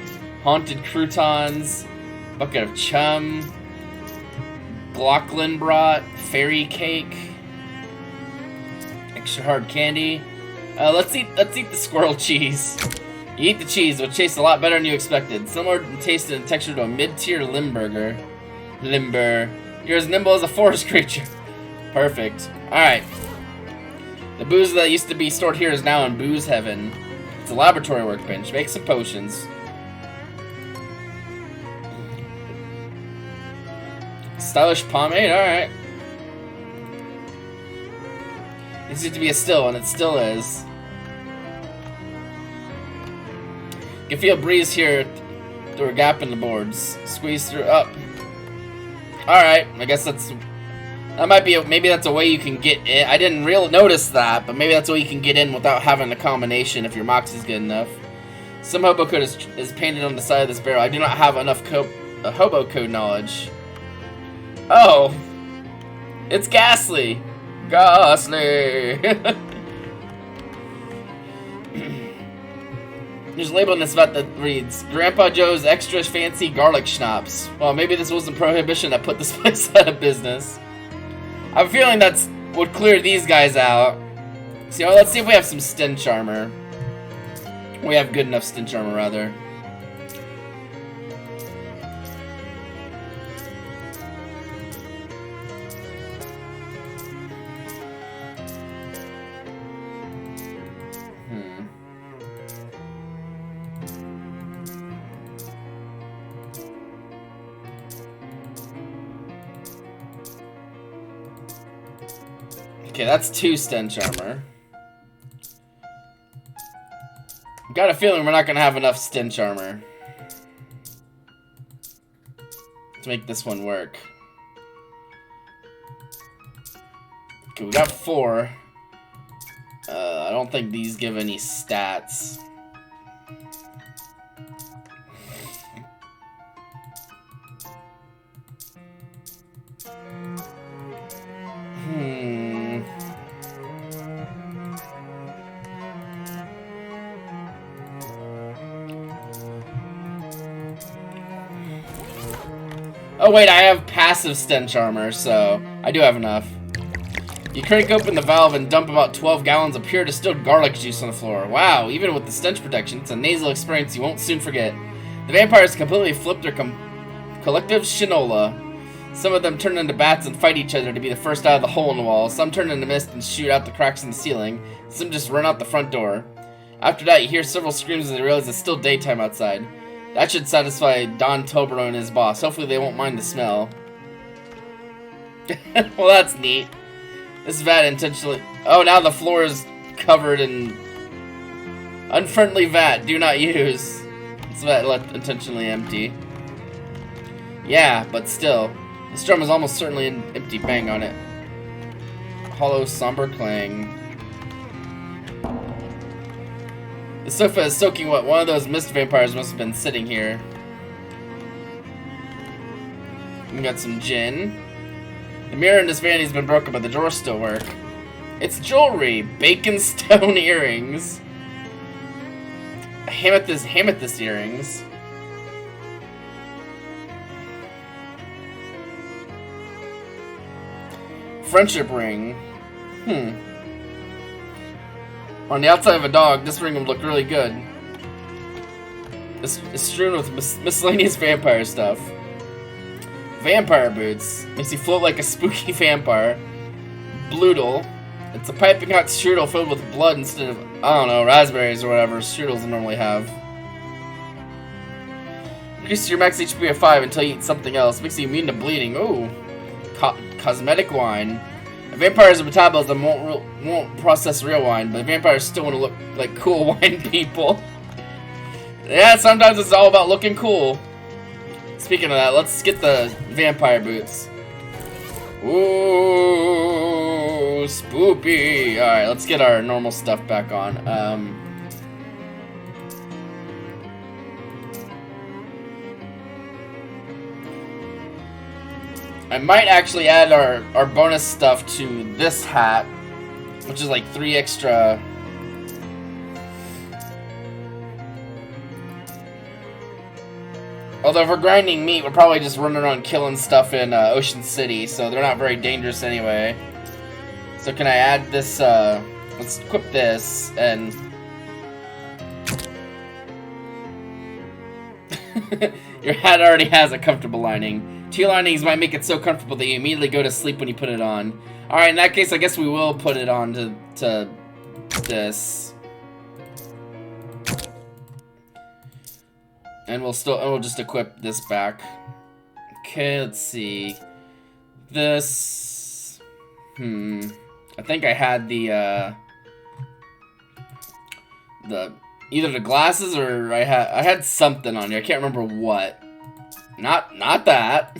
haunted croutons, bucket of chum, Glocklin brought, fairy cake, extra hard candy. Let's eat the squirrel cheese. You eat the cheese, which tastes a lot better than you expected. Similar in taste and texture to a mid-tier Limburger. You're as nimble as a forest creature. Perfect. Alright. The booze that used to be stored here is now in booze heaven. It's a laboratory workbench. Make some potions. Stylish pomade? Alright. This used to be a still, and it still is. You can feel a breeze here through a gap in the boards. Squeeze through up. Alright, I guess that might be maybe that's a way you can get in. I didn't notice that, but maybe that's a way you can get in without having a combination if your Moxie's good enough. Some hobo code is painted on the side of this barrel. I do not have enough hobo code knowledge. Oh! It's Ghastly! Ghastly! There's a label on this vet that reads, Grandpa Joe's Extra Fancy Garlic Schnapps. Well, maybe this wasn't Prohibition that put this place out of business. I have a feeling that's would clear these guys out. So, let's see if we have some stench armor. We have good enough stench armor, rather. Okay, that's 2 stench armor. Got a feeling we're not gonna have enough stench armor to make this one work. Okay, we got 4. I don't think these give any stats. Oh wait, I have passive stench armor, so I do have enough. You crank open the valve and dump about 12 gallons of pure distilled garlic juice on the floor. Wow, even with the stench protection, it's a nasal experience you won't soon forget. The vampires completely flipped their collective shinola. Some of them turn into bats and fight each other to be the first out of the hole in the wall. Some turn into mist and shoot out the cracks in the ceiling. Some just run out the front door. After that, you hear several screams as they realize it's still daytime outside. That should satisfy Don Toblerone and his boss. Hopefully they won't mind the smell. Well, that's neat. This vat intentionally... Oh, now the floor is covered in... Unfriendly vat. Do not use. This vat left intentionally empty. Yeah, but still. This drum is almost certainly empty. Bang on it. Hollow, somber clang. The sofa is soaking wet. One of those mist vampires must have been sitting here. We got some gin. The mirror in this vanity has been broken, but the drawers still work. It's jewelry. Bacon stone earrings. Hamethyst earrings. Friendship ring. On the outside of a dog, this ring would look really good. It's strewn with miscellaneous vampire stuff. Vampire boots. Makes you float like a spooky vampire. Bloodle. It's a piping hot strudel filled with blood instead of, I don't know, raspberries or whatever strudels normally have. Increase your max HP of 5 until you eat something else. Makes you immune to bleeding. Ooh. Cosmetic wine. Vampires metabolism won't process real wine, but vampires still want to look like cool wine people. Yeah, sometimes it's all about looking cool. Speaking of that, let's get the vampire boots. Ooh, spoopy. Alright, let's get our normal stuff back on. I might actually add our bonus stuff to this hat, which is like 3 extra. Although if we're grinding meat, we're probably just running around killing stuff in Ocean City, so they're not very dangerous anyway. So can I add this, let's equip this, and... Your hat already has a comfortable lining. 2 linings might make it so comfortable that you immediately go to sleep when you put it on. Alright, in that case, I guess we will put it on to this. And we'll just equip this back. Okay, let's see. This... I think I had the either the glasses or I had something on here. I can't remember what. Not that.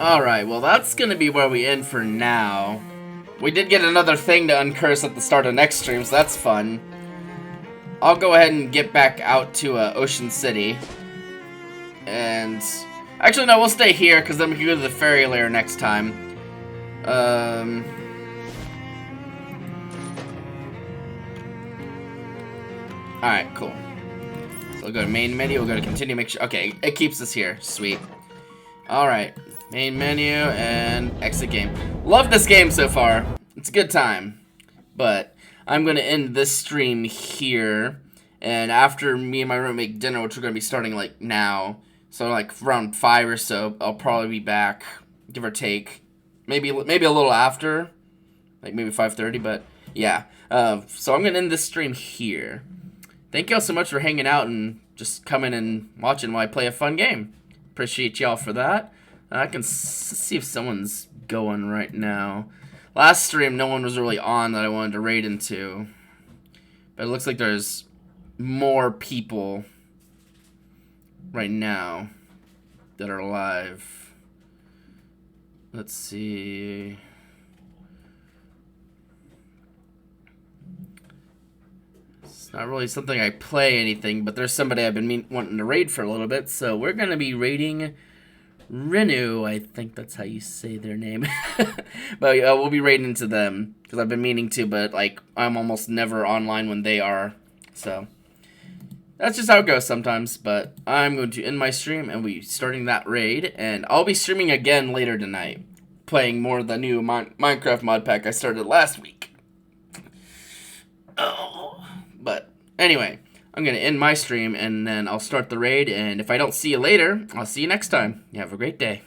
Alright, well that's gonna be where we end for now. We did get another thing to uncurse at the start of next stream, so that's fun. I'll go ahead and get back out to Ocean City. And... actually, no, we'll stay here, because then we can go to the ferry layer next time. Alright, cool. So we'll go to main menu, we'll go to continue, make sure... okay, it keeps us here. Sweet. Alright. Main menu and exit game. Love this game so far. It's a good time. But I'm going to end this stream here. And after me and my roommate make dinner, which we're going to be starting like now. So like around 5 or so, I'll probably be back. Give or take. Maybe a little after. Like maybe 5:30, but yeah. So I'm going to end this stream here. Thank y'all so much for hanging out and just coming and watching while I play a fun game. Appreciate y'all for that. I can see if someone's going right now. Last stream, no one was really on that I wanted to raid into. But it looks like there's more people right now that are alive. Let's see. It's not really something I play anything, but there's somebody I've been wanting to raid for a little bit. So we're going to be raiding Renu, I think that's how you say their name. But we'll be raiding into them, because I've been meaning to, but like I'm almost never online when they are. So that's just how it goes sometimes. But I'm going to end my stream and we'll be starting that raid. And I'll be streaming again later tonight, playing more of the new Minecraft mod pack I started last week. Oh, but anyway, I'm going to end my stream, and then I'll start the raid, and if I don't see you later, I'll see you next time. You have a great day.